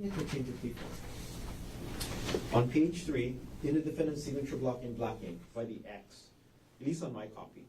Interchange of people. On page 3, in the defendant's signature block in black ink by the X, at least on my copy.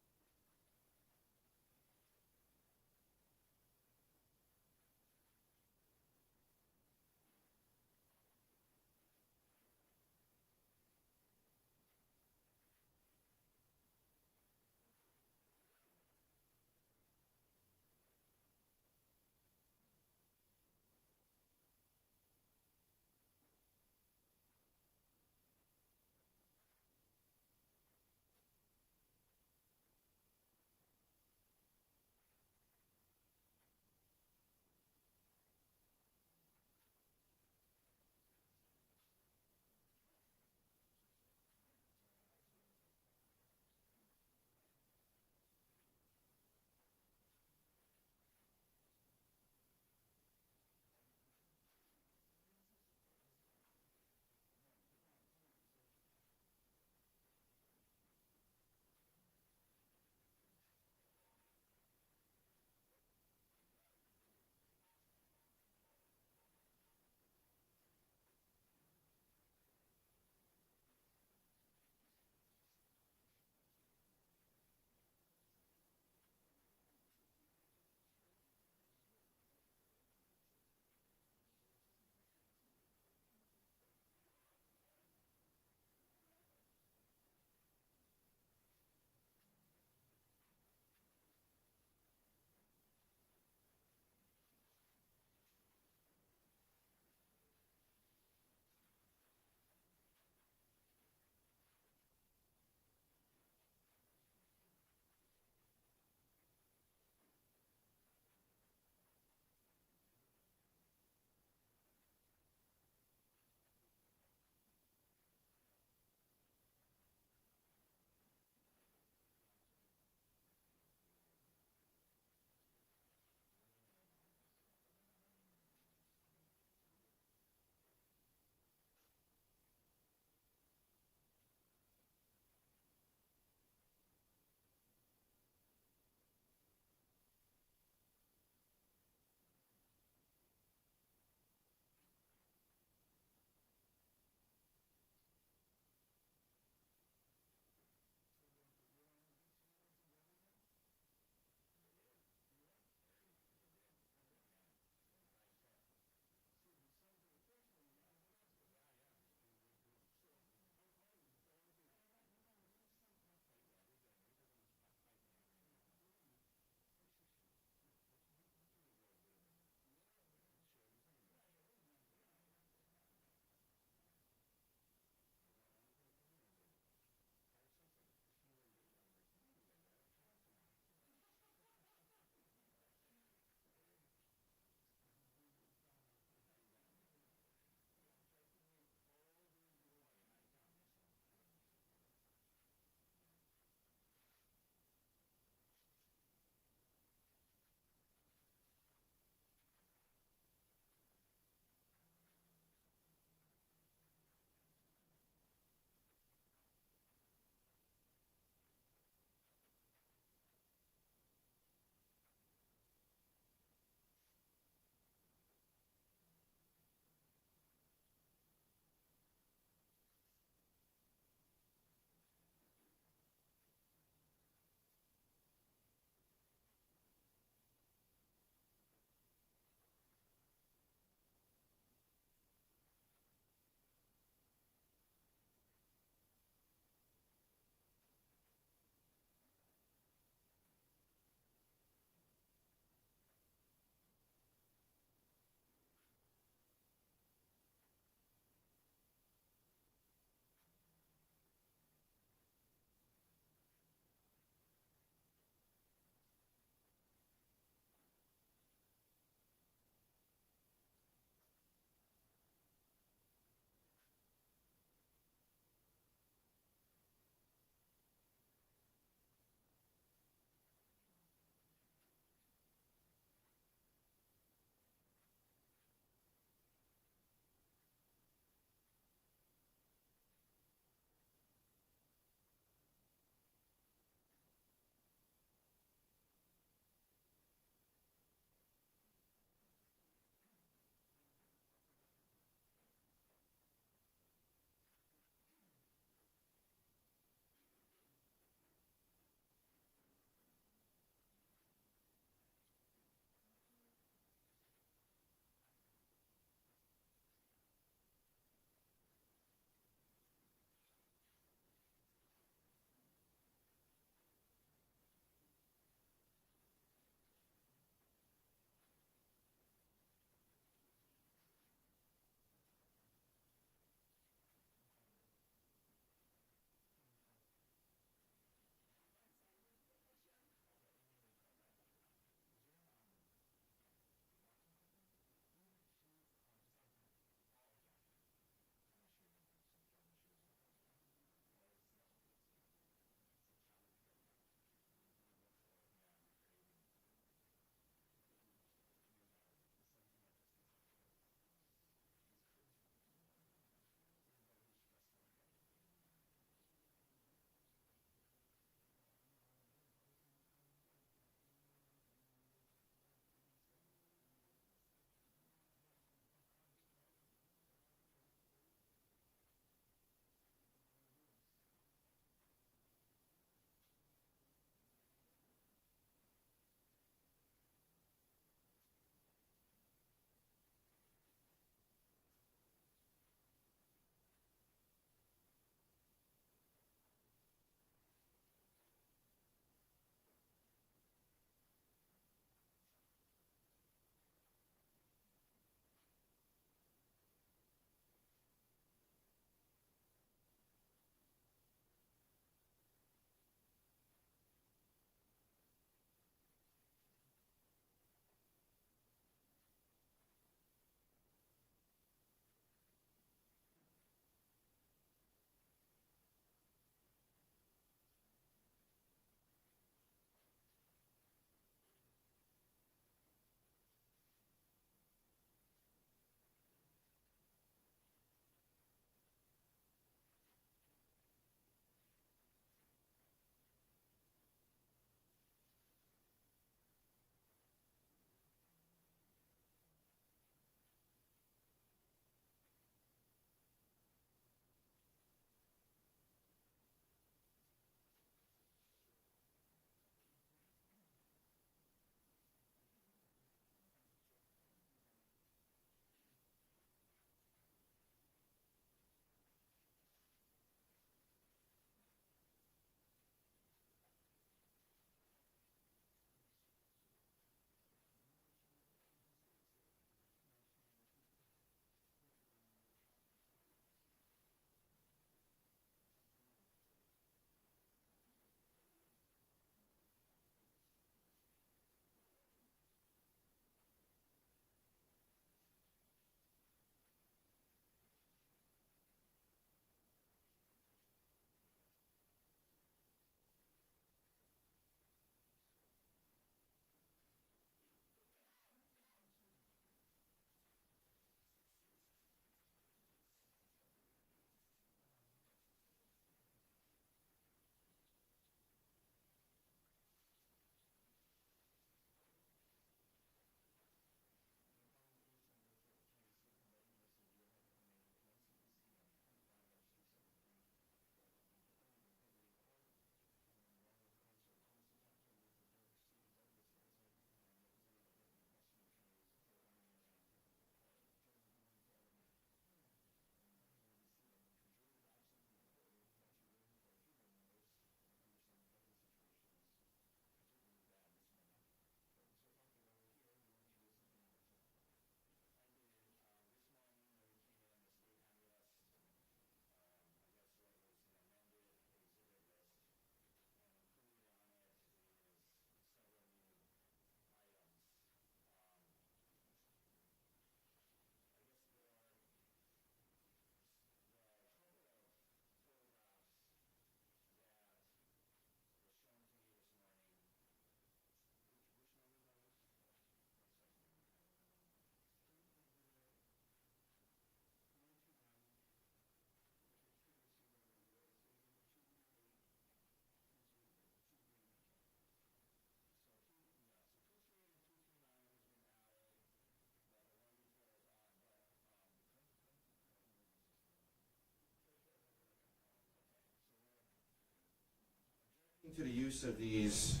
to the use of these,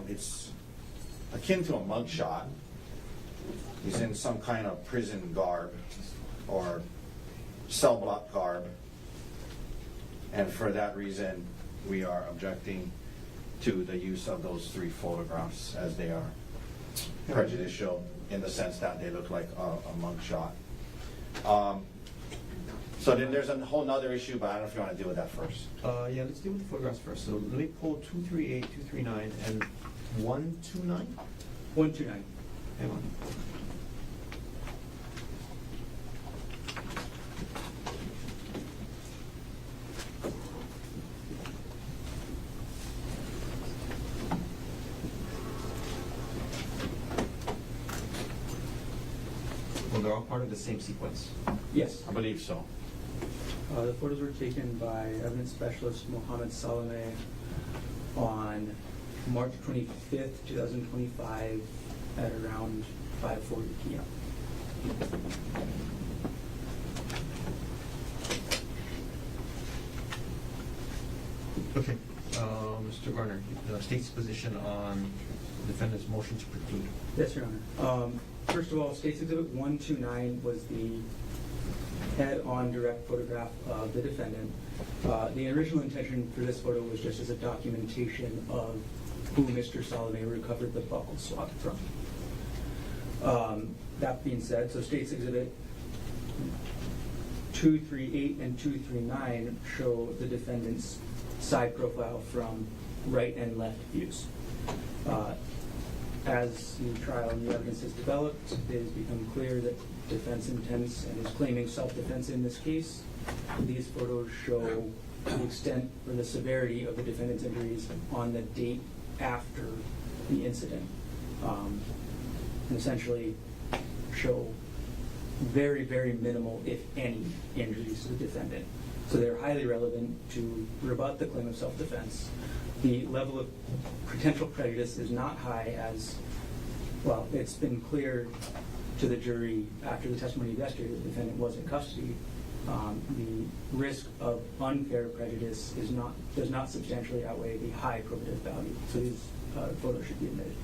it's akin to a mugshot. He's in some kind of prison garb or cell block garb. And for that reason, we are objecting to the use of those 3 photographs, as they are prejudicial in the sense that they look like a mugshot. So then there's a whole nother issue, but I don't know if you want to deal with that first. Yeah, let's deal with the photographs first. So let me pull 238, 239, and 129. 129. Hang on. Well, they're all part of the same sequence. Yes. I believe so. The photos were taken by evidence specialist Mohammed Salame on March 25th, 2025 at around 5:40 p.m. Okay. Mr. Garner, the state's position on the defendant's motion to preclude. Yes, Your Honor. First of all, State's Exhibit 129 was the head-on direct photograph of the defendant. The original intention for this photo was just as a documentation of who Mr. Salame recovered the buccal swab from. That being said, so State's Exhibit 238 and 239 show the defendant's side profile from right and left views. As the trial and the evidence has developed, it has become clear that defense intends and is claiming self-defense in this case. These photos show the extent or the severity of the defendant's injuries on the date after the incident, and essentially show very, very minimal, if any, injuries to the defendant. So they're highly relevant to rebut the claim of self-defense. The level of potential prejudice is not high, as, well, it's been clear to the jury after the testimony yesterday that the defendant was in custody. The risk of unfair prejudice does not substantially outweigh the high probative value. So these photos should be admitted.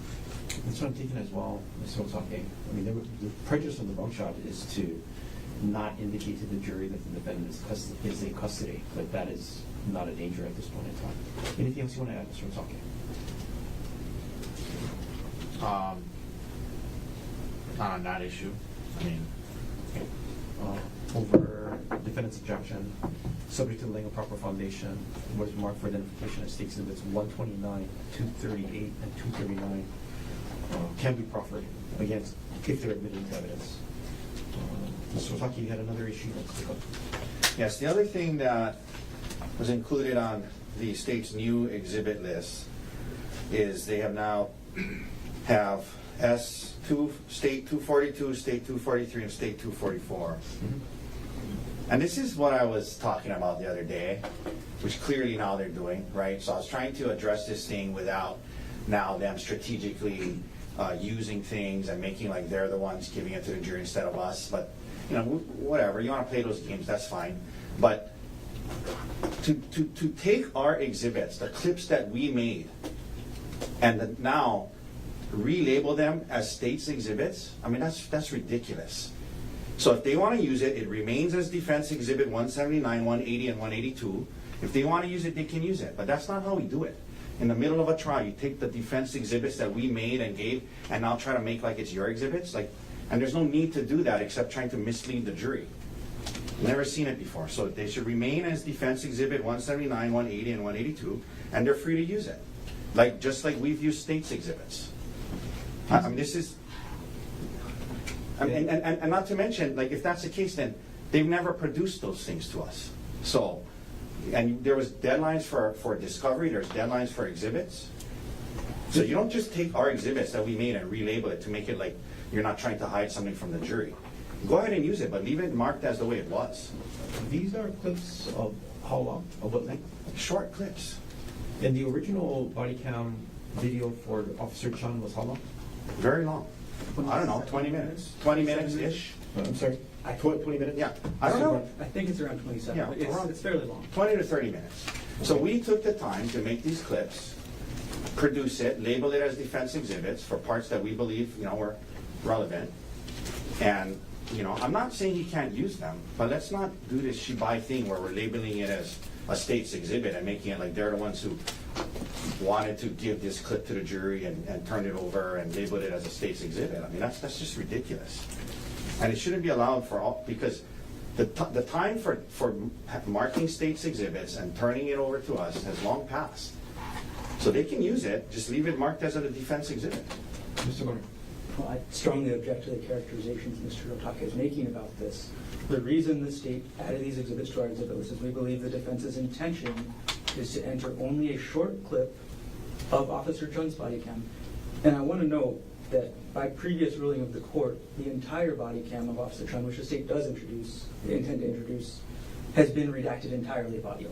That's what I'm thinking as well, Mr. Otake. I mean, the prejudice of the mugshot is to not indicate to the jury that the defendant is in custody, but that is not a danger at this point in time. Anything else you want to add, Mr. Otake? On that issue, I mean, Over defendant's objection, subject to laying a proper foundation, was marked for identification as State's Exhibits 129, 238, and 239 can be proffered against if they're admitted into evidence. Mr. Otake, you had another issue. yes, the other thing that was included on the state's new exhibit list is they have now have S2, State 242, State 243, and State 244. Mm-hmm. And this is what I was talking about the other day, which clearly now they're doing, right? So I was trying to address this thing without now them strategically using things and making like they're the ones giving it to the jury instead of us. But, you know, whatever. You want to play those games, that's fine. But to take our exhibits, the clips that we made, and now relabel them as state's exhibits, I mean, that's ridiculous. So if they want to use it, it remains as defense exhibit 179, 180, and 182. If they want to use it, they can use it. But that's not how we do it. In the middle of a trial, you take the defense exhibits that we made and gave, and now try to make like it's your exhibits. And there's no need to do that except trying to mislead the jury. Never seen it before. So they should remain as defense exhibit 179, 180, and 182, and they're free to use it. Just like we've used state's exhibits. I mean, this is... And not to mention, like, if that's the case, then they've never produced those things to us. So, and there was deadlines for discovery, there's deadlines for exhibits. So you don't just take our exhibits that we made and relabel it to make it like you're not trying to hide something from the jury. Go ahead and use it, but leave it marked as the way it was. These are clips of how long? Of what length? Short clips. And the original body cam video for Officer Chun was how long? Very long. I don't know, 20 minutes. 20 minutes-ish. I'm sorry? 20 minutes? Yeah. I don't know. I think it's around 27, Yeah, but it's fairly long. 20 to 30 minutes. So we took the time to make these clips, produce it, label it as defense exhibits for parts that we believe, were relevant. And, I'm not saying he can't use them, but let's not do this Shibai thing where we're labeling it as a state's exhibit and making it like they're the ones who wanted to give this clip to the jury and turn it over and label it as a state's exhibit. I mean, that's just ridiculous. And it shouldn't be allowed for all, because the time for marking state's exhibits and turning it over to us has long passed. So they can use it, just leave it marked as a defense exhibit. Mr. Garner. Well, I strongly object to the characterizations Mr. Otake is making about this. The reason the state added these exhibits to our exhibit list is we believe the defense's intention is to enter only a short clip of Officer Chun's body cam. And I want to note that by previous ruling of the court, the entire body cam of Officer Chun, which the state does intend to introduce, has been redacted entirely of audio.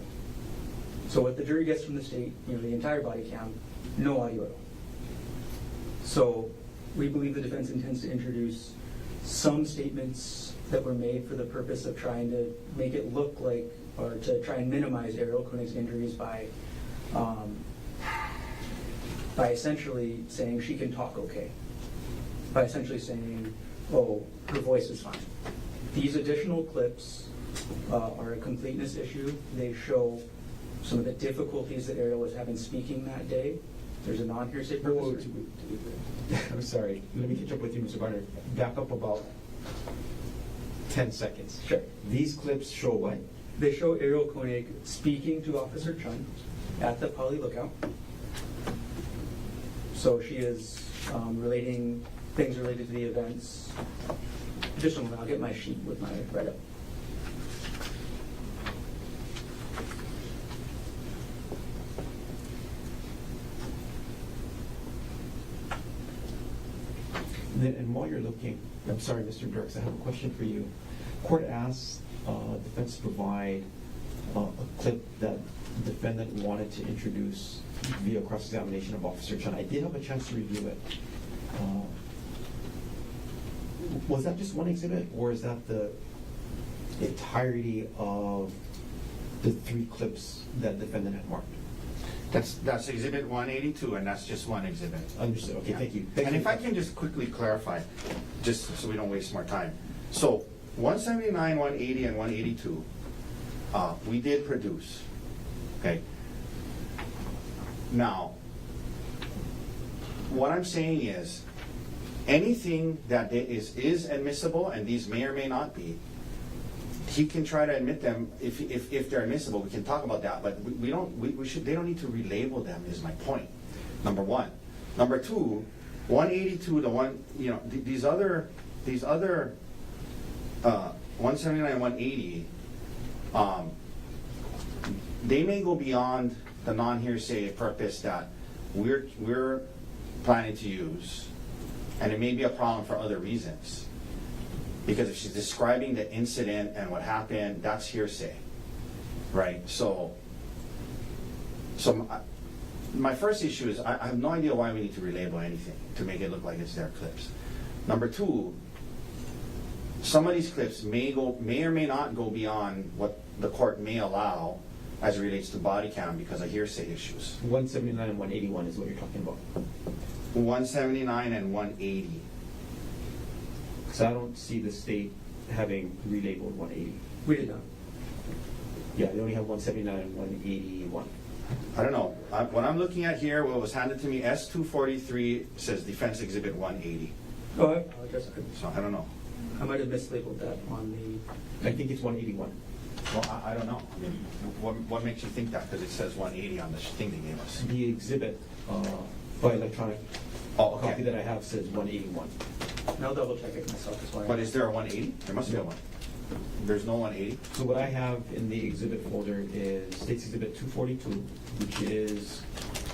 So what the jury gets from the state, the entire body cam, no audio at all. So we believe the defense intends to introduce some statements that were made for the purpose of trying to make it look like, or to try and minimize Ariel Konig's injuries by essentially saying she can talk okay. By essentially saying, oh, her voice is fine. These additional clips are a completeness issue. They show some of the difficulties that Ariel was having speaking that day. There's a non-hearsay purpose. I'm sorry. Let me catch up with you, Mr. Garner. Back up about 10 seconds. Sure. These clips show what? They show Ariel Konig speaking to Officer Chun at the Poly Lookout. So she is relating things related to the events. Just a moment, I'll get my sheet with my write-up. And while you're looking, I'm sorry, Mr. Dirks, I have a question for you. Court asked defense to provide a clip that the defendant wanted to introduce via cross-examination of Officer Chun. I did have a chance to review it. Was that just one exhibit, or is that the entirety of the 3 clips that the defendant had marked? That's exhibit 182, and that's just one exhibit. Understood. Okay, Yeah. thank you. And if I can just quickly clarify, just so we don't waste more time. So 179, 180, and 182, we did produce. Okay. Now, what I'm saying is, anything that is admissible, and these may or may not be, he can try to admit them if they're admissible. We can talk about that, but they don't need to relabel them. Is my point. Number one. Number two, 182 to one. These other 179, 180. They may go beyond the non-hearsay purpose that we're planning to use, and it may be a problem for other reasons. Because if she's describing the incident and what happened, that's hearsay, right? So my first issue is I have no idea why we need to relabel anything to make it look like it's their clips. Number two, some of these clips may or may not go beyond what the court may allow as it relates to body cam because of hearsay issues. 179 and 181 is what you're talking about. 179 and 180. So I don't see the state having relabeled 180. We did not. Yeah, they only have 179 and 181. I don't know. What I'm looking at here, what was handed to me, S243 says Defense Exhibit 180. Oh, I apologize. So I don't know. I might have mislabeled that on the. I think it's 181. Well, I don't know. I mean, what makes you think that? Because it says 180 on the thing they gave us. The exhibit by electronic Oh, okay. copy that I have says 181. And I'll double check it myself as well. But is there a 180? There must be a No. one. There's no 180? So what I have in the exhibit folder is State's Exhibit 242,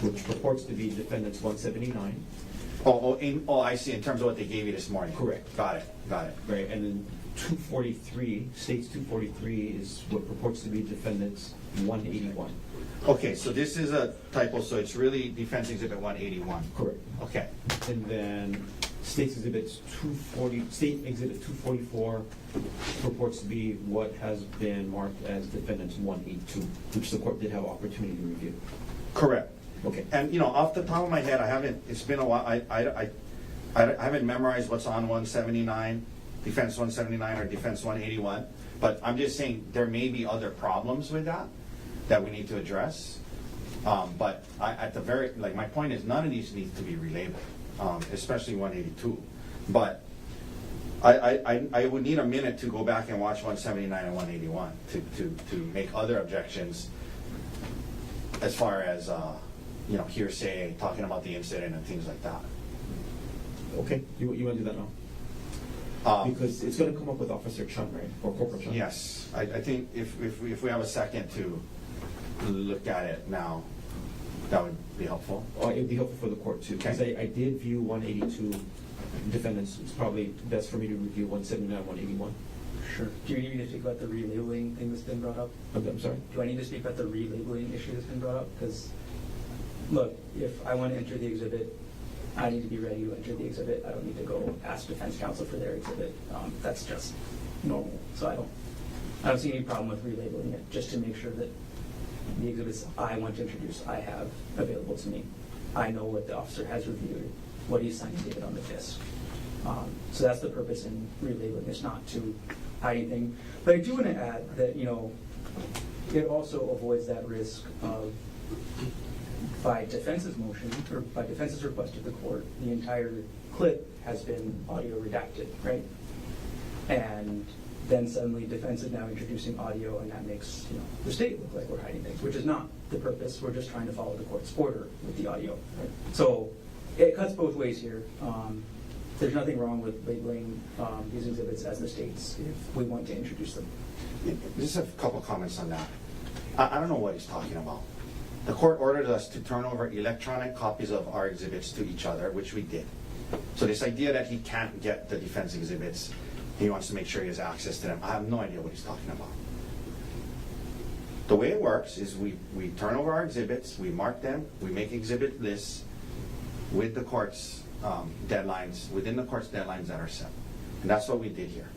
which purports to be Defendant's 179. Oh, I see. In terms of what they gave you this morning. Correct. Got it. Right, and then 243, State's 243 is what purports to be Defendant's 181. Okay, so this is a typo, so it's really Defense Exhibit 181. Correct. Okay. And then State's Exhibit 244 purports to be what has been marked as Defendant's 182, which the court did have opportunity to review. Correct. Okay. And, off the top of my head, it's been a while, I haven't memorized what's on 179, Defense 179 or Defense 181, but I'm just saying there may be other problems with that we need to address. But my point is none of these need to be relabeled, especially 182. But I would need a minute to go back and watch 179 and 181 to make other objections as far as hearsay, talking about the incident and things like that. Okay, you want to do that now? Because it's going to come up with Officer Chun, right? Or Corporal Chun. Yes, I think if we have a second to look at it now, that would be helpful. It would be helpful for the court too, because I did view 182 defendants. It's probably best for me to review 179, 181. Sure. Do you need me to speak about the relabeling thing that's been brought up? I'm sorry? Do I need to speak about the relabeling issue that's been brought up? Because, look, if I want to enter the exhibit, I need to be ready to enter the exhibit. I don't need to go ask defense counsel for their exhibit. That's just normal. So I don't see any problem with relabeling it, just to make sure that the exhibits I want to introduce, I have available to me. I know what the officer has reviewed, what he's signed David on the disc. So that's the purpose in relabeling. It's not to hide anything. But I do want to add that, it also avoids that risk of, by defense's motion, or by defense's request to the court, the entire clip has been audio redacted, right? And then suddenly defense is now introducing audio, and that makes the state look like we're hiding things, which is not the purpose. We're just trying to follow the court's order with the audio. Right? So it cuts both ways here. There's nothing wrong with labeling these exhibits as the state's if we want to introduce them. Just a couple comments on that. I don't know what he's talking about. The court ordered us to turn over electronic copies of our exhibits to each other, which we did. So this idea that he can't get the defense exhibits, he wants to make sure he has access to them, I have no idea what he's talking about. The way it works is we turn over our exhibits, we mark them, we make exhibit lists with the court's deadlines, within the court's deadlines that are set. And that's what we did here.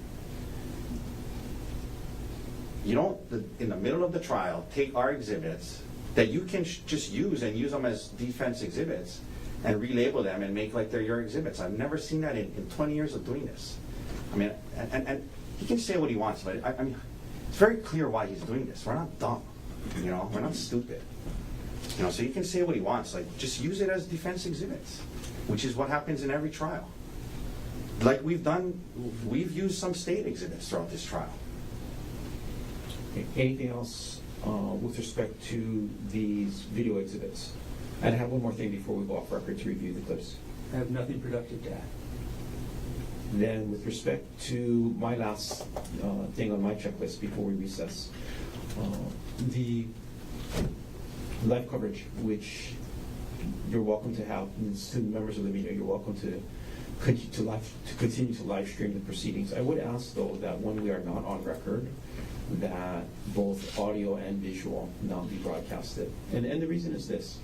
You don't, in the middle of the trial, take our exhibits that you can just use and use them as defense exhibits and relabel them and make like they're your exhibits. I've never seen that in 20 years of doing this. I mean, and he can say what he wants, but I mean, it's very clear why he's doing this. We're not dumb, we're not stupid. So he can say what he wants, like just use it as defense exhibits, which is what happens in every trial. Like we've used some state exhibits throughout this trial. Okay. Anything else with respect to these video exhibits? And I have one more thing before we go off record to review the clips. I have nothing productive to add. Then with respect to my last thing on my checklist before we recess, the live coverage, which you're welcome to have, and student members of the media, you're welcome to continue to live stream the proceedings. I would ask though that when we are not on record, that both audio and visual not be broadcasted. And the reason is this.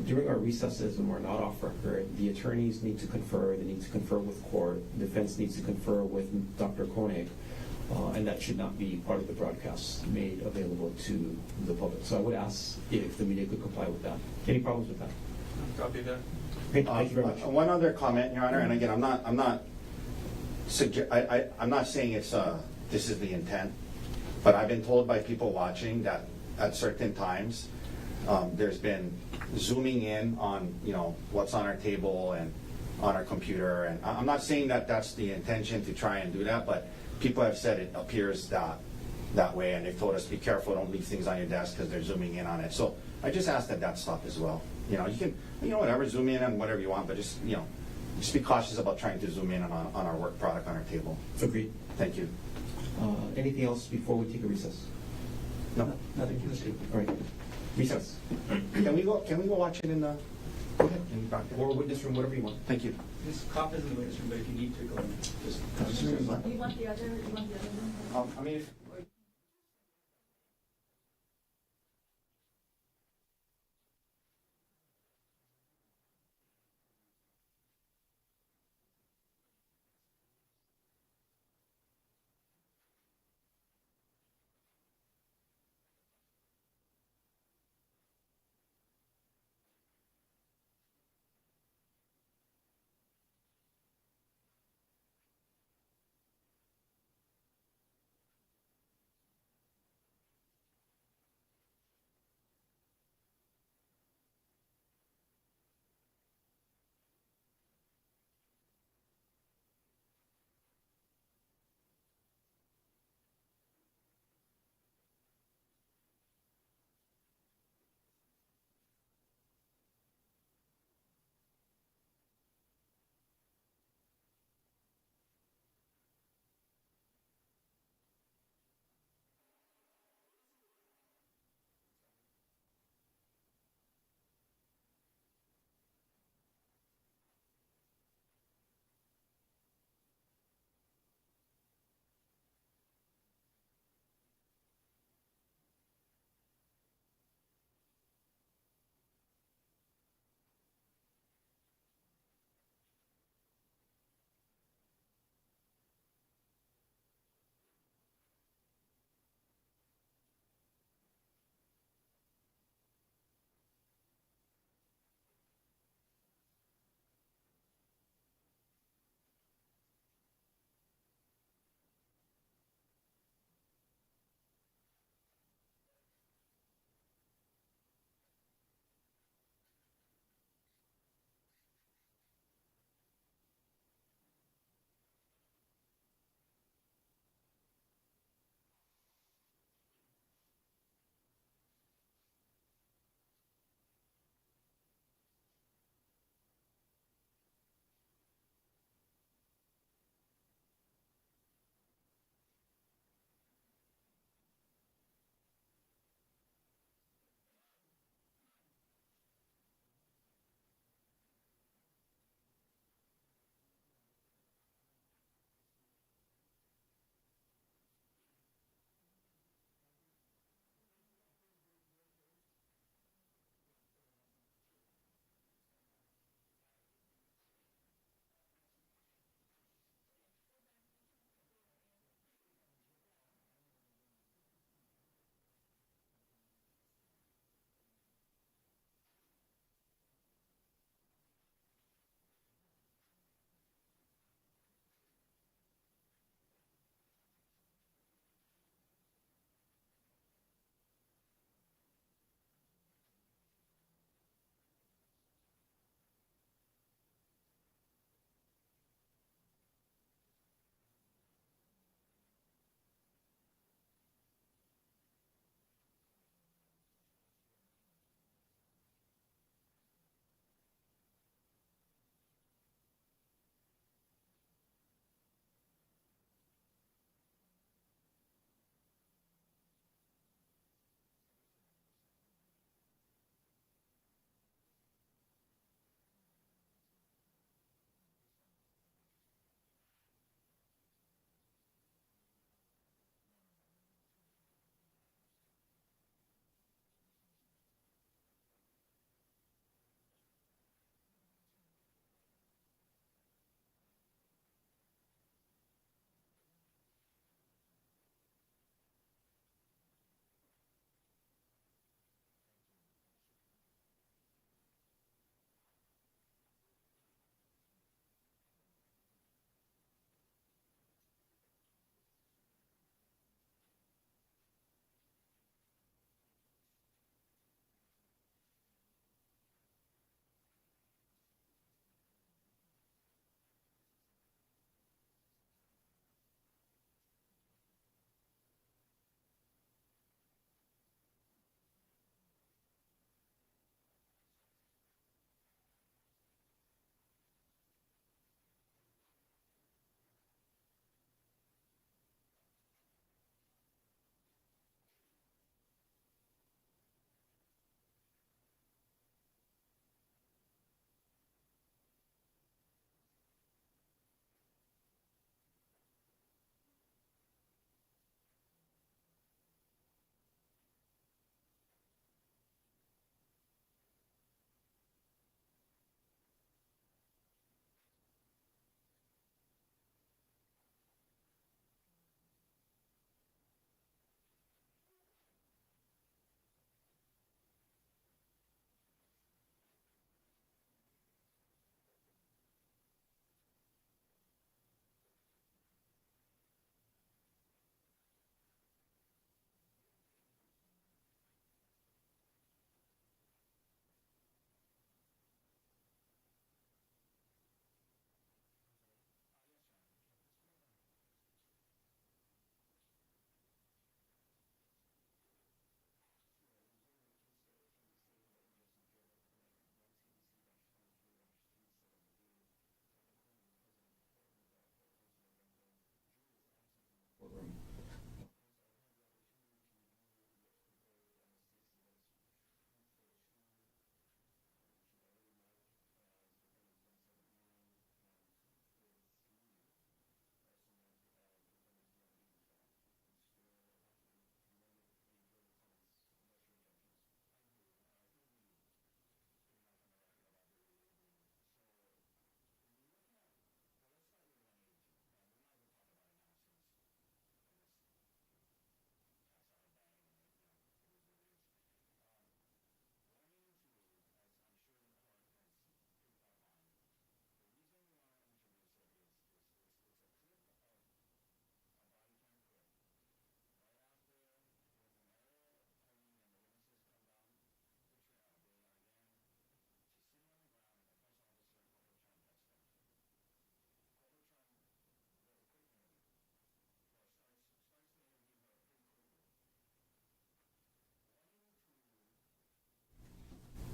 During our recesses when we're not off record, the attorneys need to confer, they need to confer with court, defense needs to confer with Dr. Konig, and that should not be part of the broadcast made available to the public. So I would ask if the media could comply with that. Any problems with that? Copy that. Okay, thank you very much. One other comment, Your Honor, and again, I'm not saying it's this is the intent, but I've been told by people watching that at certain times there's been zooming in on what's on our table and on our computer, and I'm not saying that that's the intention to try and do that, but people have said it appears that way, and they've told us be careful, don't leave things on your desk because they're zooming in on it. So I just ask that stop as well. You can whatever zoom in on whatever you want, but just just be cautious about trying to zoom in on our work product on our table. Agreed. Thank you. Anything else before we take a recess? No. Nothing to speak. All right. Recess. Can we go watch it in the? Go ahead. Or witness room, whatever you want. Thank you. This cop is in the witness room, but if you need to go in, just. You want the other room? I mean, if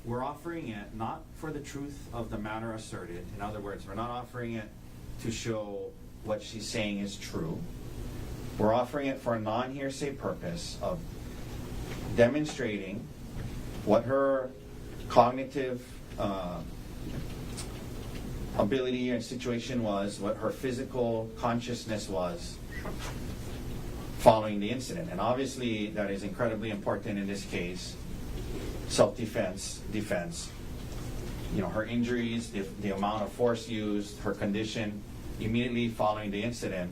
we're offering it not for the truth of the matter asserted. In other words, we're not offering it to show what she's saying is true. We're offering it for a non-hearsay purpose of demonstrating what her cognitive ability and situation was, what her physical consciousness was following the incident. And obviously that is incredibly important in this case. Self-defense, defense, her injuries, the amount of force used, her condition immediately following the incident,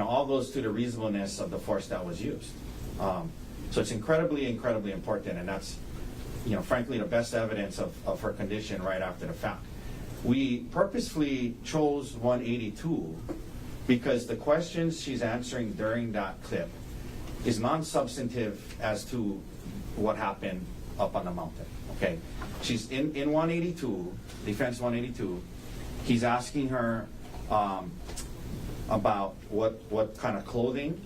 all goes to the reasonableness of the force that was used. So it's incredibly, incredibly important, and that's, frankly, the best evidence of her condition right after the fact. We purposefully chose 182 because the questions she's answering during that clip is non-substantive as to what happened up on the mountain. Okay, she's in 182, defense 182. He's asking her about what kind of clothing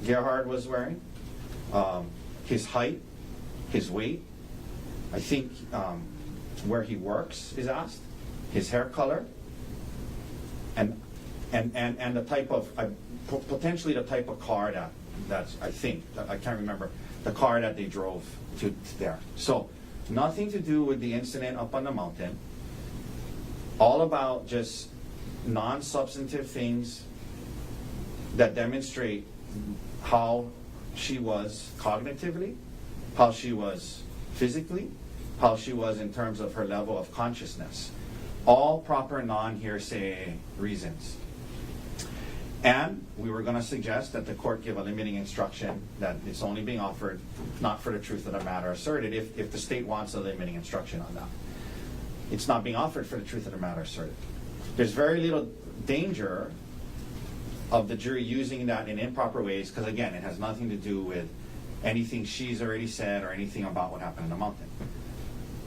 Gerhardt was wearing, his height, his weight. I think where he works is asked, his hair color, and the type of potentially the type of car that's I think I can't remember the car that they drove to there. So nothing to do with the incident up on the mountain. All about just non-substantive things that demonstrate how she was cognitively, how she was physically, how she was in terms of her level of consciousness. All proper non-hearsay reasons. And we were going to suggest that the court give a limiting instruction that it's only being offered not for the truth of the matter asserted if the state wants a limiting instruction on that. It's not being offered for the truth of the matter asserted. There's very little danger of the jury using that in improper ways because, again, it has nothing to do with anything she's already said or anything about what happened in the mountain.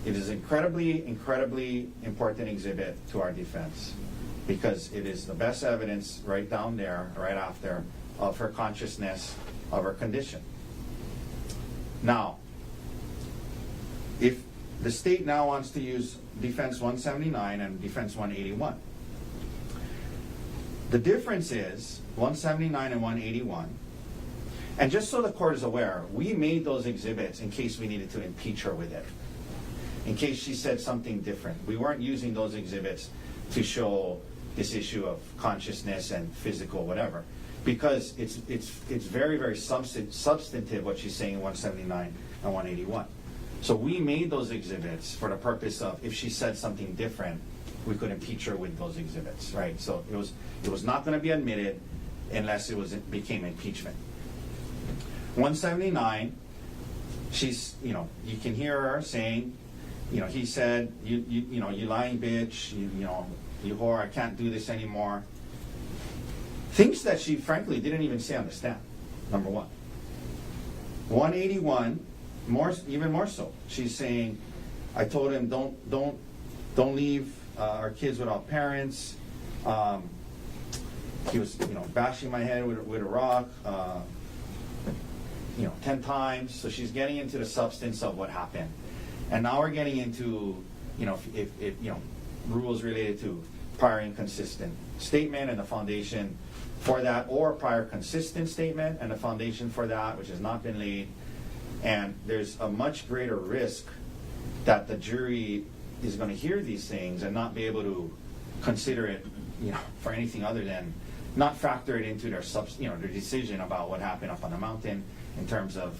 It is incredibly, incredibly important exhibit to our defense because it is the best evidence right down there, right after, of her consciousness, of her condition. Now, if the state now wants to use defense 179 and defense 181, the difference is 179 and 181, and just so the court is aware, we made those exhibits in case we needed to impeach her with it. In case she said something different. We weren't using those exhibits to show this issue of consciousness and physical whatever. Because it's very, very substantive what she's saying in 179 and 181. So we made those exhibits for the purpose of if she said something different, we could impeach her with those exhibits, right? So it was not going to be admitted unless it became impeachment. 179, she's, you can hear her saying, he said, you lying bitch, you whore, I can't do this anymore. Things that she frankly didn't even say on the stand, number one. 181, even more so. She's saying, I told him don't leave our kids without parents. He was, bashing my head with a rock, 10 times. So she's getting into the substance of what happened. And now we're getting into, if rules related to prior inconsistent statement and the foundation for that, or prior consistent statement and the foundation for that, which has not been laid. And there's a much greater risk that the jury is going to hear these things and not be able to consider it, for anything other than not factor it into their their decision about what happened up on the mountain in terms of,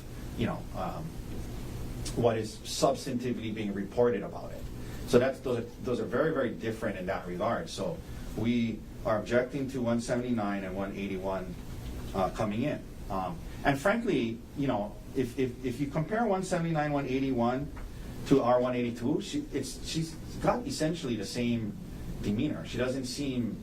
what is substantively being reported about it. So those are very, very different in that regard. So we are objecting to 179 and 181 coming in. And frankly, if you compare 179, 181 to our 182, she's got essentially the same demeanor. She doesn't seem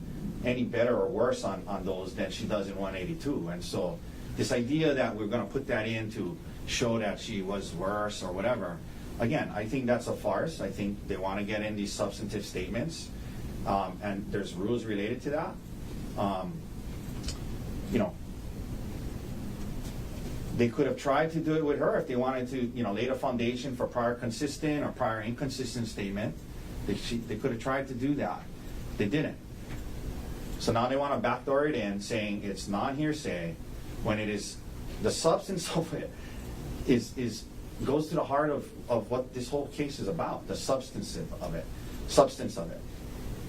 any better or worse on those than she does in 182. And so this idea that we're going to put that in to show that she was worse or whatever, again, I think that's a farce. I think they want to get in these substantive statements, and there's rules related to that. They could have tried to do it with her if they wanted to, lay the foundation for prior consistent or prior inconsistent statement. They could have tried to do that. They didn't. So now they want to backdoor it in, saying it's non-hearsay, when it is, the substance of it goes to the heart of what this whole case is about, the substance of it.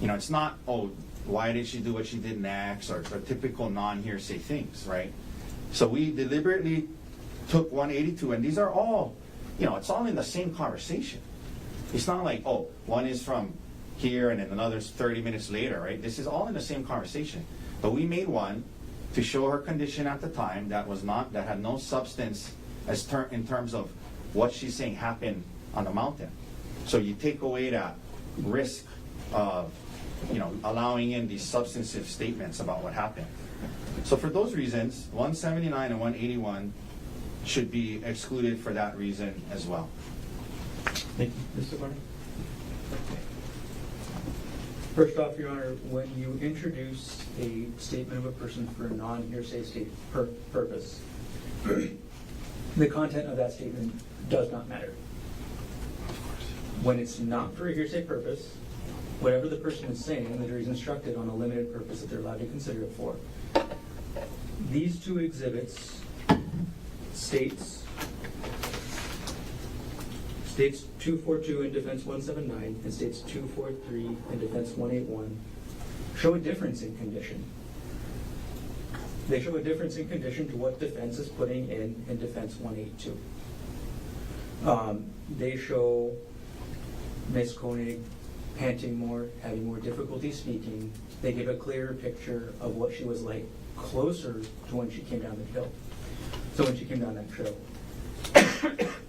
It's not, why did she do what she did next, or typical non-hearsay things, right? So we deliberately took 182, and these are all, it's all in the same conversation. It's not like, one is from here and then another's 30 minutes later, right? This is all in the same conversation. But we made one to show her condition at the time that had no substance in terms of what she's saying happened on the mountain. So you take away that risk of, allowing in these substantive statements about what happened. So for those reasons, 179 and 181 should be excluded for that reason as well. Thank you. Mr. Konig? First off, Your Honor, when you introduce a statement of a person for a non-hearsay purpose, the content of that statement does not matter. When it's not for a hearsay purpose, whatever the person is saying, the jury is instructed on a limited purpose that they're allowed to consider it for. These two exhibits states 242 in defense 179 and states 243 in defense 181 show a difference in condition. They show a difference in condition to what defense is putting in defense 182. They show Ms. Konig panting more, having more difficulty speaking. They give a clearer picture of what she was like closer to when she came down the hill. So when she came down that trail.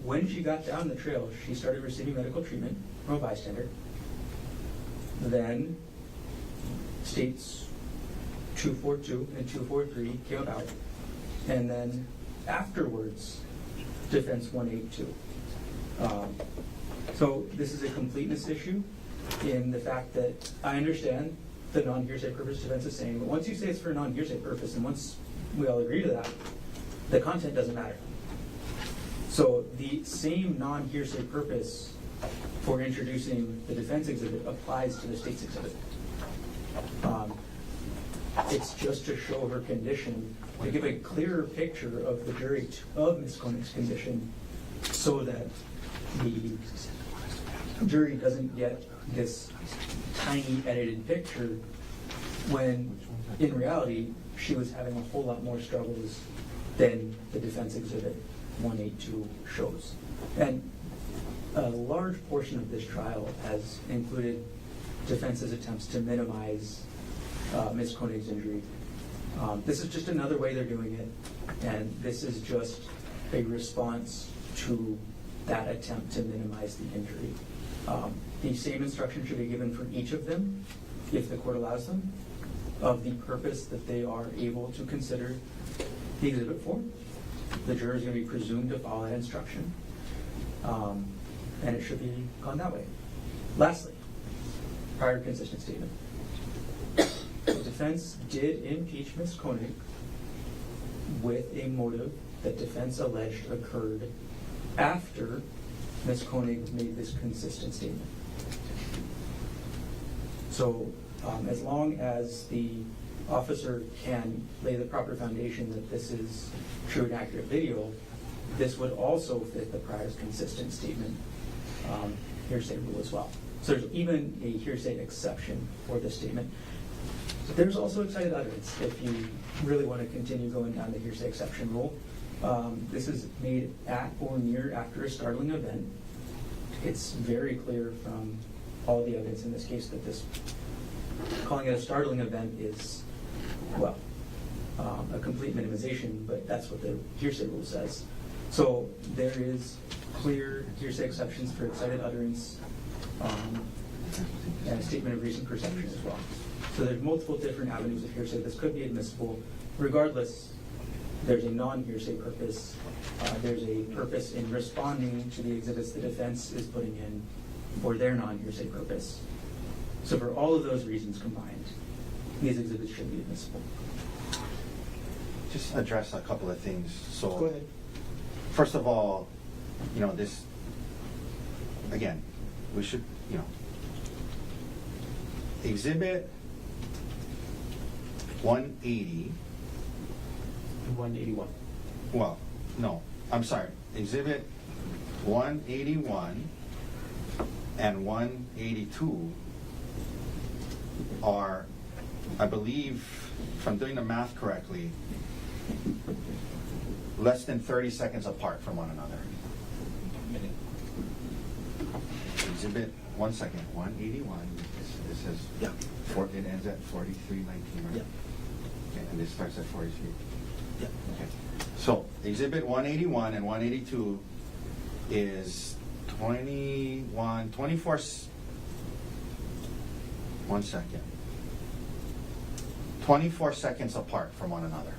When she got down the trail, she started receiving medical treatment from a bystander. Then states 242 and 243 came about. And then afterwards, defense 182. So this is a completeness issue in the fact that I understand the non-hearsay purpose defense is saying, but once you say it's for a non-hearsay purpose, and once we all agree to that, the content doesn't matter. So the same non-hearsay purpose for introducing the defense exhibit applies to the state's exhibit. It's just to show her condition, to give a clearer picture of the jury of Ms. Konig's condition, so that the jury doesn't get this tiny edited picture when in reality she was having a whole lot more struggles than the defense exhibit 182 shows. And a large portion of this trial has included defense's attempts to minimize Ms. Konig's injury. This is just another way they're doing it, and this is just a response to that attempt to minimize the injury. The same instruction should be given for each of them, if the court allows them, of the purpose that they are able to consider the exhibit for. The juror is going to be presumed to follow that instruction, and it should be gone that way. Lastly, prior consistent statement. The defense did impeach Ms. Konig with a motive that defense alleged occurred after Ms. Konig made this consistent statement. So as long as the officer can lay the proper foundation that this is true and accurate video, this would also fit the prior consistent statement hearsay rule as well. So there's even a hearsay exception for this statement. There's also excited utterance if you really want to continue going down the hearsay exception rule. This is made at or near after a startling event. It's very clear from all the evidence in this case that this, calling it a startling event is, well, a complete minimization, but that's what the hearsay rule says. So there is clear hearsay exceptions for excited utterance and a statement of recent perception as well. So there's multiple different avenues of hearsay. This could be admissible. Regardless, there's a non-hearsay purpose. There's a purpose in responding to the exhibits the defense is putting in for their non-hearsay purpose. So for all of those reasons combined, these exhibits should be admissible. Just address a couple of things. So Go ahead. first of all, this, again, we should, Exhibit 180, 181. well, no, I'm sorry, Exhibit 181 and 182 are, I believe, if I'm doing the math correctly, less than 30 seconds apart from one another. Exhibit, 1 second, 181, this says, Yeah. it ends at 43:19, right? Yeah. Okay, and this starts at 43. Yeah. Okay. So Exhibit 181 and 182 is 24, 1 second, 24 seconds apart from one another.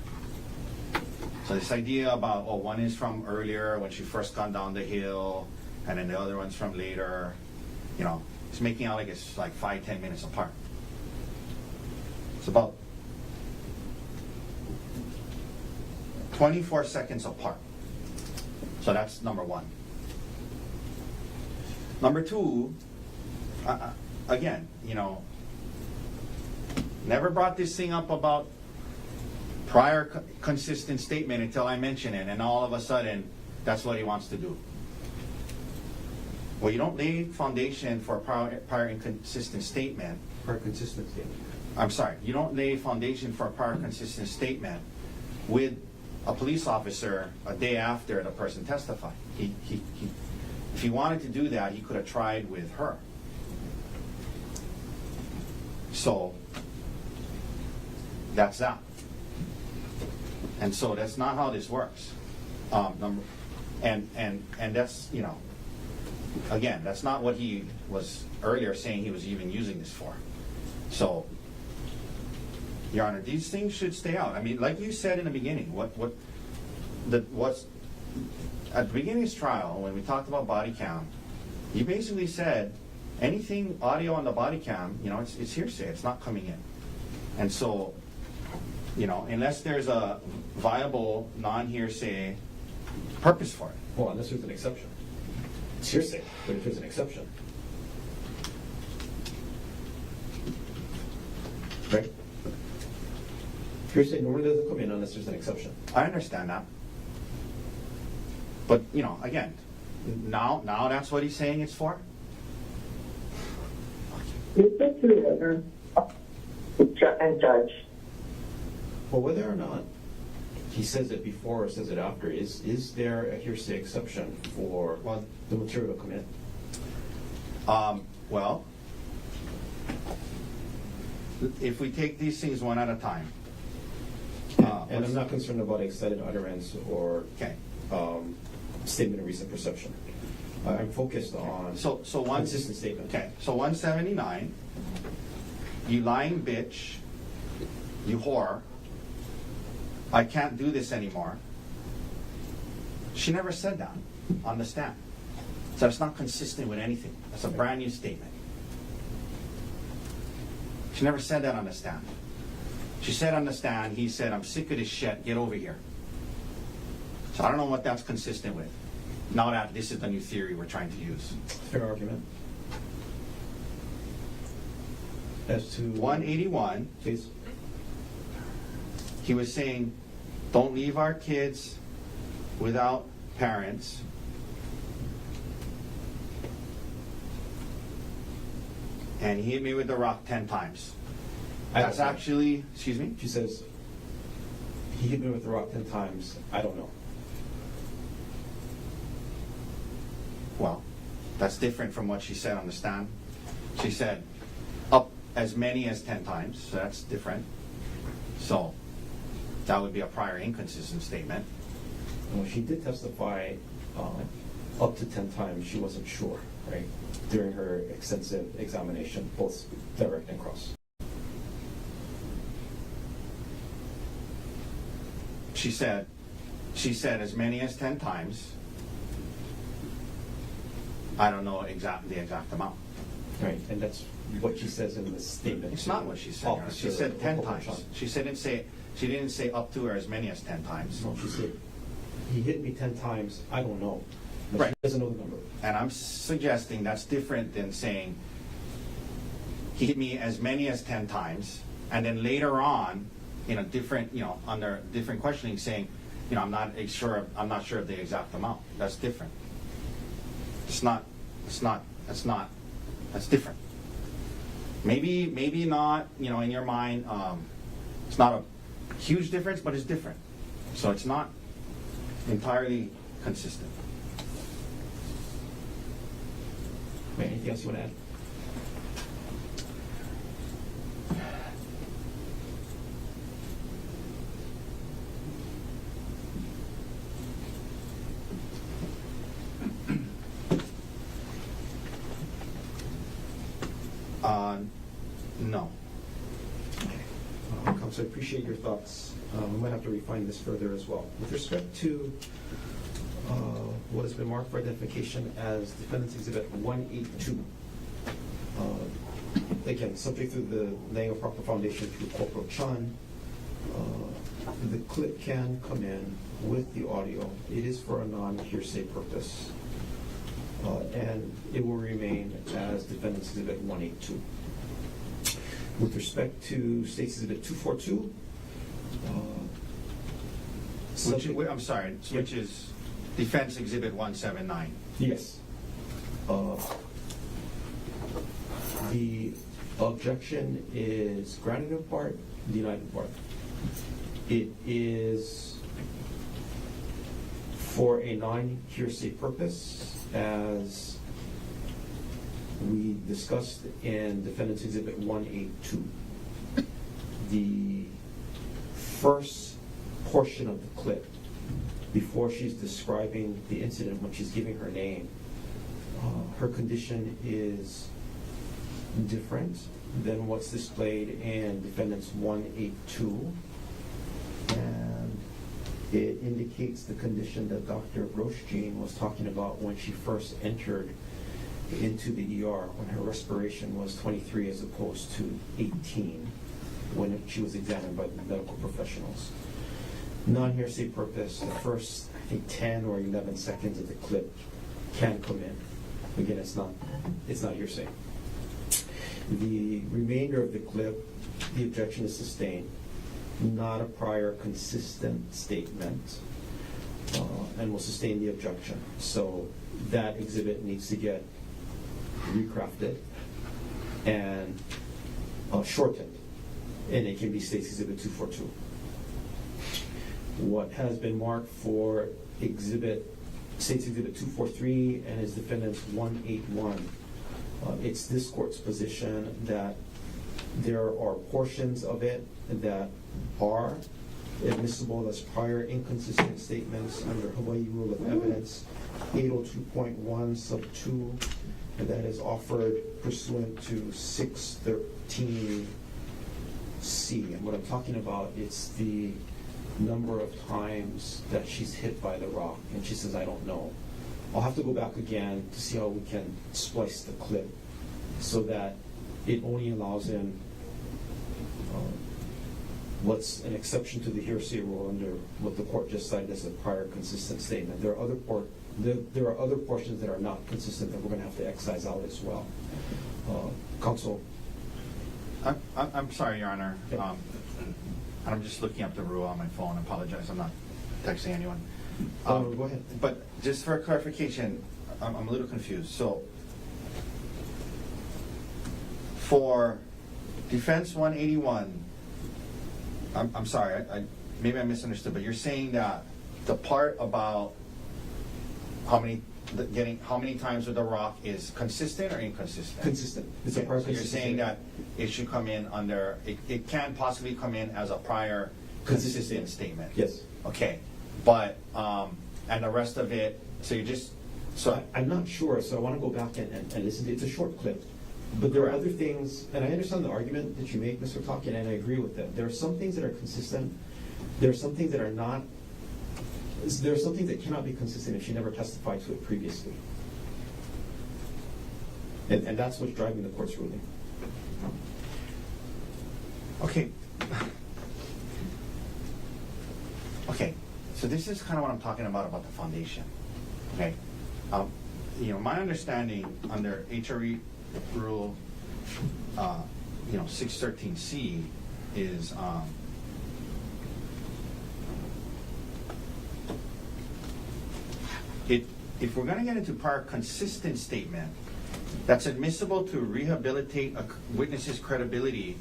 So this idea about, one is from earlier when she first gone down the hill, and then the other one's from later, it's making out like it's like 5-10 minutes apart. It's about 24 seconds apart. So that's number one. Number two, again, never brought this thing up about prior consistent statement until I mention it, and all of a sudden, that's what he wants to do. Well, you don't lay foundation for a prior inconsistent statement. Prior consistent statement. I'm sorry, you don't lay foundation for a prior consistent statement with a police officer a day after the person testified. If he wanted to do that, he could have tried with her. So that's that. And so that's not how this works. And that's, again, that's not what he was earlier saying he was even using this for. So, Your Honor, these things should stay out. I mean, like you said in the beginning, what's at the beginning of this trial, when we talked about body cam, you basically said anything audio on the body cam, it's hearsay, it's not coming in. And so, unless there's a viable non-hearsay purpose for it. Well, unless there's an exception. It's hearsay, but if there's an exception. Right? Hearsay normally doesn't come in unless there's an exception. I understand that. But, again, now that's what he's saying it's for? It's up to the other and judge. Well, whether or not he says it before or says it after, is there a hearsay exception for the material to come in? Well, if we take these things one at a time. And I'm not concerned about excited utterance or Okay. Statement of recent perception. I'm focused on So one consistent statement. Okay, so 179, you lying bitch, you whore, I can't do this anymore. She never said that on the stand. So it's not consistent with anything. That's a brand new statement. She never said that on the stand. She said on the stand, he said, I'm sick of this shit, get over here. So I don't know what that's consistent with. Now that this is the new theory we're trying to use. Fair argument. As to 181, please. he was saying, don't leave our kids without parents. And he hit me with the rock 10 times. That's actually, excuse me? She says, he hit me with the rock 10 times. I don't know. Well, that's different from what she said on the stand. She said up as many as 10 times, so that's different. So that would be a prior inconsistent statement. Well, she did testify up to 10 times. She wasn't sure, right? During her extensive examination, both direct and cross. She said as many as 10 times. I don't know the exact amount. Right, and that's what she says in the statement. It's not what she said. She said 10 times. She didn't say up to or as many as 10 times. No, she said he hit me 10 times, I don't know. But Right. She doesn't know the number. And I'm suggesting that's different than saying he hit me as many as 10 times, and then later on, in a different, under different questioning, saying, I'm not sure of the exact amount. That's different. That's different. Maybe not, in your mind, it's not a huge difference, but it's different. So it's not entirely consistent. Wait, anything else you want to add? No. Council, I appreciate your thoughts. We might have to refine this further as well. With respect to what has been marked for identification as Defendant's Exhibit 182, again, subject to the laying of proper foundation through Corporal Chan, the clip can come in with the audio. It is for a non-hearsay purpose, and it will remain as Defendant's Exhibit 182. With respect to State's Exhibit 242, I'm sorry, which is Defense Exhibit 179. Yes. The objection is granted in part, denied in part. It is for a non-hearsay purpose, as we discussed in Defendant's Exhibit 182. The first portion of the clip, before she's describing the incident, when she's giving her name, her condition is different than what's displayed in Defendant's 182. And it indicates the condition that Dr. Rothstein was talking about when she first entered into the ER, when her respiration was 23 as opposed to 18 when she was examined by the medical professionals. Non-hearsay purpose, the first, I think, 10 or 11 seconds of the clip can come in. Again, it's not hearsay. The remainder of the clip, the objection is sustained, not a prior consistent statement, and will sustain the objection. So that exhibit needs to get recrafted and shortened, and it can be State's Exhibit 242. What has been marked for State's Exhibit 243 and is Defendant's 181, it's this court's position that there are portions of it that are admissible as prior inconsistent statements under Hawaii Rule of Evidence 802.1 sub 2, and that is offered pursuant to 613C. And what I'm talking about, it's the number of times that she's hit by the rock, and she says, I don't know. I'll have to go back again to see how we can splice the clip so that it only allows in what's an exception to the hearsay rule under what the court just cited as a prior consistent statement. There are other portions that are not consistent that we're going to have to excise out as well. Counsel? I'm sorry, Your Honor. I'm just looking up the rule on my phone. I apologize. I'm not texting anyone. Go ahead. But just for clarification, I'm a little confused. So for Defense 181, I'm sorry, maybe I misunderstood, but you're saying that the part about how many times with the rock is consistent or inconsistent? Consistent. It's a Okay, prior so you're consistent saying that statement. it should come in under, it can possibly come in as a prior consistent statement? Yes. Okay, but, and the rest of it, so you just, so. I'm not sure, so I want to go back and listen. It's a short clip. But there are Correct. other things, and I understand the argument that you make, Mr. Talkin, and I agree with that. There are some things that are consistent. There are some things that are not. There are some things that cannot be consistent if she never testified to it previously. And that's what's driving the court's ruling. Okay. Okay, So this is kind of what I'm talking about the foundation. Okay. My understanding under HRE rule, 613C is if we're going to get into prior consistent statement that's admissible to rehabilitate a witness's credibility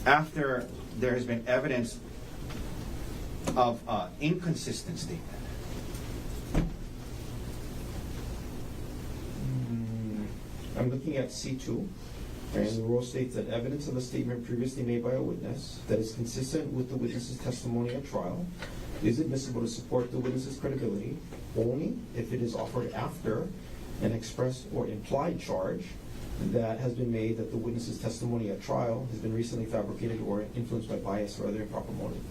after there has been evidence of inconsistent statement. I'm looking at C2, and the rule states that evidence of a statement previously made by a witness that is consistent with the witness's testimony at trial is admissible to support the witness's credibility only if it is offered after an express or implied charge that has been made that the witness's testimony at trial has been recently fabricated or influenced by bias or other improper motive.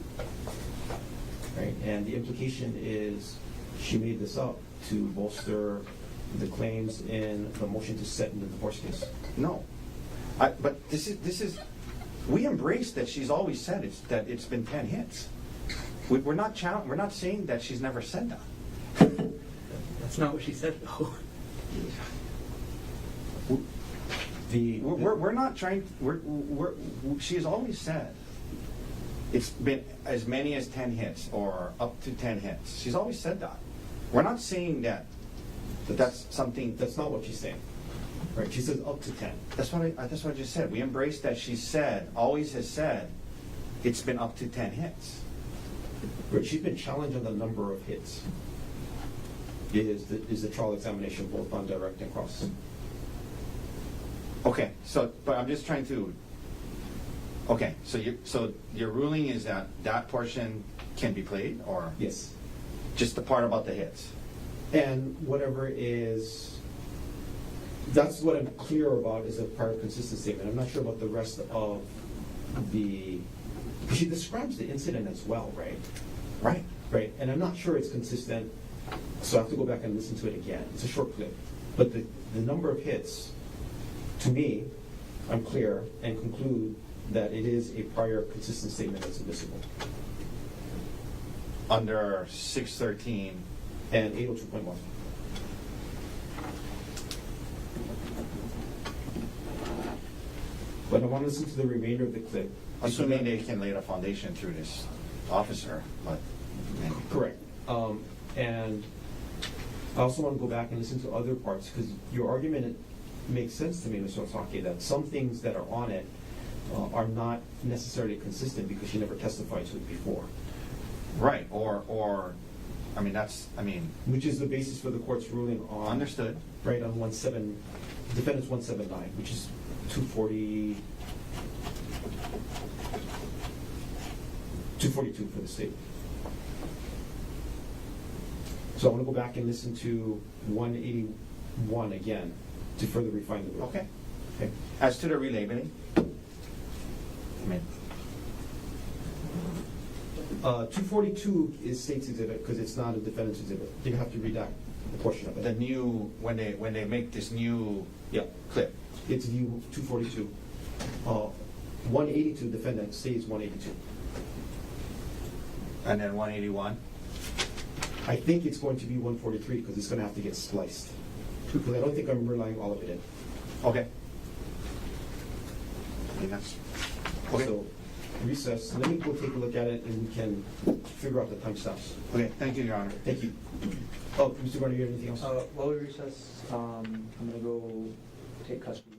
Right? And the implication is she made this up to bolster the claims in the motion to set in the divorce case. No, but this is we embrace that she's always said that it's been 10 hits. We're not saying that she's never said that. That's not what she said, though. We're not trying. She's always said it's been as many as 10 hits or up to 10 hits. She's always said that. We're not saying that. That's something. That's not what she's saying. Right? She says up to 10. That's what I just said. We embrace that she always has said, it's been up to 10 hits. Right? She's been challenged on the number of hits. Is the trial examination both on direct and cross? Okay, but I'm just trying to. Okay, so your ruling is that portion can be played, or Yes. just the part about the hits? And whatever is, that's what I'm clear about is a prior consistent statement. I'm not sure about the rest of she describes the incident as well, right? Right. Right, and I'm not sure it's consistent, so I have to go back and listen to it again. It's a short clip. But the number of hits, to me, I'm clear and conclude that it is a prior consistent statement that's admissible. Under 613. And 802.1. But I want to listen to the remainder of the clip. Assuming they can lay the foundation through this officer, but maybe. Correct. And I also want to go back and listen to other parts, because your argument makes sense to me, Mr. Osaki, that some things that are on it are not necessarily consistent because she never testified to it before. Right, or Which is the basis for the court's ruling on. Understood. Right, on defendant's 179, which is 242 for the state. So I want to go back and listen to 181 again to further refine the rule. Okay. Okay. As to the relabeling, 242 is state's exhibit because it's not a defendant's exhibit. You have to read that portion of it. the new when they make this new Yeah. clip. It's view 242. 182, defendant stays 182. And then 181. I think it's going to be 143 because it's going to have to get spliced. Because I don't think I'm relying all of it in. Okay. I think that's okay. So recess. Let me go take a look at it and we can figure out the timestamps. Okay, thank you, Your Honor. Thank you. Oh, Mr. Garner, you have anything else? While we recess, I'm going to go take custody of.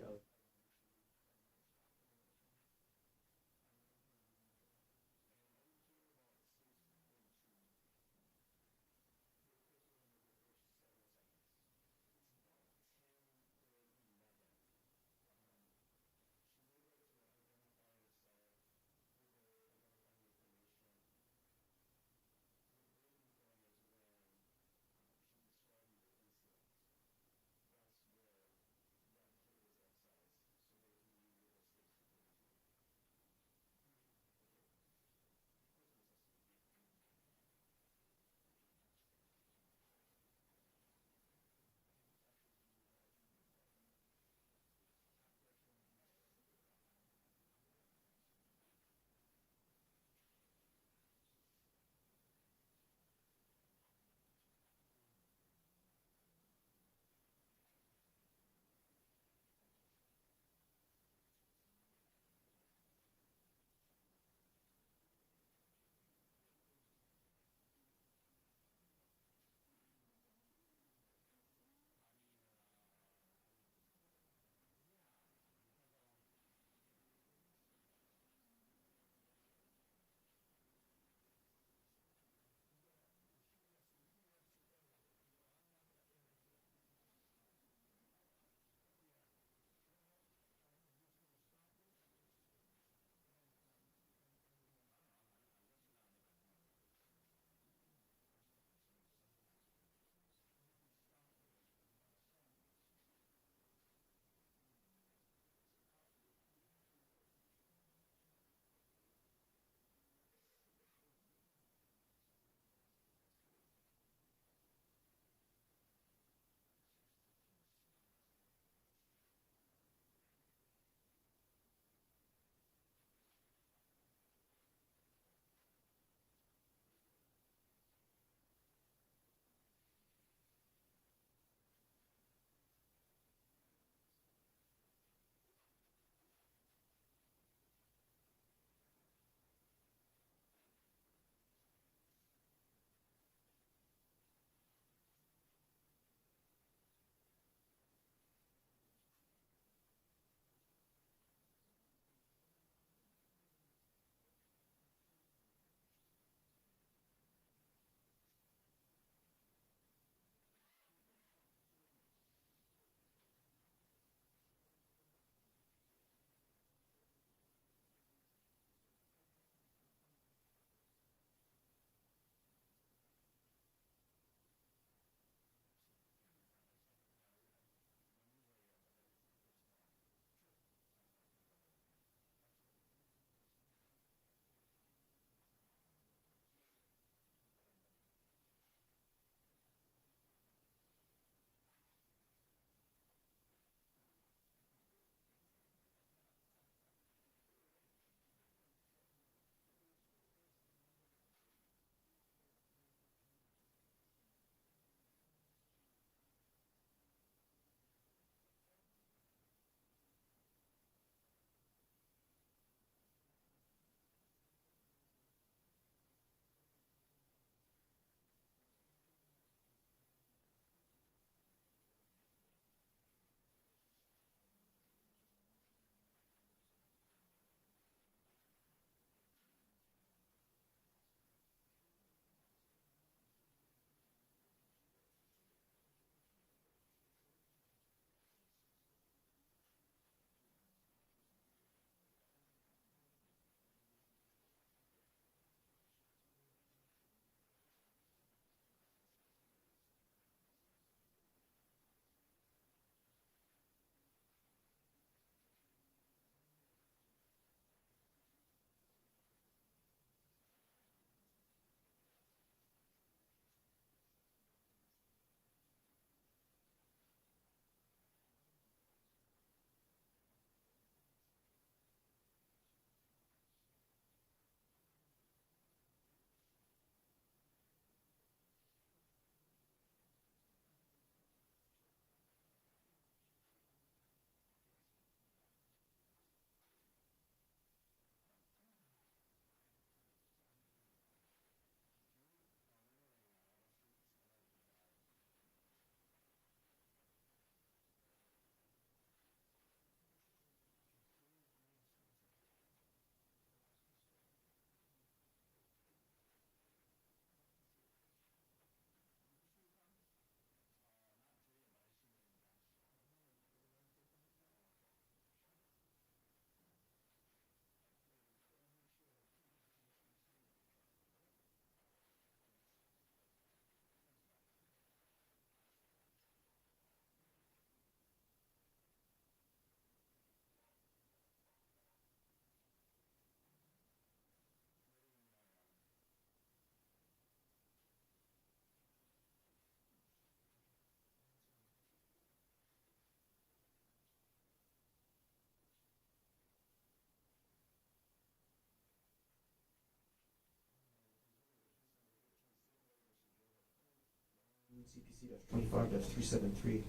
CPC-25-373.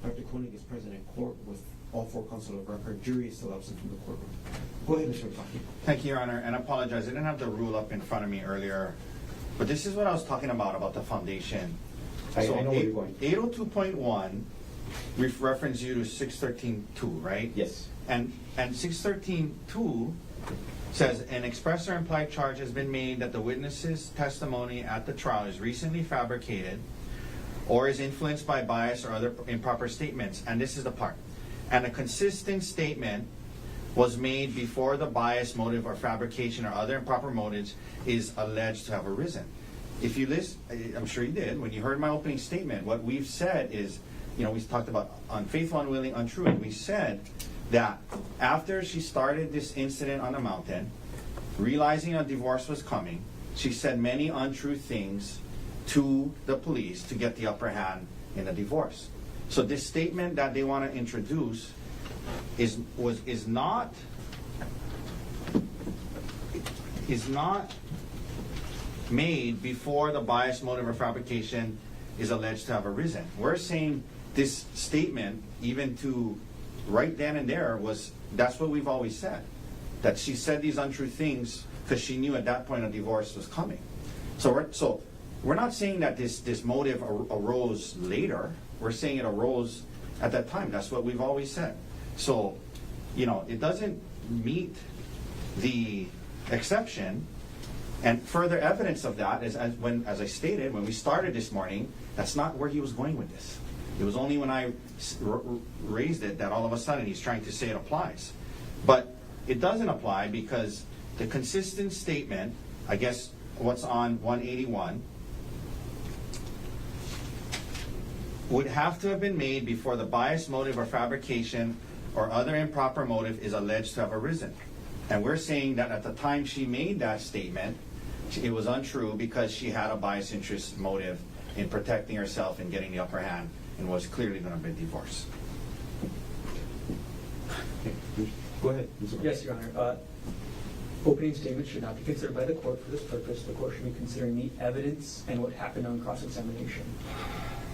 Dr. Konig is present in court with all four counsel of record. Jury is still absent from the courtroom. Go ahead, Mr. Otake. Thank you, Your Honor, and I apologize. I didn't have the rule up in front of me earlier, but this is what I was talking about the foundation. I know where you're going. 802.1 reference you to 613.2, right? Yes. And 613.2 says an express or implied charge has been made that the witness's testimony at the trial is recently fabricated or is influenced by bias or other improper statements. And this is the part. And a consistent statement was made before the bias, motive, or fabrication or other improper motives is alleged to have arisen. If you listen, I'm sure you did, when you heard my opening statement, what we've said is, we talked about unfaithful, unwilling, untrue, and we said that after she started this incident on the mountain, realizing a divorce was coming, she said many untrue things to the police to get the upper hand in the divorce. So this statement that they want to introduce is not made before the bias, motive, or fabrication is alleged to have arisen. We're saying this statement, even to right then and there, that's what we've always said. That she said these untrue things because she knew at that point a divorce was coming. So we're not saying that this motive arose later. We're saying it arose at that time. That's what we've always said. So, it doesn't meet the exception. And further evidence of that is, as I stated, when we started this morning, that's not where he was going with this. It was only when I raised it that all of a sudden he's trying to say it applies. But it doesn't apply because the consistent statement, I guess what's on 181, would have to have been made before the bias, motive, or fabrication or other improper motive is alleged to have arisen. And we're saying that at the time she made that statement, it was untrue because she had a bias, interest, motive in protecting herself and getting the upper hand and was clearly going to be divorced. Go ahead. Yes, Your Honor. Opening statements should not be considered by the court for this purpose. The court should be considering the evidence and what happened on cross-examination.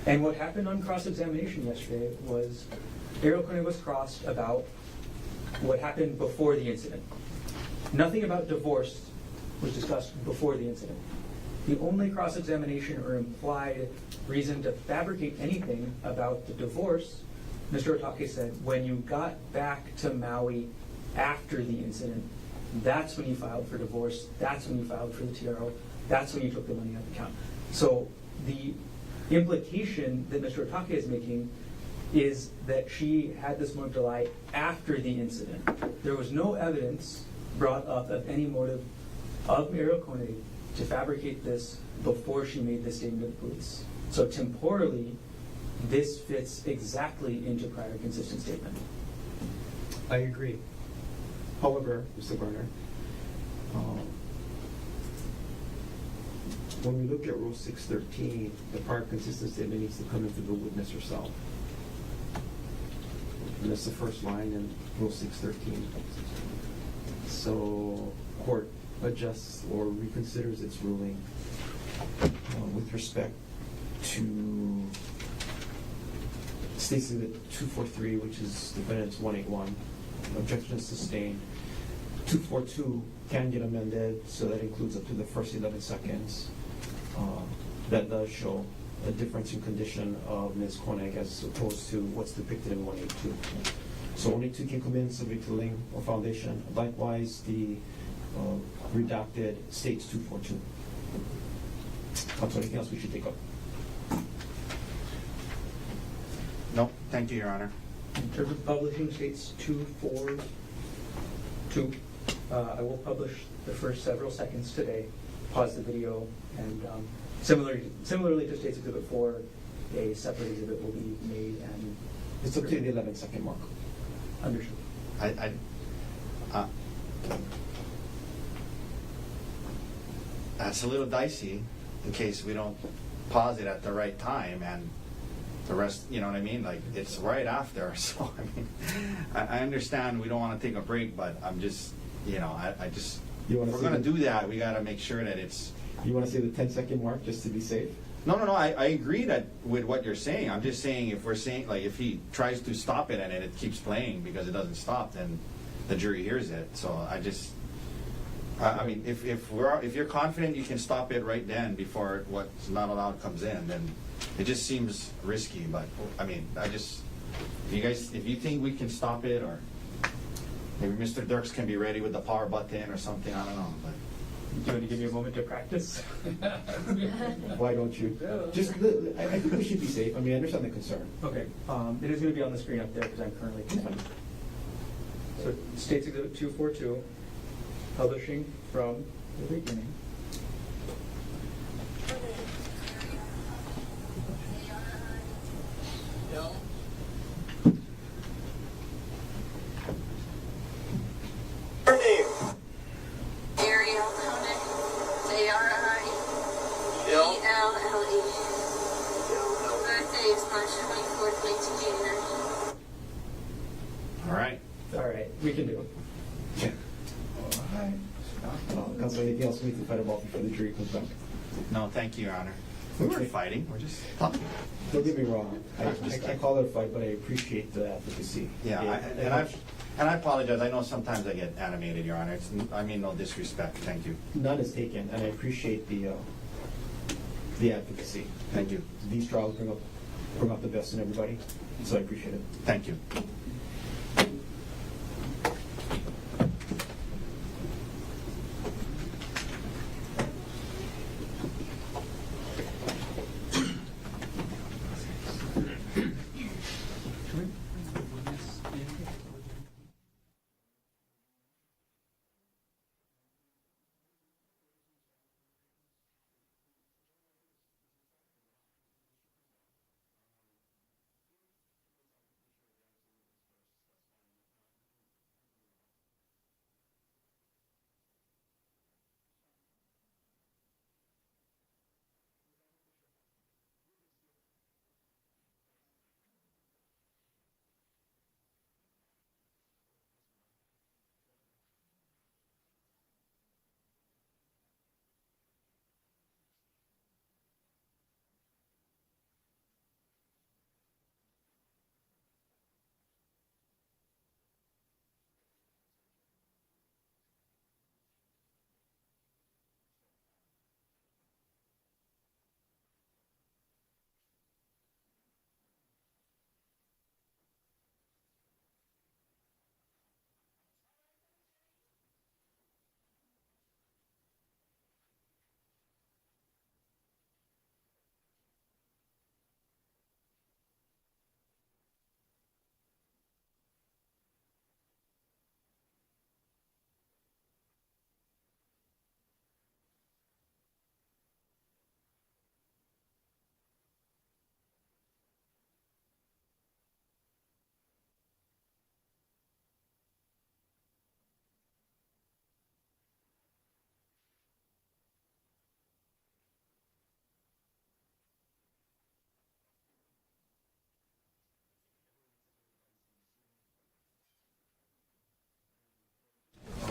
And what happened on cross-examination yesterday was Gerhardt Konig was crossed about what happened before the incident. Nothing about divorce was discussed before the incident. The only cross-examination or implied reason to fabricate anything about the divorce, Mr. Otake said, when you got back to Maui after the incident, that's when you filed for divorce, that's when you filed for the TRO, that's when you took the money out of the account. So the implication that Mr. Otake is making is that she had this motive to lie after the incident. There was no evidence brought up of any motive of Gerhardt Konig to fabricate this before she made this statement to the police. So temporally, this fits exactly into prior consistent statement. I agree. However, Mr. Garner, when we look at Rule 613, the prior consistent statement needs to come in through the witness herself. And that's the first line in Rule 613. So, court adjusts or reconsiders its ruling with respect to states in 243, which is defendant's 181. Objection is sustained. 242 can get amended, so that includes up to the first 11 seconds. That does show a difference in condition of Ms. Konig as opposed to what's depicted in 182. So only two can come in subject to lien or foundation. Likewise, the redacted states 242. Anything else we should take up? No, thank you, Your Honor. In terms of publishing, states 242. I will publish the first several seconds today, pause the video, and similarly to States Exhibit 4, a separate exhibit will be made and... It's up to the 11-second mark. Understood. That's a little dicey in case we don't pause it at the right time and the rest, you know what I mean? Like, it's right after, so I mean, I understand we don't want to take a break, but I'm just, I just, if we're going to do that, we got to make sure that it's... You want to say the 10-second mark just to be safe? No, I agree that with what you're saying. I'm just saying if we're saying, like, if he tries to stop it and it keeps playing because it doesn't stop, then the jury hears it. So I mean, if you're confident you can stop it right then before what's not allowed comes in, then it just seems risky. But I mean, if you think we can stop it, or maybe Mr. Dirks can be ready with the power button or something, I don't know. But Do you want to give me a moment to practice? Why don't you? Just, I think we should be safe. I mean, I understand the concern. Okay, it is going to be on the screen up there because I'm currently confined. So States Exhibit 242, publishing from the beginning. Your name? Gerhardt Konig, Gerhardt. Birthday is March 24th, 1989. all right. All right, we can do it. Counsel, anything else we need to fight about before the jury comes back? No, thank you, Your Honor. We weren't fighting. We're just talking. Don't get me wrong. I can't call it a fight, but I appreciate the advocacy. Yeah, and I apologize. I know sometimes I get animated, Your Honor. I mean no disrespect. Thank you. None is taken, and I appreciate the advocacy. Thank you. These trials bring up the best in everybody, so I appreciate it. Thank you.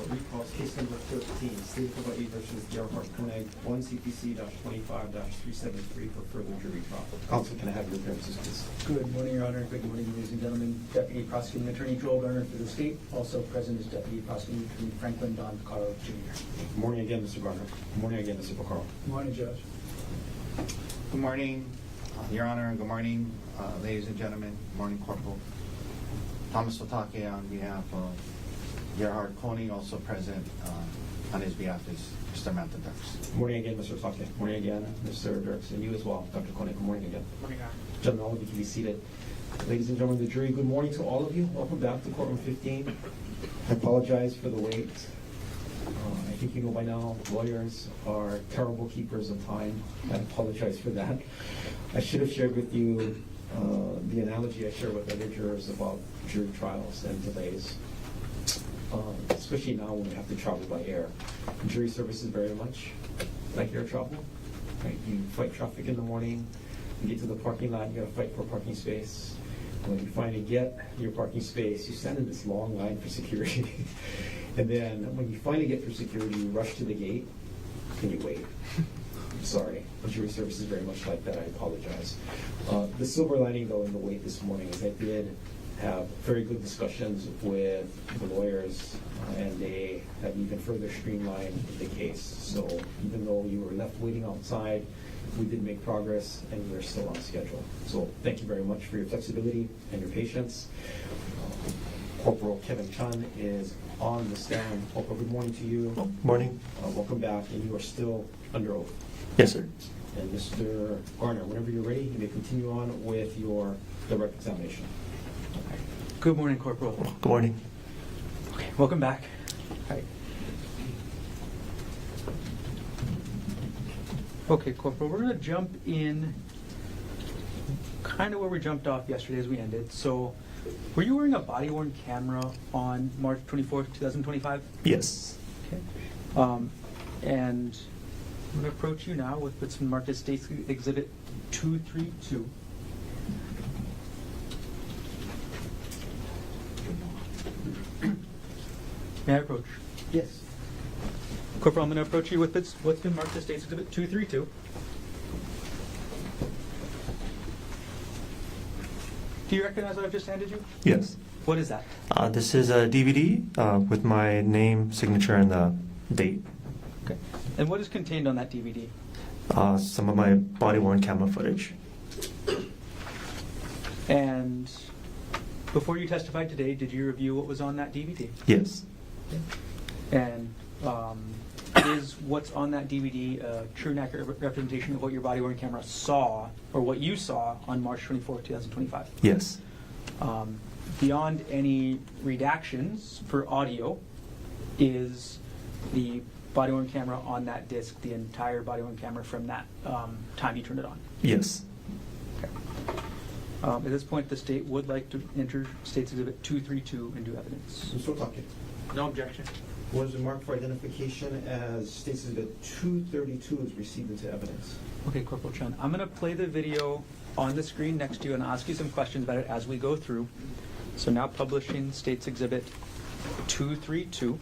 Recalls case number 13, State of Hawaii versus Gerhardt Konig, 1 CPC-25-373 for further jury trial. Counsel, can I have your appearances, please? Good morning, Your Honor. Good morning, ladies and gentlemen. Deputy Prosecuting Attorney Joel Garner for the state. Also present is Deputy Prosecuting Attorney Franklin Don Picaro, Jr. Good morning again, Mr. Garner. Good morning again, Mr. Picaro. Good morning, Judge. Good morning, Your Honor. Good morning, ladies and gentlemen. Good morning, Corporal. Thomas Otake on behalf of Gerhardt Konig, also present on his behalf is Mr. Manta Dirks. Good morning again, Mr. Otake. Good morning again, Mr. Dirks, and you as well, Dr. Konig. Good morning again. Good morning, Your Honor. Gentlemen, all of you can be seated. Ladies and gentlemen of the jury, good morning to all of you. Welcome back to courtroom 15. I apologize for the wait. I think you know by now, lawyers are terrible keepers of time. I apologize for that. I should have shared with you the analogy I share with other jurors about jury trials and delays, especially now when we have to travel by air. Jury service is very much like air travel. Right? You fight traffic in the morning, you get to the parking lot, you gotta fight for a parking space. When you finally get your parking space, you stand in this long line for security. And then when you finally get through security, you rush to the gate and you wait. I'm sorry. jury service is very much like that. I apologize. The silver lining, though, in the wait this morning is I did have very good discussions with the lawyers, and they have even further streamlined the case. So even though you were left waiting outside, we did make progress, and we're still on schedule. So thank you very much for your flexibility and your patience. Corporal Kevin Chun is on the stand. Corporal, good morning to you. Morning. Welcome back, and you are still under oath. Yes, sir. And Mr. Garner, whenever you're ready, you may continue on with your direct examination. Good morning, Corporal. Good morning. Okay, welcome back. Hi. Okay, Corporal, we're going to jump in kind of where we jumped off yesterday as we ended. So, were you wearing a body-worn camera on March 24th, 2025? Yes. Okay. And I'm going to approach you now with what's been marked as State's Exhibit 232. May I approach? Yes. Corporal, I'm going to approach you with what's been marked as State's Exhibit 232. Do you recognize what I've just handed you? Yes. What is that? This is a DVD with my name, signature, and the date. Okay. And what is contained on that DVD? Some of my body-worn camera footage. And before you testified today, did you review what was on that DVD? Yes. And is what's on that DVD a true and accurate representation of what your body-worn camera saw, or what you saw on March 24, 2025? Yes. Beyond any redactions for audio, is the body-worn camera on that disc the entire body-worn camera from that time you turned it on? Yes. Okay. At this point, the state would like to enter State's Exhibit 232 into evidence. Mr. Otake, No objection. was the mark for identification as State's Exhibit 232 is received into evidence? Okay, Corporal Chun, I'm going to play the video on the screen next to you and ask you some questions about it as we go through. So now publishing State's Exhibit 232.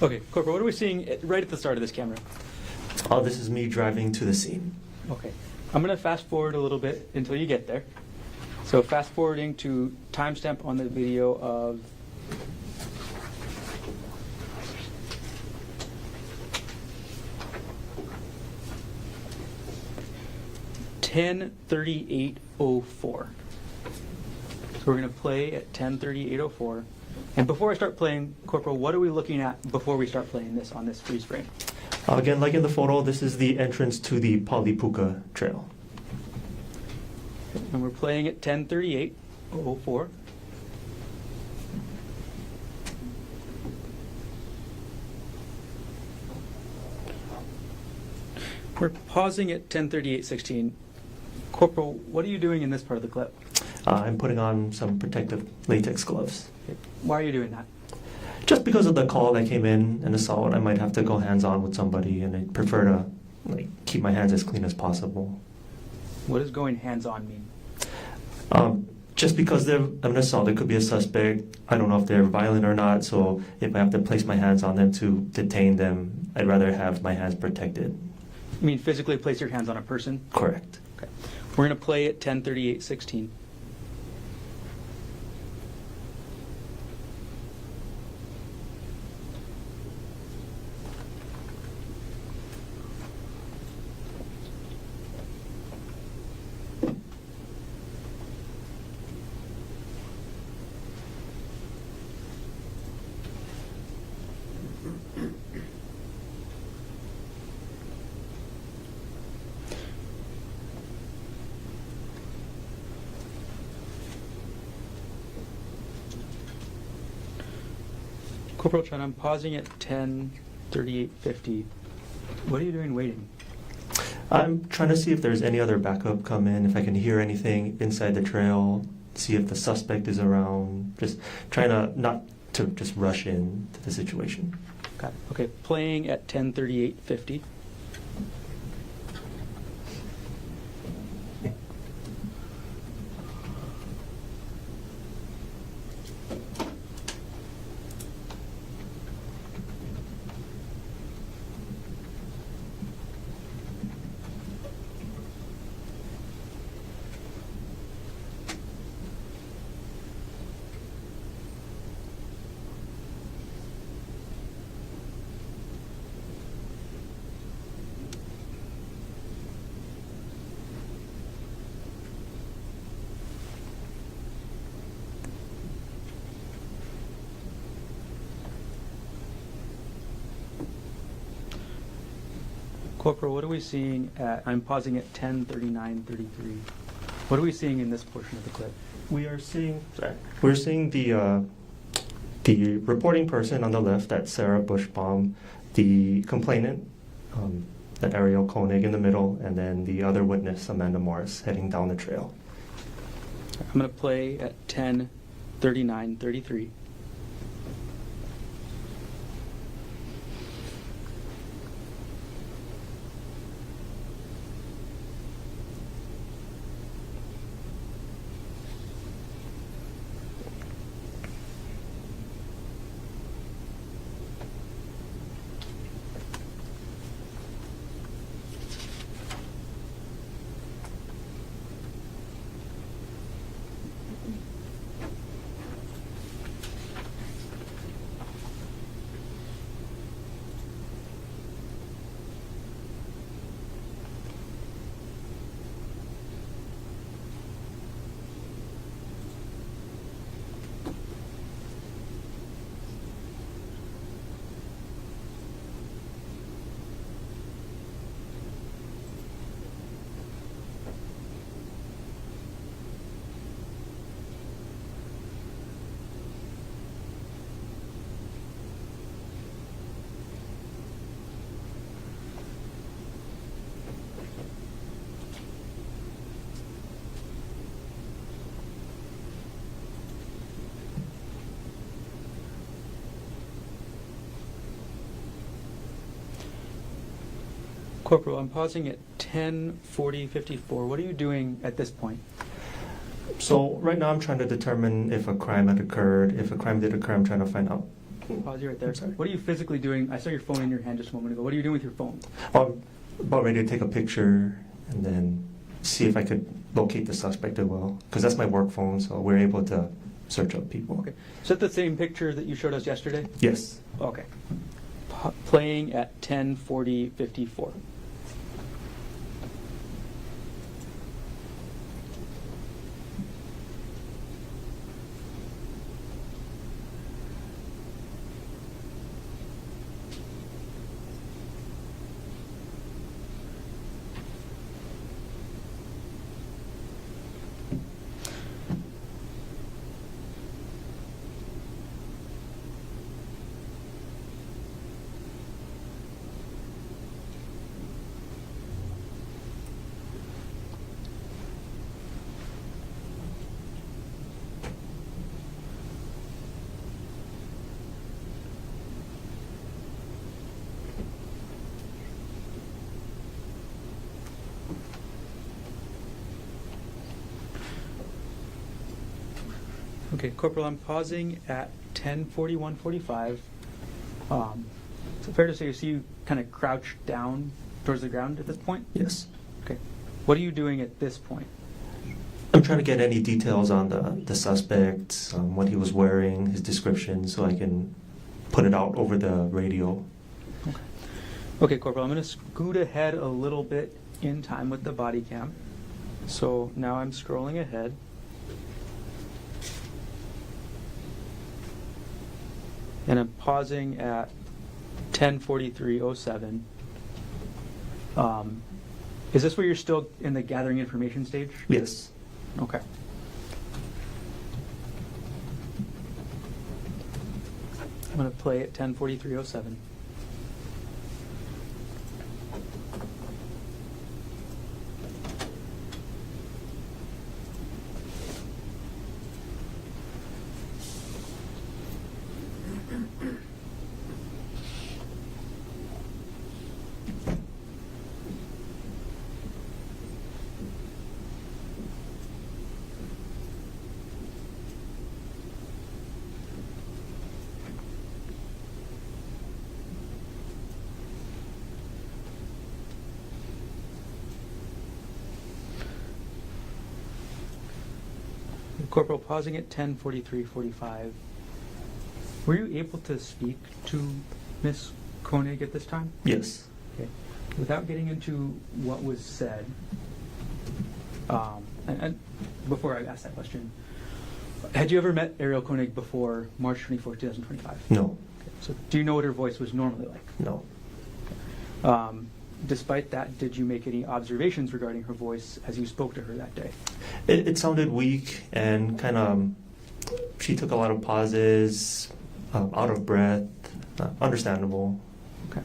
Okay, Corporal, what are we seeing right at the start of this camera? This is me driving to the scene. Okay, I'm going to fast forward a little bit until you get there. So fast forwarding to timestamp on the video of (10:38:04). So we're going to play at 10:38:04. And before I start playing, Corporal, what are we looking at before we start playing this on this freeze frame? Again, like in the photo, this is the entrance to the Polipuka Trail. And we're playing at 10:38:04. We're pausing at 10:38:16. Corporal, what are you doing in this part of the clip? I'm putting on some protective latex gloves. Why are you doing that? Just because of the call that came in and assault, I might have to go hands-on with somebody, and I prefer to keep my hands as clean as possible. What does going hands-on mean? Just because they're an assault, it could be a suspect. I don't know if they're violent or not, so if I have to place my hands on them to detain them, I'd rather have my hands protected. You mean physically place your hands on a person? Correct. Okay. We're going to play at 10:38:16. Corporal Chun, I'm pausing at 10:38:50. What are you doing waiting? I'm trying to see if there's any other backup come in, if I can hear anything inside the trail. see if the suspect is around, just trying to not to just rush into the situation. Got it. Okay, playing at 10:38:50. Corporal, what are we seeing at, I'm pausing at 10:39:33. What are we seeing in this portion of the clip? We're seeing the reporting person on the left, that's Sarah Bushbaum, the complainant, that Gerhardt Konig in the middle, and then the other witness, Amanda Morris, heading down the trail. I'm going to play at 10:39:33. Corporal, I'm pausing at 10:40:54. What are you doing at this point? So right now I'm trying to determine if a crime had occurred. If a crime did occur, I'm trying to find out. Pause you right there. I'm sorry. What are you physically doing? I saw your phone in your hand just a moment ago. What are you doing with your phone? I'm about ready to take a picture and then see if I could locate the suspect as well, because that's my work phone, so we're able to search up people. Okay. Is that the same picture that you showed us yesterday? Yes. Okay. Playing at 10:40:54. Okay, Corporal, I'm pausing at 10:41:45. Is it fair to say you see you kind of crouched down towards the ground at this point? Yes. Okay. What are you doing at this point? I'm trying to get any details on the suspect, what he was wearing, his description, so I can put it out over the radio. Okay. Okay, Corporal, I'm going to scoot ahead a little bit in time with the body cam. So now I'm scrolling ahead. And I'm pausing at 10:43:07. Is this where you're still in the gathering information stage? Yes. Okay. I'm going to play at 10:43:07. Corporal, pausing at 10:43:45. Were you able to speak to Miss Konig at this time? Yes. Okay. Without getting into what was said, and before I ask that question, had you ever met Ariel Konig before March 24, 2025? No. Okay. So do you know what her voice was normally like? No. Despite that, did you make any observations regarding her voice as you spoke to her that day? It sounded weak and kind of. She took a lot of pauses, out of breath. Understandable. Okay.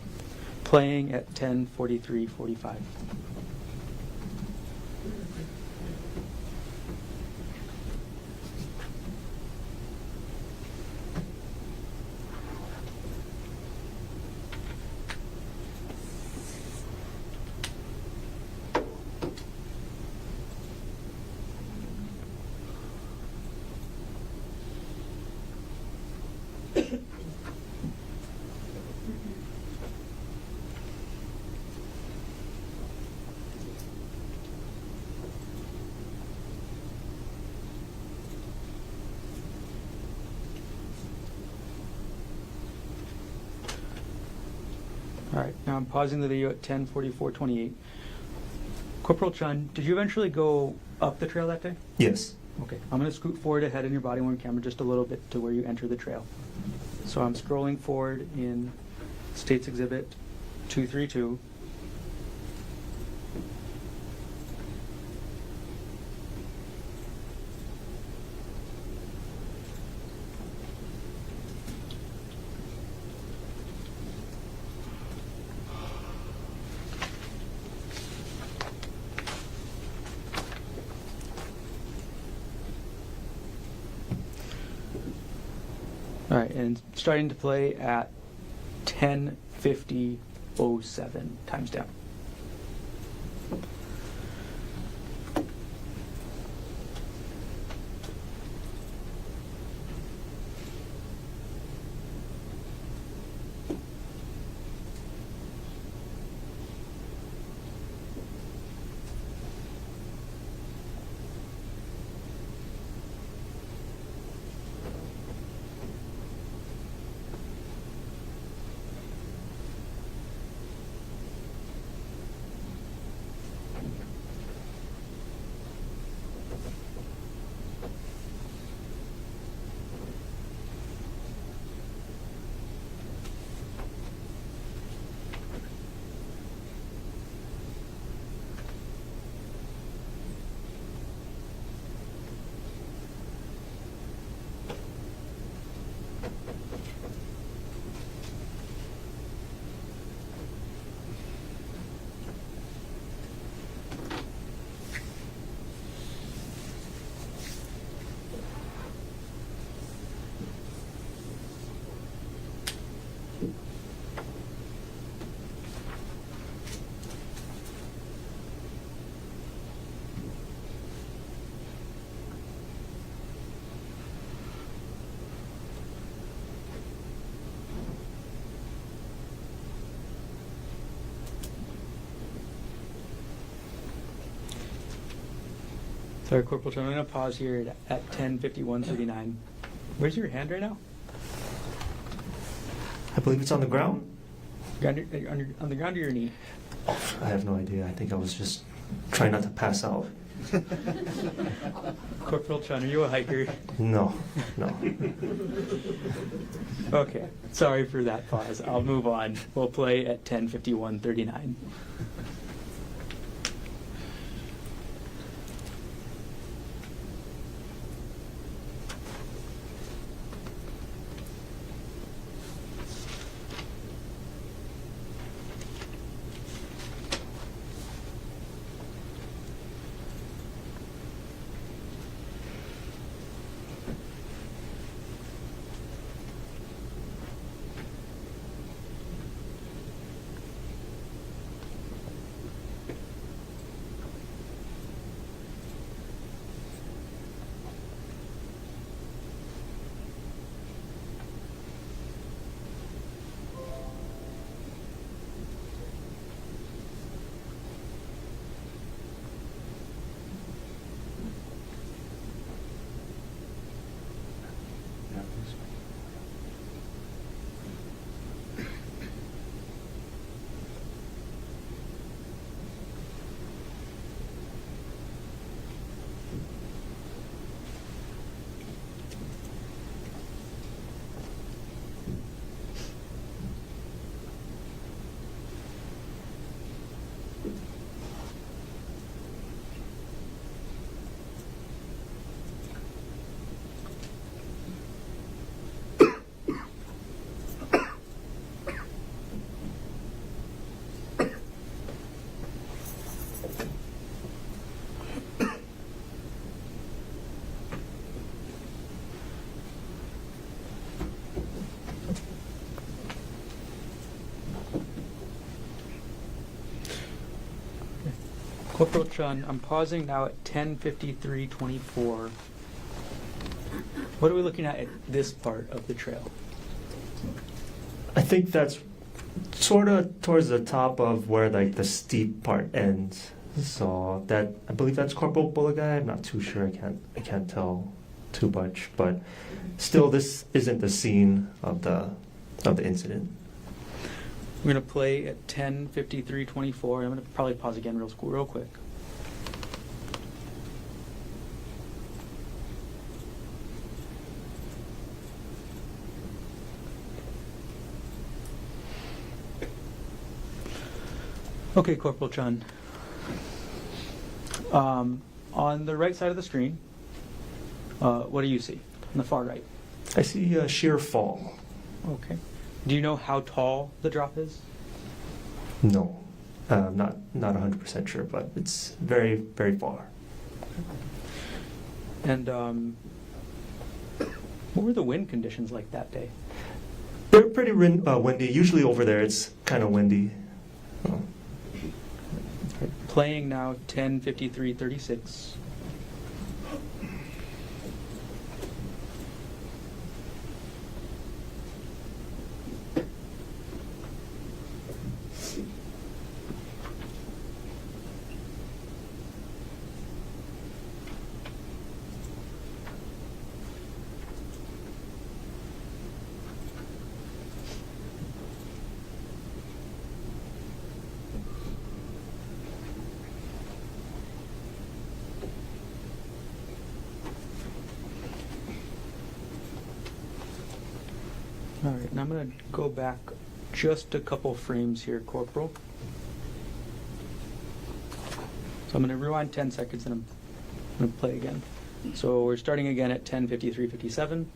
Playing at 10:43:45. All right, now I'm pausing the video at 10:44:28. Corporal Chun, did you eventually go up the trail that day? Yes. Okay, I'm going to scoot forward ahead in your body-worn camera just a little bit to where you enter the trail. So I'm scrolling forward in States Exhibit 232. All right, and starting to play at 10:50:07, times down. Sorry, Corporal Chun, I'm going to pause here at 10:51:39. Where's your hand right now? I believe it's on the ground. On the ground or your knee? I have no idea. I think I was just trying not to pass out. Corporal Chun, are you a hiker? No, no. Okay, sorry for that pause. I'll move on. We'll play at 10:51:39. Corporal Chun, I'm pausing now at 10:53:24. What are we looking at this part of the trail? I think that's sort of towards the top of where like the steep part ends. So that I believe that's Corporal Bulagai. I'm not too sure. I can't tell too much, but still, this isn't the scene of the incident. We're going to play at 10:53:24. I'm going to probably pause again real quick. Okay, Corporal Chun. On the right side of the screen, what do you see? On the far right. I see a sheer fall. Okay. Do you know how tall the drop is? No, not 100% sure, but it's very, very far. And what were the wind conditions like that day? They're pretty windy. Usually over there, it's kind of windy. Playing now 10:53:36. All right, now I'm going to go back just a couple frames here, Corporal. So I'm going to rewind 10 seconds and I'm going to play again. So we're starting again at 10:53:57.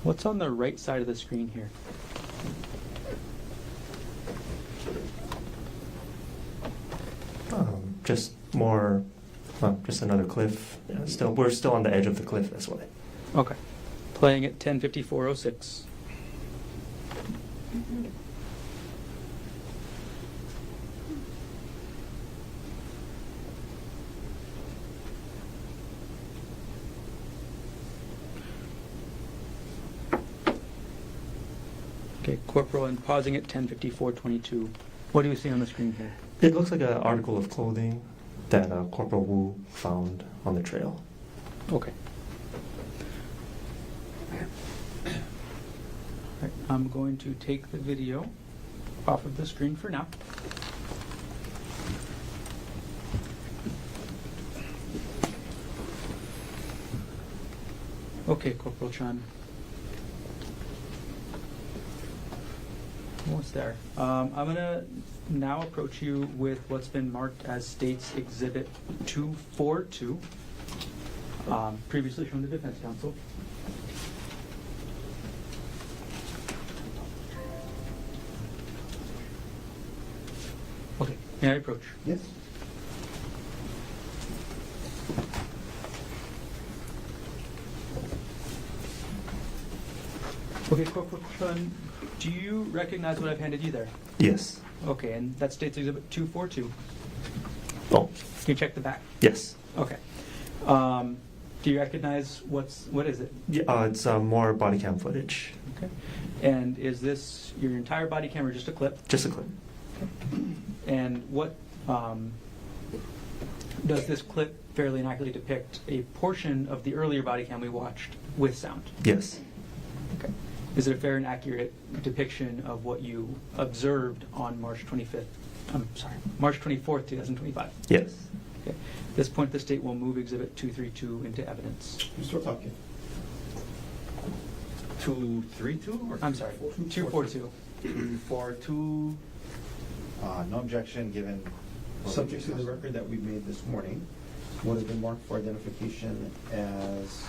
What's on the right side of the screen here? Just more, just another cliff. Yeah, we're still on the edge of the cliff this way. Okay. Playing at 10:54:06. Okay, Corporal, and pausing at 10:54:22. What do you see on the screen here? It looks like an article of clothing that Corporal Wu found on the trail. Okay. Right, I'm going to take the video off of the screen for now. Okay, Corporal Chun. Almost there. I'm going to now approach you with what's been marked as State's Exhibit 242, previously from the Defense Counsel. Okay, may I approach? Yes. Okay, Corporal Chun, do you recognize what I've handed you there? Yes. Okay, and that's State's Exhibit 242. Oh, Can you check the back? yes. Okay. Do you recognize what is it? Yeah, it's more body cam footage. Okay. And is this your entire body cam or just a clip? Just a clip. And what does this clip fairly and accurately depict a portion of the earlier body cam we watched with sound? Yes. Okay. Is it a fair and accurate depiction of what you observed on March 24th, 2025? Yes. Okay. At this point, the state will move Exhibit 232 into evidence. You're still talking. 232 or I'm sorry, 242. 242? No objection given. Subject to the record that we made this morning, what has been marked for identification as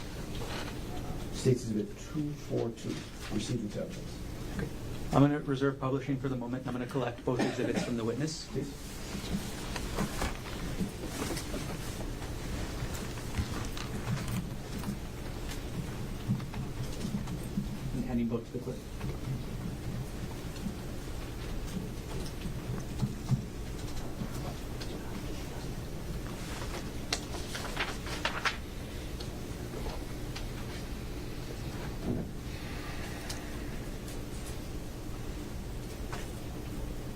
State's Exhibit 242, received into evidence. Okay. I'm going to reserve publishing for the moment. I'm going to collect both exhibits from the witness. Please. booked the clip.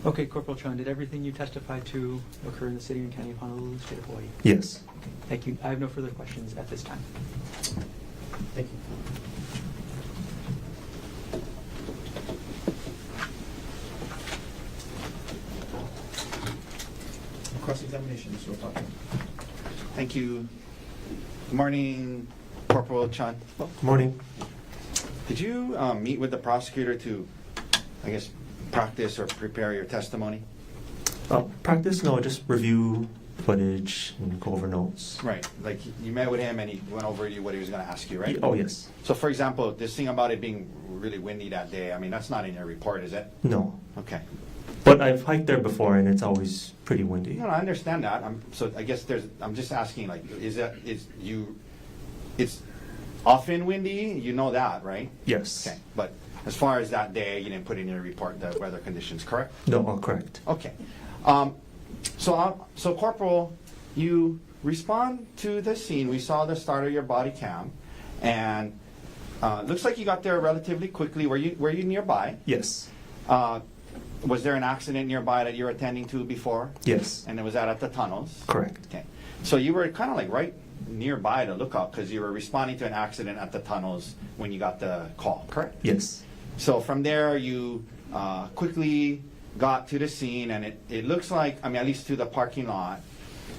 Okay, Corporal Chun, did everything you testified to occur in the city and county of Honolulu, state of Hawaii? Yes. Okay, thank you. I have no further questions at this time. Thank you. Cross-examination, Mr. Opato. Thank you. Good morning, Corporal Chun. Good morning. Did you meet with the prosecutor to, I guess, practice or prepare your testimony? Practice? No, just review footage and go over notes. Right, like you met with him and he went over you what he was going to ask you, right? Oh, yes. So for example, this thing about it being really windy that day, I mean, that's not in your report, is it? No. Okay. But I've hiked there before, and it's always pretty windy. No, I understand that. So I guess I'm just asking, like, it's often windy, you know that, right? Yes. Okay, but as far as that day, you didn't put in your report the weather conditions, correct? No, correct. Okay. So Corporal, you respond to the scene. We saw the start of your body cam, and looks like you got there relatively quickly. Were you nearby? Yes. Was there an accident nearby that you were attending to before? Yes. And was that at the tunnels? Correct. Okay. So you were kind of like right nearby the lookout because you were responding to an accident at the tunnels when you got the call, correct? Yes. So from there, you quickly got to the scene, and it looks like, I mean, at least to the parking lot,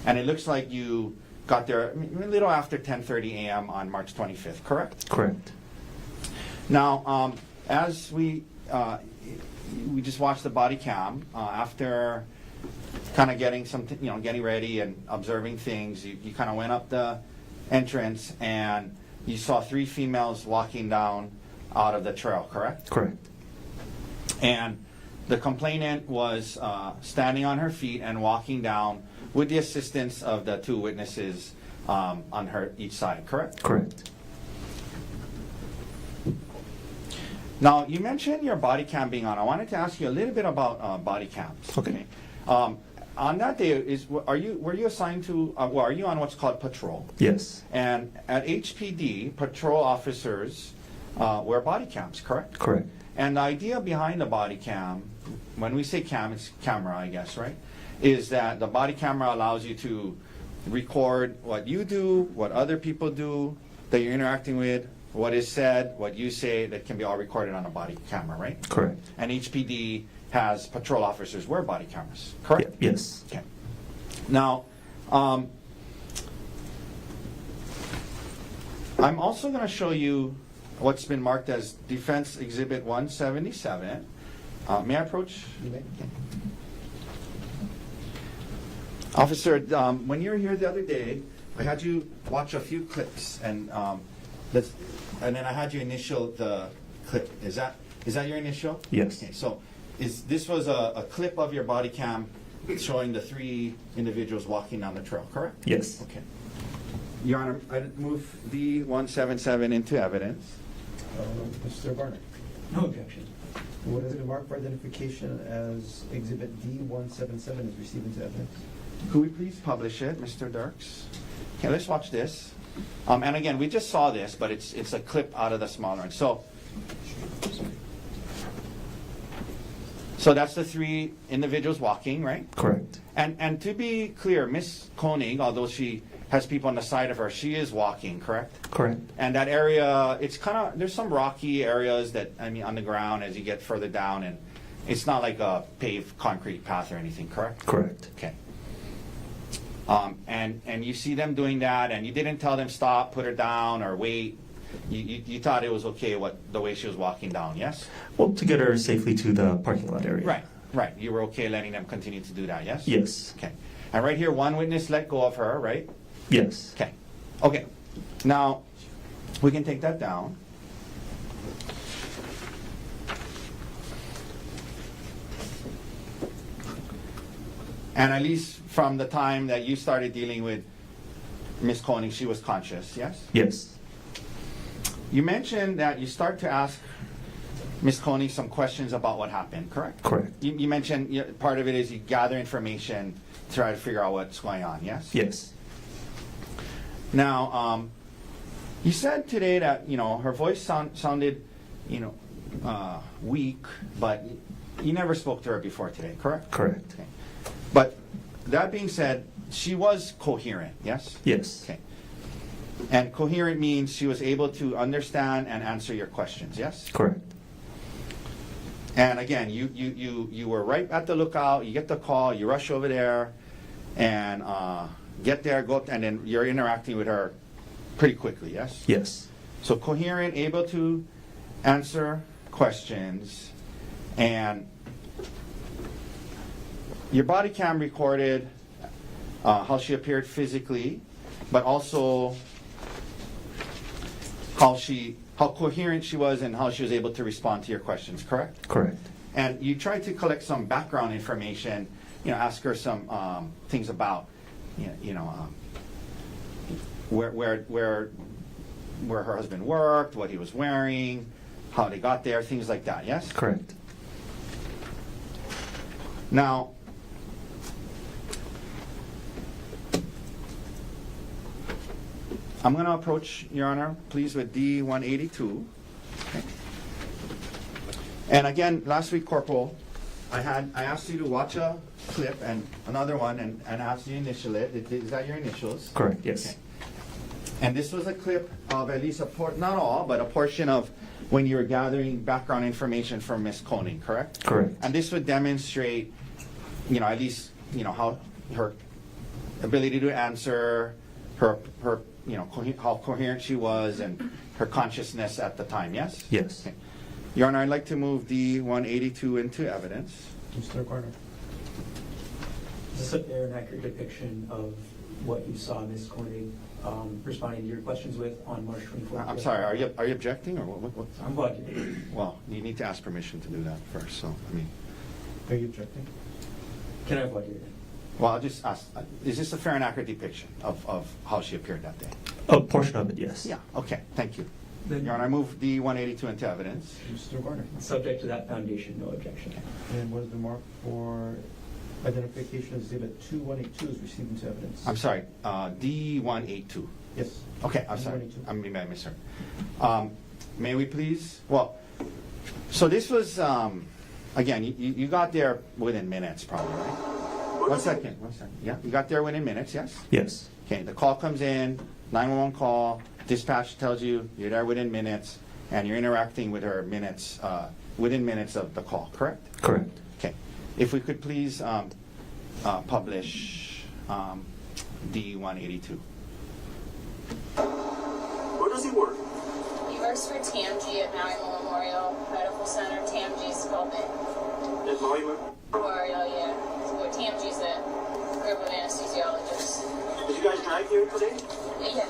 and it looks like you got there a little after 10:30 a.m. on March 25th, correct? Correct. Now, as we just watched the body cam, after kind of getting getting ready and observing things, you kind of went up the entrance, and you saw 3 females walking down out of the trail, correct? Correct. And the complainant was standing on her feet and walking down with the assistance of the 2 witnesses on her each side, correct? Correct. Now, you mentioned your body cam being on. I wanted to ask you a little bit about body cams. Okay. On that day, were you assigned to? Are you on what's called patrol? Yes. And at HPD, patrol officers wear body cams, correct? Correct. And the idea behind the body cam, when we say cam, it's camera, I guess, right? Is that the body camera allows you to record what you do, what other people do, that you're interacting with, what is said, what you say, that can be all recorded on a body camera, right? Correct. And HPD has patrol officers wear body cameras, correct? Yes. Okay. Now, I'm also going to show you what's been marked as Defense Exhibit 177. May I approach? You may. Okay. Officer, when you were here the other day, I had you watch a few clips, and then I had you initial the clip. Is that your initial? Yes. Okay. So, this was a clip of your body cam showing the 3 individuals walking down the trail, correct? Yes. Okay. Your Honor, I move D177 into evidence. Mr. Garner. No objection. What has been marked for identification as Exhibit D177 is received into evidence? Could we please publish it, Mr. Dirks? Okay, let's watch this. And again, we just saw this, but it's a clip out of the smaller one. So that's the 3 individuals walking, right? Correct. And to be clear, Miss Konig, although she has people on the side of her, she is walking, correct? Correct. And that area, it's kind of, there's some rocky areas that, I mean, on the ground as you get further down, and it's not like a paved concrete path or anything, correct? Correct. Okay. And you see them doing that, and you didn't tell them stop, put her down, or wait. You thought it was okay the way she was walking down, yes? Well, to get her safely to the parking lot area. Right. You were okay letting them continue to do that, yes? Yes. Okay. And right here, one witness let go of her, right? Yes. Okay. Now, we can take that down. And at least from the time that you started dealing with Miss Konig, she was conscious, yes? Yes. You mentioned that you start to ask Ms. Konig some questions about what happened, correct? Correct. You mentioned part of it is you gather information to try to figure out what's going on, yes? Yes. Now, you said today that, her voice sounded, weak, but you never spoke to her before today, correct? Correct. Okay. But that being said, she was coherent, yes? Yes. Okay. And coherent means she was able to understand and answer your questions, yes? Correct. And again, you were right at the lookout, you get the call, you rush over there, and get there, and then you're interacting with her pretty quickly, yes? Yes. So coherent, able to answer questions, and your body cam recorded how she appeared physically, but also how coherent she was and how she was able to respond to your questions, correct? Correct. And you tried to collect some background information, ask her some things about, where her husband worked, what he was wearing, how they got there, things like that, yes? Correct. Now, I'm going to approach, Your Honor, please, with D-182. Okay. And again, last week, Corporal, I asked you to watch a clip and another one and asked you to initial it. Is that your initials? Correct, yes. Okay. And this was a clip of at least not all, but a portion of when you were gathering background information from Ms. Konig, correct? Correct. And this would demonstrate, at least, how her ability to answer, her how coherent she was, and her consciousness at the time, yes? Yes. Okay. Your Honor, I'd like to move D-182 into evidence. Mr. Garner. Is this a fair and accurate depiction of what you saw Ms. Konig responding to your questions with on March 24th? I'm sorry, are you objecting, or what? I'm glad. Well, you need to ask permission to do that first, so, Are you objecting? Can I have what you're well, I'll just ask, is this a fair and accurate depiction of how she appeared that day? A portion of it, yes. Yeah, okay, thank you. Then- Your Honor, I move D-182 into evidence. Mr. Garner. Subject to that foundation, no objection. And what is the mark for identification of exhibit 2182 is received into evidence? I'm sorry, D-182. Yes. Okay, I'm sorry, 182. I misheard. May we please, so this was, again, you got there within minutes probably, right? One second. Yeah, you got there within minutes, yes? Yes. Okay, the call comes in, 911 call, dispatch tells you you're there within minutes, and you're interacting with her within minutes of the call, correct? Correct. Okay. If we could please publish D-182. Where does he work? He works for TMG at Maui Memorial Medical Center. TMG's called it At Maui? Memorial, yeah. So TMG's a group of anesthesiologists. Did you guys drive here today? Yeah.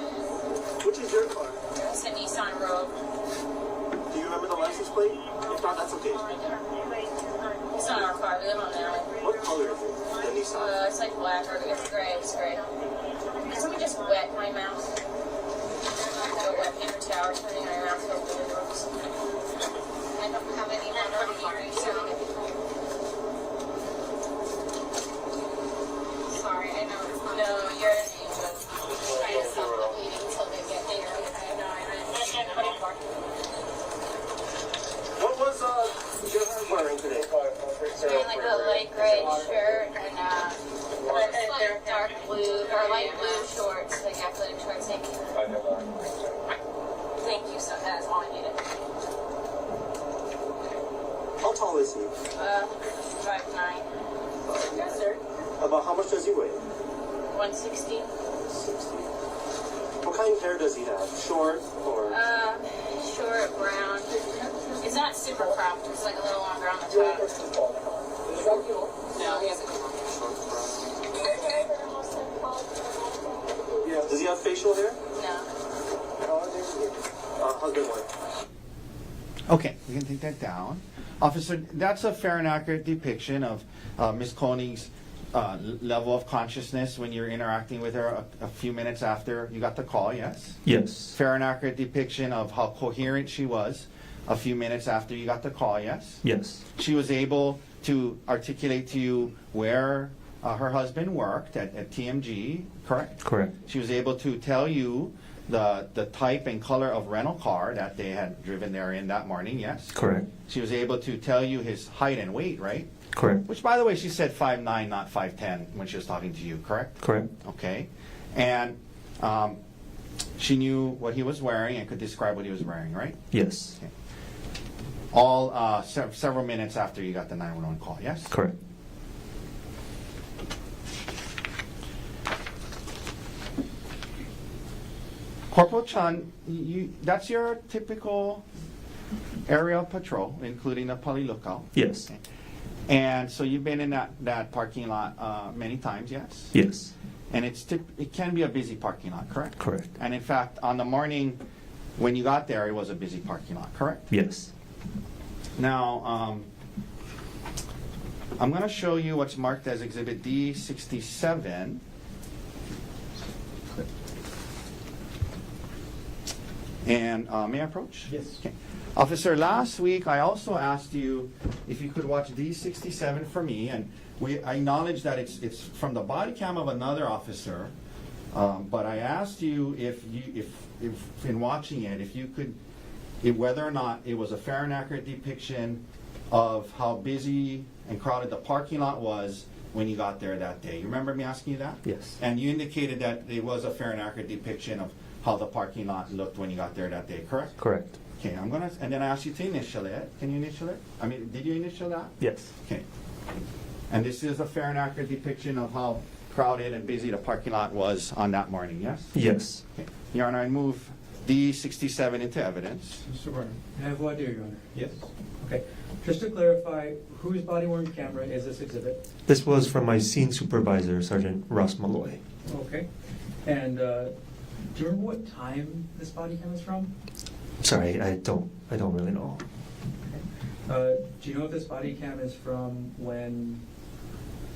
Which is your car? It's a Nissan Rogue. Do you remember the license plate? If not, that's okay. It's not our car. We live on Maui. What color is it? The Nissan? It's like black or it's gray. It's gray. Can somebody just wet my mouth? Go wet paper towel, turning my mouth over the rooms. I don't have any more hearing, so. Sorry, I know. No, you're an angel. I just stop the meeting until they get there. I know, What was Gerhardt wearing today? wearing like a light gray shirt and like dark blue or light blue shorts, like athletic shorts. Thank you. So that's all I needed. How tall is he? 5'9". Yes, sir. About how much does he weigh? 160. 60. What kind of hair does he have? Short or? Short brown. It's not super cropped. It's like a little longer on the top. No, he has a Short brown. Yeah. Does he have facial hair? no. Husband, wife. Okay, we can take that down. Officer, that's a fair and accurate depiction of Ms. Konig's level of consciousness when you're interacting with her a few minutes after you got the call, yes? Yes. Fair and accurate depiction of how coherent she was a few minutes after you got the call, yes? Yes. She was able to articulate to you where her husband worked at TMG, correct? Correct. She was able to tell you the type and color of rental car that they had driven there in that morning, yes? Correct. She was able to tell you his height and weight, right? Correct. Which, by the way, she said 5'9", not 5'10", when she was talking to you, correct? Correct. Okay. And she knew what he was wearing and could describe what he was wearing, right? Yes. Okay. All several minutes after you got the 911 call, yes? Correct. Corporal Chan, that's your typical area of patrol, including the Pali Lookout. Yes. Okay. And so you've been in that parking lot many times, yes? Yes. And it can be a busy parking lot, correct? Correct. And in fact, on the morning when you got there, it was a busy parking lot, correct? Yes. Now, I'm going to show you what's marked as Exhibit D67. And may I approach? Yes. Okay. Officer, last week I also asked you if you could watch D67 for me, and I acknowledge that it's from the body cam of another officer, but I asked you if in watching it, if you could, whether or not it was a fair and accurate depiction of how busy and crowded the parking lot was when you got there that day. You remember me asking you that? Yes. And you indicated that it was a fair and accurate depiction of how the parking lot looked when you got there that day, correct? Correct. Okay, and then I asked you to initial it. Can you initial it? I mean, did you initial that? Yes. Okay. And this is a fair and accurate depiction of how crowded and busy the parking lot was on that morning, yes? Yes. Okay. Your Honor, I move D67 into evidence. Mr. Warner? May I have voir dire, Your Honor? Yes. Okay. Just to clarify, whose body-worn camera is this exhibit? This was from my scene supervisor, Sergeant Ross Malloy. Okay. And do you remember what time this body cam is from? Sorry, I don't really know. Do you know if this body cam is from when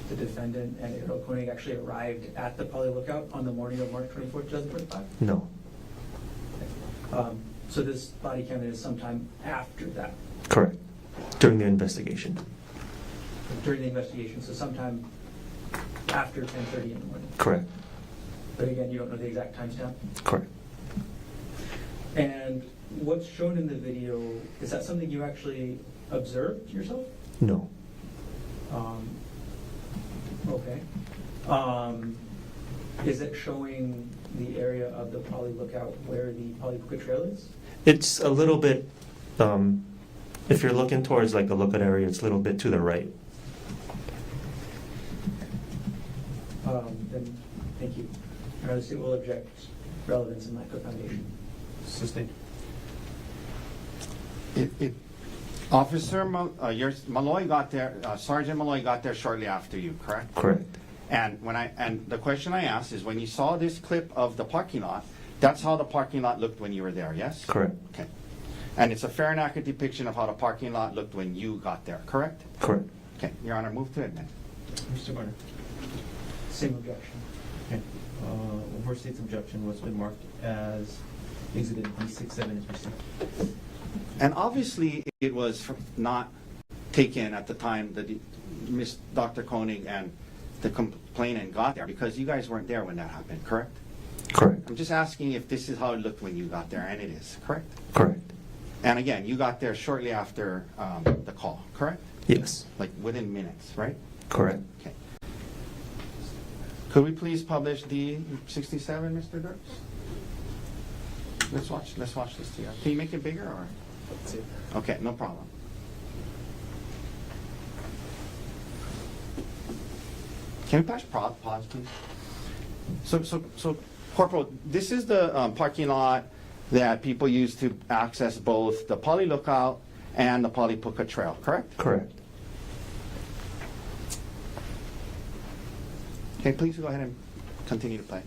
the defendant and Gerhardt Konig actually arrived at the Pali Lookout on the morning of March 24, 2025? No. So this body cam is sometime after that, Correct. During the investigation. during the investigation, so sometime after 10:30 in the morning. Correct. But again, you don't know the exact timestamp? Correct. And what's shown in the video, is that something you actually observed yourself? No. Okay. Is it showing the area of the Pali Lookout where the Pali Puka Trail is? It's a little bit, if you're looking towards like the lookout area, it's a little bit to the right. Then, thank you. The state will object relevance and lack of foundation. Sustained. Officer Malloy got there, Sergeant Malloy got there shortly after you, correct? Correct. And the question I asked is, when you saw this clip of the parking lot, that's how the parking lot looked when you were there, yes? Correct. Okay. And it's a fair and accurate depiction of how the parking lot looked when you got there, correct? Correct. Okay, Your Honor, move to admit. Mr. Warner? Same objection. Okay. Over state's objection, what's been marked as Exhibit D67 is received. And obviously, it was not taken at the time that Dr. Konig and the complainant got there, because you guys weren't there when that happened, correct? Correct. I'm just asking if this is how it looked when you got there, and it is, correct? Correct. And again, you got there shortly after the call, correct? Yes. Like within minutes, right? Correct. Okay. Could we please publish D67, Mr. Dirks? Let's watch this together. Can you make it bigger, or? Let's see. Okay, no problem. Can we pause, please? So, Corporal, this is the parking lot that people use to access both the Pali Lookout and the Pali Puka Trail, correct? Correct. Okay, please go ahead and continue to play.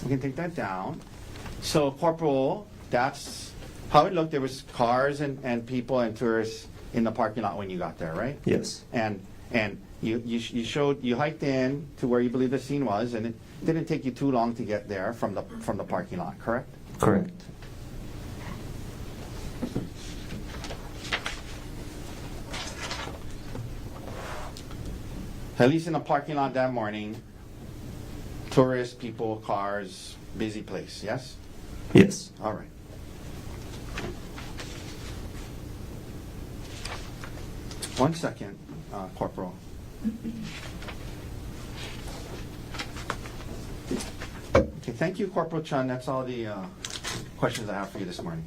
We can take that down. So, Corporal, that's how it looked. There was cars and people and tourists in the parking lot when you got there, right? Yes. And you hiked in to where you believe the scene was, and it didn't take you too long to get there from the parking lot, correct? Correct. At least in the parking lot that morning, tourists, people, cars, busy place, yes? Yes. All right. One second, Corporal. Okay, thank you, Corporal Chun. That's all the questions I have for you this morning.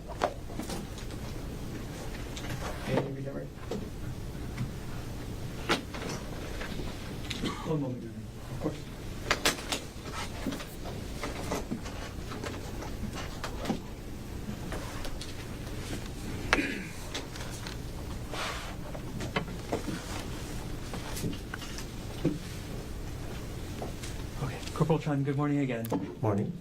Can you read that right? One moment, Your Honor. Of course. Okay, Corporal Chun, good morning again. Morning.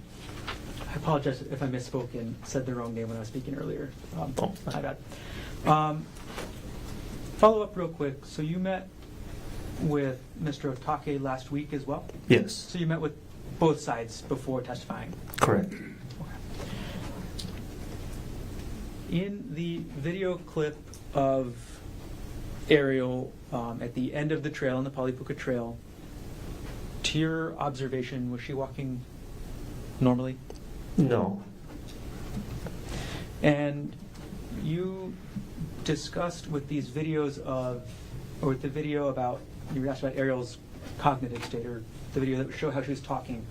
I apologize if I misspoke and said the wrong name when I was speaking earlier. Oh. My bad. Follow up real quick. So you met with Mr. Otake last week as well? Yes. So you met with both sides before testifying? Correct. In the video clip of Ariel at the end of the trail, on the Polipuka Trail, to your observation, was she walking normally? No. And you discussed with these videos or with the video about, you were asked about Ariel's cognitive state, or the video that would show how she was talking.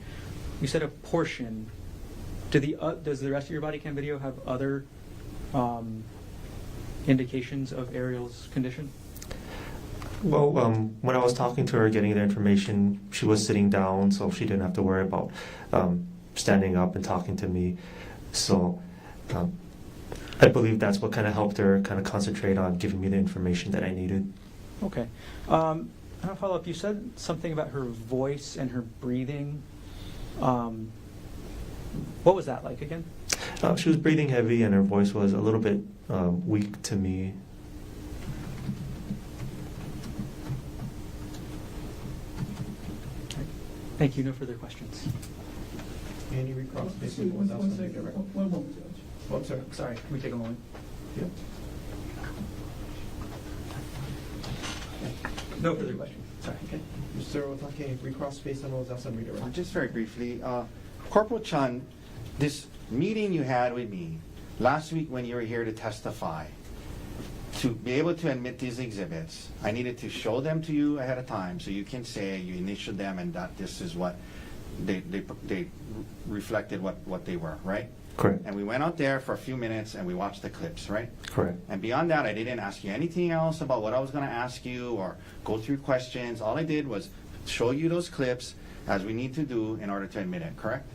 You said a portion. Does the rest of your body cam video have other indications of Ariel's condition? Well, when I was talking to her, getting the information, she was sitting down, so she didn't have to worry about standing up and talking to me. So I believe that's what kind of helped her kind of concentrate on giving me the information that I needed. Okay. And I'll follow up. You said something about her voice and her breathing. What was that like again? She was breathing heavy, and her voice was a little bit weak to me. Thank you. No further questions. Can you recross basically what was asked on the video record? One moment, Judge. Oh, I'm sorry. Sorry, can we take a moment? Yep. No further questions. Sorry. Okay. Mr. Otake, recross based on what was asked on the video record. Just very briefly, Corporal Chun, this meeting you had with me last week when you were here to testify, to be able to admit these exhibits, I needed to show them to you ahead of time so you can say you initialed them and that this is what they reflected what they were, right? Correct. And we went out there for a few minutes and we watched the clips, right? Correct. And beyond that, I didn't ask you anything else about what I was going to ask you or go through questions. All I did was show you those clips as we need to do in order to admit it, correct?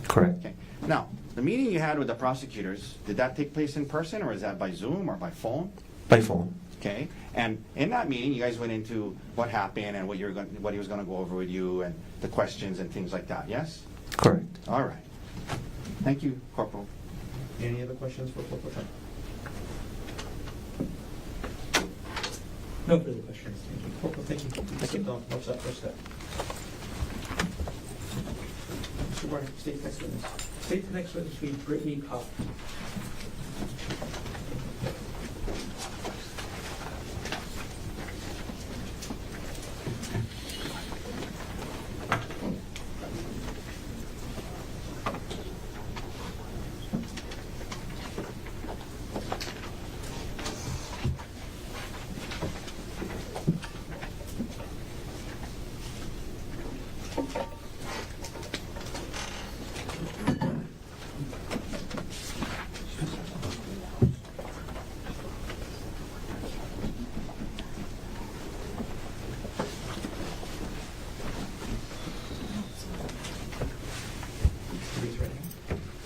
Correct. Okay. Now, the meeting you had with the prosecutors, did that take place in person or is that by Zoom or by phone? By phone. Okay. And in that meeting, you guys went into what happened and what he was going to go over with you and the questions and things like that, yes? Correct. All right. Thank you, Corporal. Any other questions for Corporal Chun? No further questions. Thank you. Corporal, thank you. Thank you. Don't watch that first step. Mr. Warner, state next witness. State the next witness will be Brittany Kopp.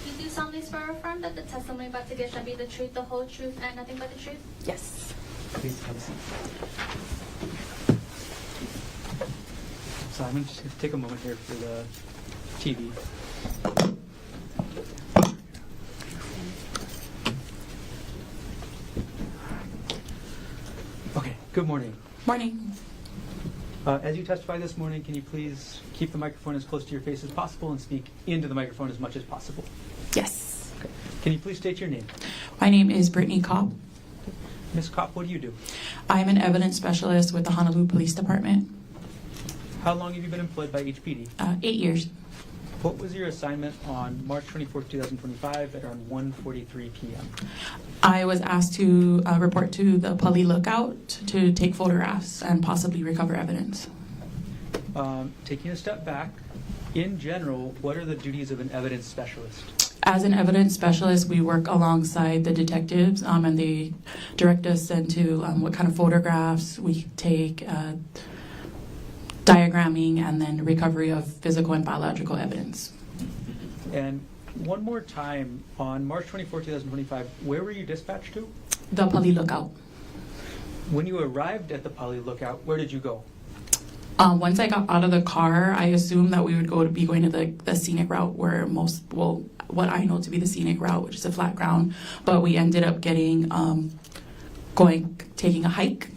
You do solemnly swear or affirm that the testimony about to give shall be the truth, the whole truth, and nothing but the truth? Yes. Please have a seat. So I'm going to just take a moment here for the TV. Good morning. Morning. As you testify this morning, can you please keep the microphone as close to your face as possible and speak into the microphone as much as possible? Yes. Okay. Can you please state your name? My name is Brittany Kopp. Ms. Kopp, what do you do? I'm an evidence specialist with the Honolulu Police Department. How long have you been employed by HPD? 8 years. What was your assignment on March 24th, 2025 at around 1:43 p.m.? I was asked to report to the Pali Lookout to take photographs and possibly recover evidence. Taking a step back, in general, what are the duties of an evidence specialist? As an evidence specialist, we work alongside the detectives and they direct us into what kind of photographs we take, diagramming, and then recovery of physical and biological evidence. And one more time, on March 24, 2025, where were you dispatched to? The Pali Lookout. When you arrived at the Pali Lookout, where did you go? Once I got out of the car, I assumed that we would be going to the scenic route where what I know to be the scenic route, which is a flat ground, but we ended up taking a hike.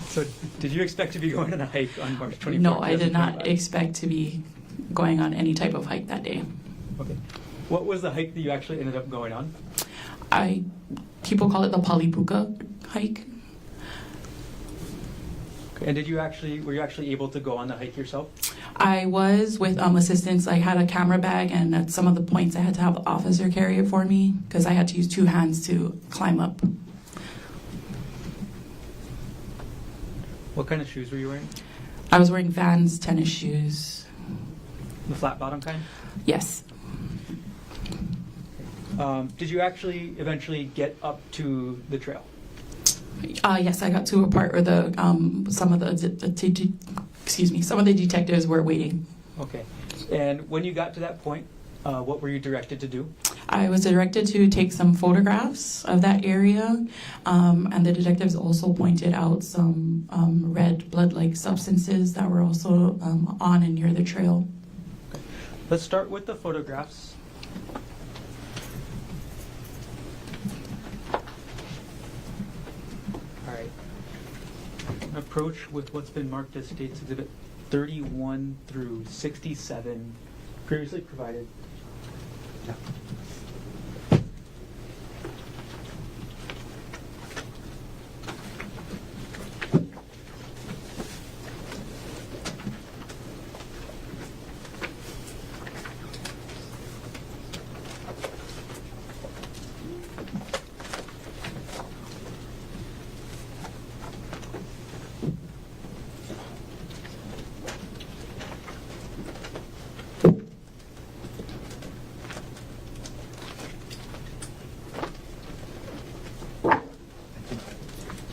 So did you expect to be going on a hike on March 24th? No, I did not expect to be going on any type of hike that day. Okay. What was the hike that you actually ended up going on? People call it the Palipuka hike. Okay. And were you actually able to go on the hike yourself? I was with assistance. I had a camera bag, and at some of the points I had to have the officer carry it for me because I had to use 2 hands to climb up. What kind of shoes were you wearing? I was wearing Vans tennis shoes. The flat bottom kind? Yes. Did you actually eventually get up to the trail? Yes, I got to a part where some of the detectives were waiting. Okay. And when you got to that point, what were you directed to do? I was directed to take some photographs of that area, and the detectives also pointed out some red blood-like substances that were also on and near the trail. Let's start with the photographs. All right. Approach with what's been marked as States Exhibit 31 through 67, previously provided. Yeah.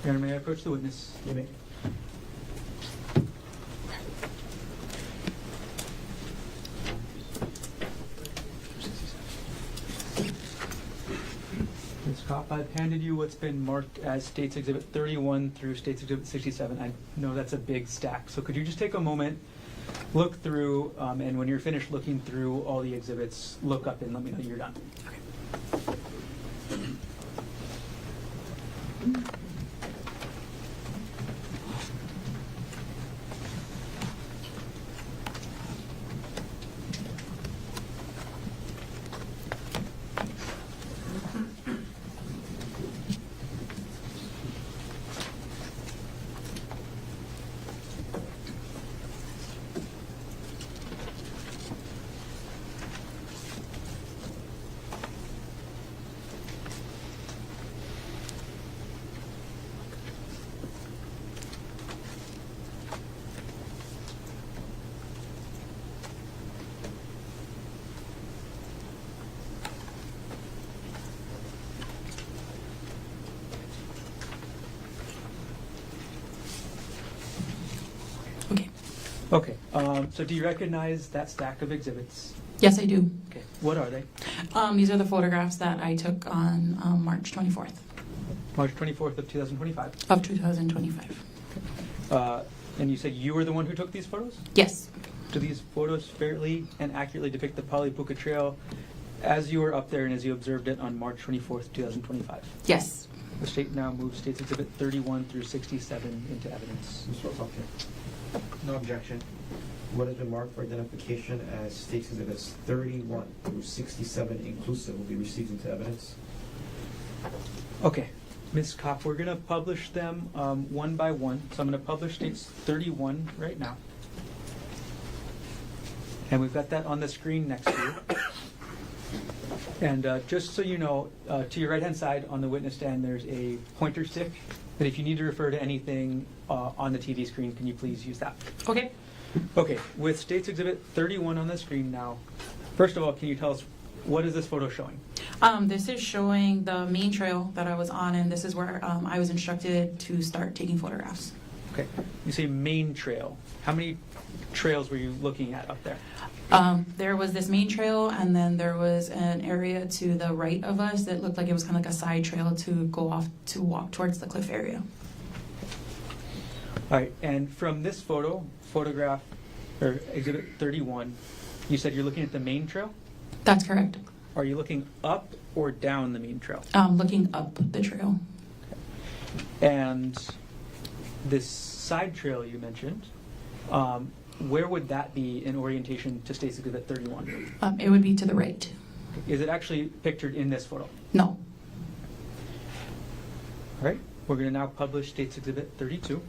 Your Honor, may I approach the witness? You may. Ms. Kopp, I've handed you what's been marked as States Exhibit 31 through States Exhibit 67. I know that's a big stack, so could you just take a moment, look through, and when you're finished looking through all the exhibits, look up and let me know you're done. Okay. Okay, so do you recognize that stack of exhibits? Yes, I do. Okay, what are they? These are the photographs that I took on March 24th. March 24th of 2025? Of 2025. And you said you were the one who took these photos? Yes. Do these photos fairly and accurately depict the Palipuka Trail as you were up there and as you observed it on March 24th, 2025? Yes. The state now moves States Exhibit 31 through 67 into evidence. Mr. O'Toole. No objection. What has been marked for identification as States Exhibits 31 through 67 inclusive will be received into evidence. Okay, Ms. Kopp, we're going to publish them one by one. So I'm going to publish States 31 right now. And we've got that on the screen next to you. And just so you know, to your right-hand side on the witness stand, there's a pointer stick. That if you need to refer to anything on the TV screen, can you please use that? Okay. Okay, with States Exhibit 31 on the screen now, first of all, can you tell us what is this photo showing? This is showing the main trail that I was on, and this is where I was instructed to start taking photographs. Okay, you say main trail. How many trails were you looking at up there? There was this main trail, and then there was an area to the right of us that looked like it was kind of like a side trail to go off to walk towards the cliff area. All right, and from this photograph, or Exhibit 31, you said you're looking at the main trail? That's correct. Are you looking up or down the main trail? Looking up the trail. And this side trail you mentioned, where would that be in orientation to States Exhibit 31? It would be to the right. Is it actually pictured in this photo? No. All right, we're going to now publish States Exhibit 32.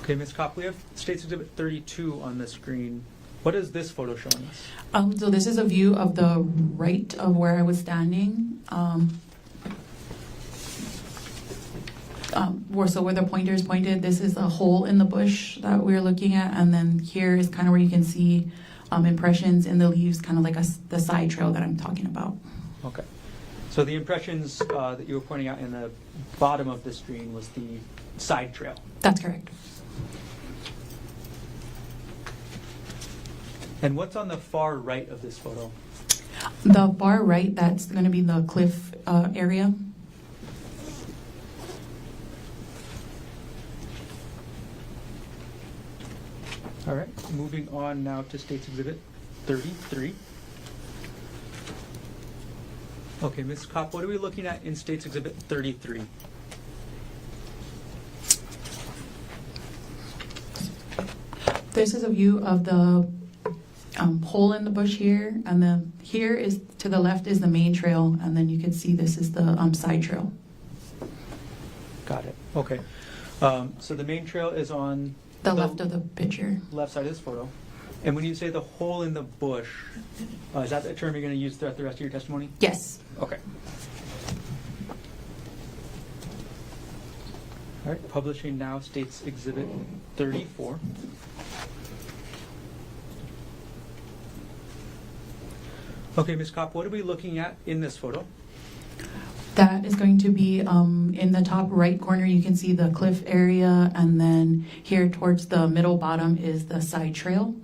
Okay, Ms. Kopp, we have States Exhibit 32 on the screen. What is this photo showing us? So this is a view of the right of where I was standing. Where the pointer is pointed, this is a hole in the bush that we're looking at, and then here is kind of where you can see impressions in the leaves, kind of like the side trail that I'm talking about. Okay. So the impressions that you were pointing out in the bottom of the screen was the side trail. That's correct. And what's on the far right of this photo? The far right, that's going to be the cliff area. All right, moving on now to States Exhibit 33. Okay, Ms. Kopp, what are we looking at in States Exhibit 33? This is a view of the hole in the bush here, and then here is to the left is the main trail, and then you can see this is the side trail. Got it. Okay. So the main trail is on The left of the picture. left side of this photo. And when you say the hole in the bush, is that the term you're going to use throughout the rest of your testimony? Yes. Okay. All right, publishing now States Exhibit 34. Okay, Ms. Kopp, what are we looking at in this photo? That is going to be in the top right corner. You can see the cliff area, and then here towards the middle bottom is the side trail.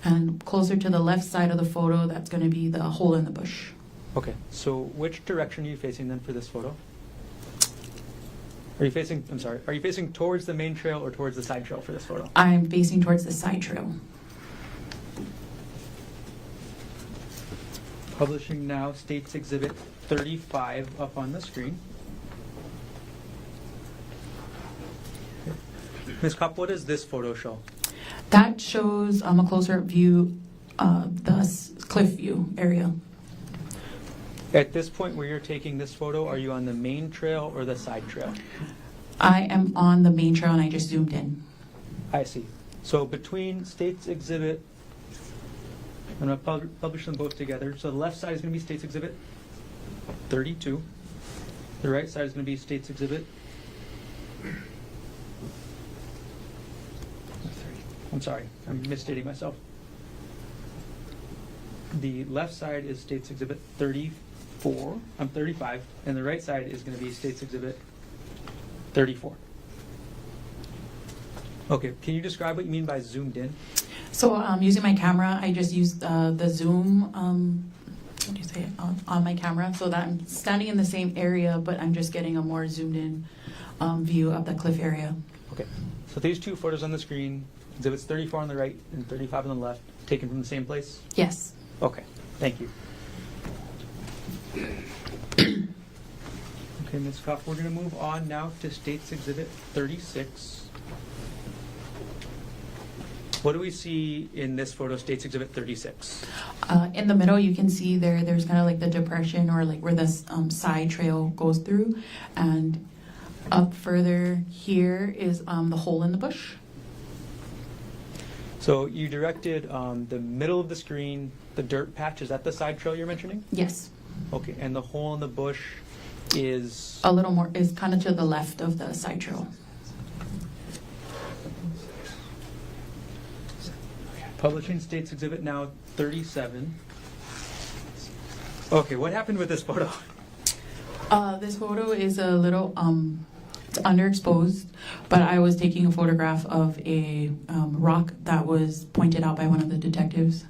And closer to the left side of the photo, that's going to be the hole in the bush. Okay, so which direction are you facing then for this photo? Are you facing towards the main trail or towards the side trail for this photo? I'm facing towards the side trail. Publishing now States Exhibit 35 up on the screen. Ms. Kopp, what does this photo show? That shows a closer view of the cliff view area. At this point where you're taking this photo, are you on the main trail or the side trail? I am on the main trail, and I just zoomed in. I see. So between States Exhibit, I'm going to publish them both together. So the left side is going to be States Exhibit 32. The right side is going to be States Exhibit. I'm sorry, I'm misstating myself. The left side is States Exhibit 35, and the right side is going to be States Exhibit 34. Okay, can you describe what you mean by zoomed in? So using my camera, I just used the zoom, on my camera, so that I'm standing in the same area, but I'm just getting a more zoomed in view of the cliff area. Okay, so these two photos on the screen, Exhibits 34 on the right and 35 on the left, taken from the same place? Yes. Okay, thank you. Okay, Ms. Kopp, we're going to move on now to State's Exhibit 36. What do we see in this photo, State's Exhibit 36? In the middle, you can see there's kind of like the depression or like where the side trail goes through. And up further here is the hole in the bush. So you directed the middle of the screen, the dirt patch. Is that the side trail you're mentioning? Yes. Okay, and the hole in the bush is? A little more, is kind of to the left of the side trail. Publishing State's Exhibit now 37. Okay, what happened with this photo? This photo is a little underexposed, but I was taking a photograph of a rock that was pointed out by one of the detectives.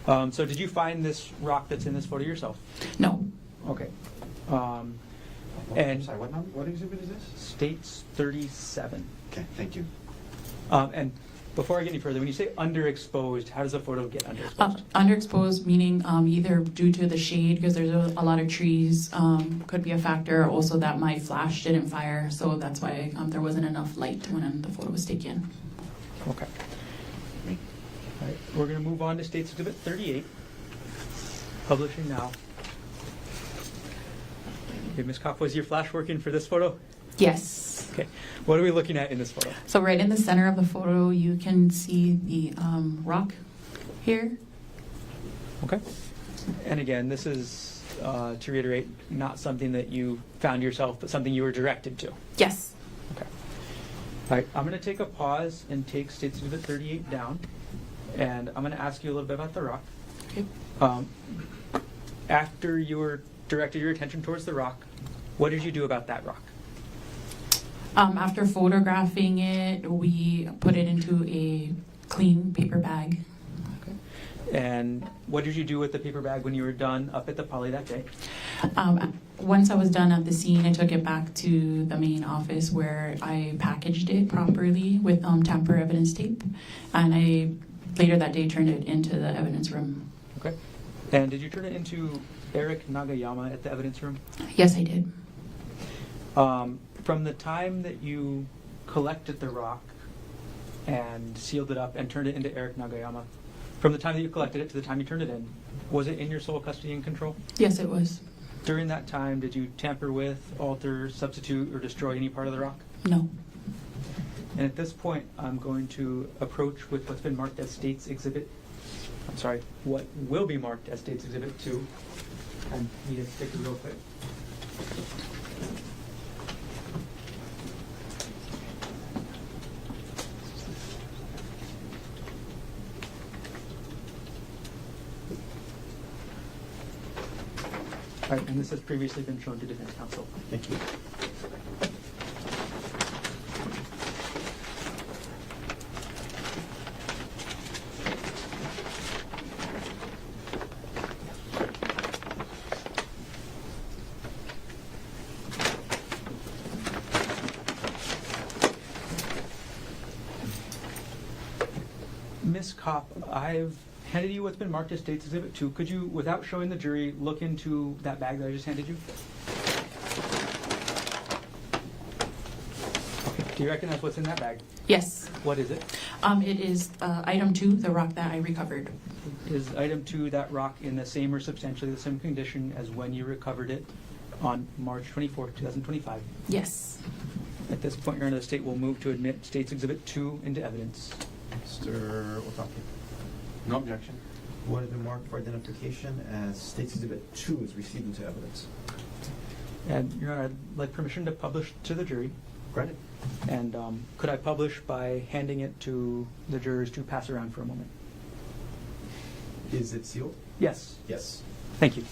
So did you find this rock that's in this photo yourself? No. Okay. And sorry, what exhibit is this? State's 37. Okay, thank you. And before I get any further, when you say underexposed, how does a photo get underexposed? Underexposed meaning either due to the shade, because there's a lot of trees, could be a factor. Also, that my flash didn't fire, so that's why there wasn't enough light when the photo was taken. Okay. All right, we're going to move on to State's Exhibit 38. Publishing now. Okay, Ms. Kopp, was your flash working for this photo? Yes. Okay. What are we looking at in this photo? So right in the center of the photo, you can see the rock here. Okay. And again, this is, to reiterate, not something that you found yourself, but something you were directed to. Yes. Okay. All right, I'm going to take a pause and take State's Exhibit 38 down, and I'm going to ask you a little bit about the rock. Okay. After you directed your attention towards the rock, what did you do about that rock? After photographing it, we put it into a clean paper bag. Okay. And what did you do with the paper bag when you were done up at the poly that day? Once I was done at the scene, I took it back to the main office where I packaged it properly with tamper evidence tape, and I later that day turned it into the evidence room. Okay. And did you turn it into Eric Nagayama at the evidence room? Yes, I did. From the time that you collected the rock and sealed it up and turned it into Eric Nagayama, from the time that you collected it to the time you turned it in, was it in your sole custody and control? Yes, it was. During that time, did you tamper with, alter, substitute, or destroy any part of the rock? No. And at this point, I'm going to approach with what's been marked as State's Exhibit. I'm sorry, what will be marked as State's Exhibit 2. I need to stick it real quick. All right, and this has previously been shown to defense counsel. Thank you. Ms. Kopp, I've handed you what's been marked as State's Exhibit 2. Could you, without showing the jury, look into that bag that I just handed you? Okay. Do you recognize what's in that bag? Yes. What is it? It is item 2, the rock that I recovered. Is item 2 that rock in the same or substantially the same condition as when you recovered it on March 24, 2025? Yes. At this point, Your Honor, the state will move to admit State's Exhibit 2 into evidence. Mr. Otake. No objection. What has been marked for identification as State's Exhibit 2 is received into evidence. And Your Honor, I'd like permission to publish to the jury. Granted. And could I publish by handing it to the jurors to pass around for a moment? Is it sealed? Yes. Yes. Thank you.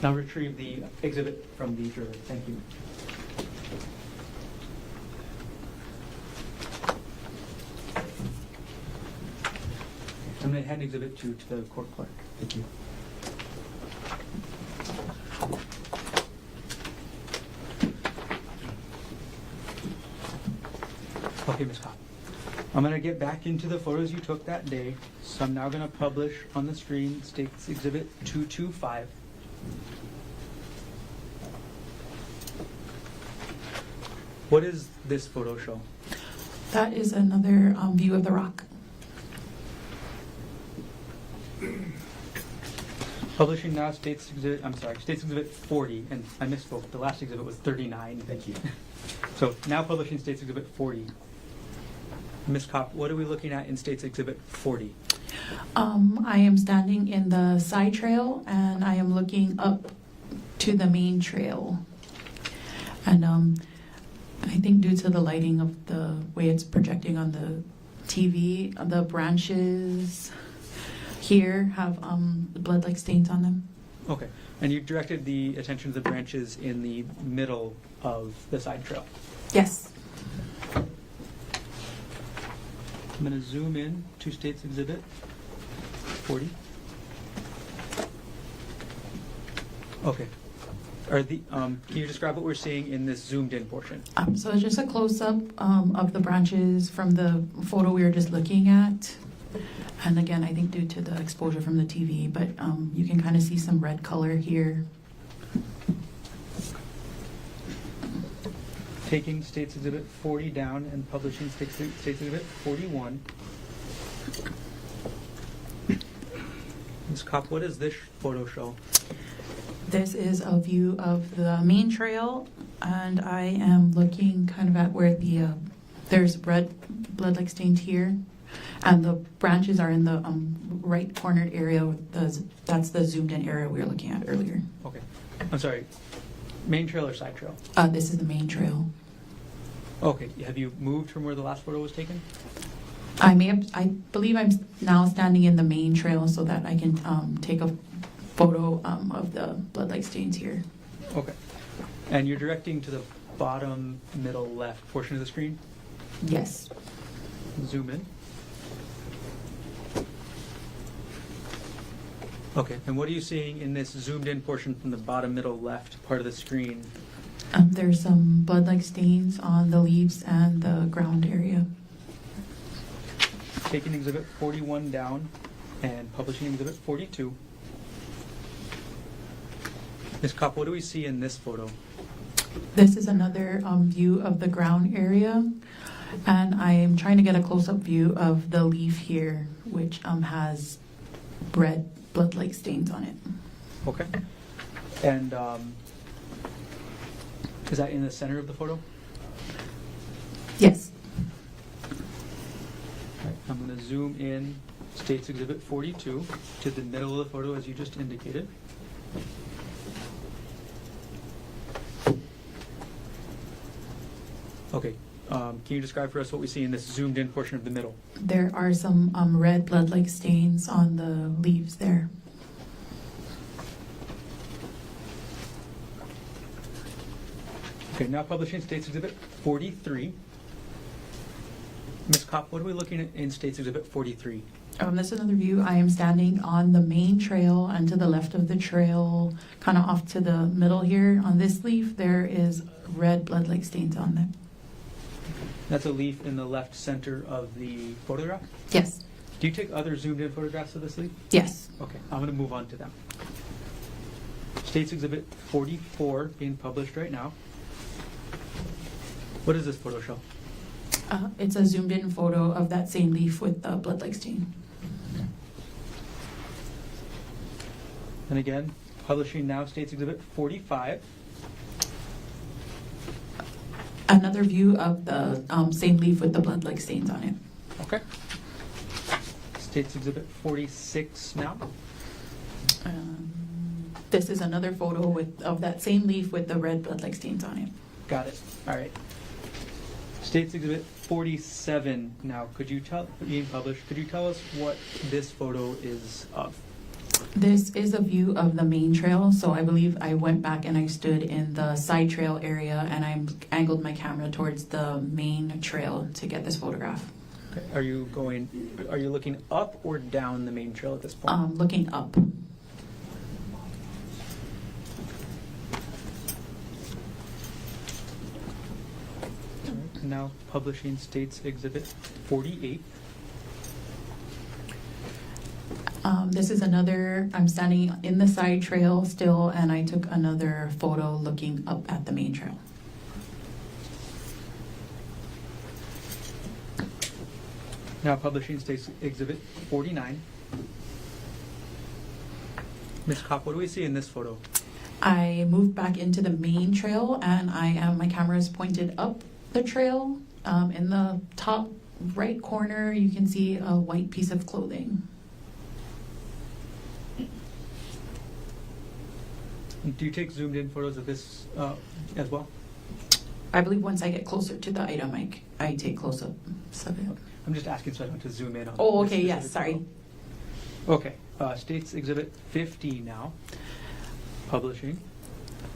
Now retrieve the exhibit from the juror. Thank you. I'm going to hand exhibit 2 to the court clerk. Thank you. Okay, Ms. Kopp. I'm going to get back into the photos you took that day. So I'm now going to publish on the screen State's Exhibit 225. What does this photo show? That is another view of the rock. Publishing now State's Exhibit 40, and I misspoke. The last exhibit was 39. Thank you. So now publishing State's Exhibit 40. Ms. Kopp, what are we looking at in State's Exhibit 40? I am standing in the side trail and I am looking up to the main trail. And I think due to the lighting of the way it's projecting on the TV, the branches here have blood-like stains on them. Okay. And you directed the attention to the branches in the middle of the side trail. Yes. I'm going to zoom in to State's Exhibit 40. Okay. Can you describe what we're seeing in this zoomed in portion? So it's just a close-up of the branches from the photo we were just looking at. And again, I think due to the exposure from the TV, but you can kind of see some red color here. Taking State's Exhibit 40 down and publishing State's Exhibit 41. Ms. Kopp, what does this photo show? This is a view of the main trail, and I am looking kind of at where the there's red blood-like stains here, and the branches are in the right cornered area. That's the zoomed-in area we were looking at earlier. Okay. I'm sorry. Main trail or side trail? This is the main trail. Okay. Have you moved from where the last photo was taken? I believe I'm now standing in the main trail so that I can take a photo of the blood-like stains here. Okay. And you're directing to the bottom, middle, left portion of the screen? Yes. Zoom in. Okay. And what are you seeing in this zoomed in portion from the bottom, middle, left part of the screen? There's some blood-like stains on the leaves and the ground area. Taking Exhibit 41 down and publishing Exhibit 42. Ms. Kopp, what do we see in this photo? This is another view of the ground area, and I am trying to get a close-up view of the leaf here, which has red blood-like stains on it. Okay. And is that in the center of the photo? Yes. Right. I'm going to zoom in State's Exhibit 42 to the middle of the photo as you just indicated. Okay. Can you describe for us what we see in this zoomed in portion of the middle? There are some red blood-like stains on the leaves there. Okay, now publishing State's Exhibit 43. Ms. Kopp, what are we looking at in State's Exhibit 43? This is another view. I am standing on the main trail, and to the left of the trail, kind of off to the middle here, on this leaf, there is red blood-like stains on them. That's a leaf in the left center of the photograph? Yes. Do you take other zoomed in photographs of this leaf? Yes. Okay, I'm going to move on to them. State's Exhibit 44 being published right now. What does this photo show? It's a zoomed-in photo of that same leaf with the blood-like stain. And again, publishing now State's Exhibit 45. Another view of the same leaf with the blood-like stains on it. Okay. State's Exhibit 46 now. This is another photo of that same leaf with the red blood-like stains on it. Got it. All right. State's Exhibit 47 now. Being published, could you tell us what this photo is of? This is a view of the main trail, so I believe I went back and I stood in the side trail area and I angled my camera towards the main trail to get this photograph. Okay. Are you looking up or down the main trail at this point? Looking up. Now publishing States Exhibit 48. This is another, I'm standing in the side trail still, and I took another photo looking up at the main trail. Now publishing States Exhibit 49. Ms. Kopp, what do we see in this photo? I moved back into the main trail, and my camera is pointed up the trail. In the top right corner, you can see a white piece of clothing. Do you take zoomed in photos of this as well? I believe once I get closer to the item, I take close-ups of it. I'm just asking so I don't have to zoom in on Oh, this okay, yes, specific sorry. photo. Okay, States Exhibit 50 now. Publishing.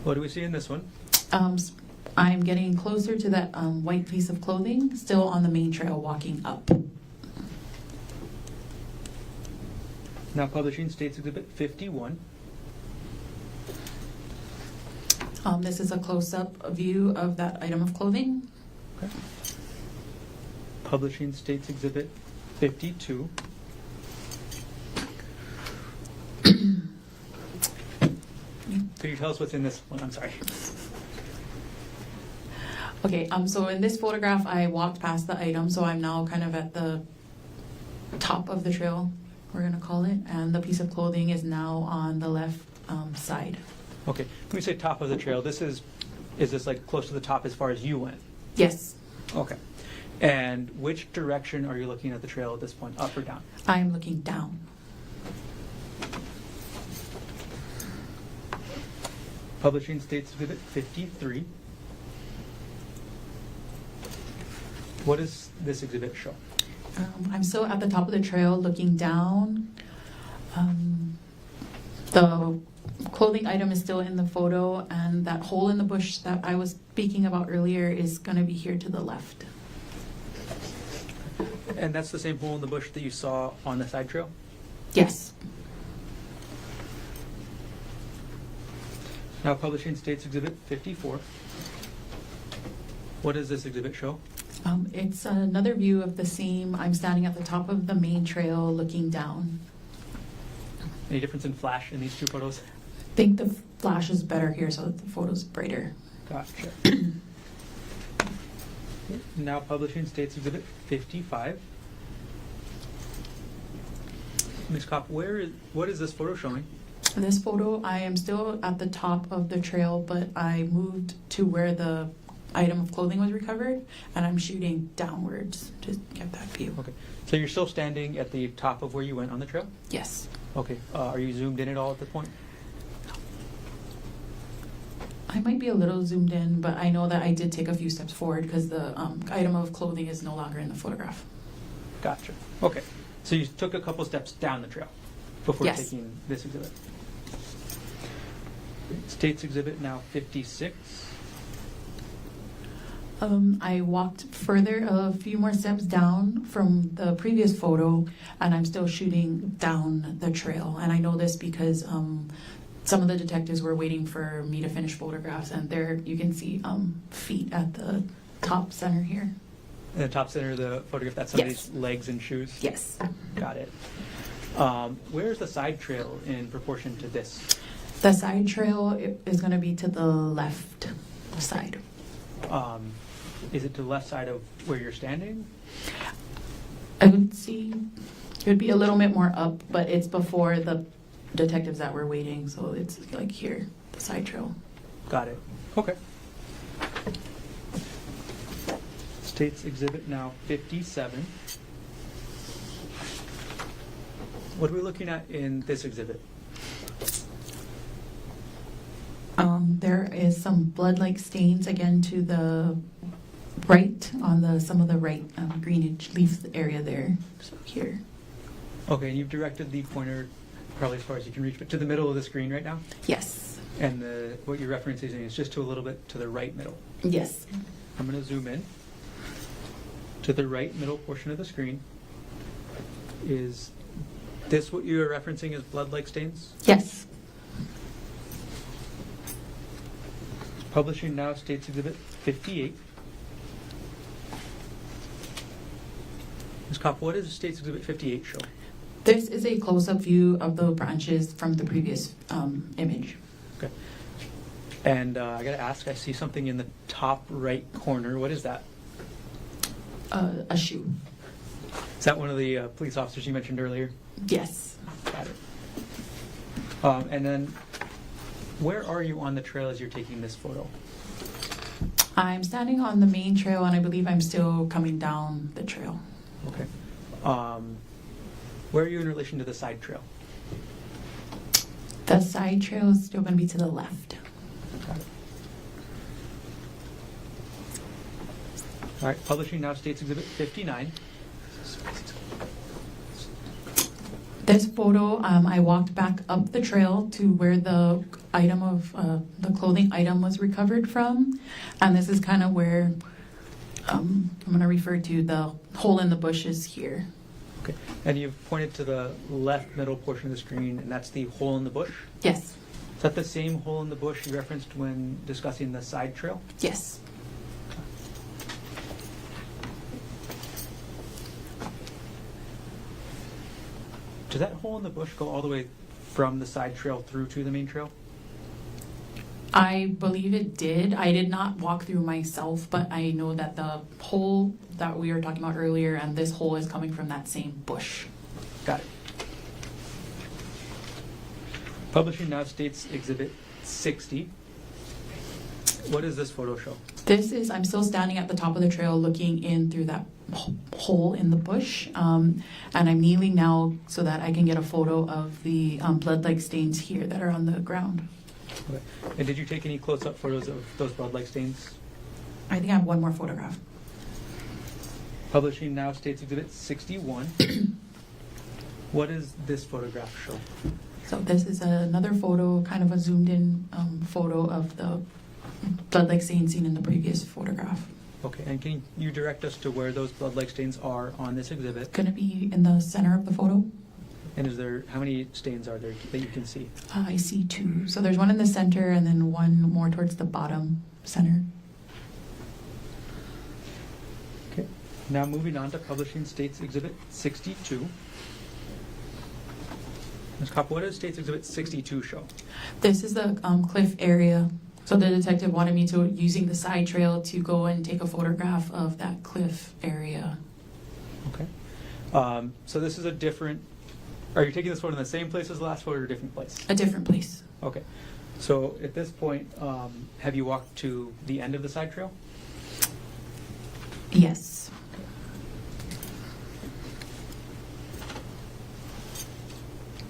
What do we see in this one? I'm getting closer to that white piece of clothing, still on the main trail, walking up. Now publishing States Exhibit 51. This is a close-up view of that item of clothing. Okay. Publishing States Exhibit 52. Could you tell us what's in this one? I'm sorry. Okay, so in this photograph, I walked past the item, so I'm now kind of at the top of the trail, we're gonna call it, and the piece of clothing is now on the left side. Okay, when we say top of the trail, is this like close to the top as far as you went? Yes, Okay. And which direction are you looking at the trail at this point, up or down? I'm looking down. Publishing States Exhibit 53. What does this exhibit show? I'm still at the top of the trail looking down. The clothing item is still in the photo, and that hole in the bush that I was speaking about earlier is going to be here to the left. And that's the same hole in the bush that you saw on the side trail? Yes. Now publishing States Exhibit 54. What does this exhibit show? It's another view of the same. I'm standing at the top of the main trail looking down. Any difference in flash in these two photos? I think the flash is better here, so that the photo's brighter. Gotcha. Now publishing States Exhibit 55. Ms. Kopp, what is this photo showing? In this photo, I am still at the top of the trail, but I moved to where the item of clothing was recovered, and I'm shooting downwards to get that view. Okay, so you're still standing at the top of where you went on the trail? Yes. Okay, are you zoomed in at all at this point? I might be a little zoomed in, but I know that I did take a few steps forward because the item of clothing is no longer in the photograph. Gotcha. Okay, so you took a couple steps down the trail before Yes. taking this exhibit. States Exhibit now 56. I walked further, a few more steps down from the previous photo, and I'm still shooting down the trail. And I know this because some of the detectives were waiting for me to finish photographs, and there you can see feet at the top center here. In the top center of the photograph, that's somebody's legs and shoes? Yes. Got it. Where's the side trail in proportion to this? The side trail is going to be to the left side. Is it to the left side of where you're standing? I would see it would be a little bit more up, but it's before the detectives that were waiting, so it's like here, the side trail. Got it. Okay. States Exhibit now 57. What are we looking at in this exhibit? There is some blood-like stains again to the right on some of the right greenage leaf area there. So here. Okay, and you've directed the pointer probably as far as you can reach, but to the middle of the screen right now. Yes. And what you're referencing is just to a little bit to the right middle. Yes. I'm going to zoom in. To the right middle portion of the screen. Is this what you're referencing as blood-like stains? Yes. Publishing now, States Exhibit 58. Ms. Kopp, what does States Exhibit 58 show? This is a close-up view of the branches from the previous image. Okay. And I got to ask, I see something in the top right corner. What is that? A shoe. Is that one of the police officers you mentioned earlier? Yes. Got it. And then, where are you on the trail as you're taking this photo? I'm standing on the main trail, and I believe I'm still coming down the trail. Okay. Where are you in relation to the side trail? The side trail is still going to be to the left. Got it. All right, publishing now, States Exhibit 59. This photo, I walked back up the trail to where the item of the clothing item was recovered from, and this is kind of where I'm going to refer to the hole in the bushes here. Okay, and you've pointed to the left middle portion of the screen, and that's the hole in the bush? Yes. Is that the same hole in the bush you referenced when discussing the side trail? Yes. Did that hole in the bush go all the way from the side trail through to the main trail? I believe it did. I did not walk through myself, but I know that the hole that we were talking about earlier and this hole is coming from that same bush. Got it. Publishing now, States Exhibit 60. What does this photo show? This is, I'm still standing at the top of the trail looking in through that hole in the bush, and I'm kneeling now so that I can get a photo of the blood-like stains here that are on the ground. Okay. And did you take any close-up photos of those blood-like stains? I think I have one more photograph. Publishing now, States Exhibit 61. What does this photograph show? So this is another photo, kind of a zoomed-in photo of the blood-like stains seen in the previous photograph. Okay, and can you direct us to where those blood-like stains are on this exhibit? Going to be in the center of the photo. And is there, how many stains are there that you can see? I see two. So there's one in the center and then one more towards the bottom center. Okay, now moving on to Publishing States Exhibit 62. Ms. Kopp, what does States Exhibit 62 show? This is the cliff area. So the detective wanted me to, using the side trail, to go and take a photograph of that cliff area. Okay. So this is a different, are you taking this photo in the same place as the last photo or a different place? A different place. Okay. So at this point, have you walked to the end of the side trail? Yes.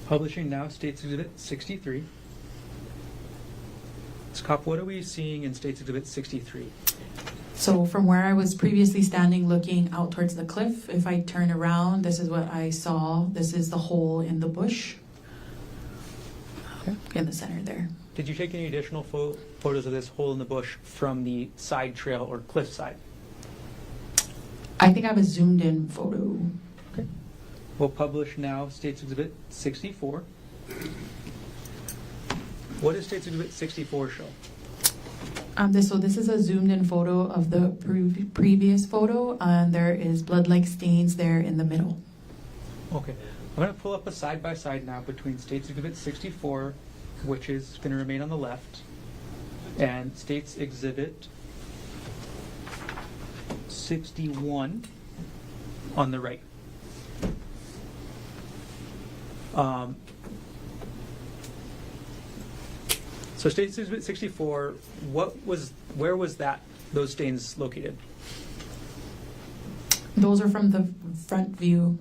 Publishing now, States Exhibit 63. Ms. Kopp, what are we seeing in States Exhibit 63? So from where I was previously standing looking out towards the cliff, if I turn around, this is what I saw. This is the hole in the bush. Okay. In the center there. Did you take any additional photos of this hole in the bush from the side trail or cliff side? I think I have a zoomed in photo. Okay. We'll publish now States Exhibit 64. What does States Exhibit 64 show? So this is a zoomed in photo of the previous photo, and there is blood-like stains there in the middle. Okay. I'm going to pull up a side-by-side now between States Exhibit 64, which is going to remain on the left, and States Exhibit 61 on the right. So States Exhibit 64, where was those stains located? Those are from the front view.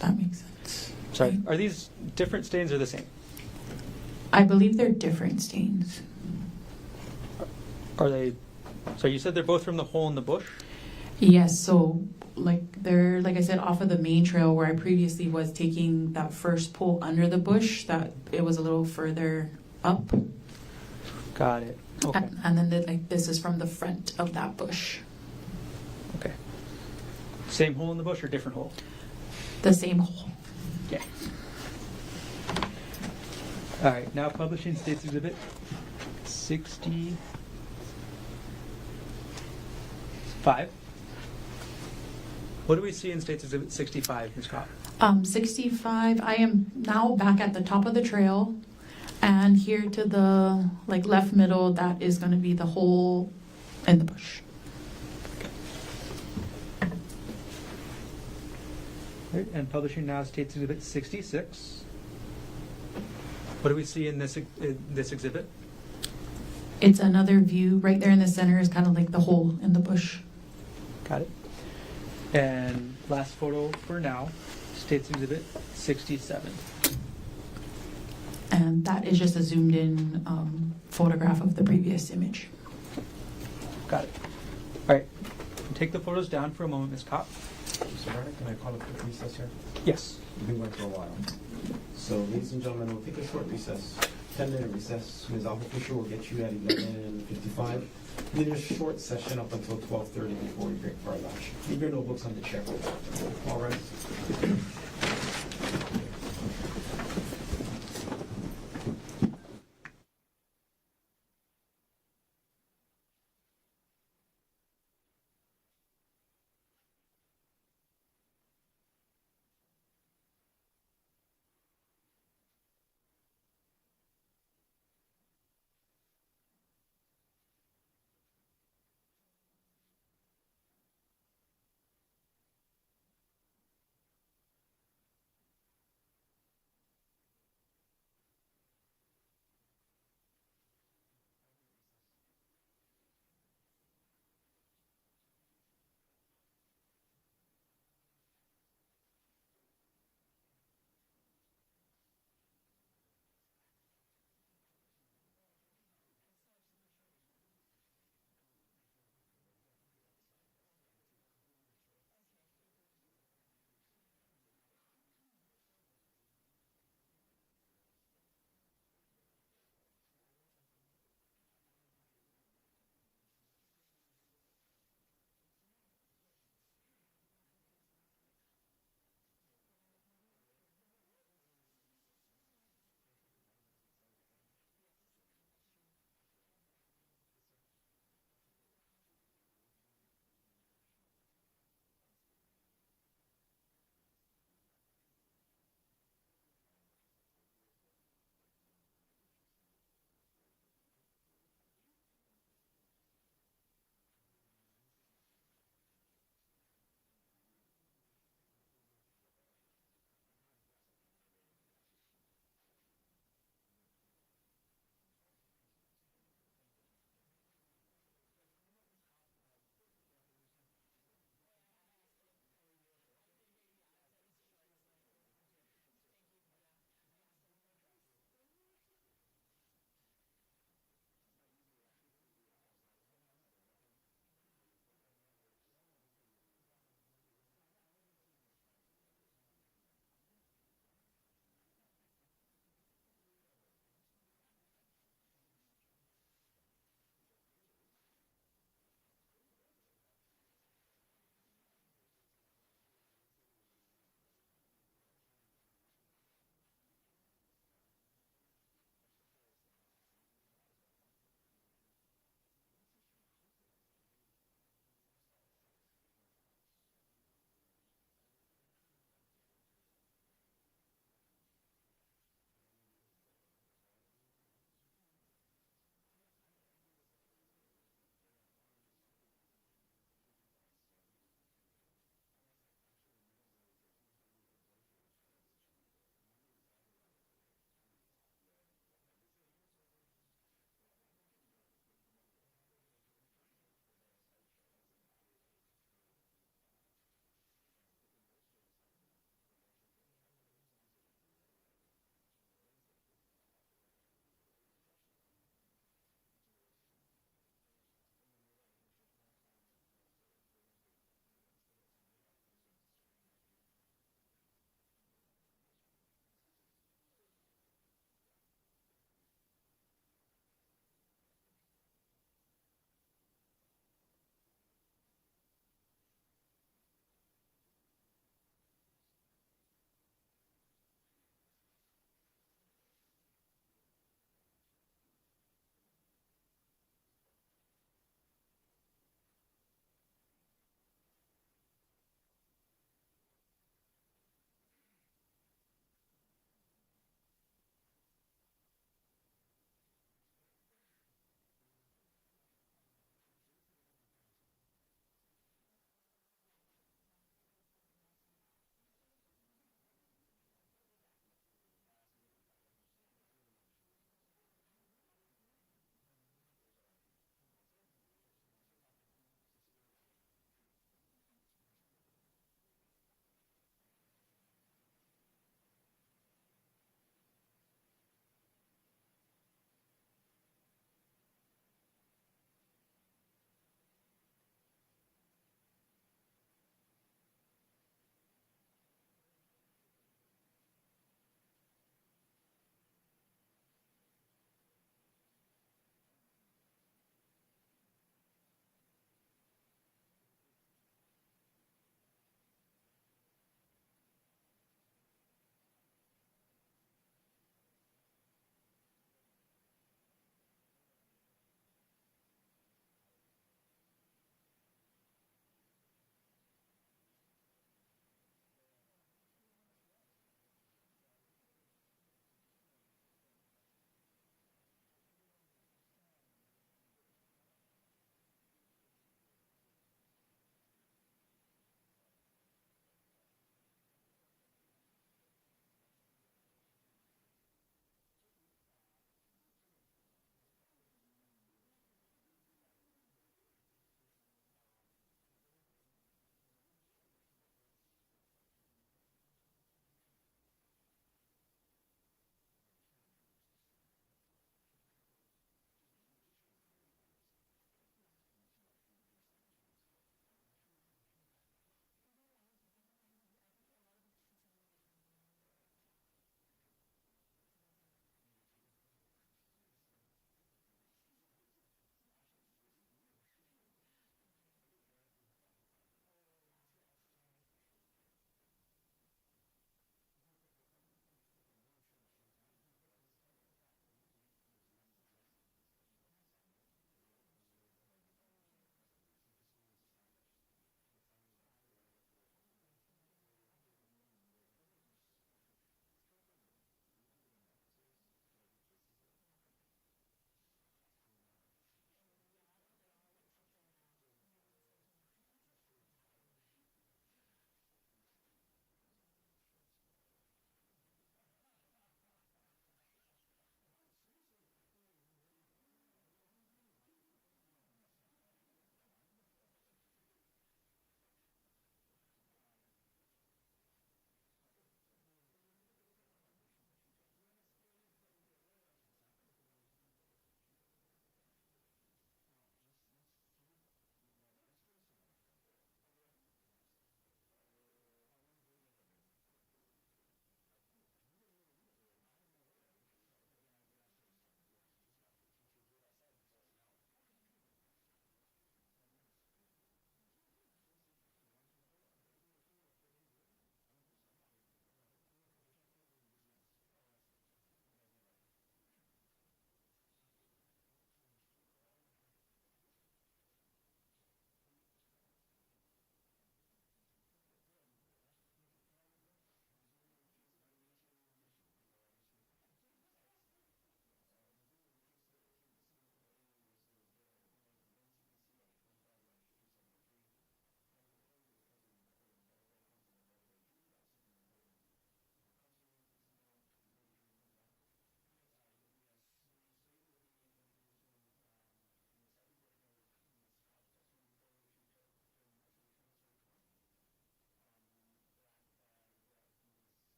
That makes sense. Sorry, are these different stains or the same? I believe they're different stains. Are they? So you said they're both from the hole in the bush? Yes, so like they're, like I said, off of the main trail where I previously was taking that first pull under the bush, that it was a little further up. Got it. Okay. And then like this is from the front of that bush. Okay. Same hole in the bush or different hole? The same hole. Okay. All right. Now publishing States Exhibit 65. What do we see in States Exhibit 65, Ms. Kopp? 65, I am now back at the top of the trail, and here to the like left middle, that is going to be the hole in the bush. Right, and publishing now States Exhibit 66. What do we see in this exhibit? It's another view right there in the center is kind of like the hole in the bush. Got it. And last photo for now, States Exhibit 67. And that is just a zoomed in photograph of the previous image. Got it. All right. Take the photos down for a moment, Ms. Kopp. Mr. Barnett, can I call a quick recess here? Yes. We've been going for a while. So, ladies and gentlemen, we'll take a short recess, 10-minute recess. Ms. Alva Fisher will get you at 11:55. Then a short session up until 12:30 before we break for our lunch. Leave your notebooks on the chair. All right.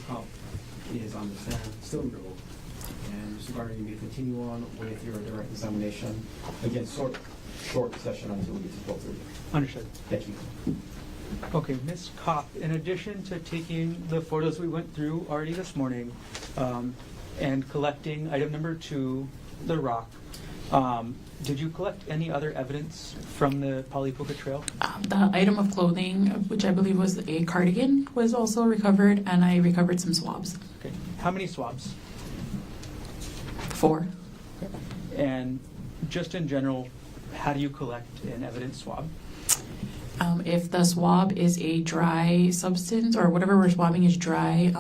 Cup is on the stand, still in row. And Mr. Garner, you may continue on with your direct examination. Again, short session until we get to 12:30. Understood. Thank you. Okay, Ms. Kopp, in addition to taking the photos we went through already this morning and collecting item number 2, the rock, did you collect any other evidence from the Palipuka Trail? The item of clothing, which I believe was a cardigan, was also recovered, and I recovered some swabs. Okay. How many swabs? 4. And just in general, how do you collect an evidence swab? If the swab is a dry substance or whatever we're swabbing is dry,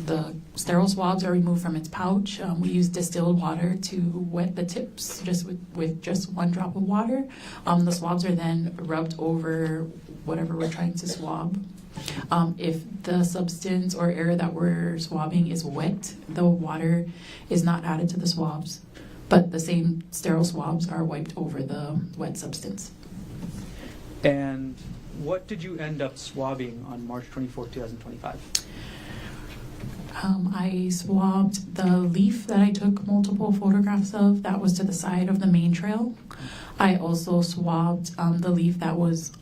the sterile swabs are removed from its pouch. We use distilled water to wet the tips just with just 1 drop of water. The swabs are then rubbed over whatever we're trying to swab. If the substance or area that we're swabbing is wet, the water is not added to the swabs, but the same sterile swabs are wiped over the wet substance. And what did you end up swabbing on March 24, 2025? I swabbed the leaf that I took multiple photographs of. That was to the side of the main trail. I also swabbed the leaf that was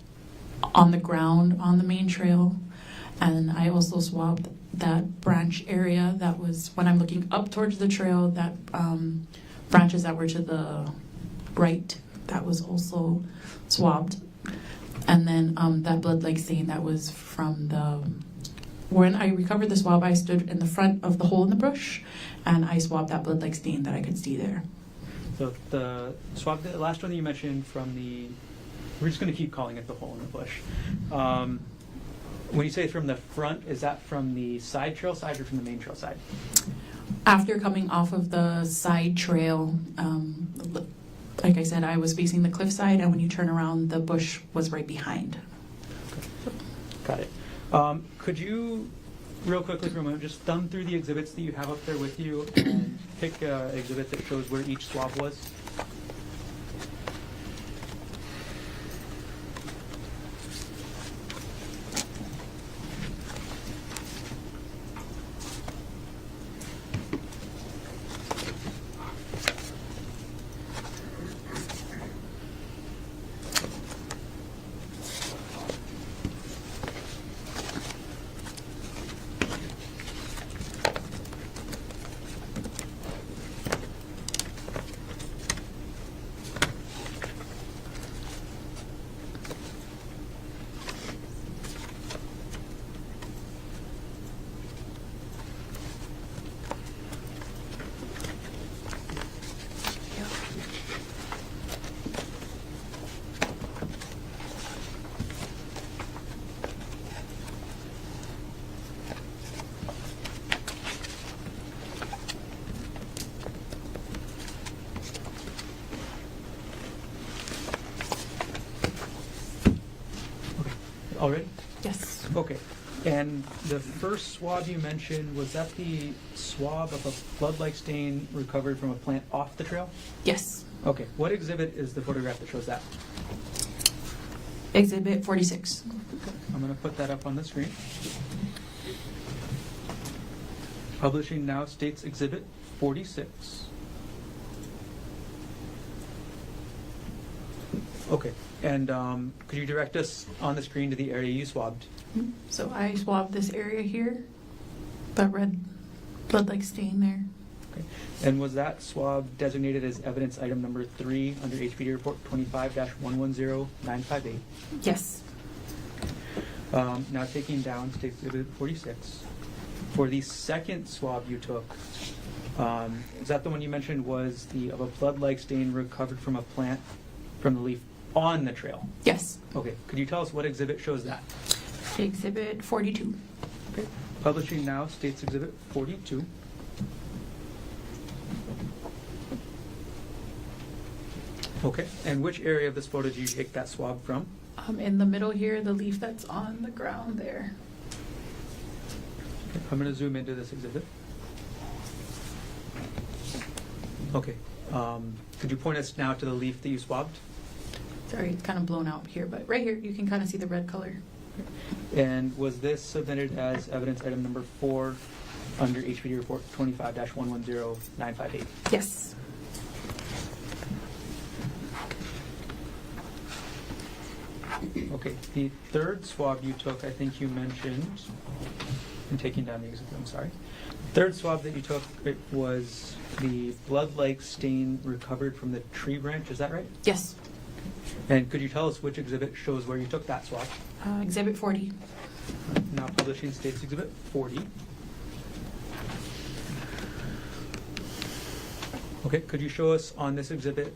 on the ground on the main trail. And I also swabbed that branch area that was, when I'm looking up towards the trail, that branches that were to the right, that was also swabbed. And then that blood-like stain that was from the... When I recovered the swab, I stood in the front of the hole in the bush, and I swabbed that blood-like stain that I could see there. So the swab, the last one that you mentioned from the... We're just going to keep calling it the hole in the bush. When you say from the front, is that from the side trail side or from the main trail side? After coming off of the side trail, like I said, I was facing the cliffside, and when you turn around, the bush was right behind. Got it. Could you, real quickly for a moment, just thumb through the exhibits that you have up there with you and pick an exhibit that shows where each swab was? All right? Yes. Okay. And the first swab you mentioned, was that the swab of a blood-like stain recovered from a plant off the trail? Yes. Okay. What exhibit is the photograph that shows that? Exhibit 46. I'm going to put that up on the screen. Publishing now states Exhibit 46. Okay. And could you direct us on the screen to the area you swabbed? So I swabbed this area here, the red blood-like stain there. Okay. And was that swab designated as evidence item number 3 under HPD report 25-110958? Yes. Now taking down to Exhibit 46. For the second swab you took, is that the one you mentioned was the of a blood-like stain recovered from a plant from the leaf on the trail? Yes. Okay. Could you tell us what exhibit shows that? Exhibit 42. Okay. Publishing now states Exhibit 42. Okay. And which area of this photo did you take that swab from? In the middle here, the leaf that's on the ground there. Okay. I'm going to zoom into this exhibit. Okay. Could you point us now to the leaf that you swabbed? Sorry, it's kind of blown out here, but right here you can kind of see the red color. And was this submitted as evidence item number 4 under HPD report 25-110958? Yes. Okay, the third swab you took, I think you mentioned, I'm taking down the exhibit, I'm sorry. Third swab that you took, it was the blood-like stain recovered from the tree branch, is that right? Yes. And could you tell us which exhibit shows where you took that swab? Exhibit 40. Now publishing states exhibit 40. Okay, could you show us on this exhibit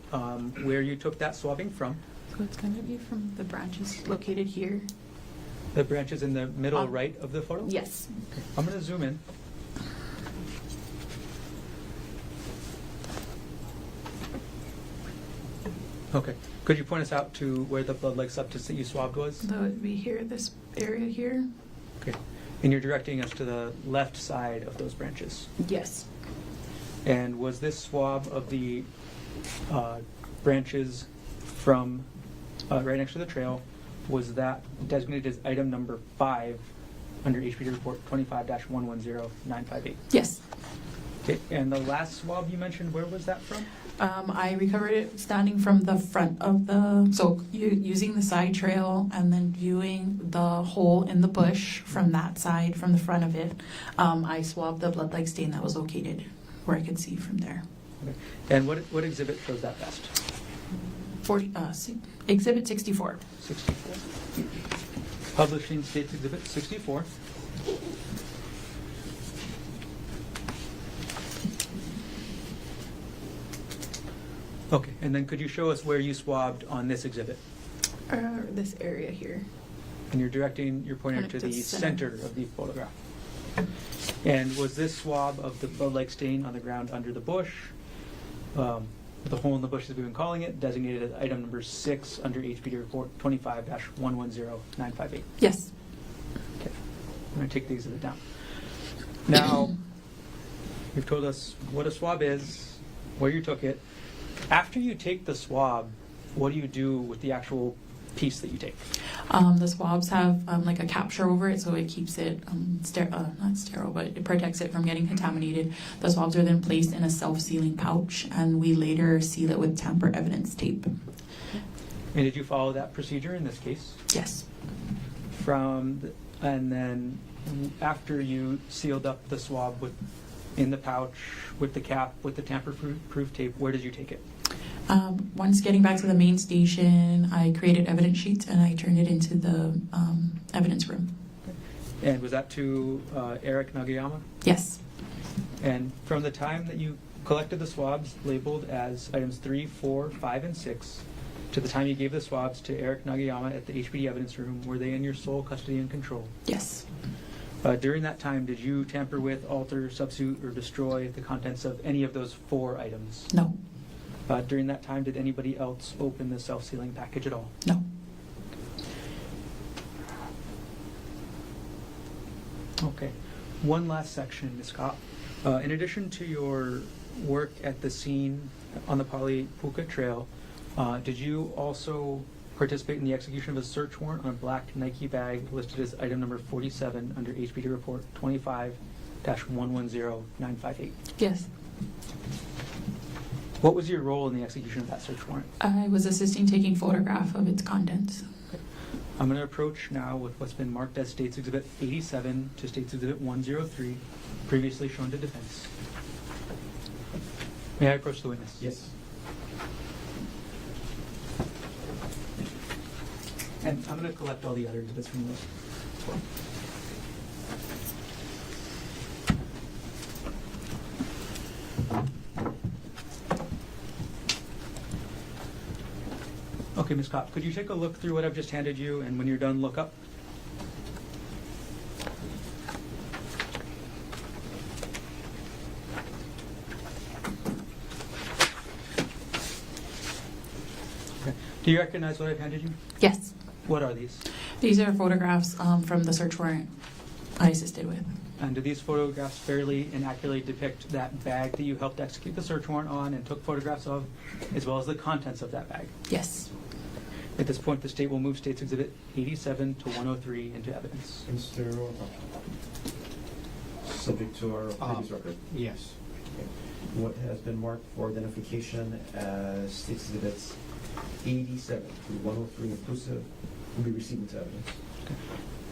where you took that swabbing from? So it's going to be from the branches located here. The branches in the middle right of the photo? Yes. Okay. I'm going to zoom in. Okay. Could you point us out to where the blood-like substance that you swabbed was? That would be here, this area here. Okay. And you're directing us to the left side of those branches. Yes. And was this swab of the branches from right next to the trail, was that designated as item number 5 under HPD report 25-110958? Yes. Okay. And the last swab you mentioned, where was that from? I recovered it standing from the front of the, so using the side trail and then viewing the hole in the bush from that side, from the front of it. I swabbed the blood-like stain that was located where I could see from there. Okay. And what exhibit shows that best? Exhibit 64. 64. Publishing states exhibit 64. Okay, and then could you show us where you swabbed on this exhibit? This area here. And you're directing your pointer to the center of the photograph. And was this swab of the blood-like stain on the ground under the bush, the hole in the bush as we've been calling it, designated as item number 6 under HPD report 25-110958? Yes. Okay, I'm going to take the exhibit down. Now, you've told us what a swab is, where you took it. After you take the swab, what do you do with the actual piece that you take? The swabs have like a capture over it, so it keeps it not sterile, but it protects it from getting contaminated. The swabs are then placed in a self-sealing pouch, and we later seal it with tamper evidence tape. And did you follow that procedure in this case? Yes. And then after you sealed up the swab in the pouch, with the cap, with the tamper-proof tape, where did you take it? Once getting back to the main station, I created evidence sheets and I turned it into the evidence room. And was that to Eric Nagayama? Yes. And from the time that you collected the swabs labeled as items 3, 4, 5, and 6, to the time you gave the swabs to Eric Nagayama at the HPD evidence room, were they in your sole custody and control? Yes. During that time, did you tamper with, alter, substitute, or destroy the contents of any of those 4 items? No. During that time, did anybody else open the self-sealing package at all? No. Okay. One last section, Ms. Kopp. In addition to your work at the scene on the Pali-Puka Trail, did you also participate in the execution of a search warrant on a black Nike bag listed as item number 47 under HPD report 25-110958? Yes. What was your role in the execution of that search warrant? I was assisting taking photograph of its contents. Okay. I'm going to approach now with what's been marked as States Exhibit 87 to States Exhibit 103, previously shown to defense. May I approach the witness? Yes. And I'm going to collect all the other exhibits from this. Okay, Ms. Kopp, could you take a look through what I've just handed you, and when you're done, look up? Okay. Do you recognize what I've handed you? Yes. What are these? These are photographs from the search warrant I assisted with. And do these photographs fairly and accurately depict that bag that you helped execute the search warrant on and took photographs of, as well as the contents of that bag? Yes. At this point, the state will move State's Exhibit 87 to 103 into evidence. Mr. Otake. Subject to our previous record. Yes. Okay. What has been marked for identification as State's Exhibits 87 through 103 inclusive will be received into evidence.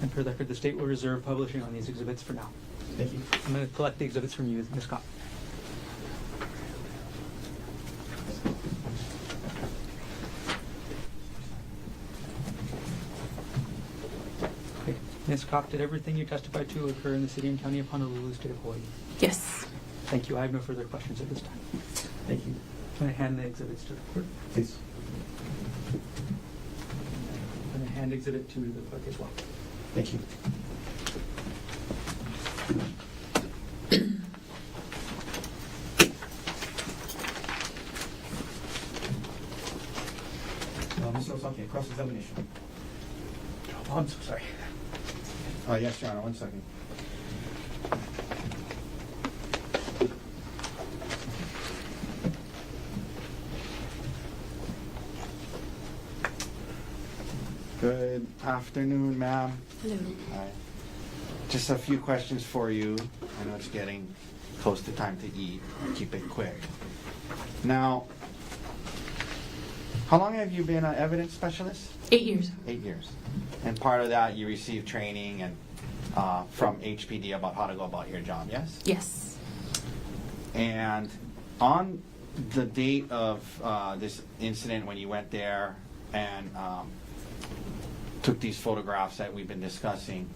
And for the record, the state will reserve publishing on these exhibits for now. Thank you. I'm going to collect the exhibits from you, Ms. Kopp. Okay. Ms. Kopp, did everything you testified to occur in the city and county of Honolulu, state of Hawaii? Yes. Thank you. I have no further questions at this time. Thank you. Can I hand the exhibits to the clerk? Please. I'm going to hand exhibit to the clerk as well. Thank you. Mr. Otake, cross-examination. Oh, I'm so sorry. Yes, Your Honor, 1 second. Good afternoon, ma'am. Hello. Hi. Just a few questions for you. I know it's getting close to time to eat. I'll keep it quick. Now, how long have you been an evidence specialist? 8 years. 8 years. And part of that, you received training and from HPD about how to go about your job, yes? Yes. And on the date of this incident when you went there and took these photographs that we've been discussing,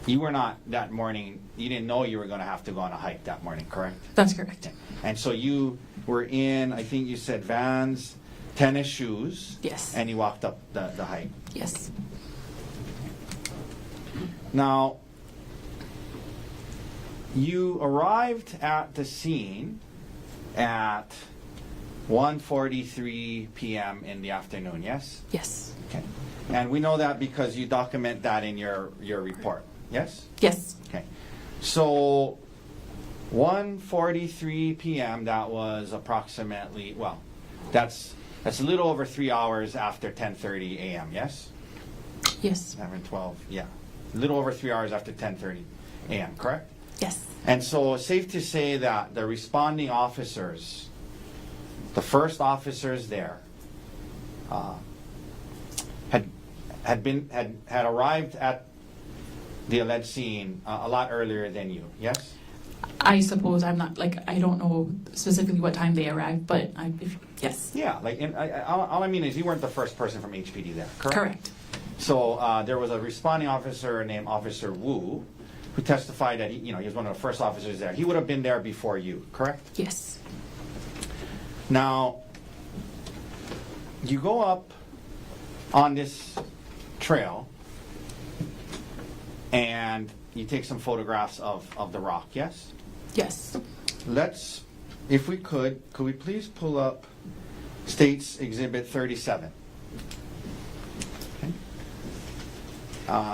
you were not that morning, you didn't know you were going to have to go on a hike that morning, correct? That's correct. And so you were in, I think you said Vans, tennis shoes. Yes. And you walked up the hike. Yes. Now, you arrived at the scene at 1:43 p.m. in the afternoon, yes? Yes. Okay. And we know that because you document that in your report, yes? Yes. Okay. So 1:43 p.m., that was approximately, well, that's a little over 3 hours after 10:30 a.m., yes? Yes. 11, 12, yeah. A little over 3 hours after 10:30 a.m., correct? Yes. And so it's safe to say that the responding officers, the first officers there, had arrived at the alleged scene a lot earlier than you, yes? I suppose I'm not, I don't know specifically what time they arrived, but yes. Yeah, all I mean is you weren't the first person from HPD there, correct? Correct. So there was a responding officer named Officer Wu who testified that he was one of the first officers there. He would have been there before you, correct? Yes. Now, you go up on this trail and you take some photographs of the rock, yes? Yes. Let's, if we could we please pull up State's Exhibit 37? Okay.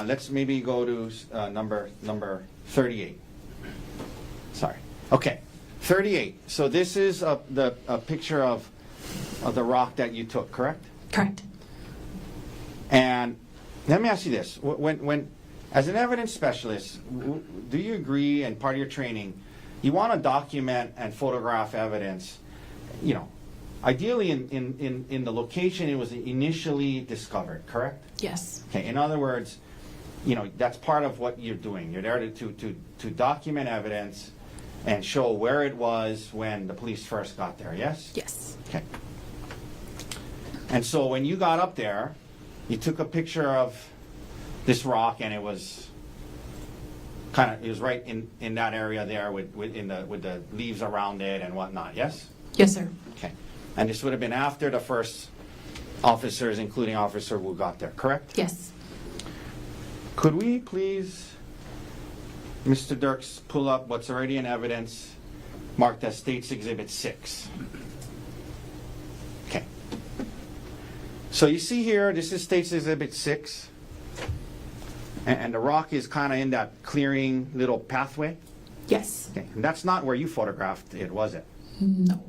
Let's maybe go to number 38. Sorry. Okay, 38. So this is a picture of the rock that you took, correct? Correct. And let me ask you this: when as an evidence specialist, do you agree, and part of your training, you want to document and photograph evidence, ideally in the location it was initially discovered, correct? Yes. Okay. In other words, that's part of what you're doing. You're there to document evidence and show where it was when the police first got there, yes? Yes. Okay. And so when you got up there, you took a picture of this rock, and it was right in that area there with the leaves around it and whatnot, yes? Yes, sir. Okay. And this would have been after the first officers, including Officer Wu, got there, correct? Yes. Could we please, Mr. Dirks, pull up what's already in evidence marked as State's Exhibit 6? Okay. So you see here, this is State's Exhibit 6. And the rock is kind of in that clearing little pathway? Yes. Okay. And that's not where you photographed it, was it? No.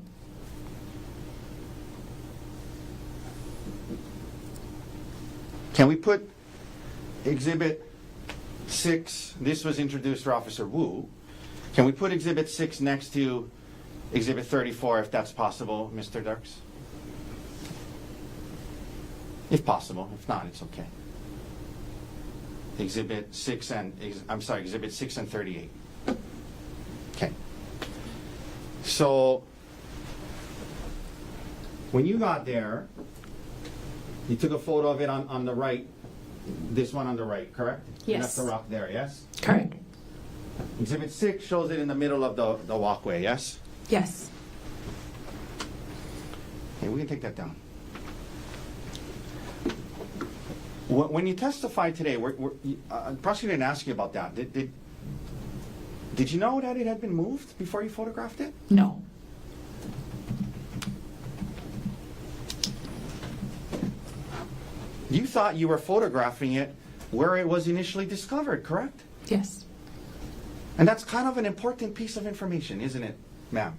Can we put Exhibit 6, this was introduced for Officer Wu. Can we put Exhibit 6 next to Exhibit 34 if that's possible, Mr. Dirks? If possible. If not, it's okay. Exhibit 6 and 38. Okay. So, when you got there, you took a photo of it on the right, this one on the right, correct? Yes. You left the rock there, yes? Correct. Exhibit 6 shows it in the middle of the walkway, yes? Yes. Okay, we can take that down. When you testified today, the prosecutor didn't ask you about that. Did you know that it had been moved before you photographed it? No. You thought you were photographing it where it was initially discovered, correct? Yes. And that's kind of an important piece of information, isn't it, ma'am?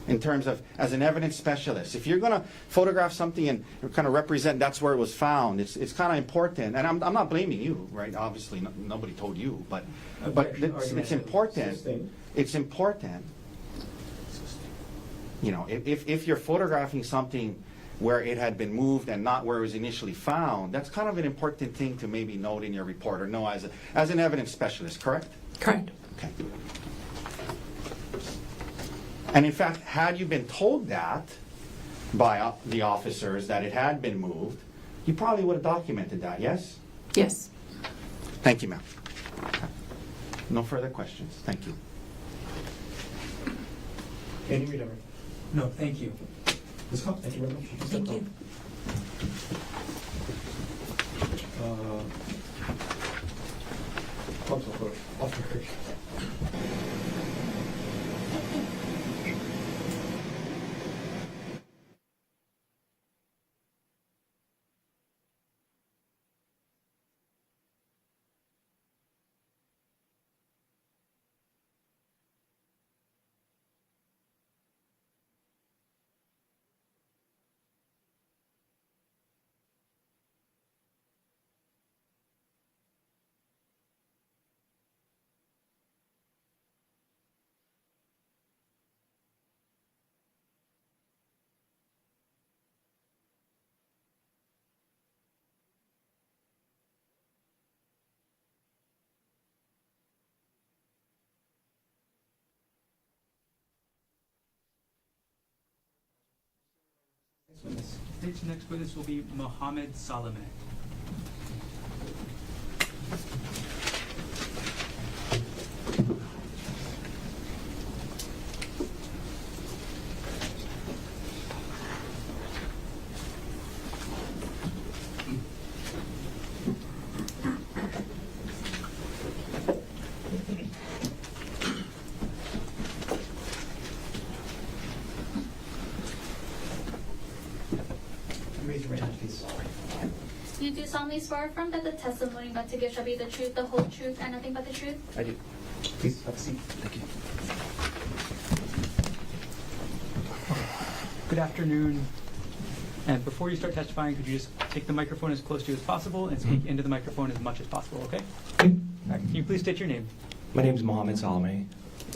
In terms of, as an evidence specialist, if you're going to photograph something and kind of represent that's where it was found, it's kind of important. And I'm not blaming you, right? Obviously, nobody told you, but it's important. It's important. You know, if you're photographing something where it had been moved and not where it was initially found, that's kind of an important thing to maybe note in your report or know as an evidence specialist, correct? Correct. Okay. And in fact, had you been told that by the officers that it had been moved, you probably would have documented that, yes? Yes. Thank you, ma'am. No further questions. Thank you. Any reader? No, thank you. Ms. Cox, thank you very much. Thank you. Stage next witness will be Mohammed Salame. Raise your right hand, please. You do solemnly swear affirm that the testimony about to give shall be the truth, the whole truth, and nothing but the truth? I do. Please have a seat. Thank you. Good afternoon. And before you start testifying, could you just take the microphone as close to you as possible and speak into the microphone as much as possible, okay? Can you please state your name? My name is Mohammed Salame.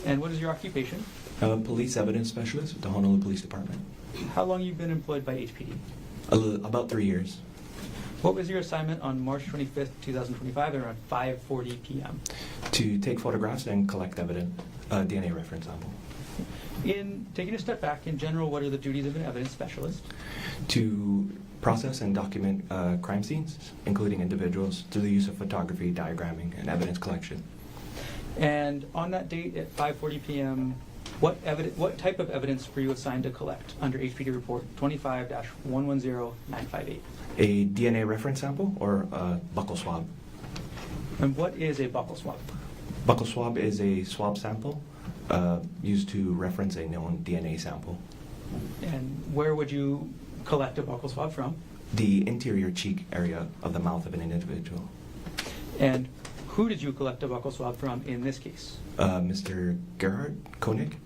And what is your occupation? I'm a police evidence specialist with the Honolulu Police Department. How long have you been employed by HPD? About 3 years. What was your assignment on March 25th, 2025 at around 5:40 p.m.? To take photographs and collect evidence, DNA reference sample. In taking a step back, in general, what are the duties of an evidence specialist? To process and document crime scenes, including individuals, through the use of photography, diagramming, and evidence collection. And on that date at 5:40 p.m., what type of evidence were you assigned to collect under HPD report 25-110958? A DNA reference sample or a buccal swab. And what is a buccal swab? Buccal swab is a swab sample used to reference a known DNA sample. And where would you collect a buccal swab from? The interior cheek area of the mouth of an individual. And who did you collect a buccal swab from in this case? Mr. Gerhardt Konig.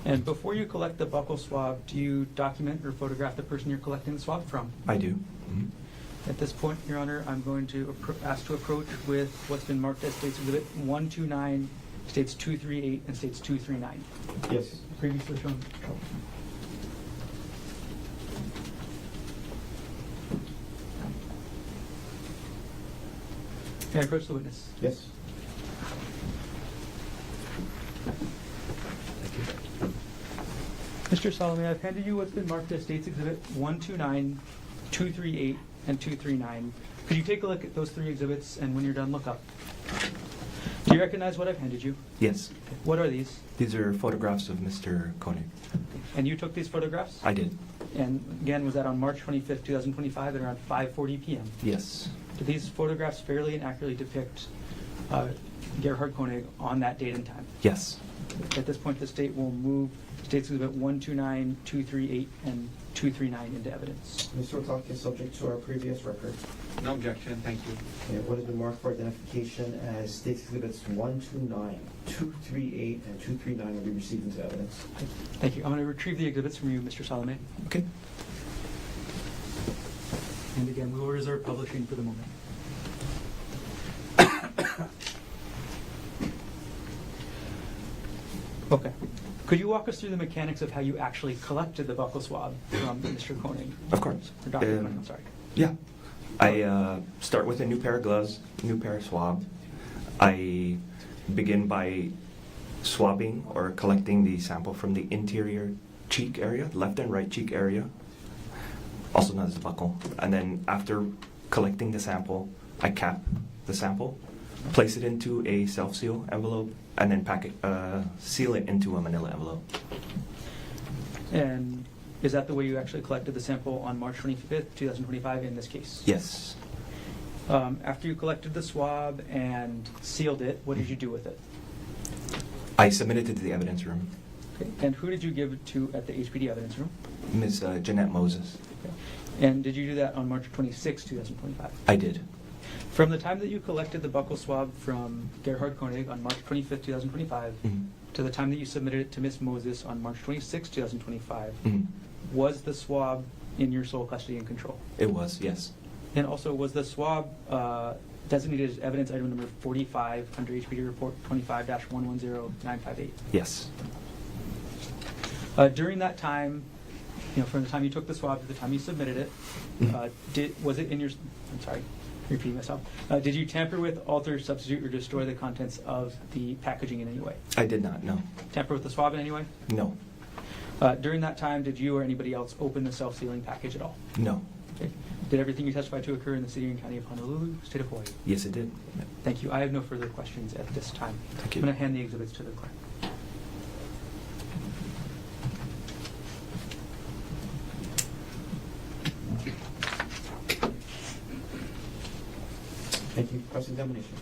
And before you collect the buccal swab, do you document or photograph the person you're collecting the swab from? I do. Mm-hmm. At this point, Your Honor, I'm going to ask to approach with what's been marked as States Exhibit 129, States 238, and States 239. Yes. Previously shown. May I approach the witness? Yes. Mr. Solomon, I've handed you what's been marked as States Exhibit 129, 238, and 239. Could you take a look at those three exhibits, and when you're done, look up? Do you recognize what I've handed you? Yes. What are these? These are photographs of Mr. Konig. And you took these photographs? I did. And again, was that on March 25th, 2025 at around 5:40 p.m.? Yes. Do these photographs fairly and accurately depict Gerhardt Konig on that date and time? Yes. At this point, the state will move States Exhibit 129, 238, and 239 into evidence. Mr. Otake is subject to our previous record. No objection, thank you. What has been marked for identification as States Exhibits 129, 238, and 239 will be received into evidence. Thank you. I'm going to retrieve the exhibits from you, Mr. Salome. Okay. And again, we will reserve publishing for the moment. Okay. Could you walk us through the mechanics of how you actually collected the buccal swab from Mr. Konig? Of course. Or Dr. Konig, I'm sorry. Yeah. I start with a new pair of gloves, new pair of swab. I begin by swabbing or collecting the sample from the interior cheek area, left and right cheek area, also known as the buccal. And then after collecting the sample, I cap the sample, place it into a self-seal envelope, and then seal it into a manila envelope. And is that the way you actually collected the sample on March 25th, 2025 in this case? Yes. After you collected the swab and sealed it, what did you do with it? I submitted it to the evidence room. Okay. And who did you give it to at the HPD evidence room? Ms. Jeanette Moses. Okay. And did you do that on March 26, 2025? I did. From the time that you collected the buccal swab from Gerhardt Konig on March 25th, 2025, to the time that you submitted it to Ms. Moses on March 26, 2025, was the swab in your sole custody and control? It was, yes. And also, was the swab designated as evidence item number 45 under HPD report 25-110958? Yes. During that time, from the time you took the swab to the time you submitted it, was it in your, I'm sorry, repeating myself, did you tamper with, alter, substitute, or destroy the contents of the packaging in any way? I did not, no. Tamper with the swab in any way? No. During that time, did you or anybody else open the self-sealing package at all? No. Okay. Did everything you testified to occur in the city and county of Honolulu, state of Hawaii? Yes, it did. Thank you. I have no further questions at this time. Thank you. I'm going to hand the exhibits to the clerk. Thank you. Cross-examination.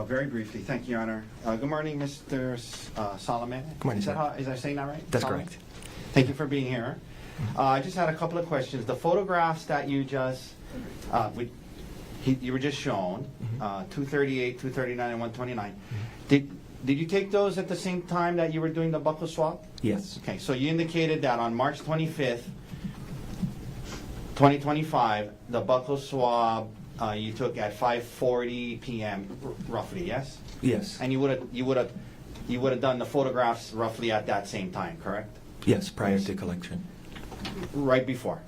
Very briefly, thank you, Your Honor. Good morning, Mr. Solomon. Good morning, sir. Is I saying that right? That's Solomon? correct. Thank you for being here. I just had a couple of questions. The photographs that you just, you were just shown, 238, 239, and 129. Did you take those at the same time that you were doing the buccal swab? Yes. Okay, so you indicated that on March 25th, 2025, the buccal swab you took at 5:40 p.m. roughly, yes? Yes. And you would have done the photographs roughly at that same time, correct? Yes, prior to collection. Right before.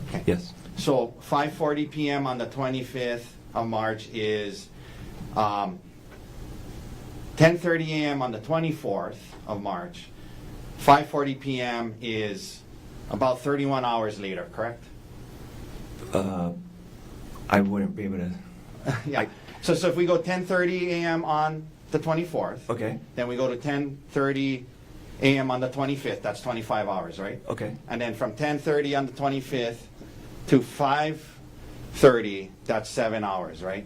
Okay. Yes. So 5:40 p.m. on the 25th of March is 10:30 a.m. on the 24th of March. 5:40 p.m. is about 31 hours later, correct? I wouldn't be able to. Yeah. So if we go 10:30 a.m. on the 24th, Okay. then we go to 10:30 a.m. on the 25th. That's 25 hours, right? Okay. And then from 10:30 on the 25th to 5:30, that's 7 hours, right?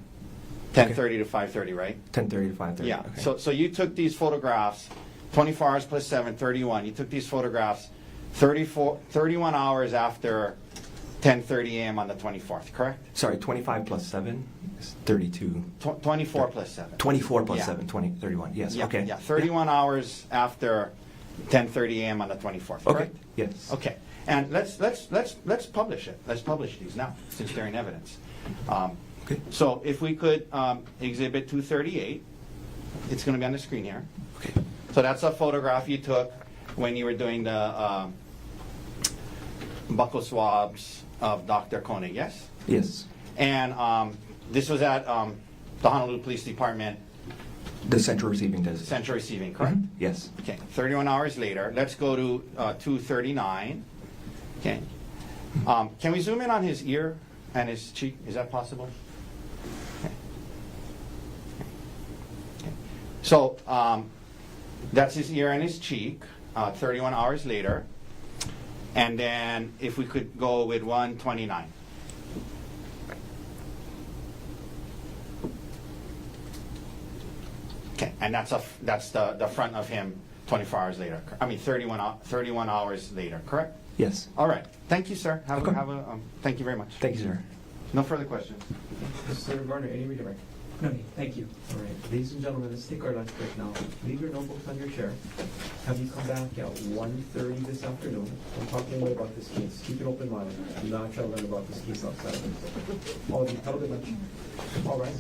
10:30 to 5:30, right? 10:30 to 5:30. Yeah. Okay. So you took these photographs, 24 hours plus 7, 31. You took these photographs 31 hours after 10:30 a.m. on the 24th, correct? Sorry, 25 plus 7 is 32. 24 plus 7. 24 plus Yeah. 7, 31. Yes. Yeah, Okay. Yeah, 31 hours after 10:30 a.m. on the 24th, correct? Okay. Yes. Okay. And let's publish it. Let's publish these now, since they're in evidence. Okay. So if we could, Exhibit 238, it's going to be on the screen here. Okay. So that's a photograph you took when you were doing the buccal swabs of Dr. Konig, yes? Yes. And this was at the Honolulu Police Department The central receiving does. Central Receiving, correct? Yes. Okay, 31 hours later. Let's go to 239. Okay. Can we zoom in on his ear and his cheek? Is that possible? Okay. Okay. So that's his ear and his cheek, 31 hours later. And then if we could go with 129. Okay, and that's the front of him 24 hours later. I mean 31 hours later, correct? Yes. All right. Thank you, sir. Okay. Thank you very much. Thank you, sir. No further questions. Mr. Garner, any redirect? No need, thank you. All right, ladies and gentlemen, let's take our lunch break now. Leave your notebooks on your chair. Have you come back at 1:30 this afternoon and talk to me about this case. Keep an open mind. Do not try to learn about this case outside of it. All of you, have a good lunch. All right.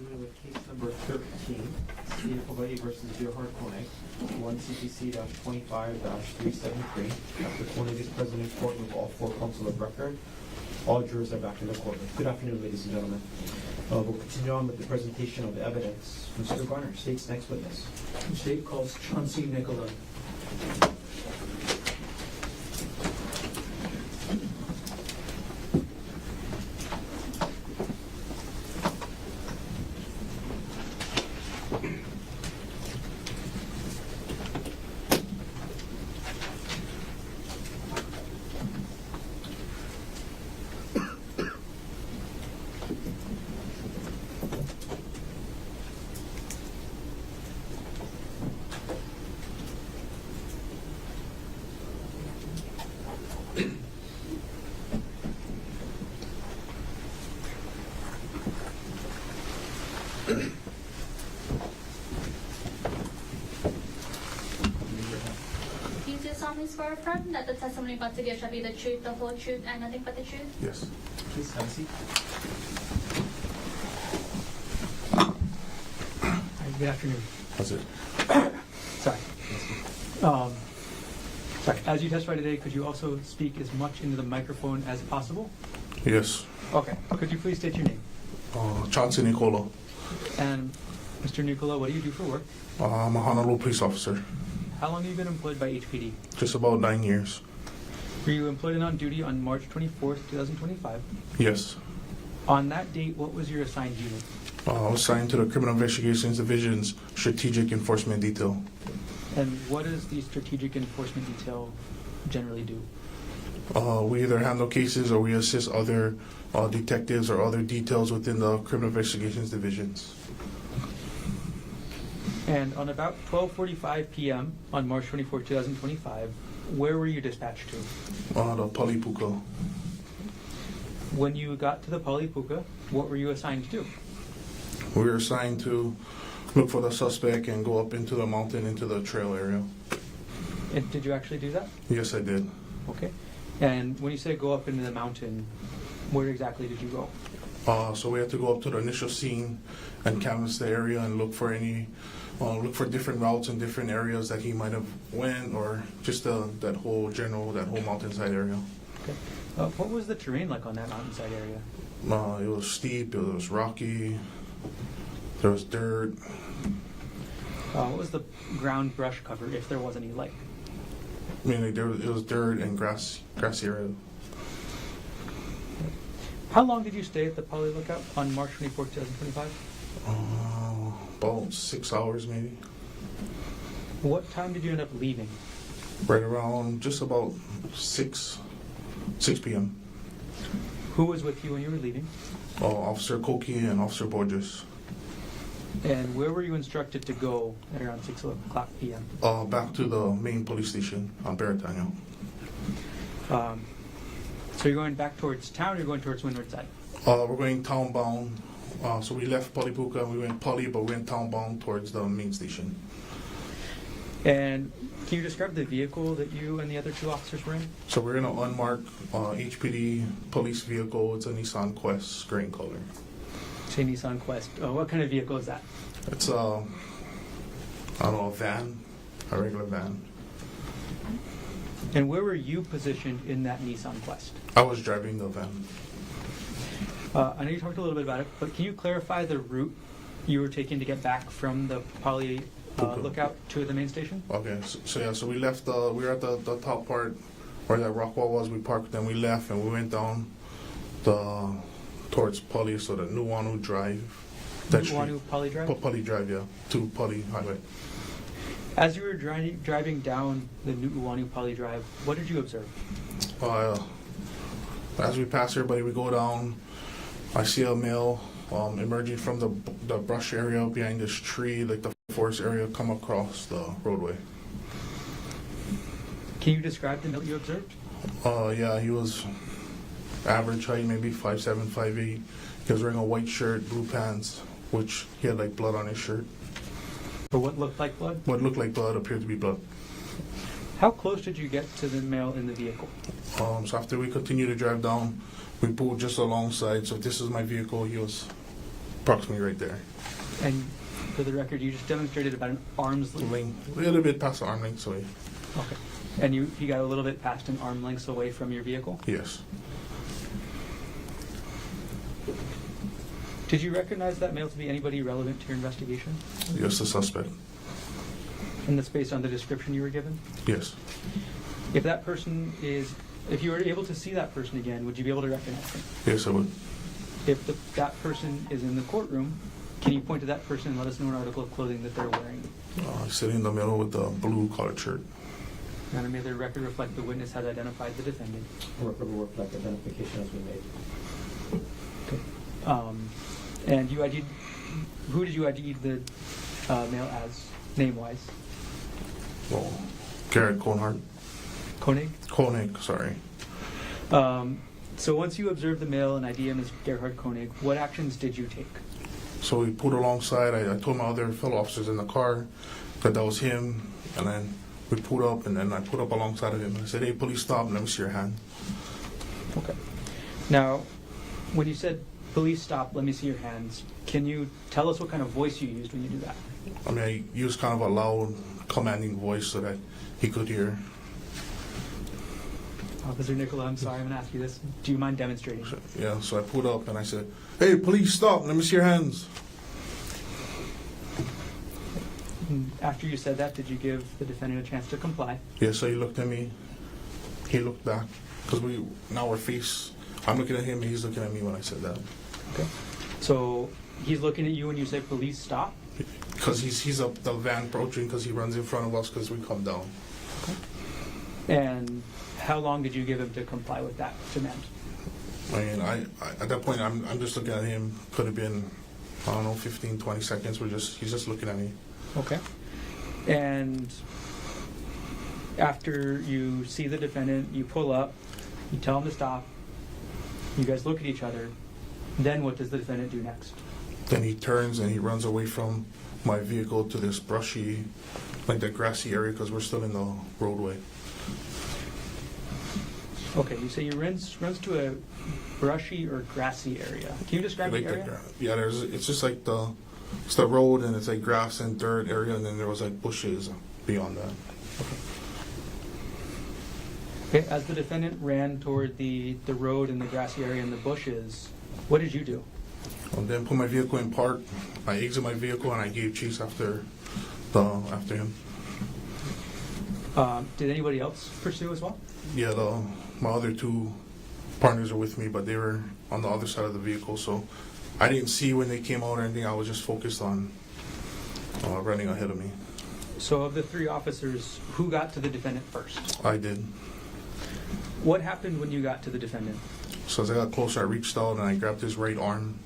Resuming with case number 13, State of Hawaii versus Gerhardt Konig, 1 CPC-25-373. Dr. Konig is present in court with all 4 counsel of record. All jurors are back in the courtroom. Good afternoon, ladies and gentlemen. We'll continue on with the presentation of the evidence. Mr. Garner, State's next witness. The state calls Chauncey Nicola. Do you do solemnly swear affirm that the testimony about to give shall be the truth, the whole truth, and nothing but the truth? Yes. Please have a seat. Good afternoon. That's it. Sorry. Sorry. As you testify today, could you also speak as much into the microphone as possible? Yes. Okay. Could you please state your name? Chauncey Nicola. And Mr. Nicola, what do you do for work? I'm a Honolulu police officer. How long have you been employed by HPD? Just about 9 years. Were you employed and on duty on March 24th, 2025? Yes. On that date, what was your assigned unit? I was assigned to the Criminal Investigations Division's Strategic Enforcement Detail. And what does the Strategic Enforcement Detail generally do? We either handle cases or we assist other detectives or other details within the Criminal Investigations Divisions. And on about 12:45 p.m. on March 24, 2025, where were you dispatched to? The Palipuka. When you got to the Palipuka, what were you assigned to do? We were assigned to look for the suspect and go up into the mountain, into the trail area. And did you actually do that? Yes, I did. Okay. And when you say go up into the mountain, where exactly did you go? So we had to go up to the initial scene and canvass the area and look for different routes and different areas that he might have went, or just that whole mountainside area. Okay. What was the terrain like on that mountainside area? It was steep, it was rocky, there was dirt. What was the ground brush cover, if there was any light? I mean, it was dirt and grassy area. How long did you stay at the Pali Lookout on March 24, 2025? About 6 hours maybe. What time did you end up leaving? Right around just about 6 p.m. Who was with you when you were leaving? Officer Koki and Officer Borges. And where were you instructed to go at around 6 o'clock p.m.? Back to the main police station on Baratano. So you're going back towards town, or you're going towards Windward side? We're going town-bound. So we left Palipuka, we went Pali, but we went town-bound towards the main station. And can you describe the vehicle that you and the other 2 officers were in? So we're in an unmarked HPD police vehicle. It's a Nissan Quest, gray in color. Say Nissan Quest. What kind of vehicle is that? It's a van, a regular van. And where were you positioned in that Nissan Quest? I was driving the van. I know you talked a little bit about it, but can you clarify the route you were taking to get back from the Pali Lookout to the main station? Okay, so we left. We were at the top part where that rock wall was. We parked, then we left, and we went down towards Pali, so the Nuuanu Drive. Nuuanu Pali Drive? Pali Drive, yeah, to Pali Highway. As you were driving down the Nuuanu Pali Drive, what did you observe? As we pass everybody, we go down. I see a male emerging from the brush area behind this tree, like the forest area, come across the roadway. Can you describe the male you observed? Yeah, he was average height, maybe 5'7", 5'8". He was wearing a white shirt, blue pants, which he had like blood on his shirt. Or what looked like blood? What looked like blood appeared to be blood. How close did you get to the male in the vehicle? So after we continued to drive down, we pulled just alongside. So if this is my vehicle, he was approximately right there. And for the record, you just demonstrated about an arm's length. A little bit past the arm length away. Okay. And you got a little bit past an arm length away from your vehicle? Yes. Did you recognize that male to be anybody relevant to your investigation? Yes, the suspect. And that's based on the description you were given? Yes. If that person is, if you were able to see that person again, would you be able to recognize them? Yes, I would. If that person is in the courtroom, can you point to that person and let us know an article of clothing that they're wearing? Sitting in the middle with the blue collared shirt. And may the record reflect the witness has identified the defendant? The record will reflect identification has been made. Okay. And you ID'd, who did you ID the male as, name-wise? Well, Gerhardt Konig. Konig? Sorry. So once you observed the male and ID him as Gerhardt Konig, what actions did you take? So we pulled alongside. I told my other fellow officers in the car that was him, and then we pulled up, and then I pulled up alongside of him. I said, "Hey, police, stop! Let me see your hand." Okay. Now, when you said, "Police, stop! Let me see your hands," can you tell us what kind of voice you used when you do that? I mean, I used kind of a loud, commanding voice so that he could hear. Officer Nicola, I'm sorry, I'm going to ask you this. Do you mind demonstrating? Yeah, so I pulled up and I said, "Hey, police, stop! Let me see your hands." And after you said that, did you give the defendant a chance to comply? Yeah, so he looked at me. He looked back. Because now we're I'm looking at him and he's looking at me when I said that. Okay. So he's looking at you when you say, "Police, stop"? Because he's up the van approaching because he runs in front of us because we come down. Okay. And how long did you give him to comply with that demand? I mean, I at that point, I'm just looking at him. Could have been, I don't know, 15, 20 seconds. He's just looking at me. Okay. And after you see the defendant, you pull up, you tell him to stop, you guys look at each other, then what does the defendant do next? Then he turns and he runs away from my vehicle to this brushy, like the grassy area because we're still in the roadway. Okay, you say he runs to a brushy or grassy area. Can you describe Like the area? it's just like it's the road and it's like grass and dirt area and then there was like bushes beyond that. Okay, as the defendant ran toward the road and the grassy area and the bushes, what did you do? And then put my vehicle in park. I exited my vehicle and I gave chase after him. Did anybody else pursue as well? Yeah, my other two partners are with me, but they were on the other side of the vehicle, so I didn't see when they came out or anything. I was just focused on running ahead of me. So of the three officers, who got to the defendant first? I did. What happened when you got to the defendant? So as I got closer, I reached out and I grabbed his right arm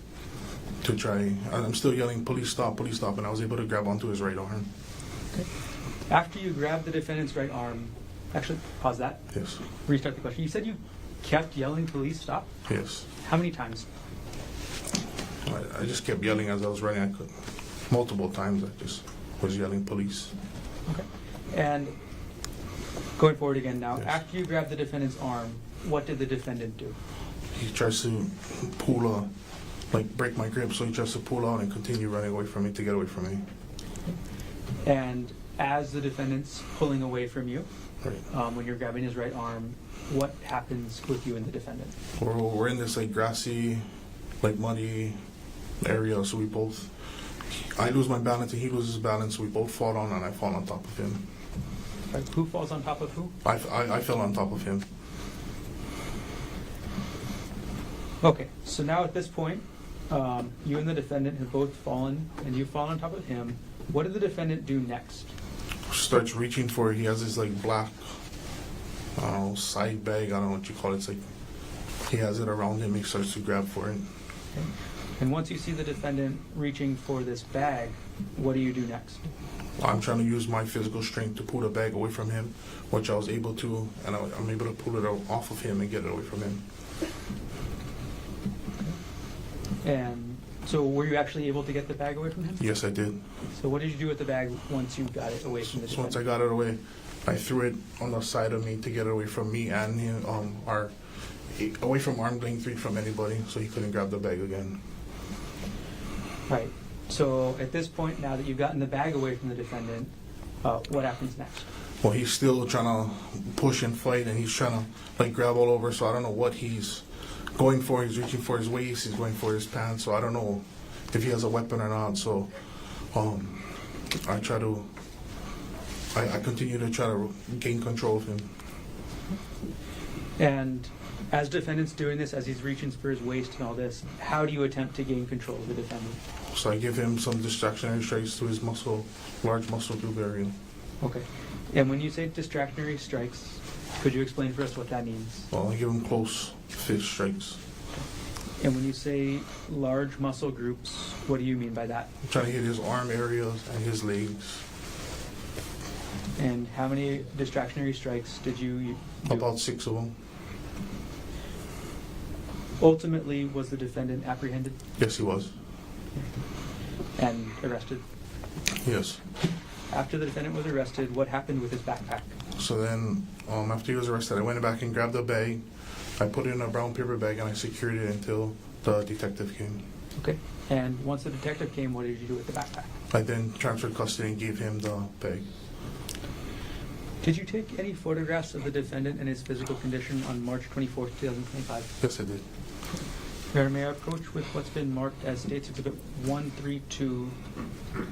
to try. I'm still yelling, "Police, stop, police, stop," and I was able to grab onto his right arm. Okay. After you grabbed the defendant's right arm, actually, pause that. Yes. Restart the question. You said you kept yelling, "Police, stop"? Yes. How many times? I just kept yelling as I was running. I could multiple times. I just was yelling, "Police." Okay. And going forward again now, Yes. after you grabbed the defendant's arm, what did the defendant do? He tries to pull break my grip, so he tries to pull out and continue running away from me to get away from me. And as the defendant's pulling away from you, Right. when you're grabbing his right arm, what happens with you and the defendant? We're in this like grassy, like muddy area, so I lose my balance and he loses balance, so we both fall on and I fall on top of him. Right, who falls on top of who? I fell on top of him. Okay, so now at this point, you and the defendant have both fallen, and you fall on top of him. What did the defendant do next? Starts reaching for it. He has this like black, I don't know, side bag, I don't know what you call it. It's like he has it around him. He starts to grab for it. Okay. And once you see the defendant reaching for this bag, what do you do next? I'm trying to use my physical strength to pull the bag away from him, which I was able to, and I'm able to pull it off of him and get it away from him. And so were you actually able to get the bag away from him? Yes, I did. So what did you do with the bag once you got it away from the So defendant? once I got it away, I threw it on the side of me to get it away from me and him, away from arm length reach from anybody, so he couldn't grab the bag again. Right. So at this point, now that you've gotten the bag away from the defendant, what happens next? Well, he's still trying to push and fight, and he's trying to like grab all over. So I don't know what he's going for. He's reaching for his waist. He's going for his pants. So I don't know if he has a weapon or not. So I continue to try to gain control of him. And as defendant's doing this, as he's reaching for his waist and all this, how do you attempt to gain control of the defendant? So I give him some distractionary strikes to his large muscle tube area. Okay. And when you say distractionary strikes, could you explain for us what that means? Well, I give him close fist strikes. And when you say large muscle groups, what do you mean by that? I'm trying to hit his arm areas and his legs. And how many distractionary strikes did you do? About 6 of them. Ultimately, was the defendant apprehended Yes, he was. and arrested? Yes. After the defendant was arrested, what happened with his backpack? So then, after he was arrested, I went back and grabbed the bag. I put it in a brown paper bag and I secured it until the detective came. Okay. And once the detective came, what did you do with the backpack? I then transferred custody and gave him the bag. Did you take any photographs of the defendant and his physical condition on March 24th, 2025? Yes, I did. Your Honor, may I approach with what's been marked as States Exhibit 132,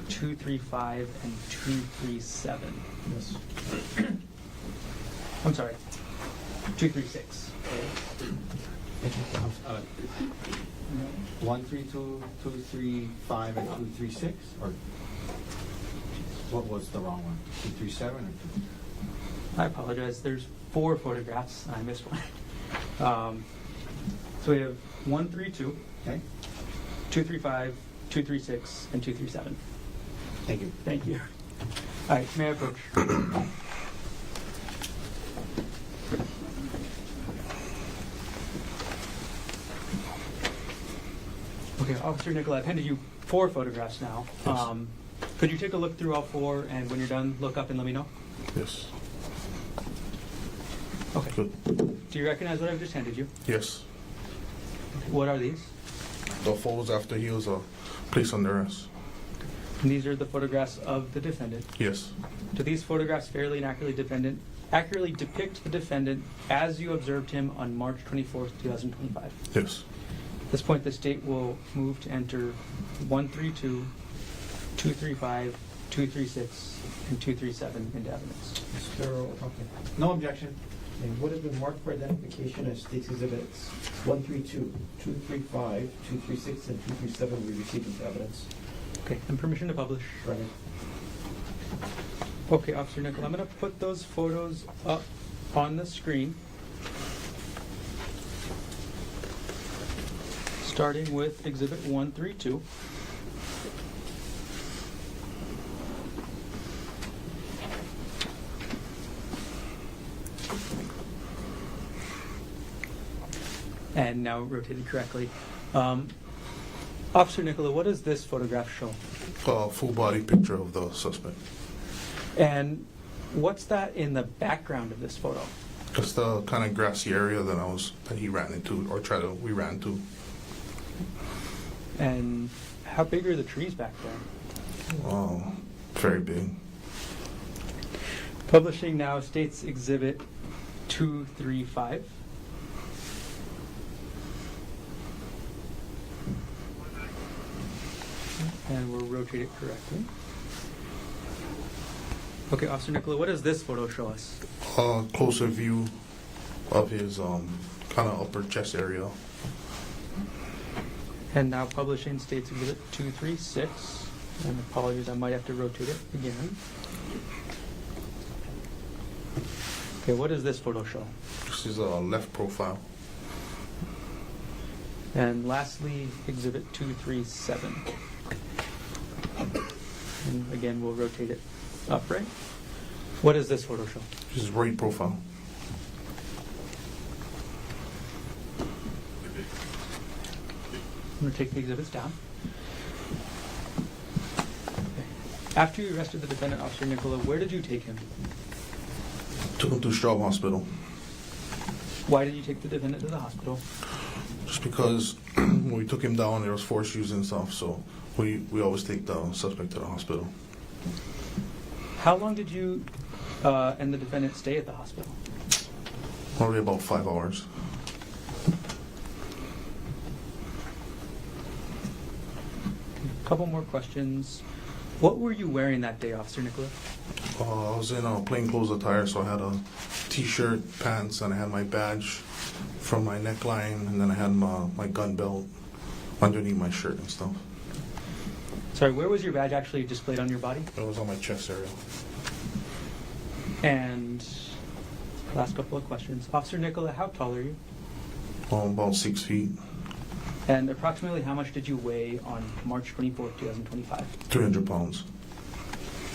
235, and 237? Yes. I'm sorry, 236. 132, 235, and 236, or what was the wrong one? 237 or 2? I apologize. There's 4 photographs. I missed one. So we have 132, Okay. 235, 236, and 237. Thank you. Thank you. All right, may I approach? Okay, Officer Nicola, I've handed you 4 photographs now. Yes. Could you take a look through all 4, and when you're done, look up and let me know? Yes. Okay. Good. Do you recognize what I've just handed you? Yes. What are these? The photos after he was placed under arrest. And these are the photographs of the defendant. Yes. Do these photographs fairly and accurately depict the defendant as you observed him on March 24th, 2025? Yes. At this point, the state will move to enter 132, 235, 236, and 237 into evidence. No objection. And what has been marked for identification as States Exhibits 132, 235, 236, and 237 we received into evidence. Okay, and permission to publish. Right. Okay, Officer Nicola, I'm going to put those photos up on the screen. Starting with Exhibit 132. And now rotated correctly. Officer Nicola, what does this photograph show? Full body picture of the suspect. And what's that in the background of this photo? Just the kind of grassy area that he ran into, or we ran to. And how big are the trees back there? Very big. Publishing now States Exhibit 235. And we'll rotate it correctly. Okay, Officer Nicola, what does this photo show us? Closer view of his kind of upper chest area. And now publishing States Exhibit 236. And apologies, I might have to rotate it again. Okay, what does this photo show? This is a left profile. And lastly, Exhibit 237. And again, we'll rotate it upright. What does this photo show? This is right profile. I'm going to take the exhibits down. Okay. After you arrested the defendant, Officer Nicola, where did you take him? Took him to Straub Hospital. Why did you take the defendant to the hospital? Just because when we took him down, there was force used and stuff, so We always take the suspect to the hospital. How long did you and the defendant stay at the hospital? Probably about 5 hours. A couple more questions. What were you wearing that day, Officer Nicola? I was in a plainclothes attire, so I had a t-shirt, pants, and I had my badge from my neckline, and then I had my gun belt underneath my shirt and stuff. Sorry, where was your badge actually displayed on your body? It was on my chest area. And last couple of questions. Officer Nicola, how tall are you? About 6 feet, And approximately how much did you weigh on March 24th, 2025? 300 pounds.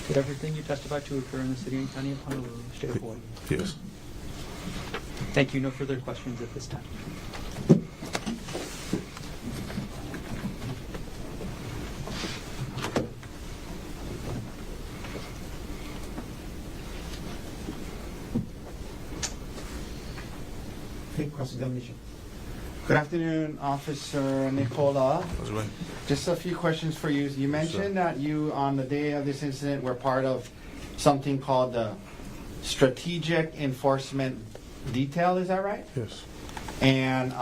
Did everything you testified to occur in the city and county of Honolulu, state of Hawaii? Yes. Thank you. No further questions at this time. Okay, cross-examination. Good afternoon, Officer Nicola. That's right. Just a few questions for you. You mentioned that you, on the day of this incident, were part of something called the Strategic Enforcement Detail, is that right? Yes. And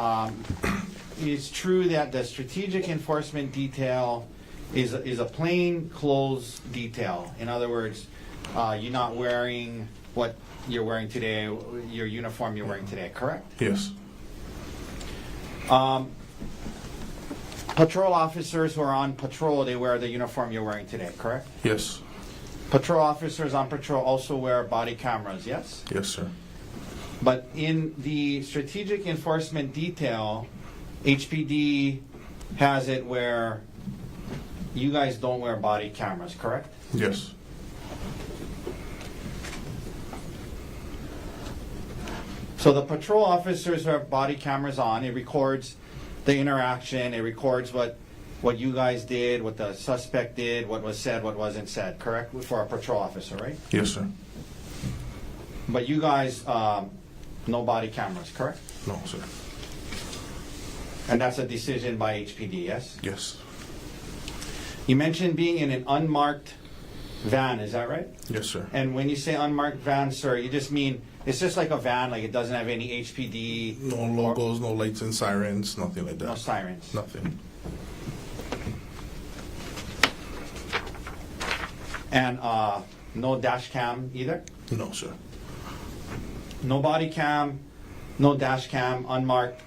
it's true that the Strategic Enforcement Detail is a plain clothes detail. In other words, you're not wearing what you're wearing today, your uniform you're wearing today, correct? Yes. Patrol officers who are on patrol, they wear the uniform you're wearing today, correct? Yes. Patrol officers on patrol also wear body cameras, yes? Yes, sir. But in the Strategic Enforcement Detail, HPD has it where you guys don't wear body cameras, correct? Yes. So the patrol officers who have body cameras on, it records the interaction, it records what you guys did, what the suspect did, what was said, what wasn't said, correct? For a patrol officer, right? Yes, sir. But you guys, no body cameras, correct? No, sir. And that's a decision by HPD, yes? Yes. You mentioned being in an unmarked van, is that right? Yes, sir. And when you say unmarked van, sir, you just mean it's just like a van, like it doesn't have any HPD? No logos, no lights and sirens, nothing like that. No sirens? Nothing. And no dash cam either? No, sir. No body cam, no dash cam, unmarked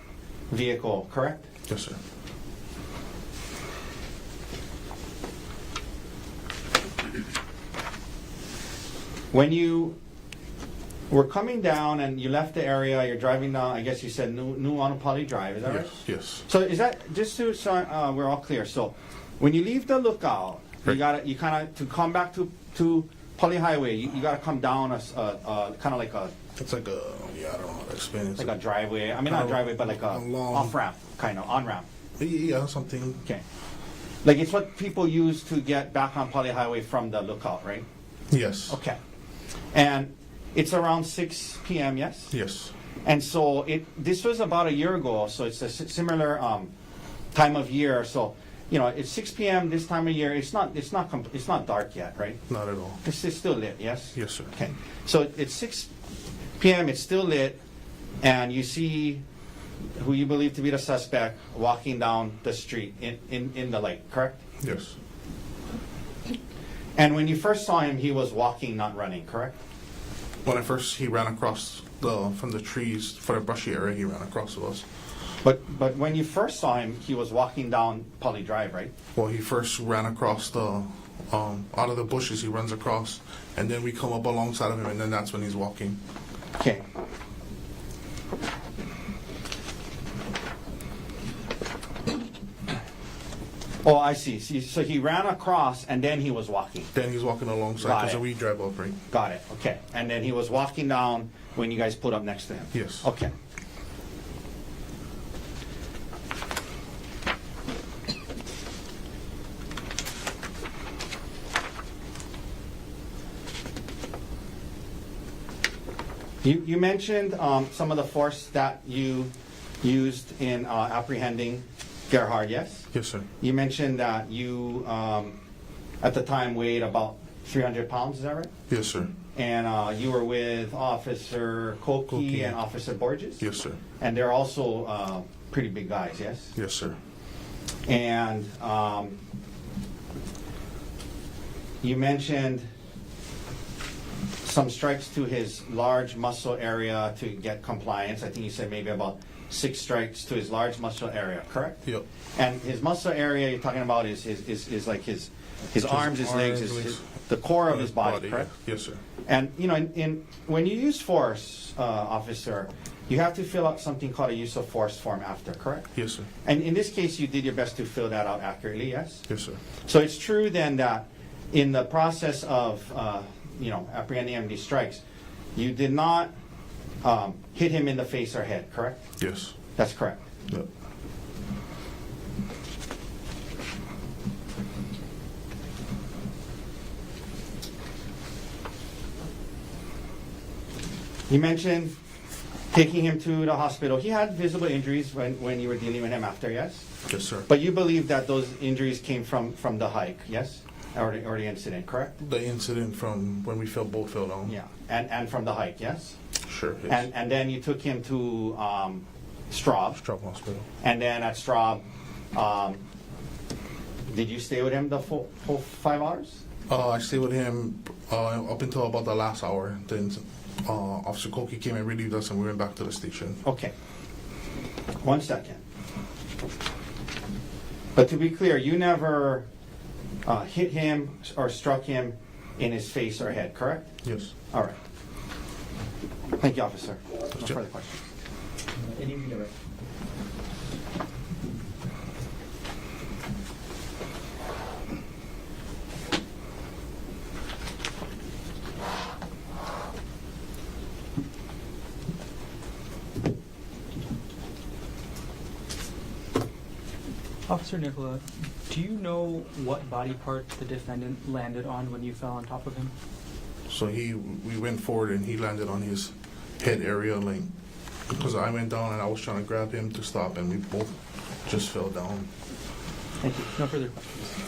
vehicle, correct? Yes, sir. When you were coming down and you left the area, you're driving down, I guess you said New Honolulu Drive, is that right? Yes. So is that, just so we're all clear, so when you leave the lookout, you kind of, to come back to Pali Highway, you gotta come down kind of like a... It's like a, I don't know how to explain it. Like a driveway, I mean not a driveway, but like a long... off-ramp, kind of, on-ramp. Yeah, something. Okay. Like it's what people use to get back on Pali Highway from the lookout, right? Yes. Okay. And it's around 6 p.m., yes? Yes. And so this was about a year ago, so it's a similar time of year. So, it's 6 p.m. this time of year. It's not dark yet, right? Not at all. It's still lit, yes? Yes, sir. Okay. So it's 6 p.m. It's still lit, and you see who you believe to be the suspect walking down the street in the light, correct? Yes. And when you first saw him, he was walking, not running, correct? When he ran across from the trees for the brushy area, he ran across to us. But when you first saw him, he was walking down Pali Drive, right? Well, he first ran across out of the bushes, he runs across, and then we come up alongside of him, and then that's when he's walking. Okay. Oh, I see. So he ran across, and then he was walking. Then he's walking alongside, because we drive up, right? Got it. Okay. And then he was walking down when you guys put up next to him. Yes. Okay. You mentioned some of the force that you used in apprehending Gerhardt, yes? Yes, sir. You mentioned that you, at the time, weighed about 300 pounds, is that right? Yes, sir. And you were with Officer Koki Koki. and Officer Borges? Yes, sir. And they're also pretty big guys, yes? Yes, sir. And you mentioned some strikes to his large muscle area to get compliance. I think you said maybe about 6 strikes to his large muscle area, correct? Yep. And his muscle area you're talking about is like his arms, his legs, the core of his body, correct? Yes, sir. And you know, when you use force, officer, you have to fill out something called a use of force form after, correct? Yes, sir. And in this case, you did your best to fill that out accurately, yes? Yes, sir. So it's true then that in the process of apprehending him these strikes, you did not hit him in the face or head, correct? Yes. That's correct. Yep. You mentioned taking him to the hospital. He had visible injuries when you were dealing with him after, yes? Yes, sir. But you believe that those injuries came from the hike, yes? Or the incident, correct? The incident from when we both fell down. Yeah, and from the hike, yes? Sure. Yes. And then you took him to Straub. Straub Hospital. And then at Straub, did you stay with him the full 5 hours? I stayed with him up until about the last hour. Then Officer Koki came and relieved us, and we went back to the station. Okay. 1 second. But to be clear, you never hit him or struck him in his face or head, correct? Yes. All right. Thank you, officer. No further questions. Any redirect? Officer Nicola, do you know what body part the defendant landed on when you fell on top of him? So we went forward, and he landed on his head area, like, because I went down and I was trying to grab him to stop, and we both just fell down. Thank you. No further questions.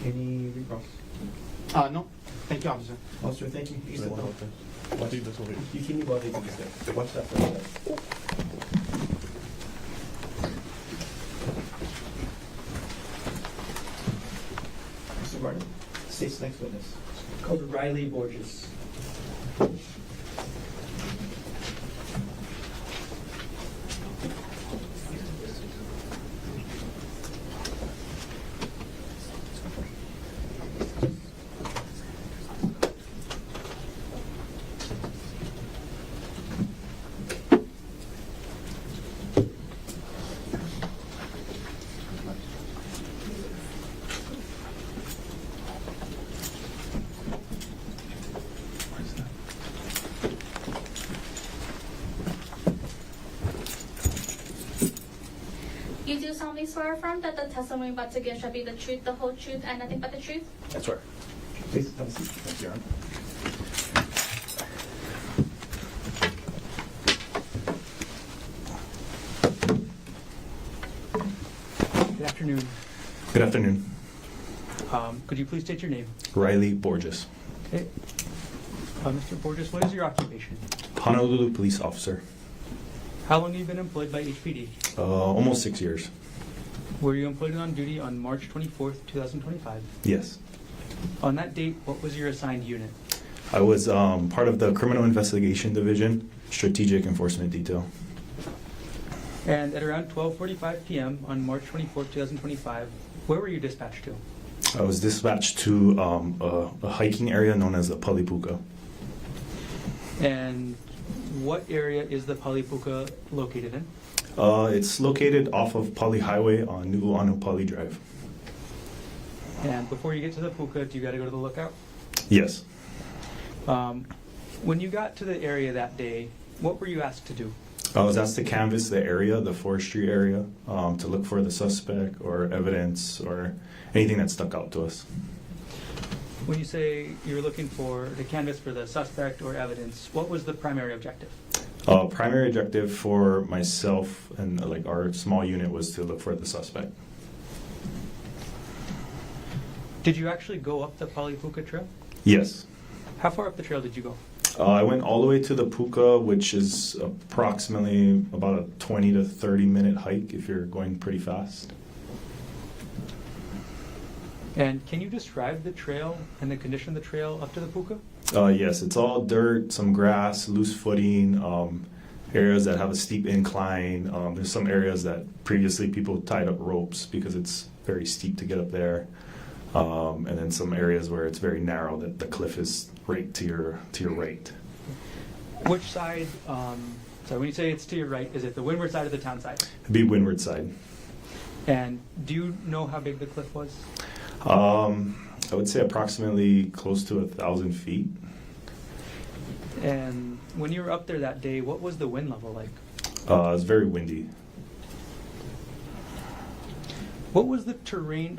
Any rebuttals? No. Thank you, officer. Officer, thank you. You said no. I think that's what we. You can go ahead and step. One step further. Mr. Martin, state's next witness. Called Riley Borges. You do solemnly swear affirm that the testimony about to give shall be the truth, the whole truth, and nothing but the truth? That's right. Please have a seat. Thank you, Your Honor. Good afternoon. Good afternoon. Could you please state your name? Riley Borges, Okay. Mr. Borges, what is your occupation? Honolulu police officer. How long have you been employed by HPD? Almost 6 years. Were you employed on duty on March 24th, 2025? Yes. On that date, what was your assigned unit? I was part of the Criminal Investigation Division, Strategic Enforcement Detail. And at around 12:45 p.m. on March 24th, 2025, where were you dispatched to? I was dispatched to a hiking area known as the Palipuka. And what area is the Palipuka located in? It's located off of Pali Highway on New Anu Pali Drive. And before you get to the puka, do you got to go to the lookout? Yes. When you got to the area that day, what were you asked to do? I was asked to canvass the area, the forestry area, to look for the suspect or evidence or anything that stuck out to us. When you say you were looking for the canvas for the suspect or evidence, what was the primary objective? Primary objective for myself and like our small unit was to look for the suspect. Did you actually go up the Polipuka Trail? Yes. How far up the trail did you go? I went all the way to the Puka, which is approximately about a 20 to 30 minute hike if you're going pretty fast. And can you describe the trail and the condition of the trail up to the Puka? Yes, it's all dirt, some grass, loose footing, areas that have a steep incline. There's some areas that previously people tied up ropes because it's very steep to get up there. And then some areas where it's very narrow, that the cliff is right to your right. Which side, so when you say it's to your right, is it the windward side or the town side? It'd be windward side. And do you know how big the cliff was? I would say approximately close to 1,000 feet. And when you were up there that day, what was the wind level like? It was very windy. What was the terrain,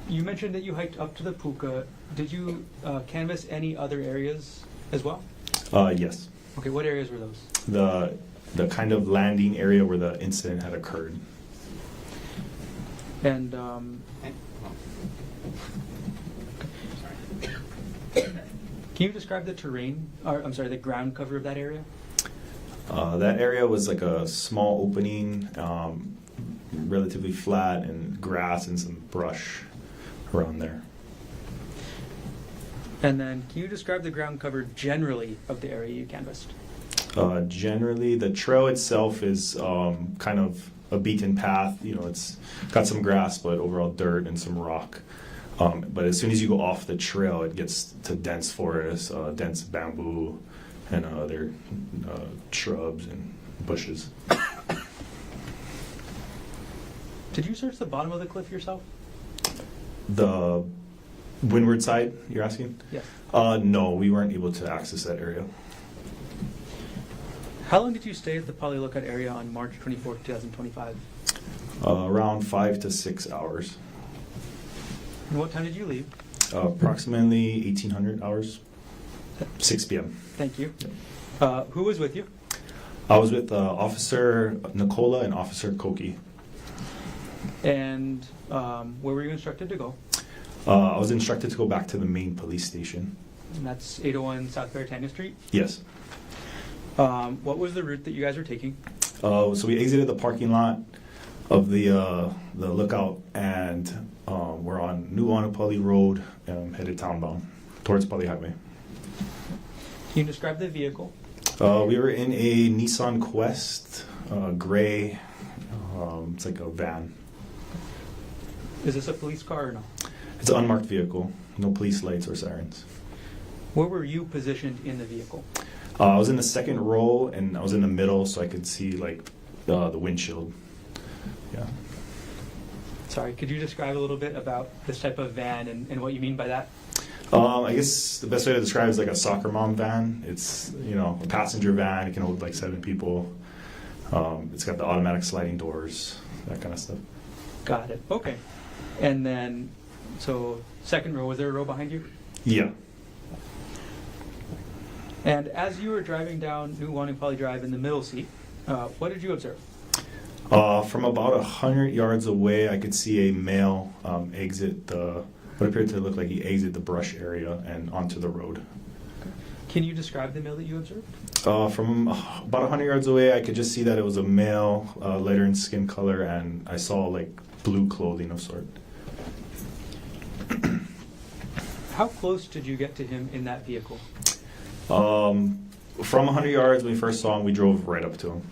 you mentioned that you hiked up to the Puka. Did you canvass any other areas as well? Yes. Okay, what areas were those? The kind of landing area where the incident had occurred. And can you describe the terrain, or I'm sorry, the ground cover of that area? That area was like a small opening, relatively flat, and grass and some brush around there. And then can you describe the ground cover generally of the area you canvassed? Generally, the trail itself is kind of a beaten path. You know, it's got some grass, but overall dirt and some rock. But as soon as you go off the trail, it gets to dense forest, dense bamboo, and other shrubs and bushes. Did you search the bottom of the cliff yourself? The windward side, you're asking? Yes. No, we weren't able to access that area. How long did you stay at the Poly Lookout area on March 24th, 2025? Around 5 to 6 hours. And what time did you leave? Approximately 1800 hours, 6 p.m. Thank you. Who was with you? I was with Officer Nicola and Officer Koki. And where were you instructed to go? I was instructed to go back to the main police station. And that's 801 South Beretania Street? Yes. What was the route that you guys were taking? So we exited the parking lot of the lookout, and we're on New Honolulu Road, headed townbound towards Poly Highway. Can you describe the vehicle? We were in a Nissan Quest, gray. It's like a van. Is this a police car or no? It's an unmarked vehicle. No police lights or sirens. Where were you positioned in the vehicle? I was in the second row, and I was in the middle, so I could see like the windshield. Yeah. Sorry, could you describe a little bit about this type of van and what you mean by that? I guess the best way to describe it is like a soccer mom van. It's, you know, a passenger van. It can hold like 7 people. It's got the automatic sliding doors, that kind of stuff. Got it. Okay. And then, so second row, was there a row behind you? Yeah. And as you were driving down New Wanupali Drive in the middle seat, what did you observe? From about 100 yards away, I could see a male exit what appeared to look like he exited the brush area and onto the road. Can you describe the male that you observed? From about 100 yards away, I could just see that it was a male, lighter in skin color, and I saw like blue clothing of sort. How close did you get to him in that vehicle? From 100 yards, when we first saw him, we drove right up to him.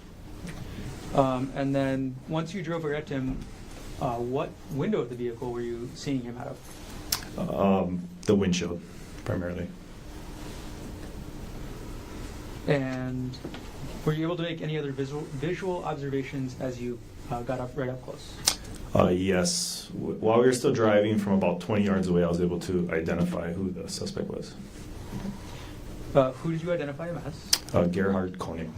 And then once you drove right to him, what window of the vehicle were you seeing him out of? The windshield, primarily. And were you able to make any other visual observations as you got right up close? Yes. While we were still driving, from about 20 yards away, I was able to identify who the suspect was. Who did you identify him as? Gerhardt Konig.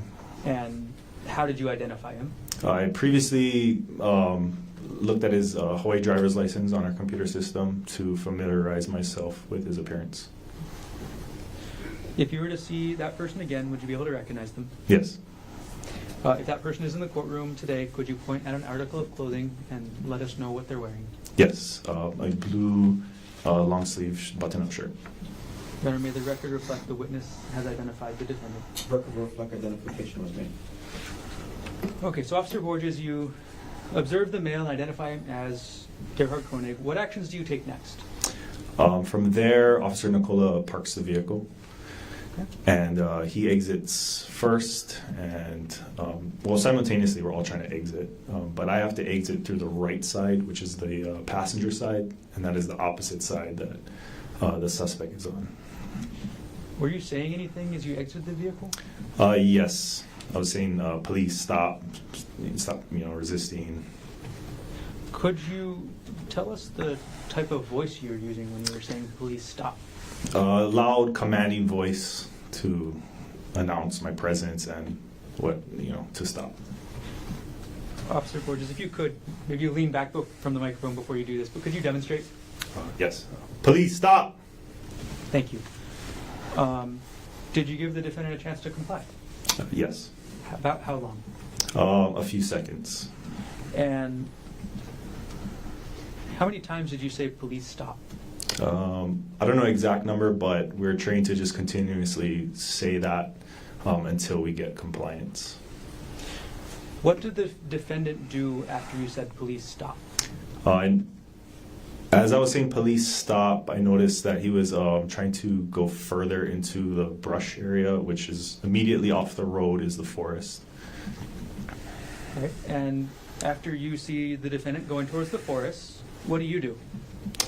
And how did you identify him? I previously looked at his Hawaii driver's license on our computer system to familiarize myself with his appearance. If you were to see that person again, would you be able to recognize them? Yes. If that person is in the courtroom today, could you point at an article of clothing and let us know what they're wearing? Yes. A blue long sleeve button-up shirt. Your Honor, may the record reflect the witness has identified the defendant. Record reflect identification was made. Okay, so Officer Borges, you observe the male and identify him as Gerhardt Konig. What actions do you take next? From there, Officer Nicola parks the vehicle. Okay. And he exits first, and well, simultaneously we're all trying to exit, but I have to exit through the right side, which is the passenger side, and that is the opposite side that the suspect is on. Were you saying anything as you exited the vehicle? Yes, I was saying, police, stop, resisting. Could you tell us the type of voice you were using when you were saying police stop? Loud, commanding voice to announce my presence and to stop. Officer Borges, if you could, maybe you lean back from the microphone before you do this, but could you demonstrate? Yes. Police, stop! Thank you. Did you give the defendant a chance to comply? Yes. About how long? A few seconds. And how many times did you say police stop? I don't know exact number, but we're trained to just continuously say that until we get compliance. What did the defendant do after you said police stop? And as I was saying police stop, I noticed that he was trying to go further into the brush area, which is immediately off the road is the forest. Okay. And after you see the defendant going towards the forest, what do you do?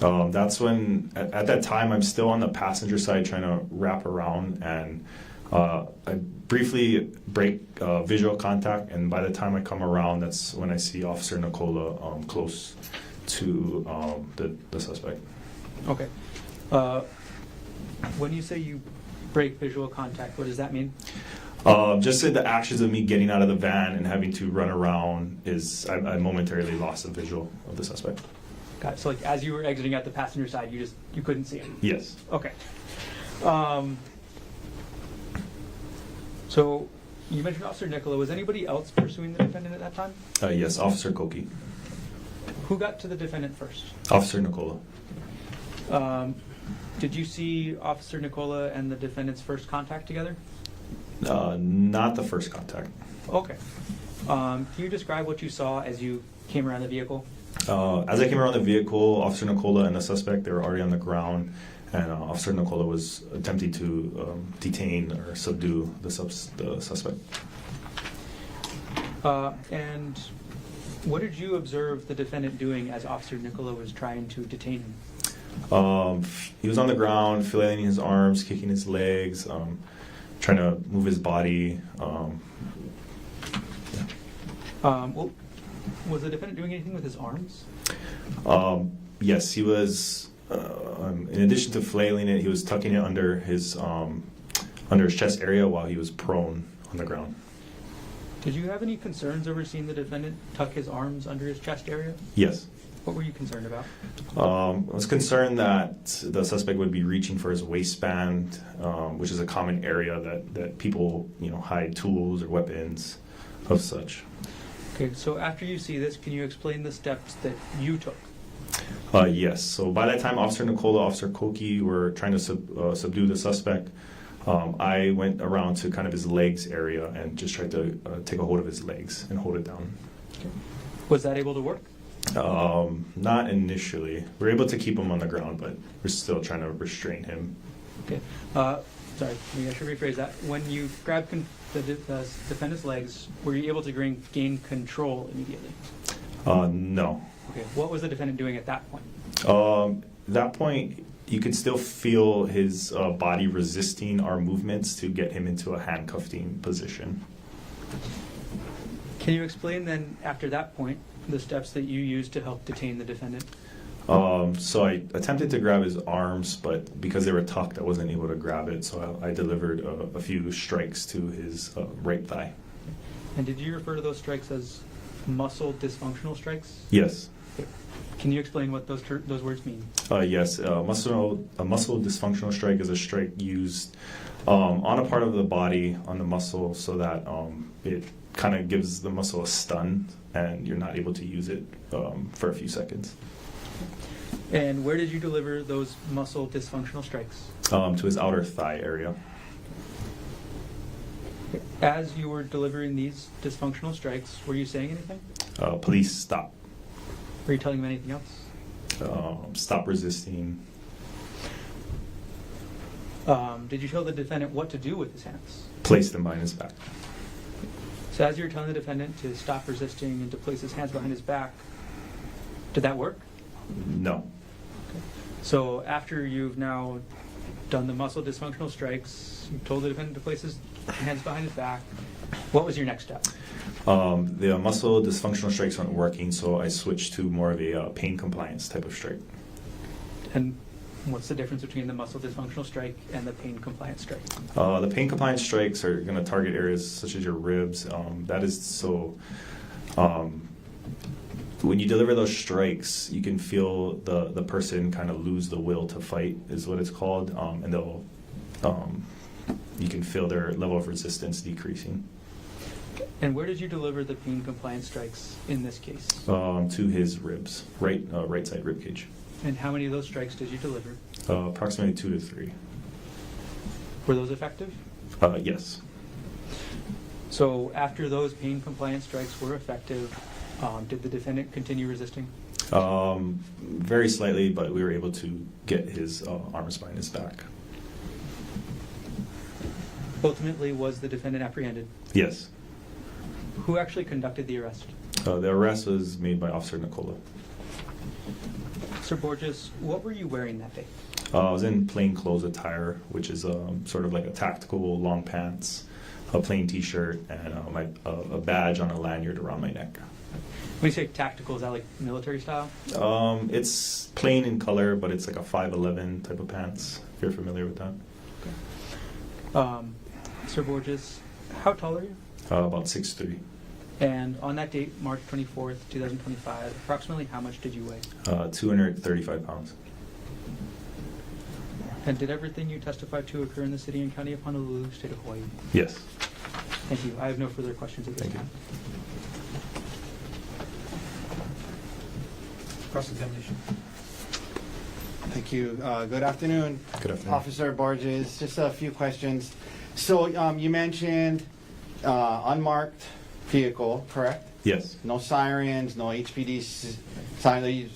That's when, at that time, I'm still on the passenger side trying to wrap around, and I briefly break visual contact, and by the time I come around, that's when I see Officer Nicola close to the suspect. Okay. When you say you break visual contact, what does that mean? Just the actions of me getting out of the van and having to run around I momentarily lost the visual of the suspect. Got it. So like as you were exiting at the passenger side, you couldn't see him? Yes. Okay. So you mentioned Officer Nicola. Was anybody else pursuing the defendant at that time? Yes, Officer Koki. Who got to the defendant first? Officer Nicola. Did you see Officer Nicola and the defendant's first contact together? Not the first contact. Okay. Can you describe what you saw as you came around the vehicle? As I came around the vehicle, Officer Nicola and the suspect, they were already on the ground, and Officer Nicola was attempting to detain or subdue the suspect. And what did you observe the defendant doing as Officer Nicola was trying to detain him? He was on the ground, flailing his arms, kicking his legs, trying to move his body. Well, was the defendant doing anything with his arms? Yes, he was. In addition to flailing it, he was tucking it under his chest area while he was prone on the ground. Did you have any concerns over seeing the defendant tuck his arms under his chest area? Yes. What were you concerned about? I was concerned that the suspect would be reaching for his waistband, which is a common area that people hide tools or weapons of such. Okay, so after you see this, can you explain the steps that you took? Yes. So by that time, Officer Nicola, Officer Koki were trying to subdue the suspect. I went around to kind of his legs area and just tried to take a hold of his legs and hold it down. Okay. Was that able to work? Not initially. We were able to keep him on the ground, but we're still trying to restrain him. Okay. Sorry, maybe I should rephrase that. When you grabbed the defendant's legs, were you able to gain control immediately? No. Okay. What was the defendant doing at that point? At that point, you could still feel his body resisting our movements to get him into a handcuffing position. Can you explain then, after that point, the steps that you used to help detain the defendant? So I attempted to grab his arms, but because they were tucked, I wasn't able to grab it. So I delivered a few strikes to his right thigh. And did you refer to those strikes as muscle dysfunctional strikes? Yes. Can you explain what those words mean? Yes, a muscle dysfunctional strike is a strike used on a part of the body, on the muscle, so that it kind of gives the muscle a stun and you're not able to use it for a few seconds. And where did you deliver those muscle dysfunctional strikes? To his outer thigh area. As you were delivering these dysfunctional strikes, were you saying anything? Police, stop. Were you telling him anything else? Stop resisting. Did you tell the defendant what to do with his hands? Place them behind his back. So as you were telling the defendant to stop resisting and to place his hands behind his back, did that work? No. So after you've now done the muscle dysfunctional strikes, you told the defendant to place his hands behind his back, what was your next step? The muscle dysfunctional strikes weren't working, so I switched to more of a pain compliance type of strike. And what's the difference between the muscle dysfunctional strike and the pain compliance strike? The pain compliance strikes are going to target areas such as your ribs. That is so. When you deliver those strikes, you can feel the person kind of lose the will to fight, is what it's called, and they'll. You can feel their level of resistance decreasing. And where did you deliver the pain compliance strikes in this case? To his ribs, right side rib cage. And how many of those strikes did you deliver? Approximately 2 to 3. Were those effective? Yes. So after those pain compliance strikes were effective, did the defendant continue resisting? Very slightly, but we were able to get his arms behind his back. Ultimately, was the defendant apprehended? Yes. Who actually conducted the arrest? The arrest was made by Officer Nicola. Sir Borges, what were you wearing that day? I was in plain clothes attire, which is sort of like a tactical long pants, a plain t-shirt, and a badge on a lanyard around my neck. When you say tactical, is that like military style? It's plain in color, but it's like a 5'11" type of pants, if you're familiar with that. Okay. Sir Borges, how tall are you? About 6'3". And on that date, March 24th, 2025, approximately how much did you weigh? 235 pounds. And did everything you testified to occur in the city and county of Honolulu, state of Hawaii? Yes. Thank you. I have no further questions at this time. Cross-examination. Thank you. Good afternoon. Good afternoon. Officer Borges, just a few questions. So you mentioned unmarked vehicle, correct? Yes. No sirens, no HPD,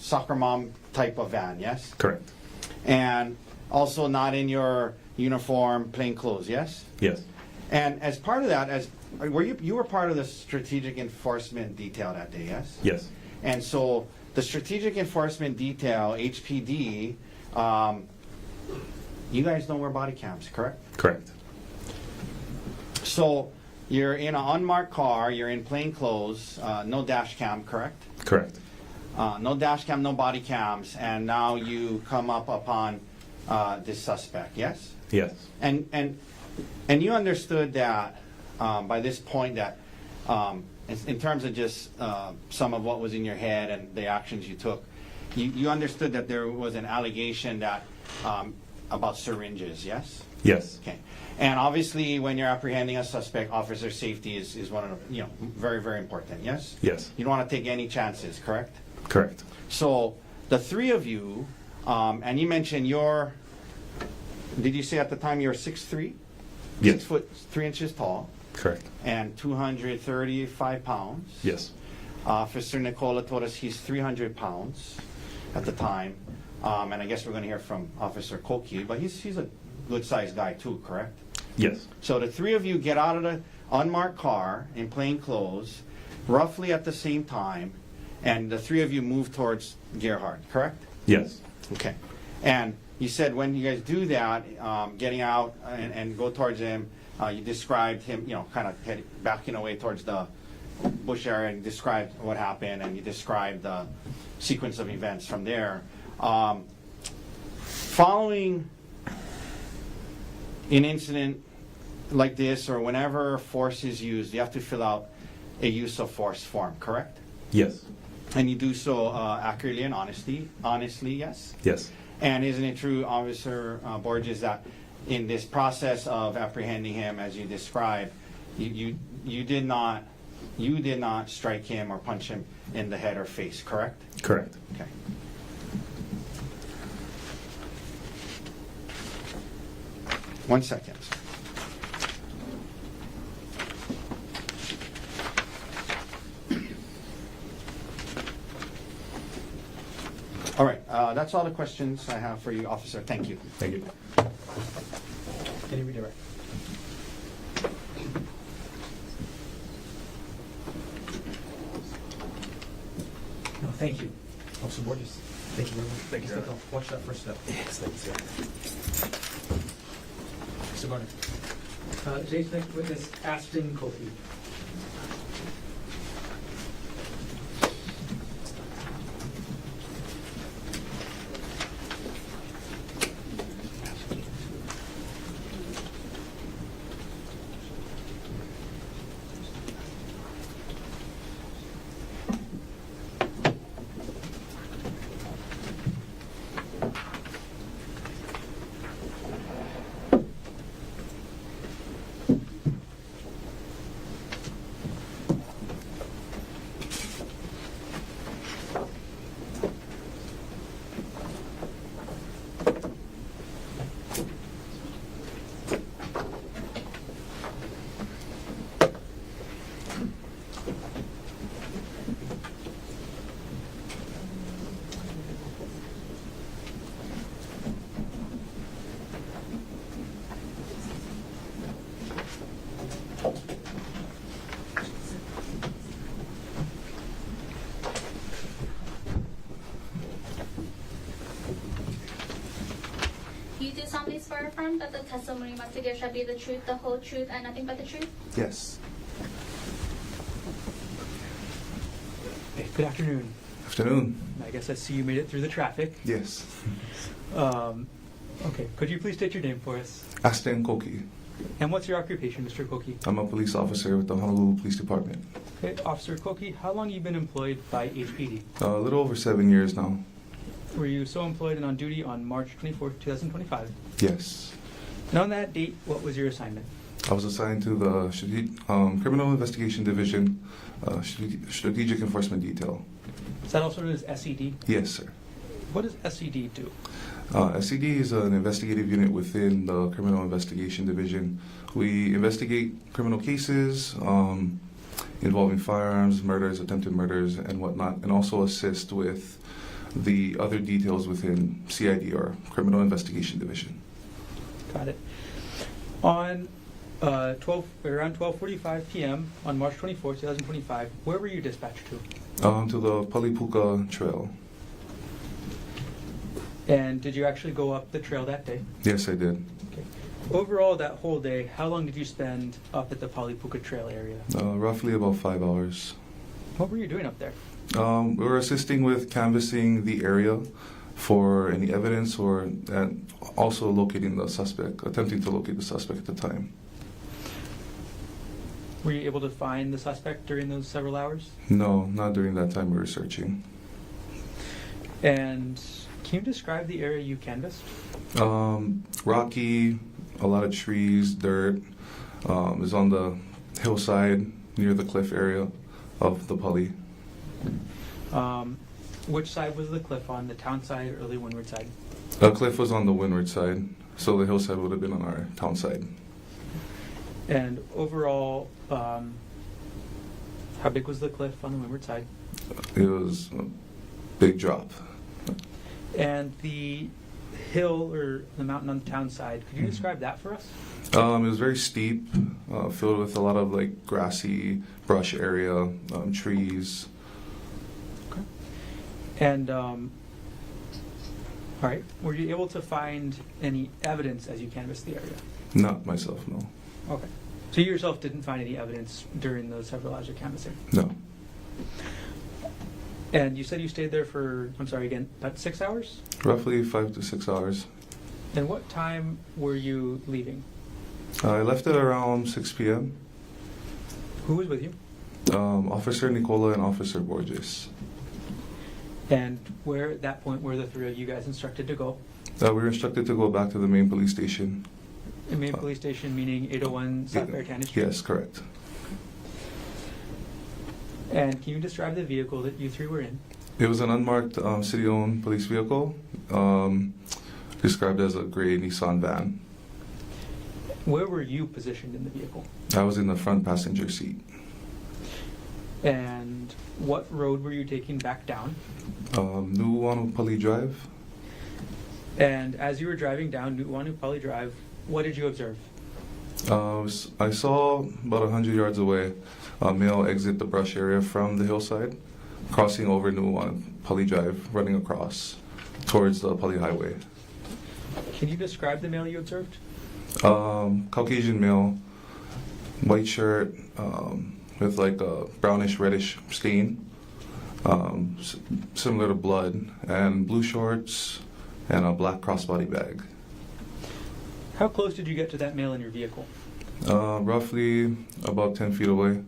soccer mom type of van, yes? Correct. And also not in your uniform, plain clothes, yes? Yes. And as part of that, you were part of the strategic enforcement detail that day, yes? Yes. And so the strategic enforcement detail, HPD, you guys don't wear body cams, correct? Correct. So you're in an unmarked car, you're in plain clothes, no dash cam, correct? Correct. No dash cam, no body cams, and now you come up upon this suspect, yes? Yes. And you understood that by this point that in terms of just some of what was in your head and the actions you took, you understood that there was an allegation that about syringes, yes? Yes. Okay. And obviously, when you're apprehending a suspect, officer safety is one of the, very, very important, yes? Yes. You don't want to take any chances, correct? Correct. So the three of you, and you mentioned did you say at the time you were 6'3"? Yes. 6 foot 3 inches tall. Correct. And 235 pounds. Yes. Officer Nicola told us he's 300 pounds at the time. And I guess we're going to hear from Officer Koki, but he's a good-sized guy too, correct? Yes. So the three of you get out of the unmarked car in plain clothes, roughly at the same time, and the three of you move towards Gerhardt, correct? Yes. Okay. And you said when you guys do that, getting out and go towards him, you described him, kind of backing away towards the bush area and described what happened, and you described the sequence of events from there. Following an incident like this, or whenever force is used, you have to fill out a use of force form, correct? Yes. And you do so accurately and honestly, yes? Yes. And isn't it true, Officer Borges, that in this process of apprehending him, as you described, you did not strike him or punch him in the head or face, correct? Correct. Okay. One second. All right, that's all the questions I have for you, Officer. Thank you. Thank you. Can you redirect? No, thank you. Officer Borges, thank you very much. Thank you, Step Your down. Watch that first step. Yes, thanks. Mr. Garner. Today's next witness, Ashton Kofi. You do solemnly swear or affirm that the testimony you must give shall be the truth, the whole truth, and nothing but the truth? Yes. Okay, good afternoon. Afternoon. I guess I see you made it through the traffic. Yes. Okay, could you please state your name for us? Ashton Koki. And what's your occupation, Mr. Koki? I'm a police officer with the Honolulu Police Department. Okay, Officer Koki, how long have you been employed by HPD? A little over 7 years now. Were you so employed and on duty on March 24th, 2025? Yes. And on that date, what was your assignment? I was assigned to the Criminal Investigation Division, Strategic Enforcement Detail. Is that also known as SED? Yes, sir. What does SED do? SED is an investigative unit within the Criminal Investigation Division. We investigate criminal cases involving firearms, murders, attempted murders, and whatnot, and also assist with the other details within CID, or Criminal Investigation Division. Got it. On around 12:45 p.m. on March 24th, 2025, where were you dispatched to? To the Palipuka Trail. And did you actually go up the trail that day? Yes, I did. Okay. Overall, that whole day, how long did you spend up at the Palipuka Trail area? Roughly about 5 hours. What were you doing up there? We were assisting with canvassing the area for any evidence, and also locating the suspect, attempting to locate the suspect at the time. Were you able to find the suspect during those several hours? No, not during that time we were searching. And can you describe the area you canvassed? Rocky, a lot of trees, dirt. It was on the hillside near the cliff area of the Pali. Which side was the cliff on, the town side or the windward side? The cliff was on the windward side, so the hillside would have been on our town side. And overall, how big was the cliff on the windward side? It was a big drop. And the hill or the mountain on the town side, could you describe that for us? It was very steep, filled with a lot of like grassy brush area, trees. Okay. And all right, were you able to find any evidence as you canvassed the area? Not myself, no. Okay. So you yourself didn't find any evidence during those several hours of canvassing? No. And you said you stayed there for, I'm sorry again, about 6 hours? Roughly 5 to 6 hours. And what time were you leaving? I left at around 6 p.m. Who was with you? Officer Nicola and Officer Borges. And where at that point were the three of you guys instructed to go? We were instructed to go back to the main police station. The main police station meaning 801 South Bearcannon Street? Yes, correct. And can you describe the vehicle that you three were in? It was an unmarked city-owned police vehicle, described as a gray Nissan van. Where were you positioned in the vehicle? I was in the front passenger seat. And what road were you taking back down? Nuuanu Drive. And as you were driving down Nuuanu Drive, what did you observe? I saw about 100 yards away a male exit the brush area from the hillside, crossing over Nuuanu Drive, running across towards the Pali Highway. Can you describe the male you observed? Caucasian male, white shirt, with like a brownish reddish stain, similar to blood, and blue shorts and a black crossbody bag. How close did you get to that male in your vehicle? Roughly about 10 feet away.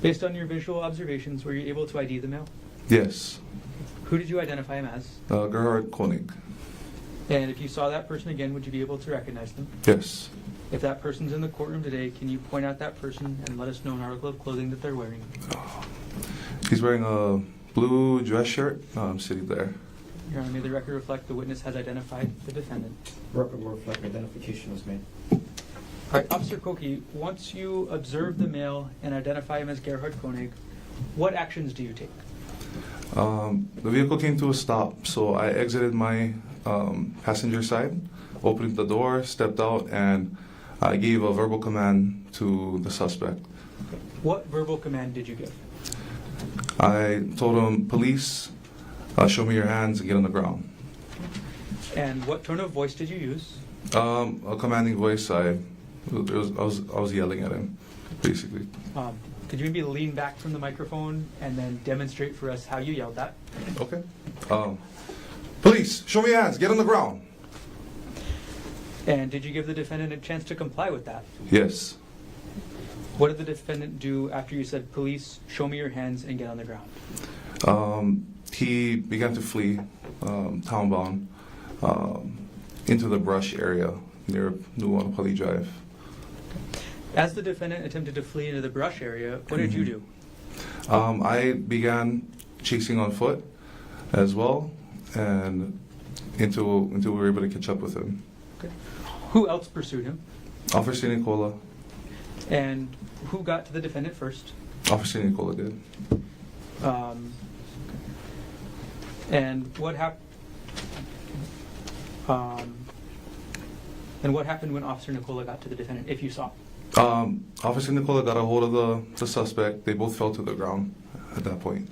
Based on your visual observations, were you able to ID the male? Yes. Who did you identify him as? Gerhardt Konig. And if you saw that person again, would you be able to recognize them? Yes. If that person's in the courtroom today, can you point out that person and let us know an article of clothing that they're wearing? He's wearing a blue dress shirt, sitting there. Your Honor, may the record reflect the witness has identified the defendant. Record will reflect identification was made. All right, Officer Koki, once you observe the male and identify him as Gerhardt Konig, what actions do you take? The vehicle came to a stop, so I exited my passenger side, opened the door, stepped out, and I gave a verbal command to the suspect. What verbal command did you give? I told him, "Police, show me your hands and get on the ground." And what tone of voice did you use? A commanding voice. I was yelling at him, basically. Could you maybe lean back from the microphone and then demonstrate for us how you yelled that? Okay. "Police, show me your hands. Get on the ground." And did you give the defendant a chance to comply with that? Yes. What did the defendant do after you said, "Police, show me your hands and get on the ground"? He began to flee, townbound, into the brush area near Nuuanu Drive. As the defendant attempted to flee into the brush area, what did you do? I began chasing on foot as well, and until we were able to catch up with him. Okay. Who else pursued him? Officer Nicola. And who got to the defendant first? Officer Nicola did. And what happened? And what happened when Officer Nicola got to the defendant, if you saw? Officer Nicola got a hold of the suspect. They both fell to the ground at that point.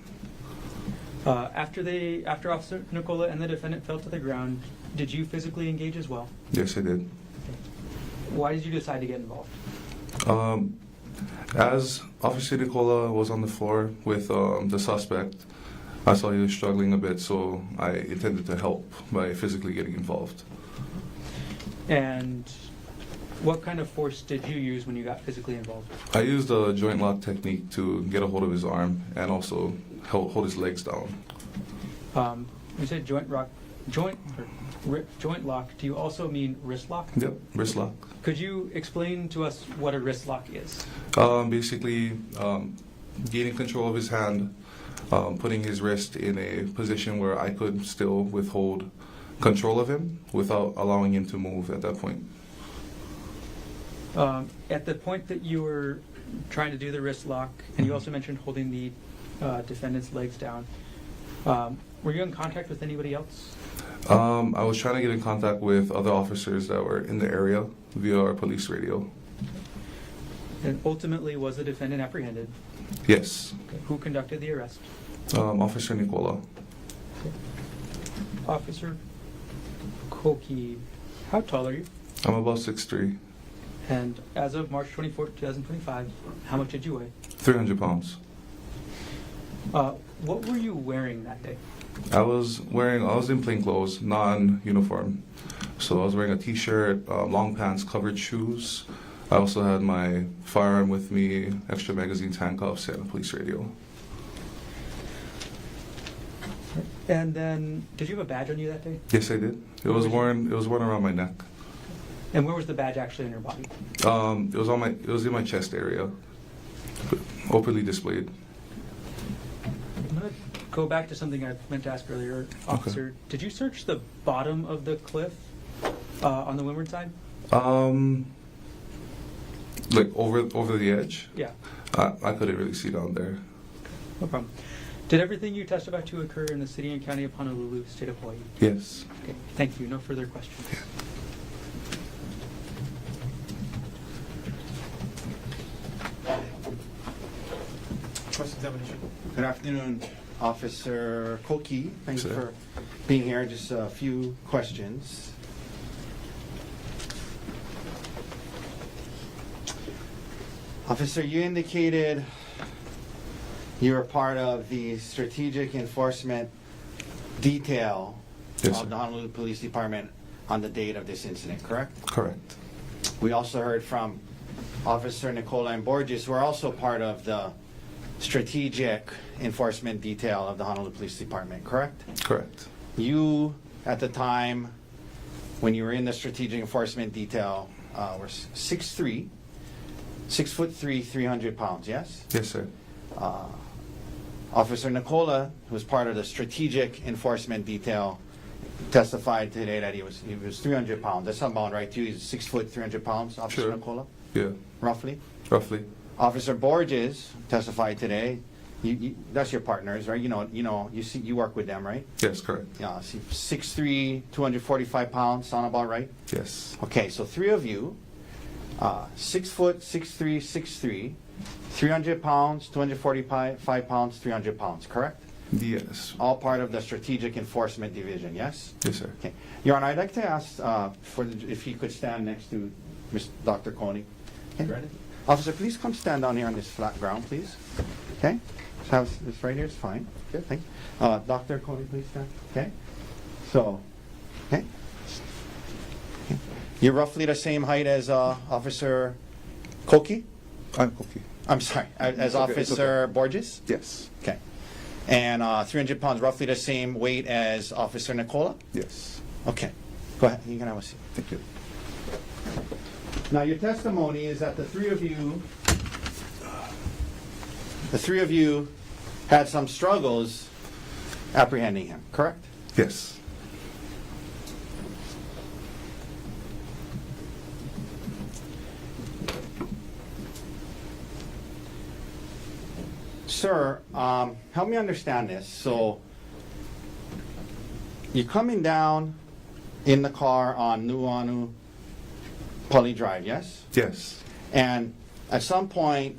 After Officer Nicola and the defendant fell to the ground, did you physically engage as well? Yes, I did. Okay. Why did you decide to get involved? As Officer Nicola was on the floor with the suspect, I saw he was struggling a bit, so I intended to help by physically getting involved. And what kind of force did you use when you got physically involved? I used a joint lock technique to get a hold of his arm and also hold his legs down. You said joint lock. Do you also mean wrist lock? Yep, wrist lock. Could you explain to us what a wrist lock is? Basically, gaining control of his hand, putting his wrist in a position where I could still withhold control of him without allowing him to move at that point. At the point that you were trying to do the wrist lock, and you also mentioned holding the defendant's legs down, were you in contact with anybody else? I was trying to get in contact with other officers that were in the area via our police radio. And ultimately, was the defendant apprehended? Yes. Okay. Who conducted the arrest? Officer Nicola. Okay. Officer Koki, how tall are you? I'm about 6'3". And as of March 24, 2025, how much did you weigh? 300 pounds. What were you wearing that day? I was in plain clothes, non-uniform. So I was wearing a t-shirt, long pants, covered shoes, I also had my firearm with me, extra magazines, handcuffs, and a police radio. And then, did you have a badge on you that day? Yes, I did. It was worn around my neck. And where was the badge actually on your body? It was in my chest area, openly displayed. I'm going to go back to something I meant to ask earlier. Officer, Did you search the bottom of the cliff on the windward side? Like over the edge? Yeah. I couldn't really see down there. No problem. Did everything you testified to occur in the city and county of Honolulu, state of Hawaii? Yes. Okay, thank you. No further questions. Cross-examination. Good afternoon, Officer Koki. Thanks for being here. Just a few questions. Officer, you indicated you were part of the strategic enforcement detail of the Honolulu Police Department on the date of this incident, correct? Correct. We also heard from Officer Nicola and Borges, who are also part of the strategic enforcement detail of the Honolulu Police Department, correct? Correct. You, at the time when you were in the strategic enforcement detail, were 6'3", 6'3", 300 pounds, yes? Yes, sir. Officer Nicola, who was part of the strategic enforcement detail, testified today that he was 300 pounds. That's about right too. He's 6 foot, 300 pounds, Officer Sure. Nicola? Yeah. Roughly? Roughly. Officer Borges testified today. That's your partners, right? You work with them, right? Yes, correct. Yeah, 6'3", 245 pounds, sound about right? Yes. Okay, so three of you, 6 foot, 6'3", 6'3", 300 pounds, 245 pounds, 300 pounds, correct? Yes. All part of the strategic enforcement division, yes? Yes, sir. Okay. Your Honor, I'd like to ask if he could stand next to Dr. Konig. Okay. Officer, please come stand down here on this flat ground, please. Okay? So have this right here is fine. Good, thank you. Dr. Konig, please stand. Okay? So, okay. You're roughly the same height as Officer Koki? I'm Koki. I'm sorry, as Officer Borges? Yes. Okay. And 300 pounds, roughly the same weight as Officer Nicola? Yes. Okay. Go ahead. You can have a seat. Thank you. Now, your testimony is that the three of you had some struggles apprehending him, correct? Yes. Sir, help me understand this. So, you're coming down in the car on Nuuanu Pali Drive, yes? Yes. And at some point,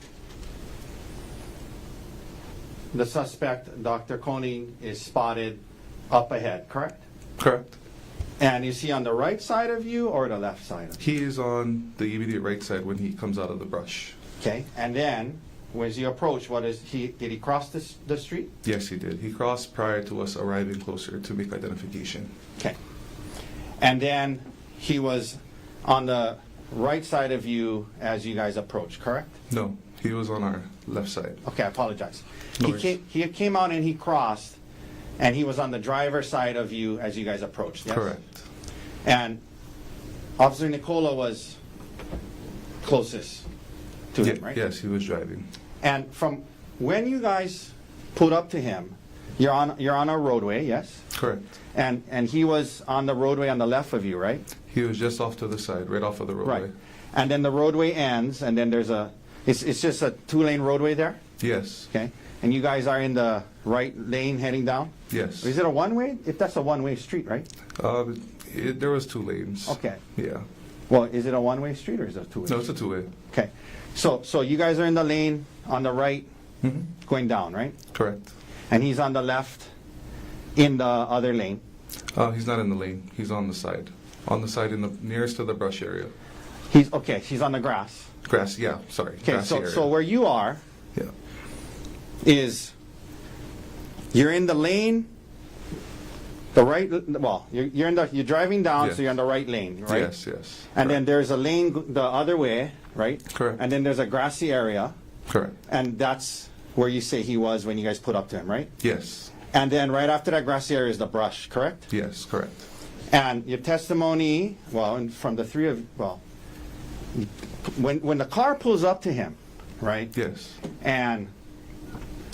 the suspect, Dr. Konig, is spotted up ahead, correct? Correct. And is he on the right side of you or the left side of you? He is on the immediate right side when he comes out of the brush. Okay, and then, as you approach, did he cross the street? Yes, he did. He crossed prior to us arriving closer to make identification. Okay. And then he was on the right side of you as you guys approached, correct? No, he was on our left side. Okay, I apologize. No He came out and he crossed, and he was on the driver's side of you as you guys approached, yes? Correct. And Officer Nicola was closest to him, right? Yes, he was driving. And from when you guys pulled up to him, you're on a roadway, yes? Correct. And he was on the roadway on the left of you, right? He was just off to the side, right off of the roadway. Right. And then the roadway ends, and then there's it's just a 2-lane roadway there? Yes. Okay. And you guys are in the right lane heading down? Yes. Is it a one-way? If that's a one-way street, right? There was 2 lanes. Okay. Yeah. Well, is it a one-way street or is it a two-way? No, it's a 2-way. Okay. So you guys are in the lane on the right, going down, right? Correct. And he's on the left in the other lane. He's not in the lane. He's on the side. On the side in the nearest to the brush area. He's on the grass. Grass, yeah, sorry. Okay, grassy area. so where you are Yeah. is you're in the lane The right, well, you're driving down, Yes. so you're in the right lane, right? Yes, yes. And then Correct. there's a lane the other way, right? Correct. And then there's a grassy area, Correct. and that's where you say he was when you guys put up to him, right? Yes. And then right after that grassy area is the brush, correct? Yes, correct. And your testimony, well, and from the three of, well, when the car pulls up to him, right? Yes. And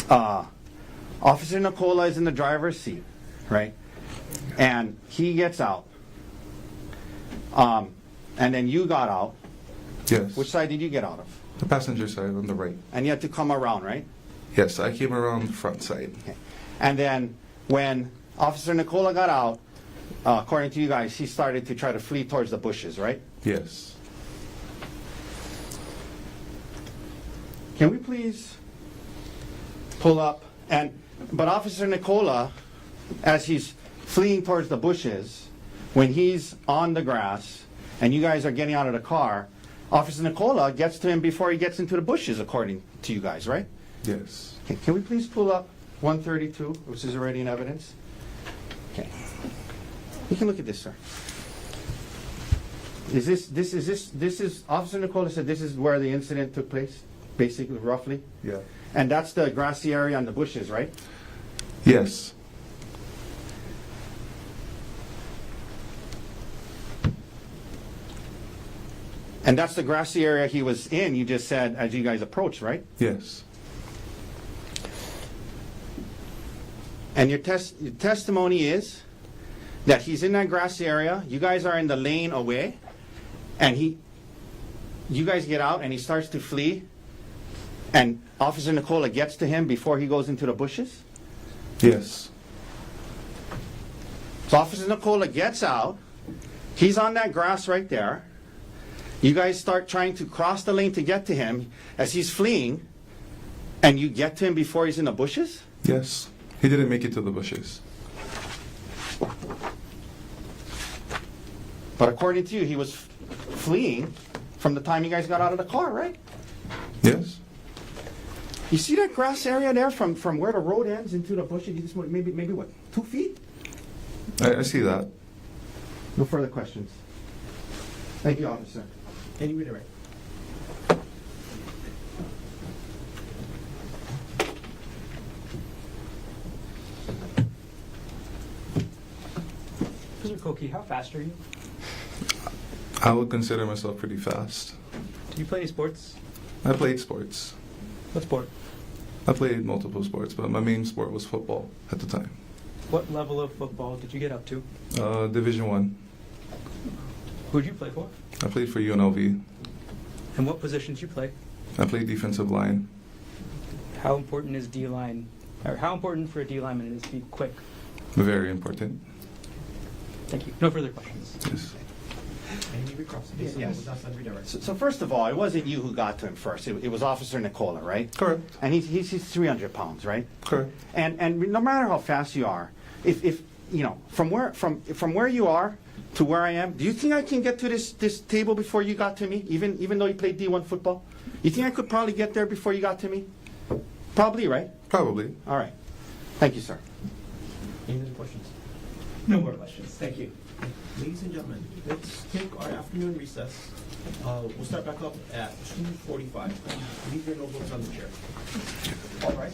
Officer Nicola is in the driver's seat, right? And he gets out. And then you got out. Yes. Which side did you get out of? The passenger side on the right. And you had to come around, right? Yes, I came around the front side. Okay. And then when Officer Nicola got out, according to you guys, he started to try to flee towards the bushes, right? Yes. Can we please pull up? But Officer Nicola, as he's fleeing towards the bushes, when he's on the grass and you guys are getting out of the car, Officer Nicola gets to him before he gets into the bushes, according to you guys, right? Yes. Okay, can we please pull up 132, which is already in evidence? Okay. You can look at this, sir. This is Officer Nicola said this is where the incident took place, basically, roughly? Yeah. And that's the grassy area on the bushes, right? Yes. And that's the grassy area he was in, you just said, as you guys approached, right? Yes. And your testimony is that he's in that grassy area, you guys are in the lane away, and you guys get out and he starts to flee, and Officer Nicola gets to him before he goes into the bushes? Yes. So Officer Nicola gets out, he's on that grass right there, you guys start trying to cross the lane to get to him as he's fleeing, and you get to him before he's in the bushes? Yes. He didn't make it to the bushes. But according to you, he was fleeing from the time you guys got out of the car, right? Yes. You see that grass area there from where the road ends into the bushes? You just maybe what, 2 feet? I see that. No further questions. Thank you, officer. Can you reiterate? Mr. Koki, how fast are you? I would consider myself pretty fast. Do you play any sports? I played sports. What sport? I played multiple sports, but my main sport was football at the time. What level of football did you get up to? Division One. Who did you play for? I played for UNLV. And what positions you play? I played defensive line. How important is D-line, or how important for a D-lineman is to be quick? Very important. Thank you. No further questions. Yes. Yes. So first of all, it wasn't you who got to him first. It was Officer Nicola, right? Correct. And he's 300 pounds, right? Correct. And no matter how fast you are, if you know from where you are to where I am, do you think I can get to this table before you got to me? Even though you played D1 football, you think I could probably get there before you got to me? Probably, right? Probably. All right. Thank you, sir. Any other questions? No more questions. Thank you. Ladies and gentlemen, let's take our afternoon recess. We'll start back up at 2:45. Leave your notebooks on the chair. All right.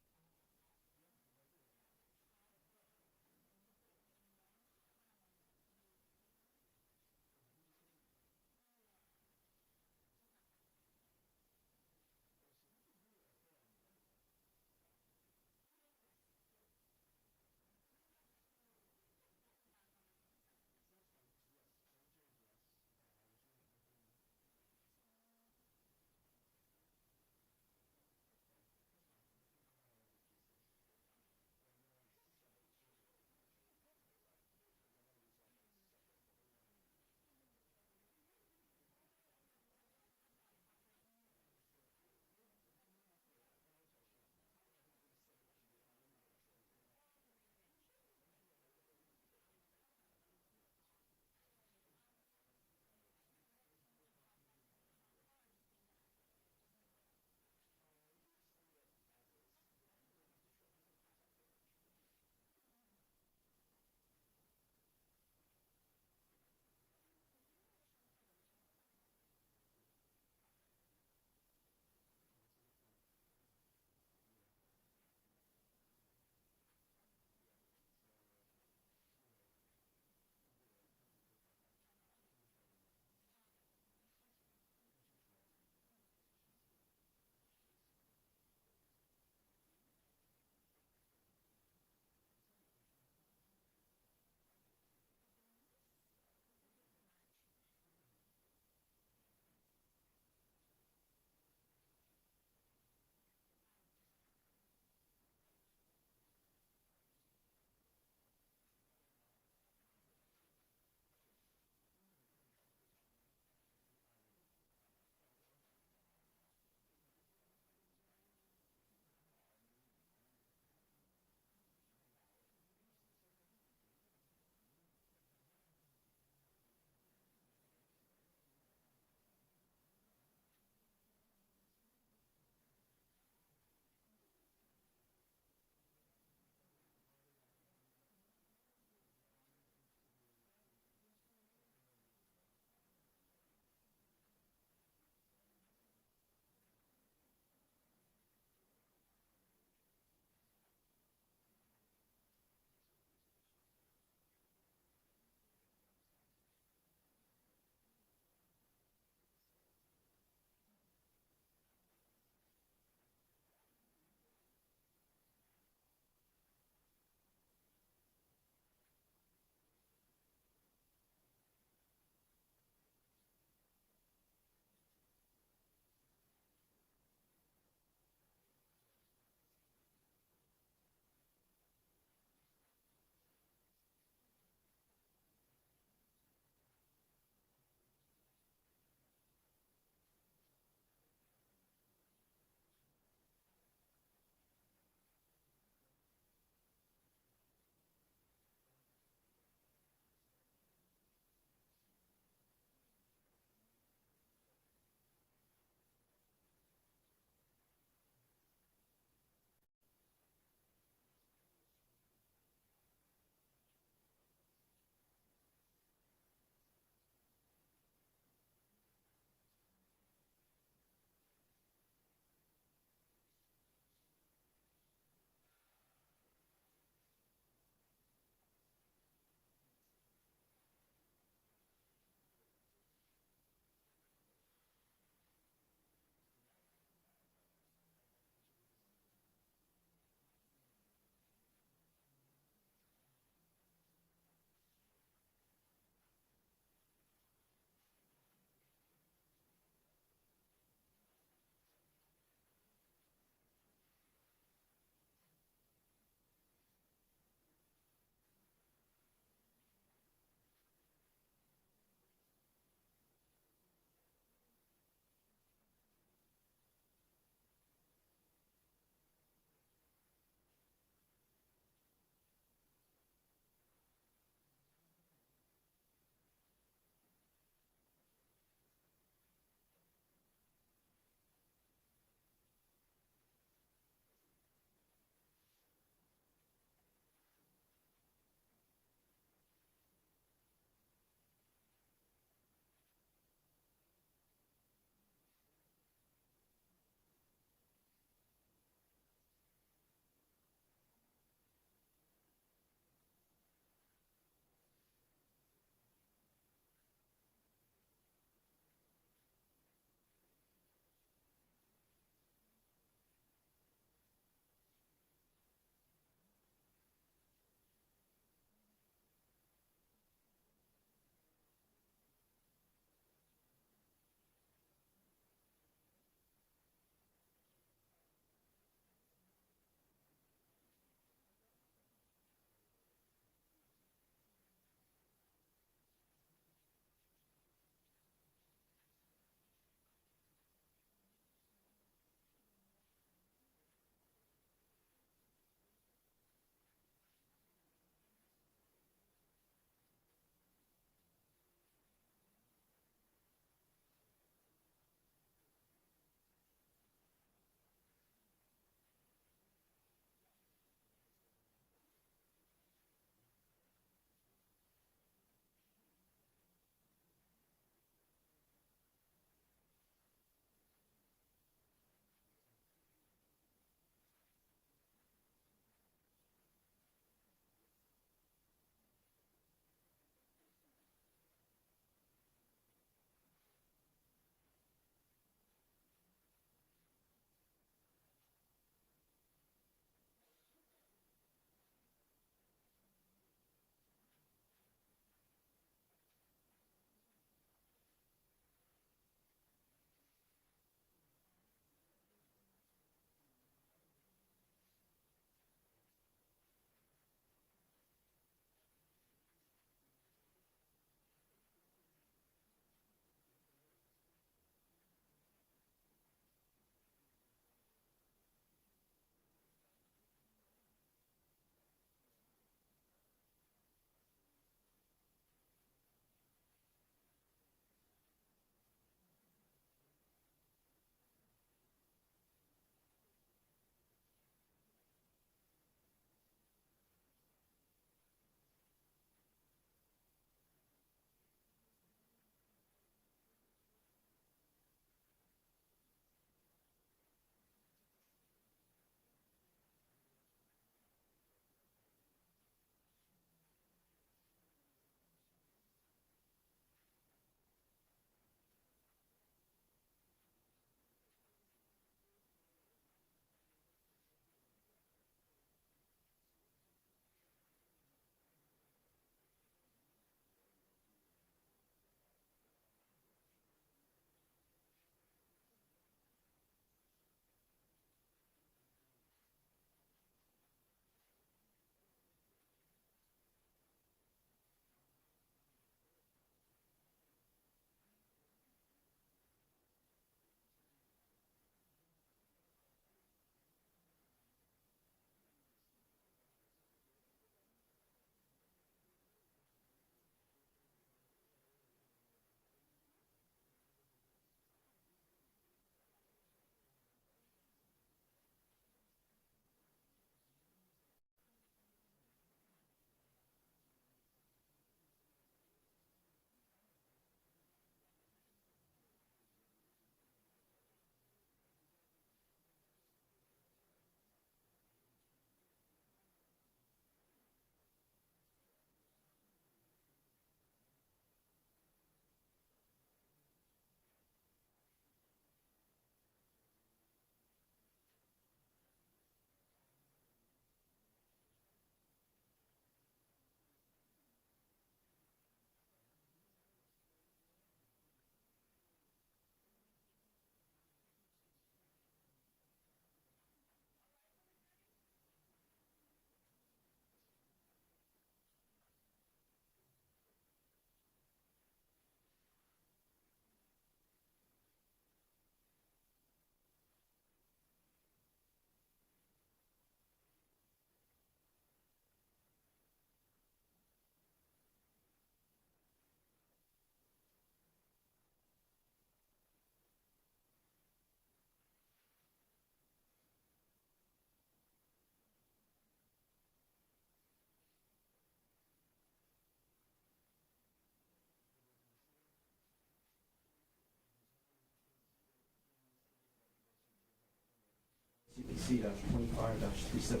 C-25-373.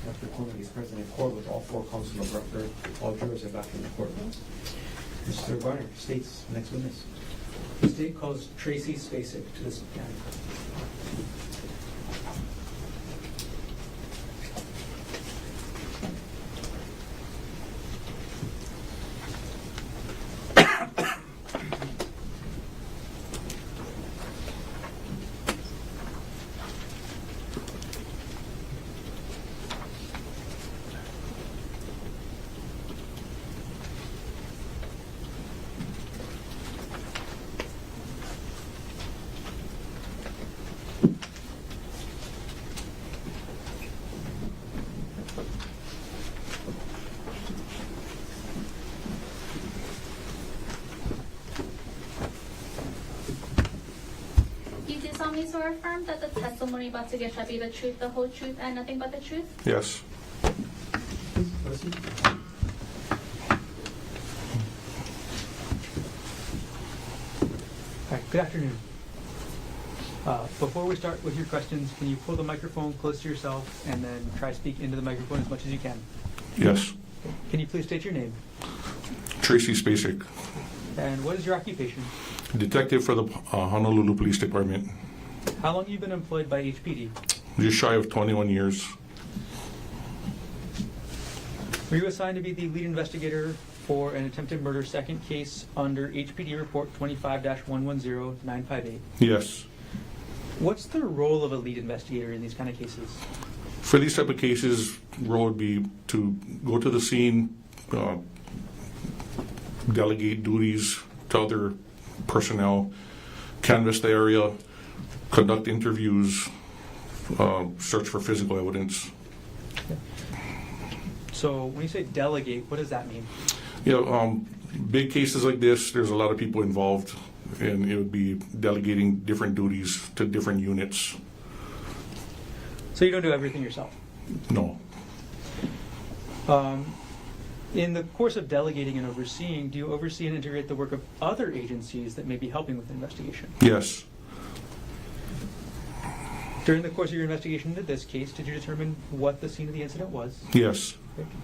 Dr. Konig is present in court with all four counsel of record. All jurors are back in the courtroom. Mr. Garner, state's next witness. The state calls Tracy Spacek to the stand. You do solemnly swear or affirm that the testimony about to give shall be the truth, the whole truth, and nothing but the truth? Yes. Please proceed. All right, good afternoon. Before we start with your questions, can you pull the microphone close to yourself and then try to speak into the microphone as much as you can? Yes. Can you please state your name? Tracy Spacek, And what is your occupation? detective for the Honolulu Police Department. How long have you been employed by HPD? Just shy of 21 years. Were you assigned to be the lead investigator for an attempted murder second case under HPD report 25-110958? Yes. What's the role of a lead investigator in these kind of cases? For these type of cases, role would be to go to the scene, delegate duties to other personnel, canvass the area, conduct interviews, search for physical evidence. So when you say delegate, what does that mean? Big cases like this, there's a lot of people involved, and it would be delegating different duties to different units. So you don't do everything yourself? No. In the course of delegating and overseeing, do you oversee and integrate the work of other agencies that may be helping with the investigation? Yes. During the course of your investigation into this case, did you determine what the scene of the incident was? Yes.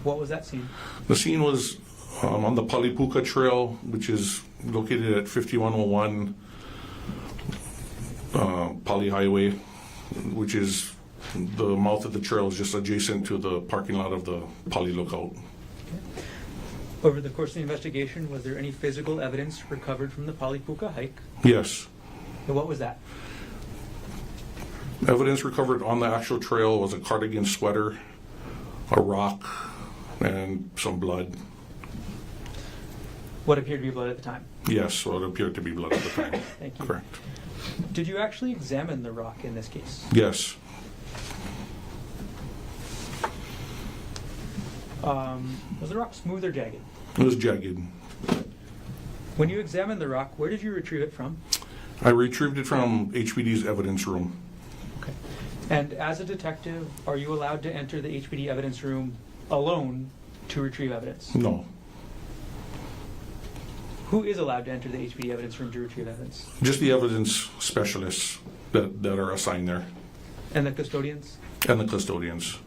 What was that scene? The scene was on the Palipuka Trail, which is located at 5101 Pali Highway, which is the mouth of the trail is just adjacent to the parking lot of the Pali Lookout. Over the course of the investigation, was there any physical evidence recovered from the Palipuka hike? Yes. And what was that? Evidence recovered on the actual trail was a cardigan sweater, a rock, and some blood. What appeared to be blood at the time? Yes, what appeared to be blood at the time. Thank you. Correct. Did you actually examine the rock in this case? Yes. Was the rock smooth or jagged? It was jagged. When you examined the rock, where did you retrieve it from? I retrieved it from HPD's evidence room. Okay. And as a detective, are you allowed to enter the HPD evidence room alone to retrieve evidence? No. Who is allowed to enter the HPD evidence room to retrieve evidence? Just the evidence specialists that are assigned there. And the custodians? And the custodians.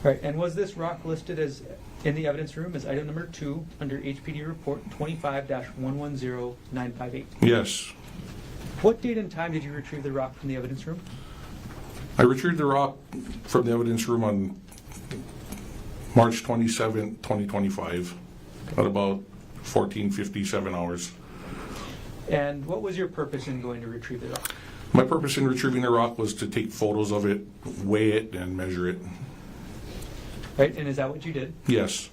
Right. And was this rock listed as in the evidence room as item number 2 under HPD report 25-110958? Yes. What date and time did you retrieve the rock from the evidence room? I retrieved the rock from the evidence room on March 27, 2025, at about 14:57 hours. And what was your purpose in going to retrieve the rock? My purpose in retrieving the rock was to take photos of it, weigh it, and measure it. Right, and is that what you did? Yes.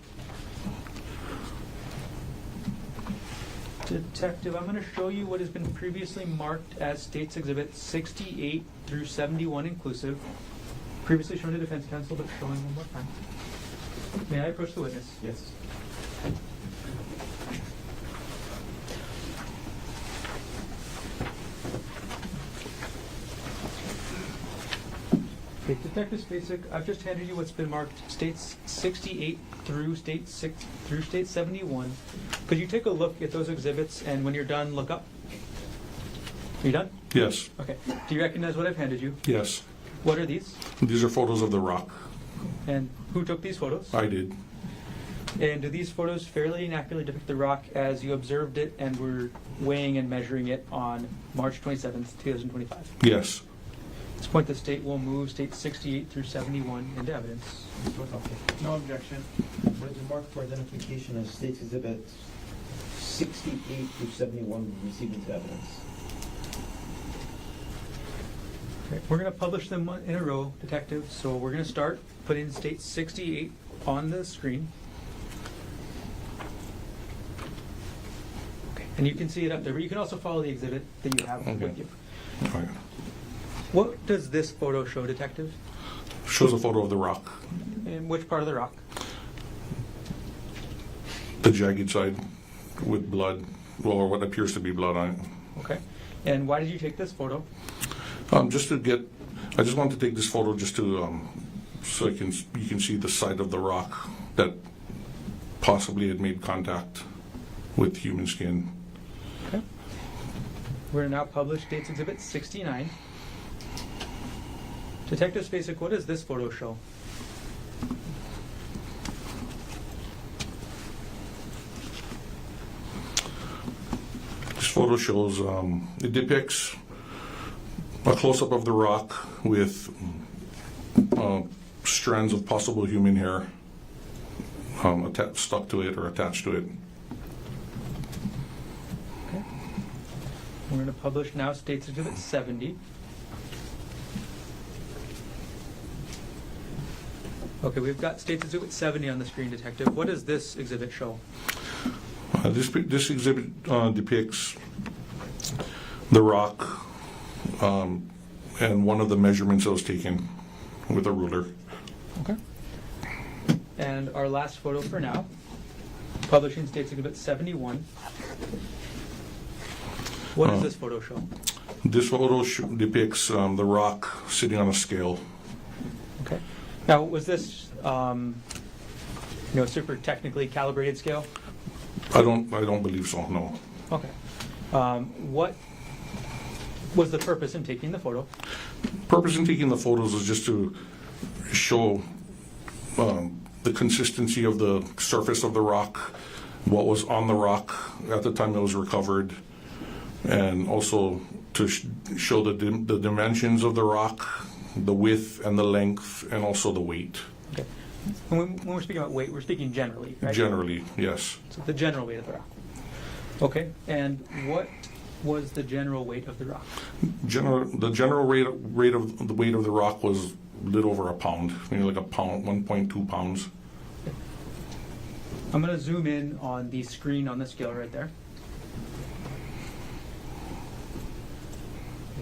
Detective, I'm going to show you what has been previously marked as State's Exhibit 68 through 71 inclusive. Previously shown to defense counsel, but showing one more time. May I approach the witness? Yes. Okay, Detective Spacek, I've just handed you what's been marked States 68 through State 71. Could you take a look at those exhibits, and when you're done, look up? Are you done? Yes. Okay. Do you recognize what I've handed you? Yes. What are these? These are photos of the rock. And who took these photos? I did. And do these photos fairly and accurately depict the rock as you observed it and were weighing and measuring it on March 27th, 2025? Yes. At this point, the state will move states 68 through 71 into evidence. Okay. No objection. What is marked for identification as States Exhibit 68 through 71 received into evidence? Okay. We're going to publish them in a row, Detective. So we're going to start putting state 68 on the screen. Okay. And you can see it up there, but you can also follow the exhibit that you have with you. Okay. What does this photo show, Detective? Shows a photo of the rock. In which part of the rock? The jagged side with blood, well, or what appears to be blood on it. Okay. And why did you take this photo? Just to get, I just wanted to take this photo just to, so you can see the side of the rock that possibly had made contact with human skin. Okay. We're going to now publish States Exhibit 69. Detective Spacek, what does this photo show? This photo shows, it depicts a close-up of the rock with strands of possible human hair stuck to it or attached to it. Okay. We're going to publish now States Exhibit 70. Okay, we've got States Exhibit 70 on the screen, Detective. What does this exhibit show? This exhibit depicts the rock and one of the measurements that was taken with a ruler. Okay. And our last photo for now, publishing States Exhibit 71. What does this photo show? This photo depicts the rock sitting on a scale. Okay. Now, was this, super technically calibrated scale? I don't believe so. No. Okay. What was the purpose in taking the photo? Purpose in taking the photos was just to show the consistency of the surface of the rock, what was on the rock at the time it was recovered, and also to show the dimensions of the rock, the width and the length, and also the weight. Okay. When we're speaking about weight, we're speaking generally, right? Generally, yes. So the general weight of the rock. Okay. And what was the general weight of the rock? The general rate of the weight of the rock was a little over a pound, maybe like a pound, 1.2 pounds. Okay. I'm going to zoom in on the screen on the scale right there.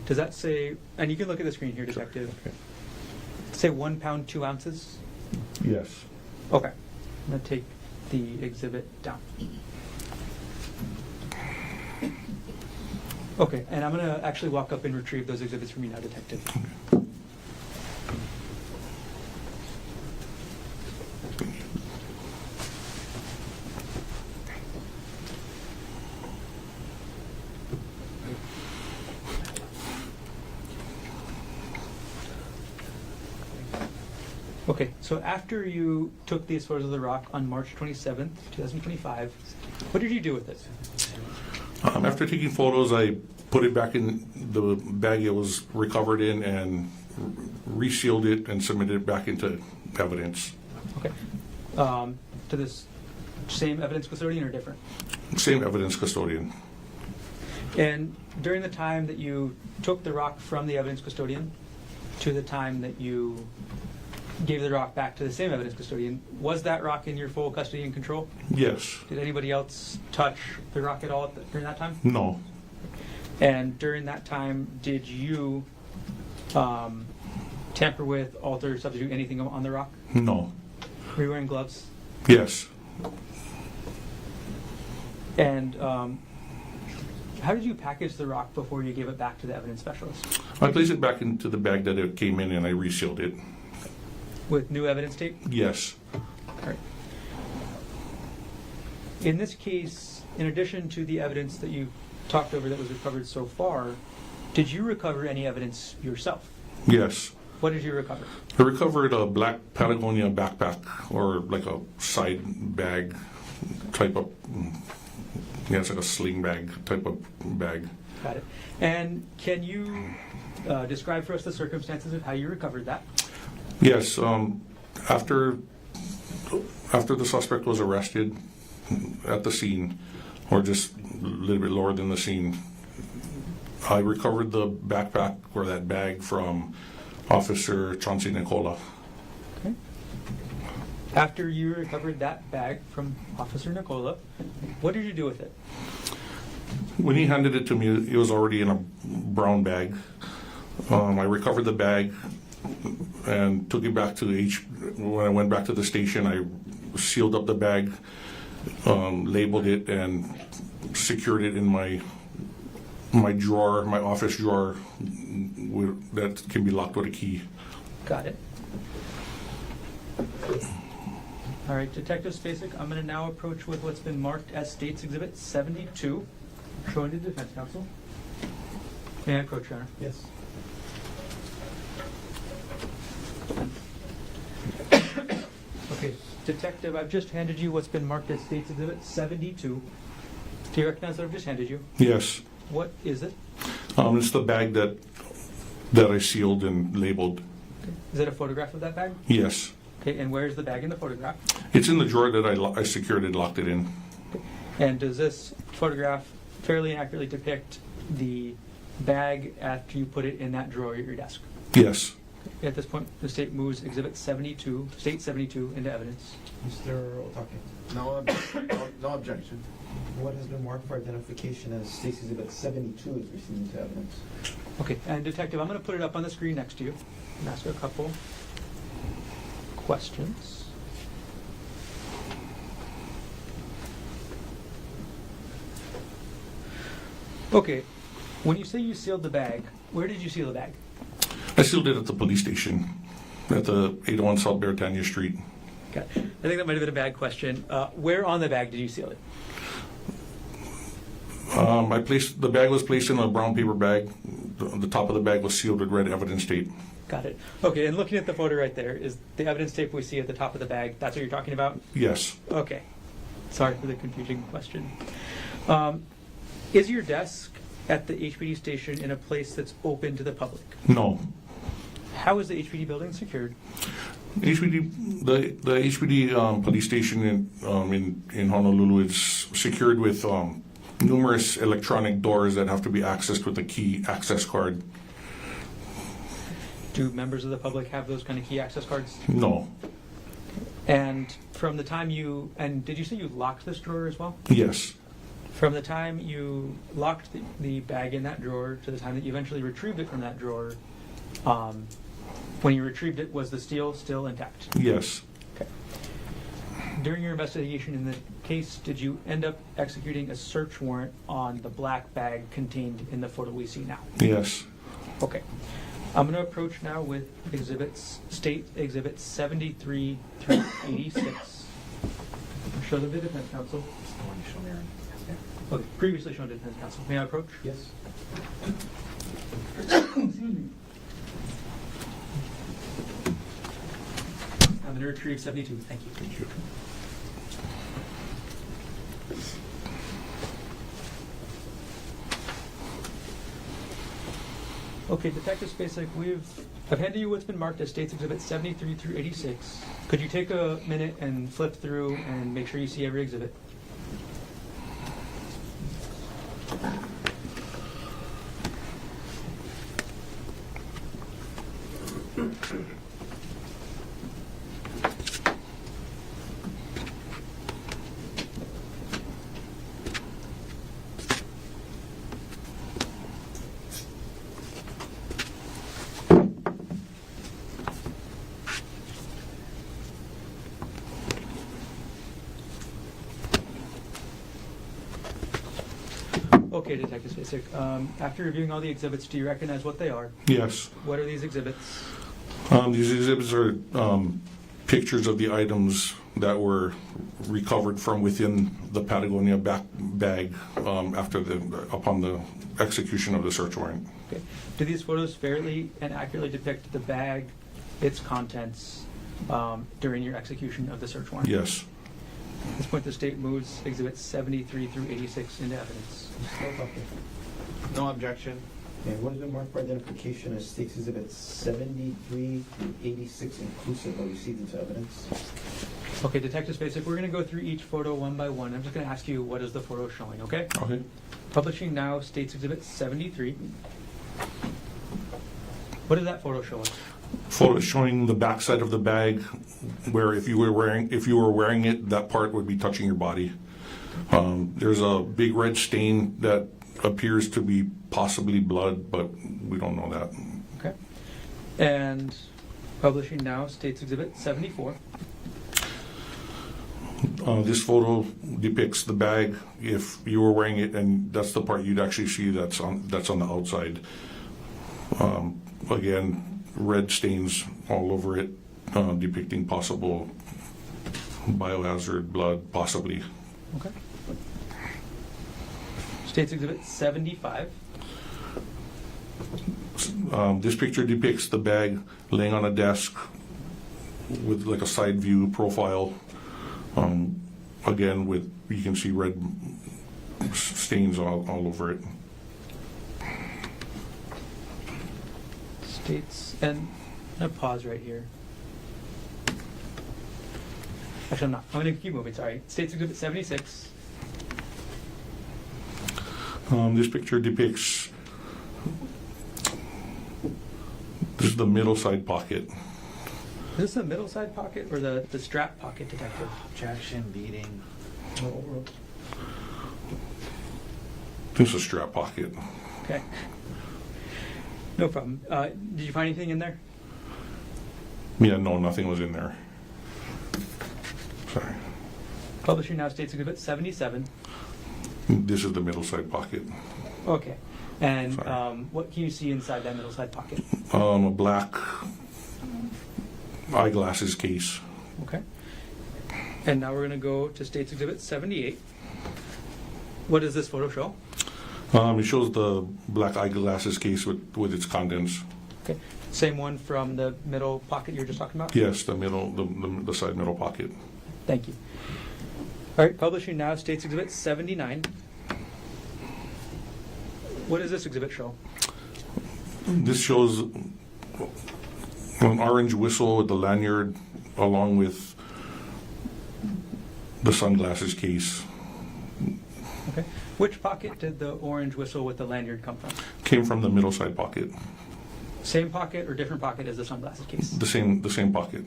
Does that say, and you can look at the screen here, Detective, Okay. say 1 pound, 2 ounces? Yes. Okay. I'm going to take the exhibit down. Okay, and I'm going to actually walk up and retrieve those exhibits from you now, Detective. Okay, so after you took these photos of the rock on March 27th, 2025, what did you do with it? After taking photos, I put it back in the bag it was recovered in and resealed it and submitted it back into evidence. Okay. To this same evidence custodian or different? Same evidence custodian. And during the time that you took the rock from the evidence custodian to the time that you gave the rock back to the same evidence custodian, was that rock in your full custody and control? Yes. Did anybody else touch the rock at all during that time? No. And during that time, did you tamper with, alter, substitute anything on the rock? No. Were you wearing gloves? Yes. And how did you package the rock before you gave it back to the evidence specialist? I placed it back into the bag that it came in and I resealed it. With new evidence tape? Yes. All right. In this case, in addition to the evidence that you talked over that was recovered so far, Did you recover any evidence yourself? Yes. What did you recover? I recovered a black Patagonia backpack, or like a side bag type of, yeah, it's like a sling bag type of bag. Got it. And can you describe for us the circumstances of how you recovered that? Yes. After the suspect was arrested at the scene, or just a little bit lower than the scene, I recovered the backpack or that bag from Officer Chauncey Nicola. Okay. After you recovered that bag from Officer Nicola, what did you do with it? When he handed it to me, it was already in a brown bag. I recovered the bag and took it back to when I went back to the station, I sealed up the bag, labeled it, and secured it in my drawer, my office drawer, that can be locked with a key. Got it. All right, Detective Spacek, I'm going to now approach with what's been marked as State's Exhibit 72, showing to the defense counsel. May I approach, Your Honor? Yes. Okay, Detective, I've just handed you what's been marked as State's Exhibit 72. Do you recognize what I've just handed you? Yes. What is it? It's the bag that I sealed and labeled. Okay. Is it a photograph of that bag? Yes. Okay, and where's the bag in the photograph? It's in the drawer that I secured and locked it in. Okay. And does this photograph fairly accurately depict the bag after you put it in that drawer at your desk? Yes. Okay. At this point, the state moves Exhibit 72, State 72, into evidence. Mr. Otake. No objection. What has been marked for identification as State's Exhibit 72 is received into evidence? Okay, and Detective, I'm going to put it up on the screen next to you and ask you a couple questions. Okay, when you say you sealed the bag, where did you seal the bag? I sealed it at the police station at the 801 South Beretania Street. Okay, I think that might have been a bad question. Where on the bag did you seal it? The bag was placed in a brown paper bag. The top of the bag was sealed with red evidence tape. Got it. Okay, and looking at the photo right there, is the evidence tape we see at the top of the bag, that's what you're talking about? Yes. Okay. Sorry for the confusing question. Is your desk at the HPD station in a place that's open to the public? No. How is the HPD building secured? The HPD police station in Honolulu is secured with numerous electronic doors that have to be accessed with a key access card. Do members of the public have those kind of key access cards? No. And from the time did you say you locked this drawer as well? Yes. From the time you locked the bag in that drawer to the time that you eventually retrieved it from that drawer, when you retrieved it, was the seal still intact? Yes. Okay. During your investigation in the case, did you end up executing a search warrant on the black bag contained in the photo we see now? Yes. Okay. I'm going to approach now with State Exhibit 73 through 86. Show them to the defense counsel. Okay, previously shown to defense counsel. May I approach? Yes. Excuse me. I'm going to retrieve 72. Thank you. Thank you. Okay, Detective Spacek, I've handed you what's been marked as State's Exhibit 73 through 86. Could you take a minute and flip through and make sure you see every exhibit? Okay, Detective Spacek. After reviewing all the exhibits, do you recognize what they are? Yes. What are these exhibits? These exhibits are pictures of the items that were recovered from within the Patagonia bag upon the execution of the search warrant. Okay. Do these photos fairly and accurately depict the bag, its contents, during your execution of the search warrant? Yes. At this point, the state moves exhibits 73 through 86 into evidence. No objection. And what has been marked for identification as State's Exhibits 73 through 86 inclusive are received into evidence? Okay, Detective Spacek, we're going to go through each photo one by one. I'm just going to ask you what is the photo showing, okay? Okay. Publishing now, State's Exhibit 73. What is that photo showing? Photo showing the backside of the bag, where if you were wearing it, that part would be touching your body. There's a big red stain that appears to be possibly blood, but we don't know that. Okay. And publishing now, State's Exhibit 74. This photo depicts the bag if you were wearing it, and that's the part you'd actually see that's on the outside. Again, red stains all over it, depicting possible biohazard blood, possibly. Okay. State's Exhibit 75. This picture depicts the bag laying on a desk with like a side view profile. Again, you can see red stains all over it. States, and I'm going to pause right here. Actually, I'm not. I'm going to keep moving, sorry. State's Exhibit 76. This picture depicts, this is the middle side pocket. Is this the middle side pocket or the strap pocket, Detective? Objection, beating. This is a strap pocket. Okay. No problem. Did you find anything in there? Yeah, no, nothing was in there. Sorry. Publishing now, State's Exhibit 77. This is the middle side pocket. Okay. And what can you see inside that middle side pocket? A black eyeglasses case. Okay. And now we're going to go to State's Exhibit 78. What does this photo show? It shows the black eyeglasses case with its contents. Okay. Same one from the middle pocket you were just talking about? Yes, the middle, the side middle pocket. Thank you. All right, publishing now, State's Exhibit 79. What does this exhibit show? This shows an orange whistle with the lanyard along with the sunglasses case. Okay. Which pocket did the orange whistle with the lanyard come from? Came from the middle side pocket. Same pocket or different pocket as the sunglasses case? The same pocket.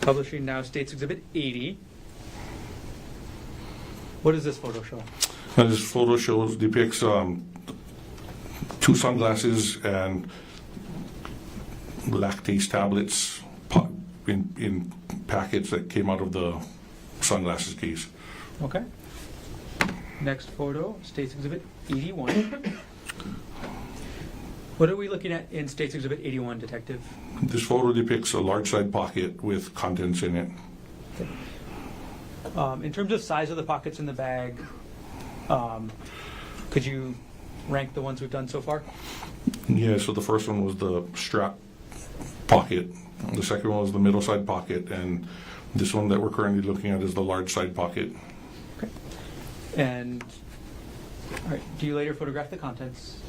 Publishing now, State's Exhibit 80. What does this photo show? And this photo depicts two sunglasses and lactase tablets in packets that came out of the sunglasses case. Okay. Next photo, State's Exhibit 81. What are we looking at in State's Exhibit 81, Detective? This photo depicts a large side pocket with contents in it. Okay. In terms of size of the pockets in the bag, could you rank the ones we've done so far? Yeah, so the first one was the strap pocket. The second one was the middle side pocket, and this one that we're currently looking at is the large side pocket. Okay. And, all right, do you later photograph the contents?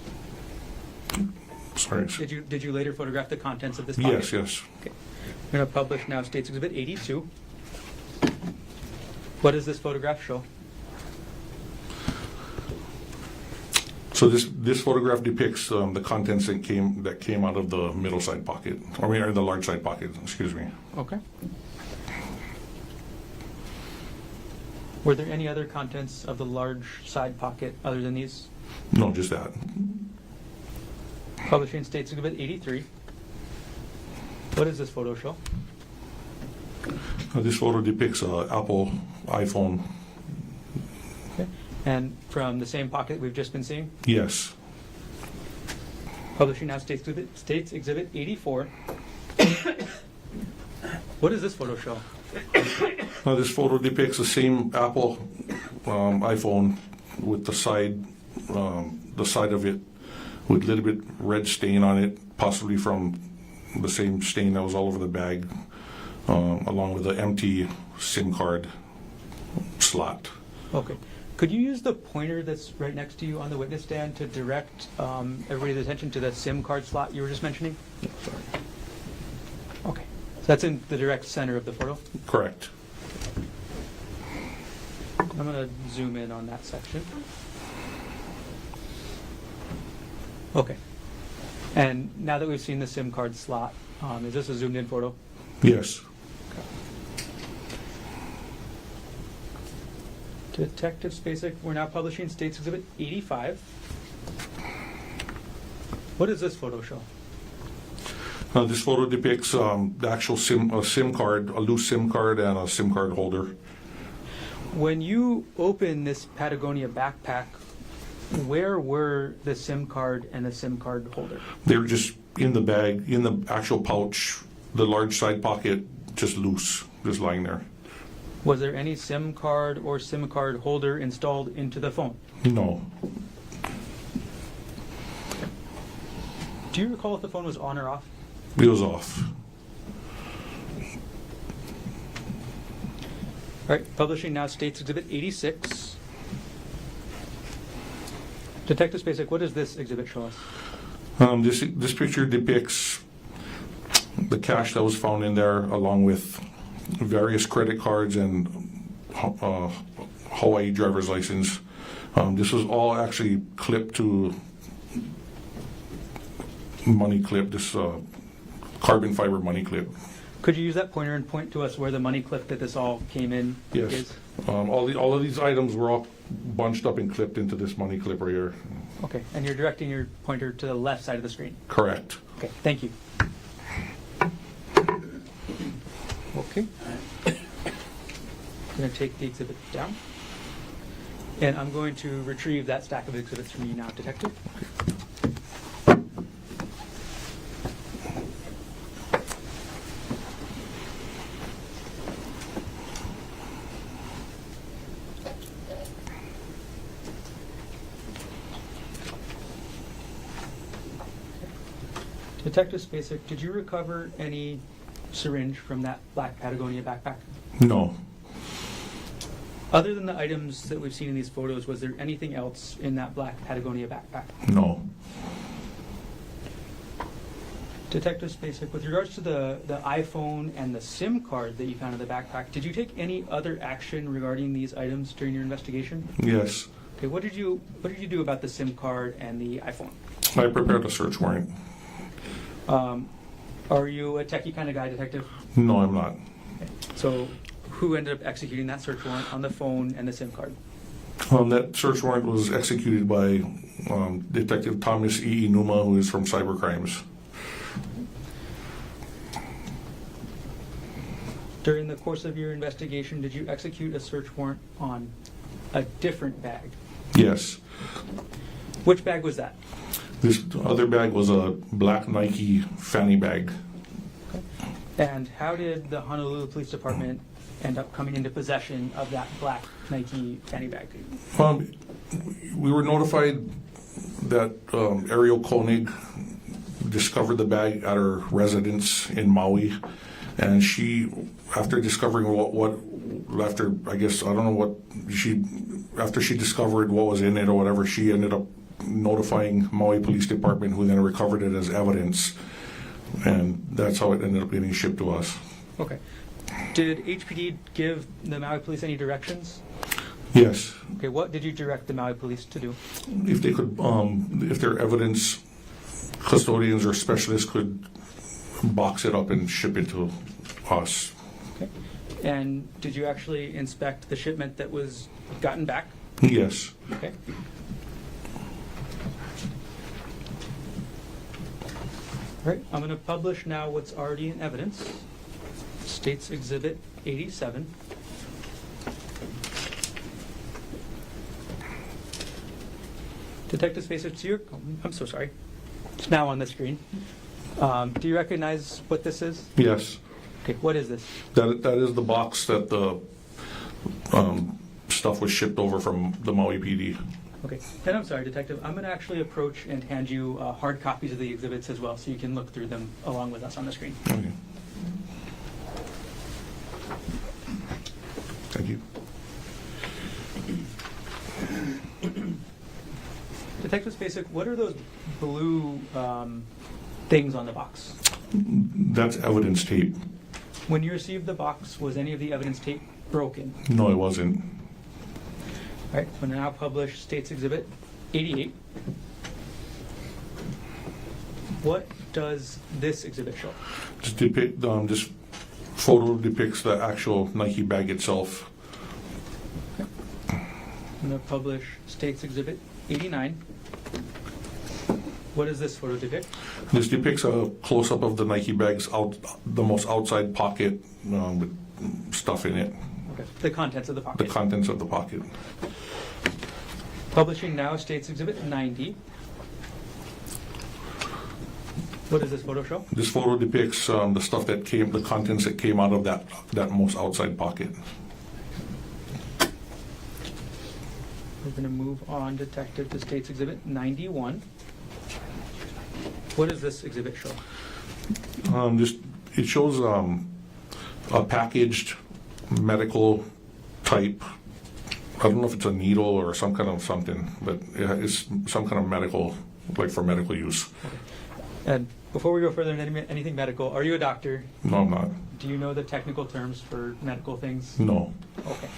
Sorry. Did you later photograph the contents of this pocket? Yes. Okay. I'm going to publish now State's Exhibit 82. What does this photograph show? So this photograph depicts the contents that came out of the middle side pocket, or the large side pocket. Excuse me. Okay. Were there any other contents of the large side pocket other than these? No, just that. Publishing State's Exhibit 83. What does this photo show? This photo depicts an Apple iPhone. Okay. And from the same pocket we've just been seeing? Yes. Publishing now State's Exhibit 84. What does this photo show? This photo depicts the same Apple iPhone with the side of it with a little bit red stain on it, possibly from the same stain that was all over the bag, along with the empty SIM card slot. Okay. Could you use the pointer that's right next to you on the witness stand to direct everybody's attention to that SIM card slot you were just mentioning? Sorry. Okay. So that's in the direct center of the photo? Correct. I'm going to zoom in on that section. Okay. And now that we've seen the SIM card slot, is this a zoomed in photo? Yes. Detective Spacek, we're now publishing State's Exhibit 85. What does this photo show? This photo depicts the actual SIM card, a loose SIM card, and a SIM card holder. When you open this Patagonia backpack, where were the SIM card and the SIM card holder? They were just in the bag, in the actual pouch, the large side pocket, just loose, just lying there. Was there any SIM card or SIM card holder installed into the phone? No. Do you recall if the phone was on or off? It was off. All right, publishing now State's Exhibit 86. Detective Spacek, what does this exhibit show us? This picture depicts the cash that was found in there, along with various credit cards and Hawaii driver's license. This was all actually clipped to money clip, this carbon fiber money clip. Could you use that pointer and point to us where the money clip that this all came in Yes. is? All of these items were all bunched up and clipped into this money clip right here. Okay, and you're directing your pointer to the left side of the screen. Correct. Okay, thank you. Okay. I'm going to take the exhibit down. And I'm going to retrieve that stack of exhibits from you now, Detective. Detective Spacek, did you recover any syringe from that black Patagonia backpack? No. Other than the items that we've seen in these photos, was there anything else in that black Patagonia backpack? No. Detective Spacek, with regards to the iPhone and the SIM card that you found in the backpack, did you take any other action regarding these items during your investigation? Yes. Okay, what did you do about the SIM card and the iPhone? I prepared a search warrant. Are you a techie kind of guy, Detective? No, I'm not. Okay. So who ended up executing that search warrant on the phone and the SIM card? That search warrant was executed by Detective Thomas E. Numa, who is from Cybercrimes. During the course of your investigation, did you execute a search warrant on a different bag? Yes. Which bag was that? This other bag was a black Nike fanny bag. Okay. And how did the Honolulu Police Department end up coming into possession of that black Nike fanny bag? We were notified that Gerhardt Konig discovered the bag at her residence in Maui, and she, after discovering after she discovered what was in it or whatever, she ended up notifying Maui Police Department, who then recovered it as evidence, and that's how it ended up getting shipped to us. Okay. Did HPD give the Maui Police any directions? Yes. Okay, what did you direct the Maui Police to do? If they could, if their evidence custodians or specialists could box it up and ship it to us. Okay. And did you actually inspect the shipment that was gotten back? Yes. Okay. All right, I'm going to publish now what's already in evidence. State's Exhibit 87. Detective Spacek, I'm so sorry. It's now on the screen. Do you recognize what this is? Yes. Okay, what is this? That is the box that the stuff was shipped over from the Maui PD. Okay, and I'm sorry, Detective, I'm going to actually approach and hand you hard copies of the exhibits as well, so you can look through them along with us on the screen. Okay. Thank you. Detective Spacek, what are those blue things on the box? That's evidence tape. When you received the box, was any of the evidence tape broken? No, it wasn't. All right, we'll now publish State's Exhibit 88. What does this exhibit show? This photo depicts the actual Nike bag itself. I'm going to publish State's Exhibit 89. What does this photo depict? This depicts a close-up of the Nike bag's the most outside pocket with stuff in it. Okay. The contents of the pocket. The contents of the pocket. Publishing now State's Exhibit 90. What does this photo show? This photo depicts the stuff that came, the contents that came out of that most outside pocket. We're going to move on, Detective, to State's Exhibit 91. What does this exhibit show? It shows a packaged medical type. I don't know if it's a needle or some kind of something, but it's some kind of medical, like for medical use. Okay. And before we go further into anything medical, are you a doctor? No, I'm not. Do you know the technical terms for medical things? No. Okay.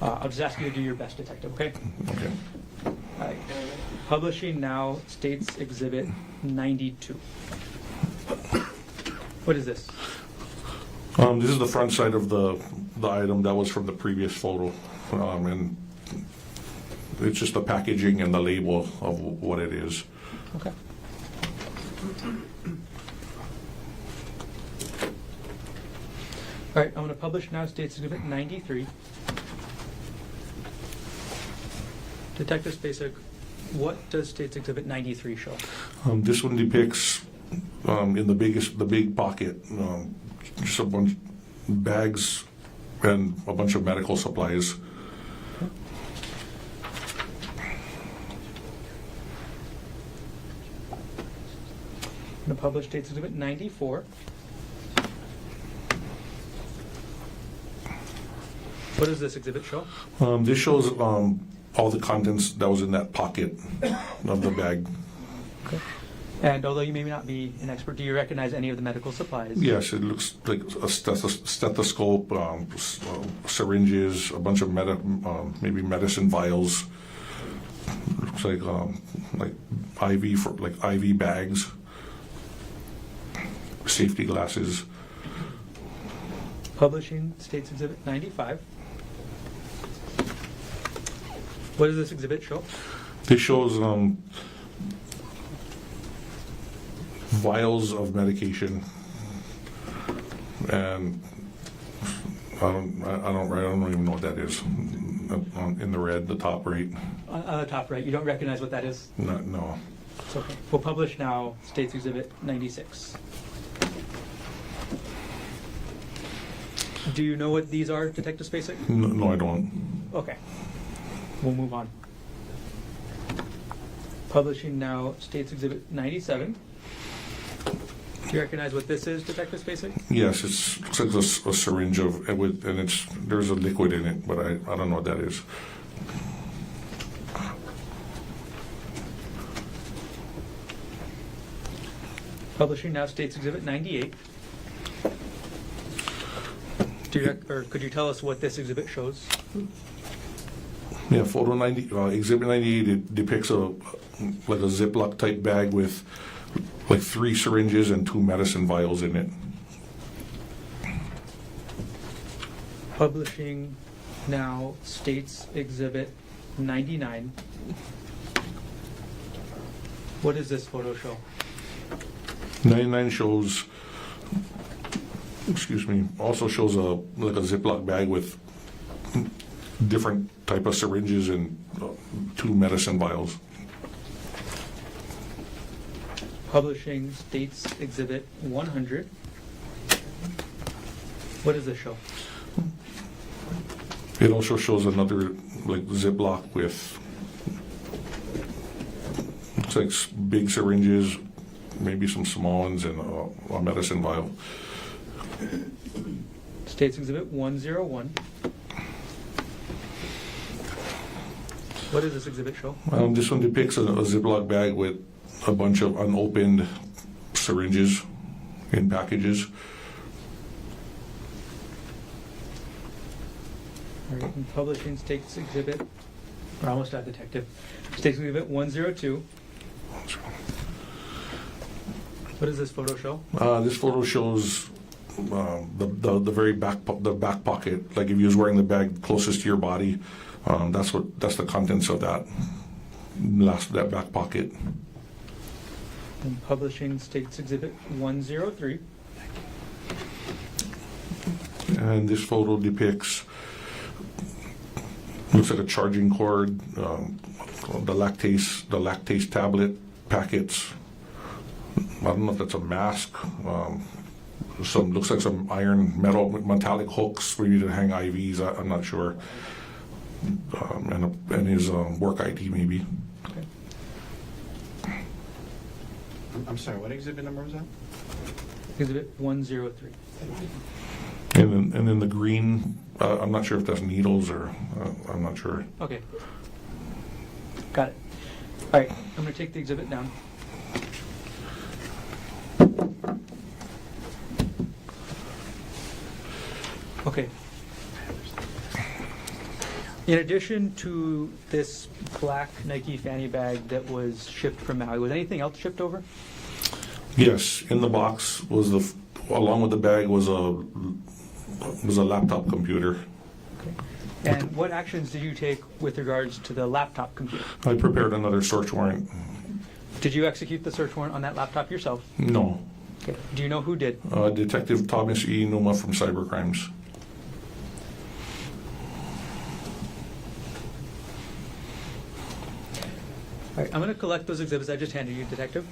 I'll just ask you to do your best, Detective, okay? Okay. All right. Publishing now State's Exhibit 92. What is this? This is the front side of the item that was from the previous photo. And it's just the packaging and the label of what it is. Okay. All right, I'm going to publish now State's Exhibit 93. Detective Spacek, what does State's Exhibit 93 show? This one depicts in the big pocket, just a bunch of bags and a bunch of medical supplies. I'm going to publish State's Exhibit 94. What does this exhibit show? This shows all the contents that was in that pocket of the bag. Okay. And although you may not be an expert, do you recognize any of the medical supplies? Yes, it looks like a stethoscope, syringes, a bunch of maybe medicine vials. Looks like IV bags, safety glasses. Publishing State's Exhibit 95. What does this exhibit show? This shows vials of medication, and I don't even know what that is. In the red, the top right. On the top right, you don't recognize what that is? No. It's okay. We'll publish now State's Exhibit 96. Do you know what these are, Detective Spacek? No, I don't. Okay. We'll move on. Publishing now State's Exhibit 97. Do you recognize what this is, Detective Spacek? Yes, it looks like a syringe and there's a liquid in it, but I don't know what that is. Publishing now State's Exhibit 98. Could you tell us what this exhibit shows? Yeah, Exhibit 98, it depicts a Ziploc type bag with like 3 syringes and 2 medicine vials in it. Publishing now State's Exhibit 99. What does this photo show? 99 shows, also shows a Ziploc bag with different type of syringes and 2 medicine vials. Publishing State's Exhibit 100. What does this show? It also shows another Ziploc with looks like big syringes, maybe some small ones, and a medicine vial. State's Exhibit 101. What does this exhibit show? This one depicts a Ziploc bag with a bunch of unopened syringes in packages. All right, and publishing State's Exhibit, we're almost at Detective. State's Exhibit 102. What does this photo show? This photo shows the very back pocket. Like if you was wearing the bag closest to your body, that's the contents of that back pocket. And publishing State's Exhibit 103. And this photo depicts, looks like a charging cord, the lactase tablet packets. I don't know if that's a mask. Looks like some metallic hooks maybe to hang IVs. I'm not sure. And his work ID maybe. Okay. I'm sorry, what exhibit number was that? Exhibit 103. And then the green, I'm not sure if that's needles or, I'm not sure. Okay. Got it. All right, I'm going to take the exhibit down. Okay. In addition to this black Nike fanny bag that was shipped from Maui, was anything else shipped over? Yes, in the box was along with the bag was a laptop computer. Okay. And what actions did you take with regards to the laptop computer? I prepared another search warrant. Did you execute the search warrant on that laptop yourself? No. Okay. Do you know who did? Detective Thomas E. Numa from Cybercrimes. All right, I'm going to collect those exhibits I just handed you, Detective.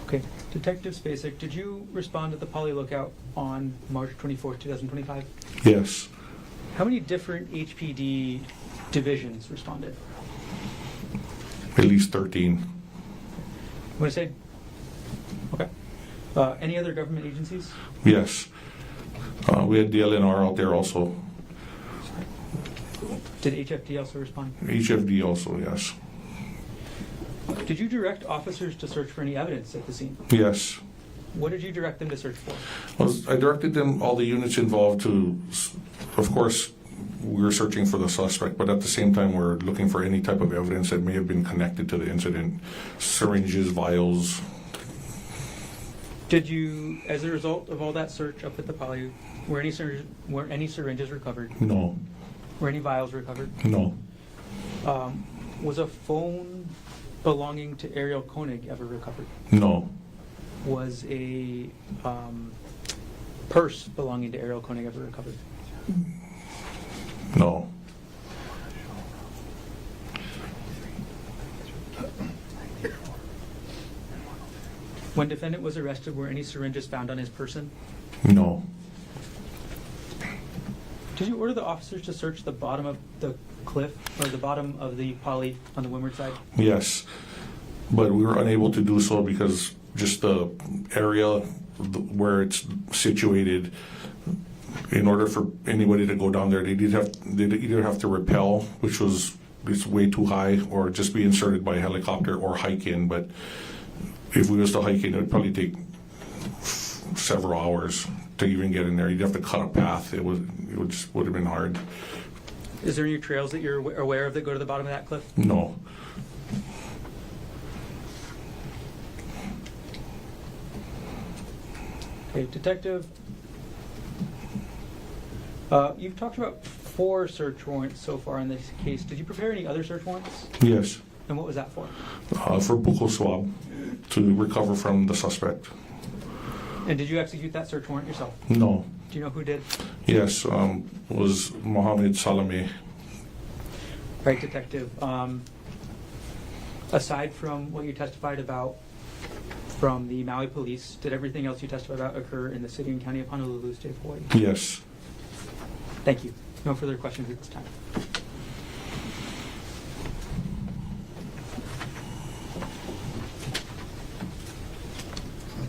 Okay, Detective Spacek, did you respond to the Poly Lookout on March 24th, 2025? Yes. How many different HPD divisions responded? At least 13. I'm going to say, okay. Any other government agencies? Yes. We had DLNR out there also. Did HFD also respond? HFD also, yes. Did you direct officers to search for any evidence at the scene? Yes. What did you direct them to search for? I directed them, all the units involved, to, of course, we were searching for the suspect, but at the same time we're looking for any type of evidence that may have been connected to the incident. Syringes, vials. Did you, as a result of all that search up at the Poly, were any syringes recovered? No. Were any vials recovered? No. Was a phone belonging to Ariel Konig ever recovered? No. Was a purse belonging to Ariel Konig ever recovered? No. When defendant was arrested, were any syringes found on his person? No. Did you order the officers to search the bottom of the cliff or the bottom of the Poly on the windward side? Yes. But we were unable to do so because just the area where it's situated, in order for anybody to go down there, they'd either have to rappel, which was way too high, or just be inserted by helicopter or hike in. But if we was to hike in, it would probably take several hours to even get in there. You'd have to cut a path. It would have been hard. Is there any trails that you're aware of that go to the bottom of that cliff? No. Okay, Detective, you've talked about 4 search warrants so far in this case. Did you prepare any other search warrants? Yes. And what was that for? For buccal swab to recover from the suspect. And did you execute that search warrant yourself? No. Do you know who did? Yes, was Mohammed Salameh. Right, Detective. Aside from what you testified about from the Maui police. Did everything else you testified about occur in the city and county of Honolulu, state of Hawaii? Yes. Thank you. No further questions at this time.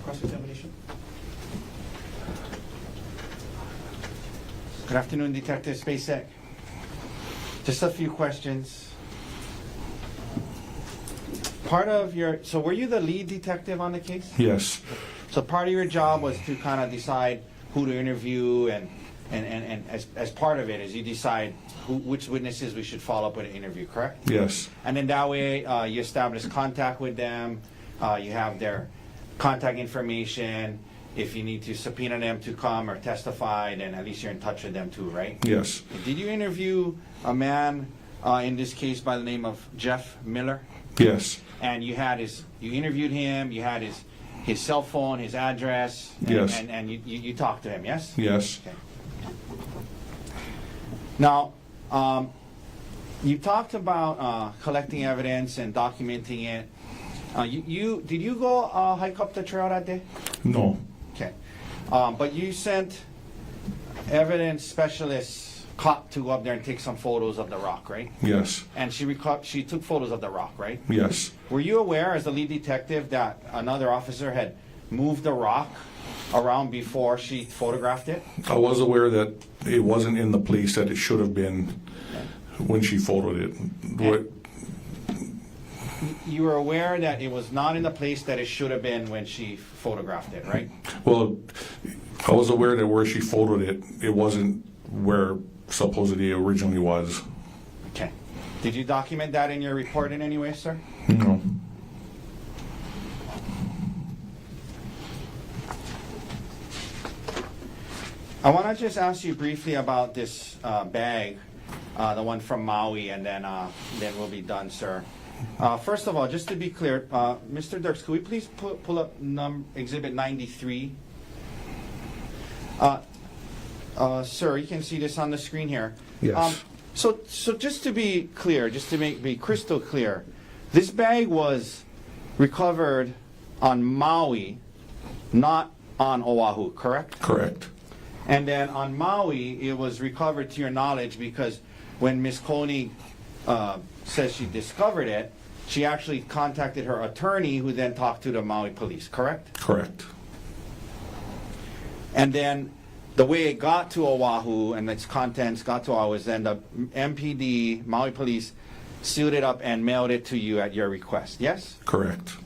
Cross-examination. Good afternoon, Detective Spacek. Just a few questions. So were you the lead detective on the case? Yes. So part of your job was to kind of decide who to interview, and as part of it is you decide which witnesses we should follow up with an interview, correct? Yes. And then that way you establish contact with them, you have their contact information. If you need to subpoena them to come or testify, then at least you're in touch with them too, right? Yes. Did you interview a man in this case by the name of Jeff Miller? Yes. And you interviewed him, you had his cell phone, his address, and, Yes. and you talked to him, yes? Yes. Okay. Now, you talked about collecting evidence and documenting it. Did you go hike up the trail that day? No. Okay. But you sent evidence specialists to go up there and take some photos of the rock, right? Yes. And she took photos of the rock, right? Yes. Were you aware, as the lead detective, that another officer had moved the rock around before she photographed it? I was aware that it wasn't in the place that it should have been when she photoed it. You were aware that it was not in the place that it should have been when she photographed it, right? Well, I was aware that where she photoed it, it wasn't where supposedly it originally was. Okay. Did you document that in your report in any way, sir? No. I want to just ask you briefly about this bag, the one from Maui, and then we'll be done, sir. First of all, just to be clear, Mr. Dirks, could we please pull up Exhibit 93? Sir, you can see this on the screen here. Yes. So just to be clear, just to be crystal clear, this bag was recovered on Maui, not on Oahu, correct? Correct. And then on Maui, it was recovered, to your knowledge, because when Ms. Konig says she discovered it, she actually contacted her attorney, who then talked to the Maui police, correct? Correct. And then the way it got to Oahu and its contents got to Oahu is then the MPD, Maui police, sealed it up and mailed it to you at your request, yes? Correct.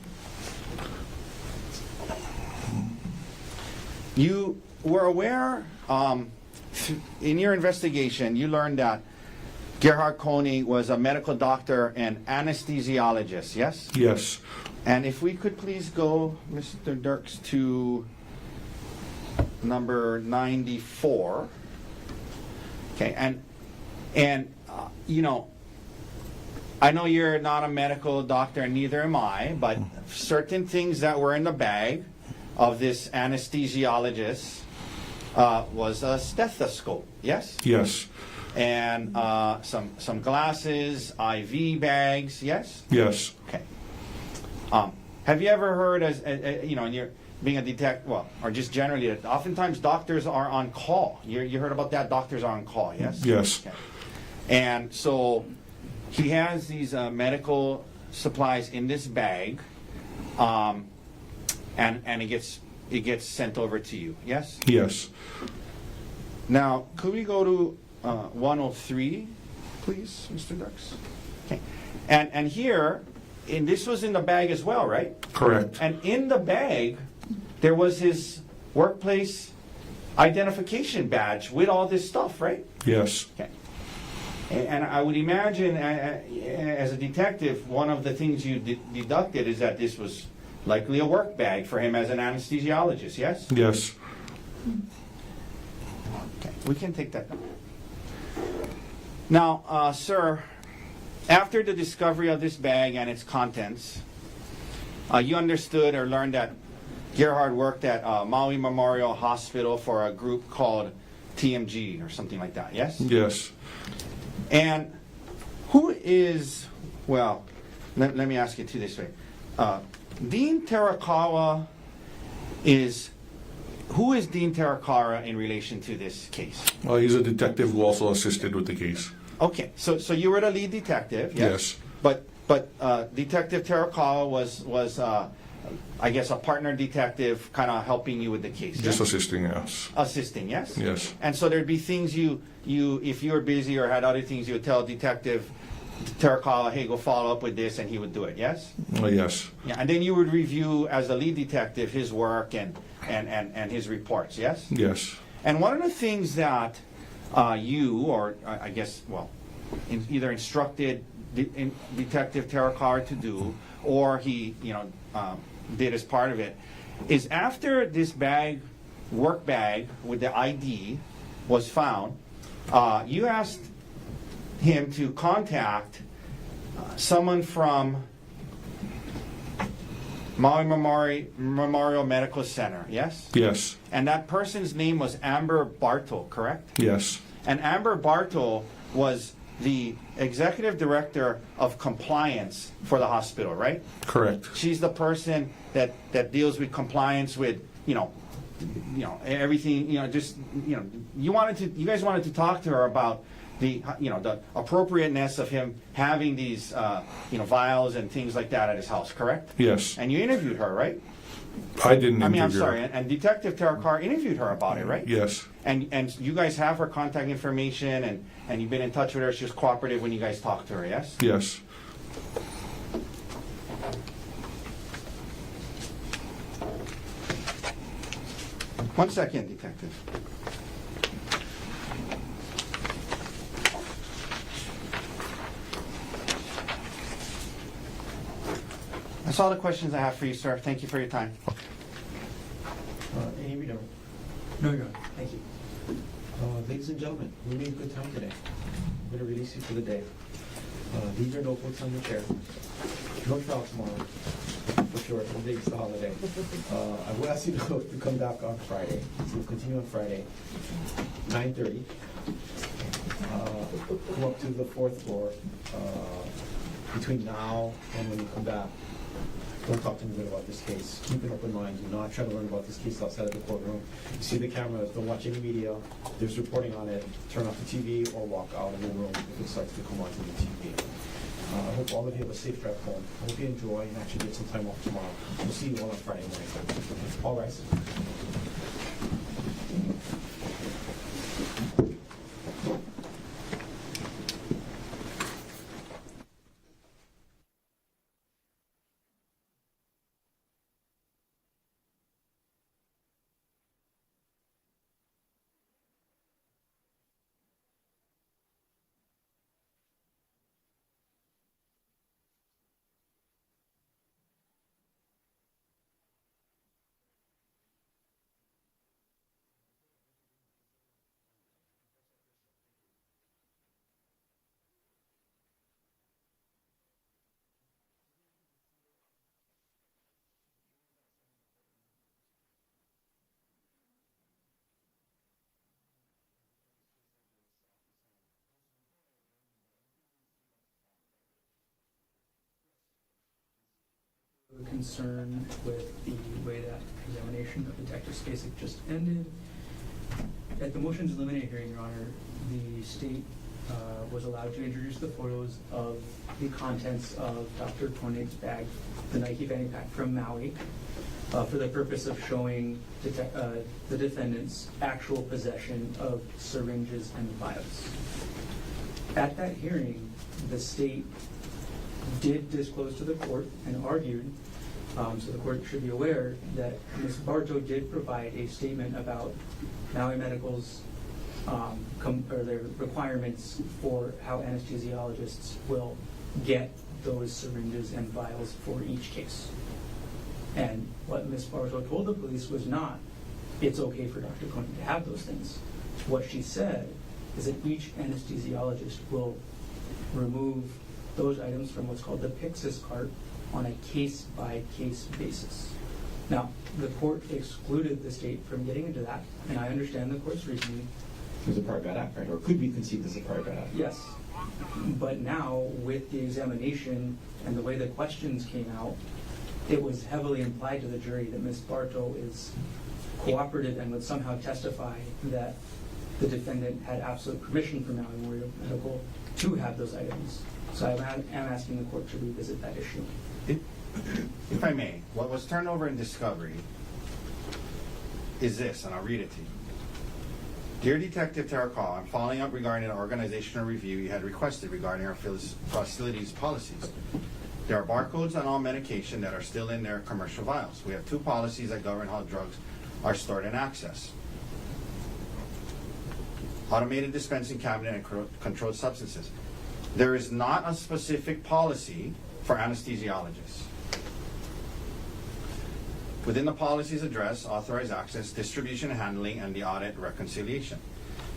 You were aware, in your investigation, you learned that Gerhardt Konig was a medical doctor and anesthesiologist, yes? Yes. And if we could please go, Mr. Dirks, to number 94. Okay, and you know, I know you're not a medical doctor, and neither am I, but certain things that were in the bag of this anesthesiologist was a stethoscope, yes? Yes. And some glasses, IV bags, yes? Yes. Okay. Have you ever heard, as you know, and you're being a detective, well, or just generally, that oftentimes doctors are on call. You heard about that? Doctors are on call, yes? Yes. Okay. And so he has these medical supplies in this bag, and it gets sent over to you, yes? Yes. Now, could we go to 103, please, Mr. Dirks? Okay. And here, this was in the bag as well, right? Correct. And in the bag, there was his workplace identification badge with all this stuff, right? Yes. Okay. And I would imagine, as a detective, one of the things you deducted is that this was likely a work bag for him as an anesthesiologist, yes? Yes. Okay, we can take that down. Now, sir, after the discovery of this bag and its contents, you understood or learned that Gerhardt worked at Maui Memorial Hospital for a group called TMG or something like that, yes? Yes. And who is, well, let me ask it to you this way. Dean Terakawa who is Dean Terakawa in relation to this case? He's a detective who also assisted with the case. Okay, so you were the lead detective, yes? But Detective Terakawa was I guess a partner detective kind of helping you with the case. Just yes? assisting us. Assisting, yes? Yes. And so there'd be things you if you were busy or had other things, you would tell Detective Terakawa, hey, go follow up with this, and he would do it, yes? Yes. Yeah, and then you would review as a lead detective his work and his reports, yes? Yes. And one of the things that you, or I guess, well, either instructed Detective Terakawa to do, or he, did as part of it, is after this work bag with the ID was found, you asked him to contact someone from Maui Memorial Medical Center, yes? Yes. And that person's name was Amber Bartle, correct? Yes. And Amber Bartle was the executive director of compliance for the hospital, right? Correct. She's the person that deals with compliance with, everything, you guys wanted to talk to her about the appropriateness of him having these, vials and things like that at his house, correct? Yes. And you interviewed her, right? I didn't interview I'm her. sorry, and Detective Terakawa interviewed her about it, right? Yes. And you guys have her contact information, and you've been in touch with her. She was cooperative when you guys talked to her, yes? Yes. One second, Detective. That's all the questions I have for you, sir. Thank you for your time. Any reader? No, Your Honor. Thank you. Ladies and gentlemen, we made good time today. I'm going to release you for the day. Leave your notebooks on your chair. No trial tomorrow, for sure. Today's the holiday. I will ask you to come back on Friday. So we'll continue on Friday, 9:30. Come up to the 4th floor. Between now and when you come back, don't talk to me about this case. Keep an open mind. Do not try to learn about this case outside of the courtroom. You see the cameras. Don't watch any media. There's reporting on it. Turn off the TV or walk out of the room if it starts to come onto the TV. I hope all of you have a safe drive home. I hope you enjoy and actually get some time off tomorrow. We'll see you all on Friday morning. All rise. Concern with the way that examination of Detective Spacek just ended. At the motions eliminate hearing, Your Honor, the state was allowed to introduce the photos of the contents of Dr. Konig's bag, the Nike fanny pack from Maui, for the purpose of showing the defendant's actual possession of syringes and vials. At that hearing, the state did disclose to the court and argued, so the court should be aware, that Ms. Barto did provide a statement about Maui Medical's or their requirements for how anesthesiologists will get those syringes and vials for each case. And what Ms. Barto told the police was not, it's okay for Dr. Konig to have those things. What she said is that each anesthesiologist will remove those items from what's called the Pyxis cart on a case-by-case basis. Now, the court excluded the state from getting into that, and I understand the court's reasoning. It was a prior bad act, right? Or could be conceived as a prior bad act. Yes. But now, with the examination and the way the questions came out, it was heavily implied to the jury that Ms. Bartow is cooperative and would somehow testify that the defendant had absolute permission from Maui Memorial Medical to have those items. So I am asking the court to revisit that issue. If I may, what was turned over in discovery is this, and I'll read it to you. Dear Detective Terracall, I'm following up regarding an organizational review you had requested regarding our facilities policies. There are barcodes on all medication that are still in their commercial vials. We have 2 policies that govern how drugs are stored and accessed. Automated dispensing cabinet and controlled substances. There is not a specific policy for anesthesiologists. Within the policies address authorized access, distribution and handling, and the audit reconciliation.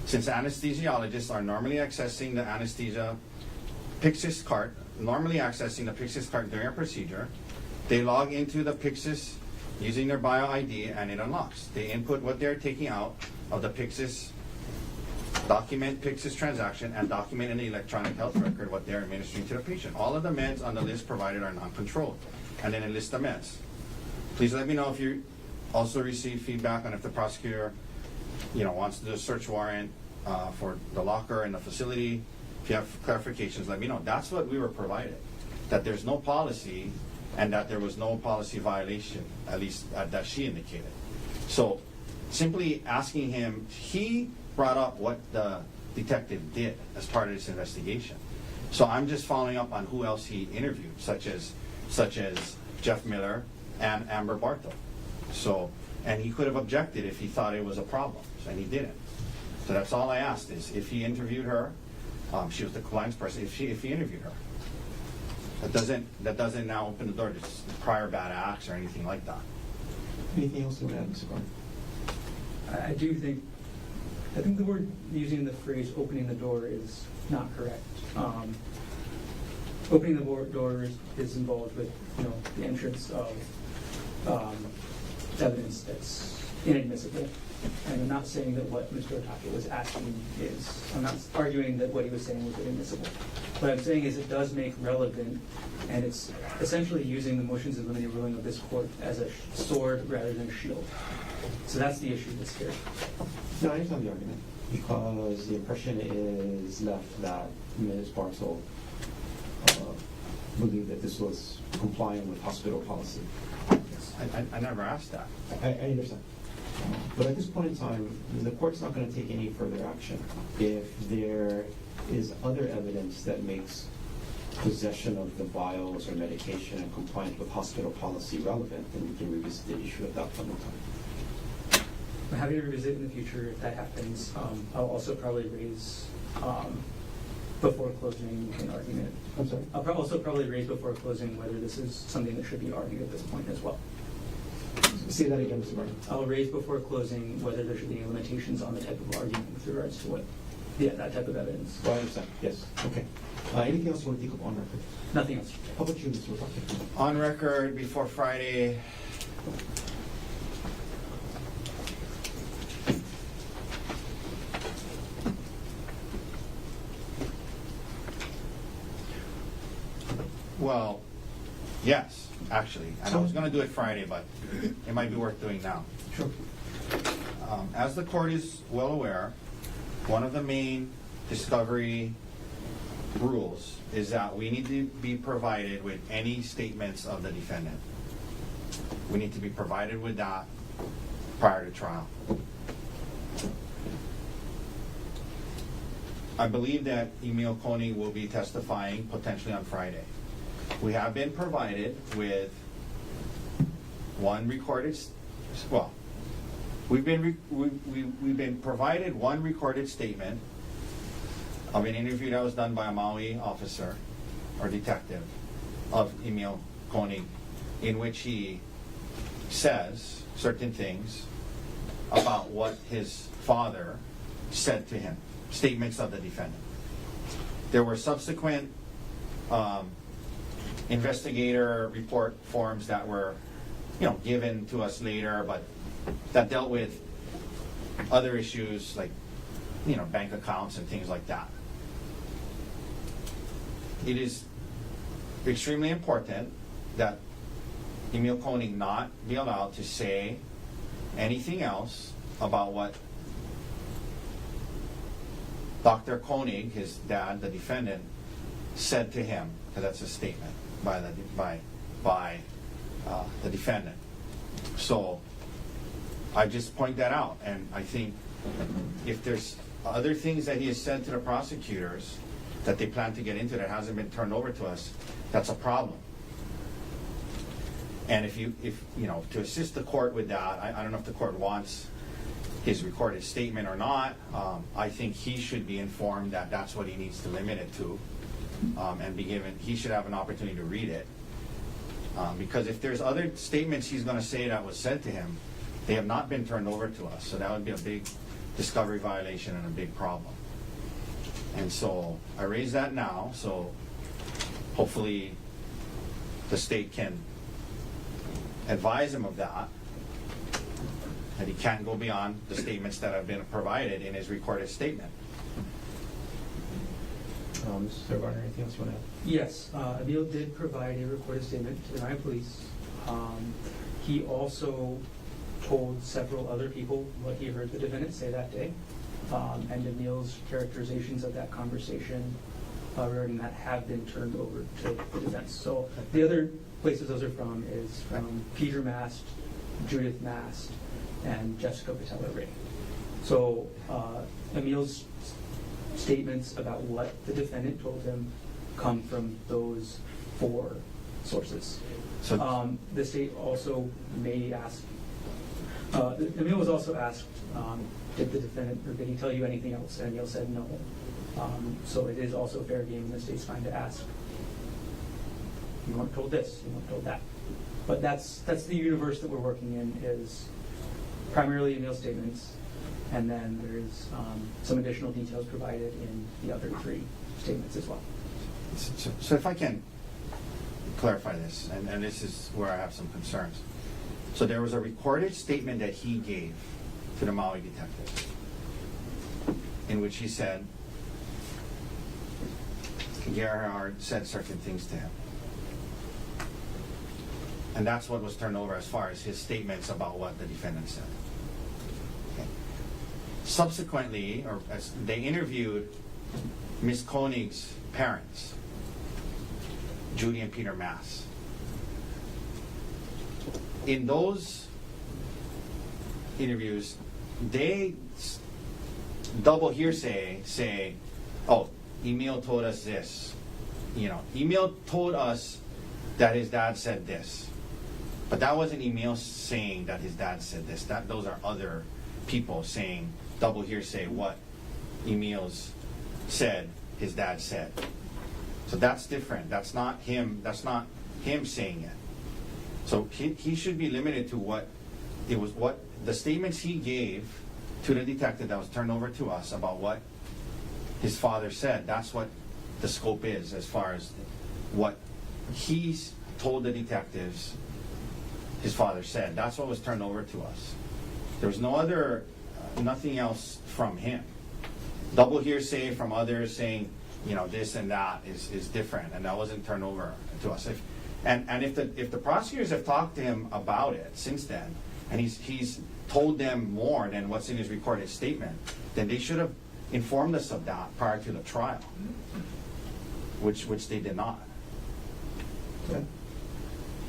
Since anesthesiologists are normally accessing the anesthesia Pyxis cart, during a procedure, they log into the Pyxis using their bio ID and it unlocks. They input what they're taking out of the Pyxis, document Pyxis transaction, and document in the electronic health record what they're administering to the patient. All of the meds on the list provided are non-controlled, and then a list of meds. Please let me know if you also receive feedback on if the prosecutor, wants to do a search warrant for the locker in the facility. If you have clarifications, let me know. That's what we were provided. That there's no policy, and that there was no policy violation, at least that she indicated. So, simply asking him, he brought up what the detective did as part of this investigation. So I'm just following up on who else he interviewed, such as Jeff Miller and Amber Bartow. So, and he could have objected if he thought it was a problem, and he didn't. So that's all I asked is if he interviewed her, she was the compliance person, if he interviewed her. That doesn't now open the door to prior bad acts or anything like that. Anything else you want to add, Mr. Garner? I think the word using the phrase "opening the door" is not correct. Opening the door is involved with the entrance of evidence that's inadmissible. And I'm not saying that what Mr. Otake was asking is, I'm not arguing that what he was saying was inadmissible. What I'm saying is it does make relevant, and it's essentially using the motions in limine ruling of this court as a sword rather than a shield. So that's the issue that's here. No, I understand the argument, because the impression is left that Ms. Bartow believed that this was complying with hospital policy. I never asked that. I understand. But at this point in time, the court's not going to take any further action. If there is other evidence that makes possession of the vials or medication and compliance with hospital policy relevant, then we can revisit the issue at that point in time. I'm happy to revisit in the future if that happens. I'll also probably raise before closing an argument. I'm sorry? I'll also probably raise before closing whether this is something that should be argued at this point as well. Say that again, Mr. Barton. I'll raise before closing whether there should be any limitations on the type of argument with regards to that type of evidence. Well, I understand. Yes. Okay. Anything else you want to take up on record? Nothing else. How about you, Mr. Otake? On record before Friday. Well, yes, actually. And I was going to do it Friday, but it might be worth doing now. Sure. As the court is well aware, one of the main discovery rules is that we need to be provided with any statements of the defendant. We need to be provided with that prior to trial. I believe that Emil Konig will be testifying potentially on Friday. We have been provided with one recorded, we've been provided one recorded statement of an interview that was done by a Maui officer or detective of Emil Konig, in which he says certain things about what his father said to him, statements of the defendant. There were subsequent investigator report forms that were, given to us later, but that dealt with other issues like, bank accounts and things like that. It is extremely important that Emil Konig not be allowed to say anything else about what Dr. Konig, his dad, the defendant, said to him, because that's a statement by the defendant. So I just point that out, and I think if there's other things that he has said to the prosecutors that they plan to get into that hasn't been turned over to us, that's a problem. And if you know, to assist the court with that, I don't know if the court wants his recorded statement or not. I think he should be informed that that's what he needs to limit it to, and be given, he should have an opportunity to read it. Because if there's other statements he's going to say that was said to him, they have not been turned over to us. So that would be a big discovery violation and a big problem. And so I raise that now, so hopefully the state can advise him of that he can't go beyond the statements that have been provided in his recorded statement. Mr. Garner, anything else you want to add? Yes, Emil did provide a recorded statement to the Maui police. He also told several other people what he heard the defendant say that day, and Emil's characterizations of that conversation regarding that have been turned over to the defense. So the other places those are from is from Peter Mast, Judith Mast, and Jessica Patella Ray. So Emil's statements about what the defendant told him come from those 4 sources. So the state also may ask, Emil was also asked, did the defendant, or did he tell you anything else? And Emil said no. So it is also fair game in the state's fine to ask, you weren't told this, you weren't told that. But that's the universe that we're working in, is primarily Emil's statements, and then there's some additional details provided in the other 3 statements as well. So if I can clarify this, and this is where I have some concerns. So there was a recorded statement that he gave to the Maui detective in which he said Gerhardt said certain things to him. And that's what was turned over as far as his statements about what the defendant said. Okay. Subsequently, or as they interviewed Ms. Konig's parents, Judy and Peter Mass. In those interviews, they double hearsay say, oh, Emil told us this. You know, Emil told us that his dad said this. But that wasn't Emil saying that his dad said this. Those are other people saying double hearsay what Emil's said his dad said. So that's different. That's not him saying it. So he should be limited to what the statements he gave to the detective that was turned over to us about what his father said. That's what the scope is as far as what he's told the detectives his father said. That's what was turned over to us. There was no other, nothing else from him. Double hearsay from others saying, you know, this and that is different, and that wasn't turned over to us. If the prosecutors have talked to him about it since then, and he's told them more than what's in his recorded statement, then they should have informed us of that prior to the trial, which they did not. Okay.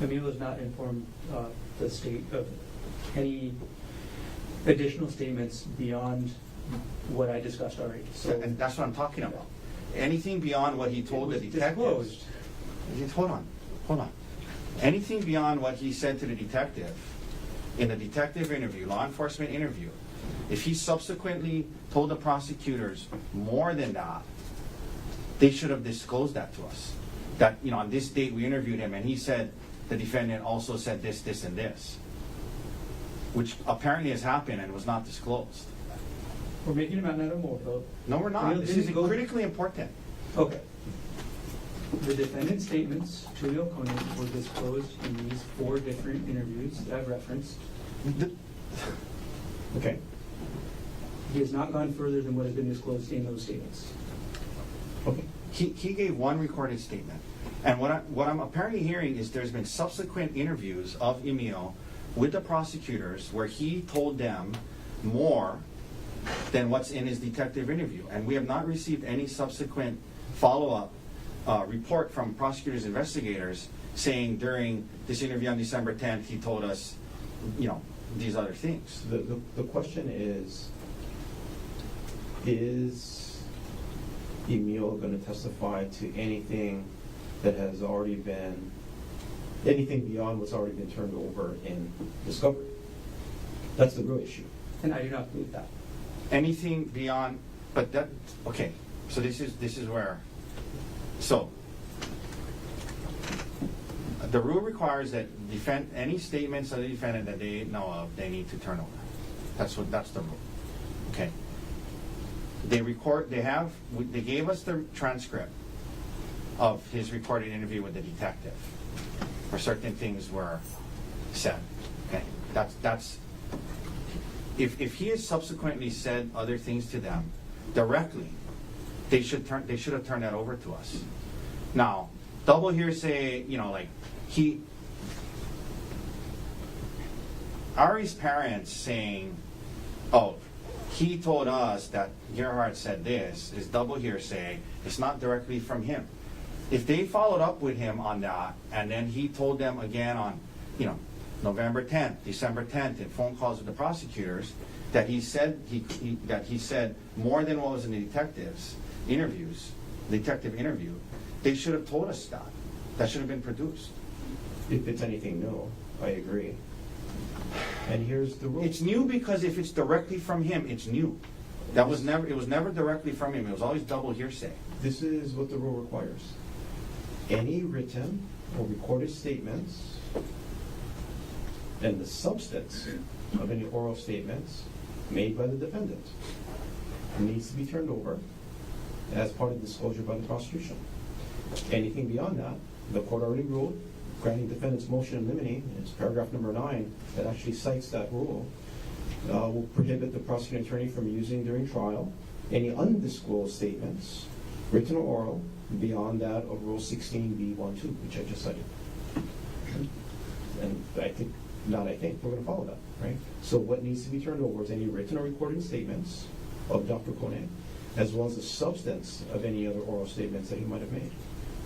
Emil has not informed the state of any additional statements beyond what I discussed already. So, and that's what I'm talking about. Anything beyond what he told the detectives. Hold on. Anything beyond what he said to the detective in the detective interview, law enforcement interview, if he subsequently told the prosecutors more than that, they should have disclosed that to us. That, you know, on this date we interviewed him and he said the defendant also said this, this, and this, which apparently has happened and was not disclosed. We're making him out of more, though. No, we're not. This is critically important. Okay. The defendant's statements to Emil Konig were disclosed in these 4 different interviews that I've referenced. Okay. He has not gone further than what has been disclosed in those statements. Okay. He gave one recorded statement. And what I'm apparently hearing is there's been subsequent interviews of Emil with the prosecutors where he told them more than what's in his detective interview. And we have not received any subsequent follow-up report from prosecutors, investigators saying during this interview on December 10th, he told us, you know, these other things. The question is Emil going to testify to anything that has already been, anything beyond what's already been turned over in discovery? That's the real issue. And I do not believe that. Anything beyond, but that, okay, so this is where, so the rule requires that any statements of the defendant that they know of, they need to turn over. That's the rule. Okay. They gave us the transcript of his recorded interview with the detective, where certain things were said. Okay. That's if he has subsequently said other things to them directly, they should have turned that over to us. Now, double hearsay, you know, like Ari's parents saying, oh, he told us that Gerhardt said this, is double hearsay. It's not directly from him. If they followed up with him on that, and then he told them again on, you know, November 10th, December 10th, in phone calls with the prosecutors, that he said more than what was in the detective interview, they should have told us that. That should have been produced. If it's anything new, I agree. And here's the rule. It's new because if it's directly from him, it's new. It was never directly from him. It was always double hearsay. This is what the rule requires. Any written or recorded statements and the substance of any oral statements made by the defendant needs to be turned over as part of disclosure by the prosecution. Anything beyond that, the court already ruled, granting defendant's motion in limine, it's paragraph number 9 that actually cites that rule, will prohibit the prosecuting attorney from using during trial any undisclosed statements, written or oral, beyond that of Rule 16b(1)(2), which I just cited. And we're going to follow that, right? So what needs to be turned over is any written or recorded statements of Dr. Konig, as well as the substance of any other oral statements that he might have made.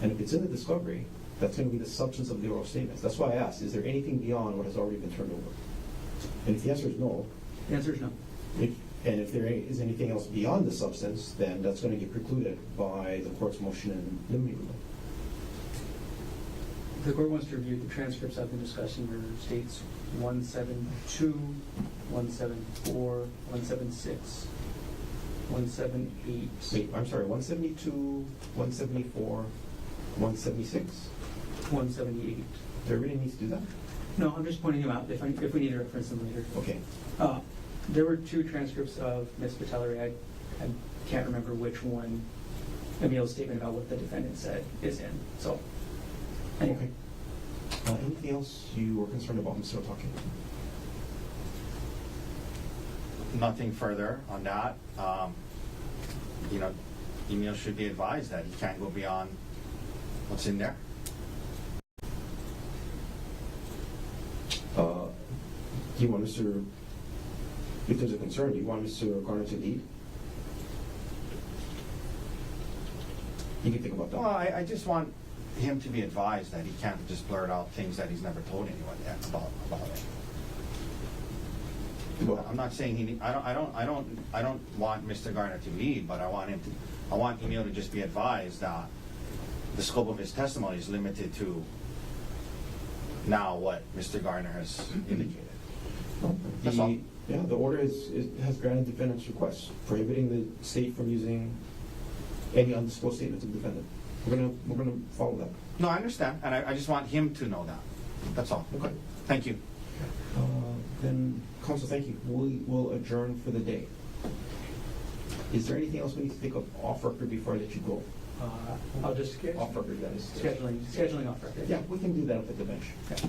And if it's in the discovery, that's going to be the substance of the oral statements. That's why I asked, is there anything beyond what has already been turned over? And if the answer is no. The answer is no. And if there is anything else beyond the substance, then that's going to get precluded by the court's motion in limine. The court wants to review the transcripts I've been discussing where it states 172, 174, 176, 178. Wait, I'm sorry, 172, 174, 176? 178. Do I really need to do that? No, I'm just pointing them out if we need to reference them later. Okay. There were 2 transcripts of Ms. Patellery. I can't remember which one Emil's statement about what the defendant said is in. So, anyway. Okay. Anything else you were concerned about, Mr. Otake? Nothing further on that. You know, Emil should be advised that he can't go beyond what's in there. Do you want Mr. If there's a concern, do you want Mr. Garner to lead? You can think about that. Well, I just want him to be advised that he can't just blurt out things that he's never told anyone yet about it. Well, I'm not saying I don't want Mr. Garner to lead, but I want Emil to just be advised that the scope of his testimony is limited to now what Mr. Garner has indicated. That's all. Yeah, the order has granted defendant's request, prohibiting the state from using any undisclosed statements of the defendant. We're gonna follow that. No, I understand, and I just want him to know that. That's all. Okay. Thank you. Then, counsel, thank you. We'll adjourn for the day. Is there anything else we need to take up off record before I let you go? I'll just off record, that is. scheduling off record. Yeah, we can do that up at the bench. Okay.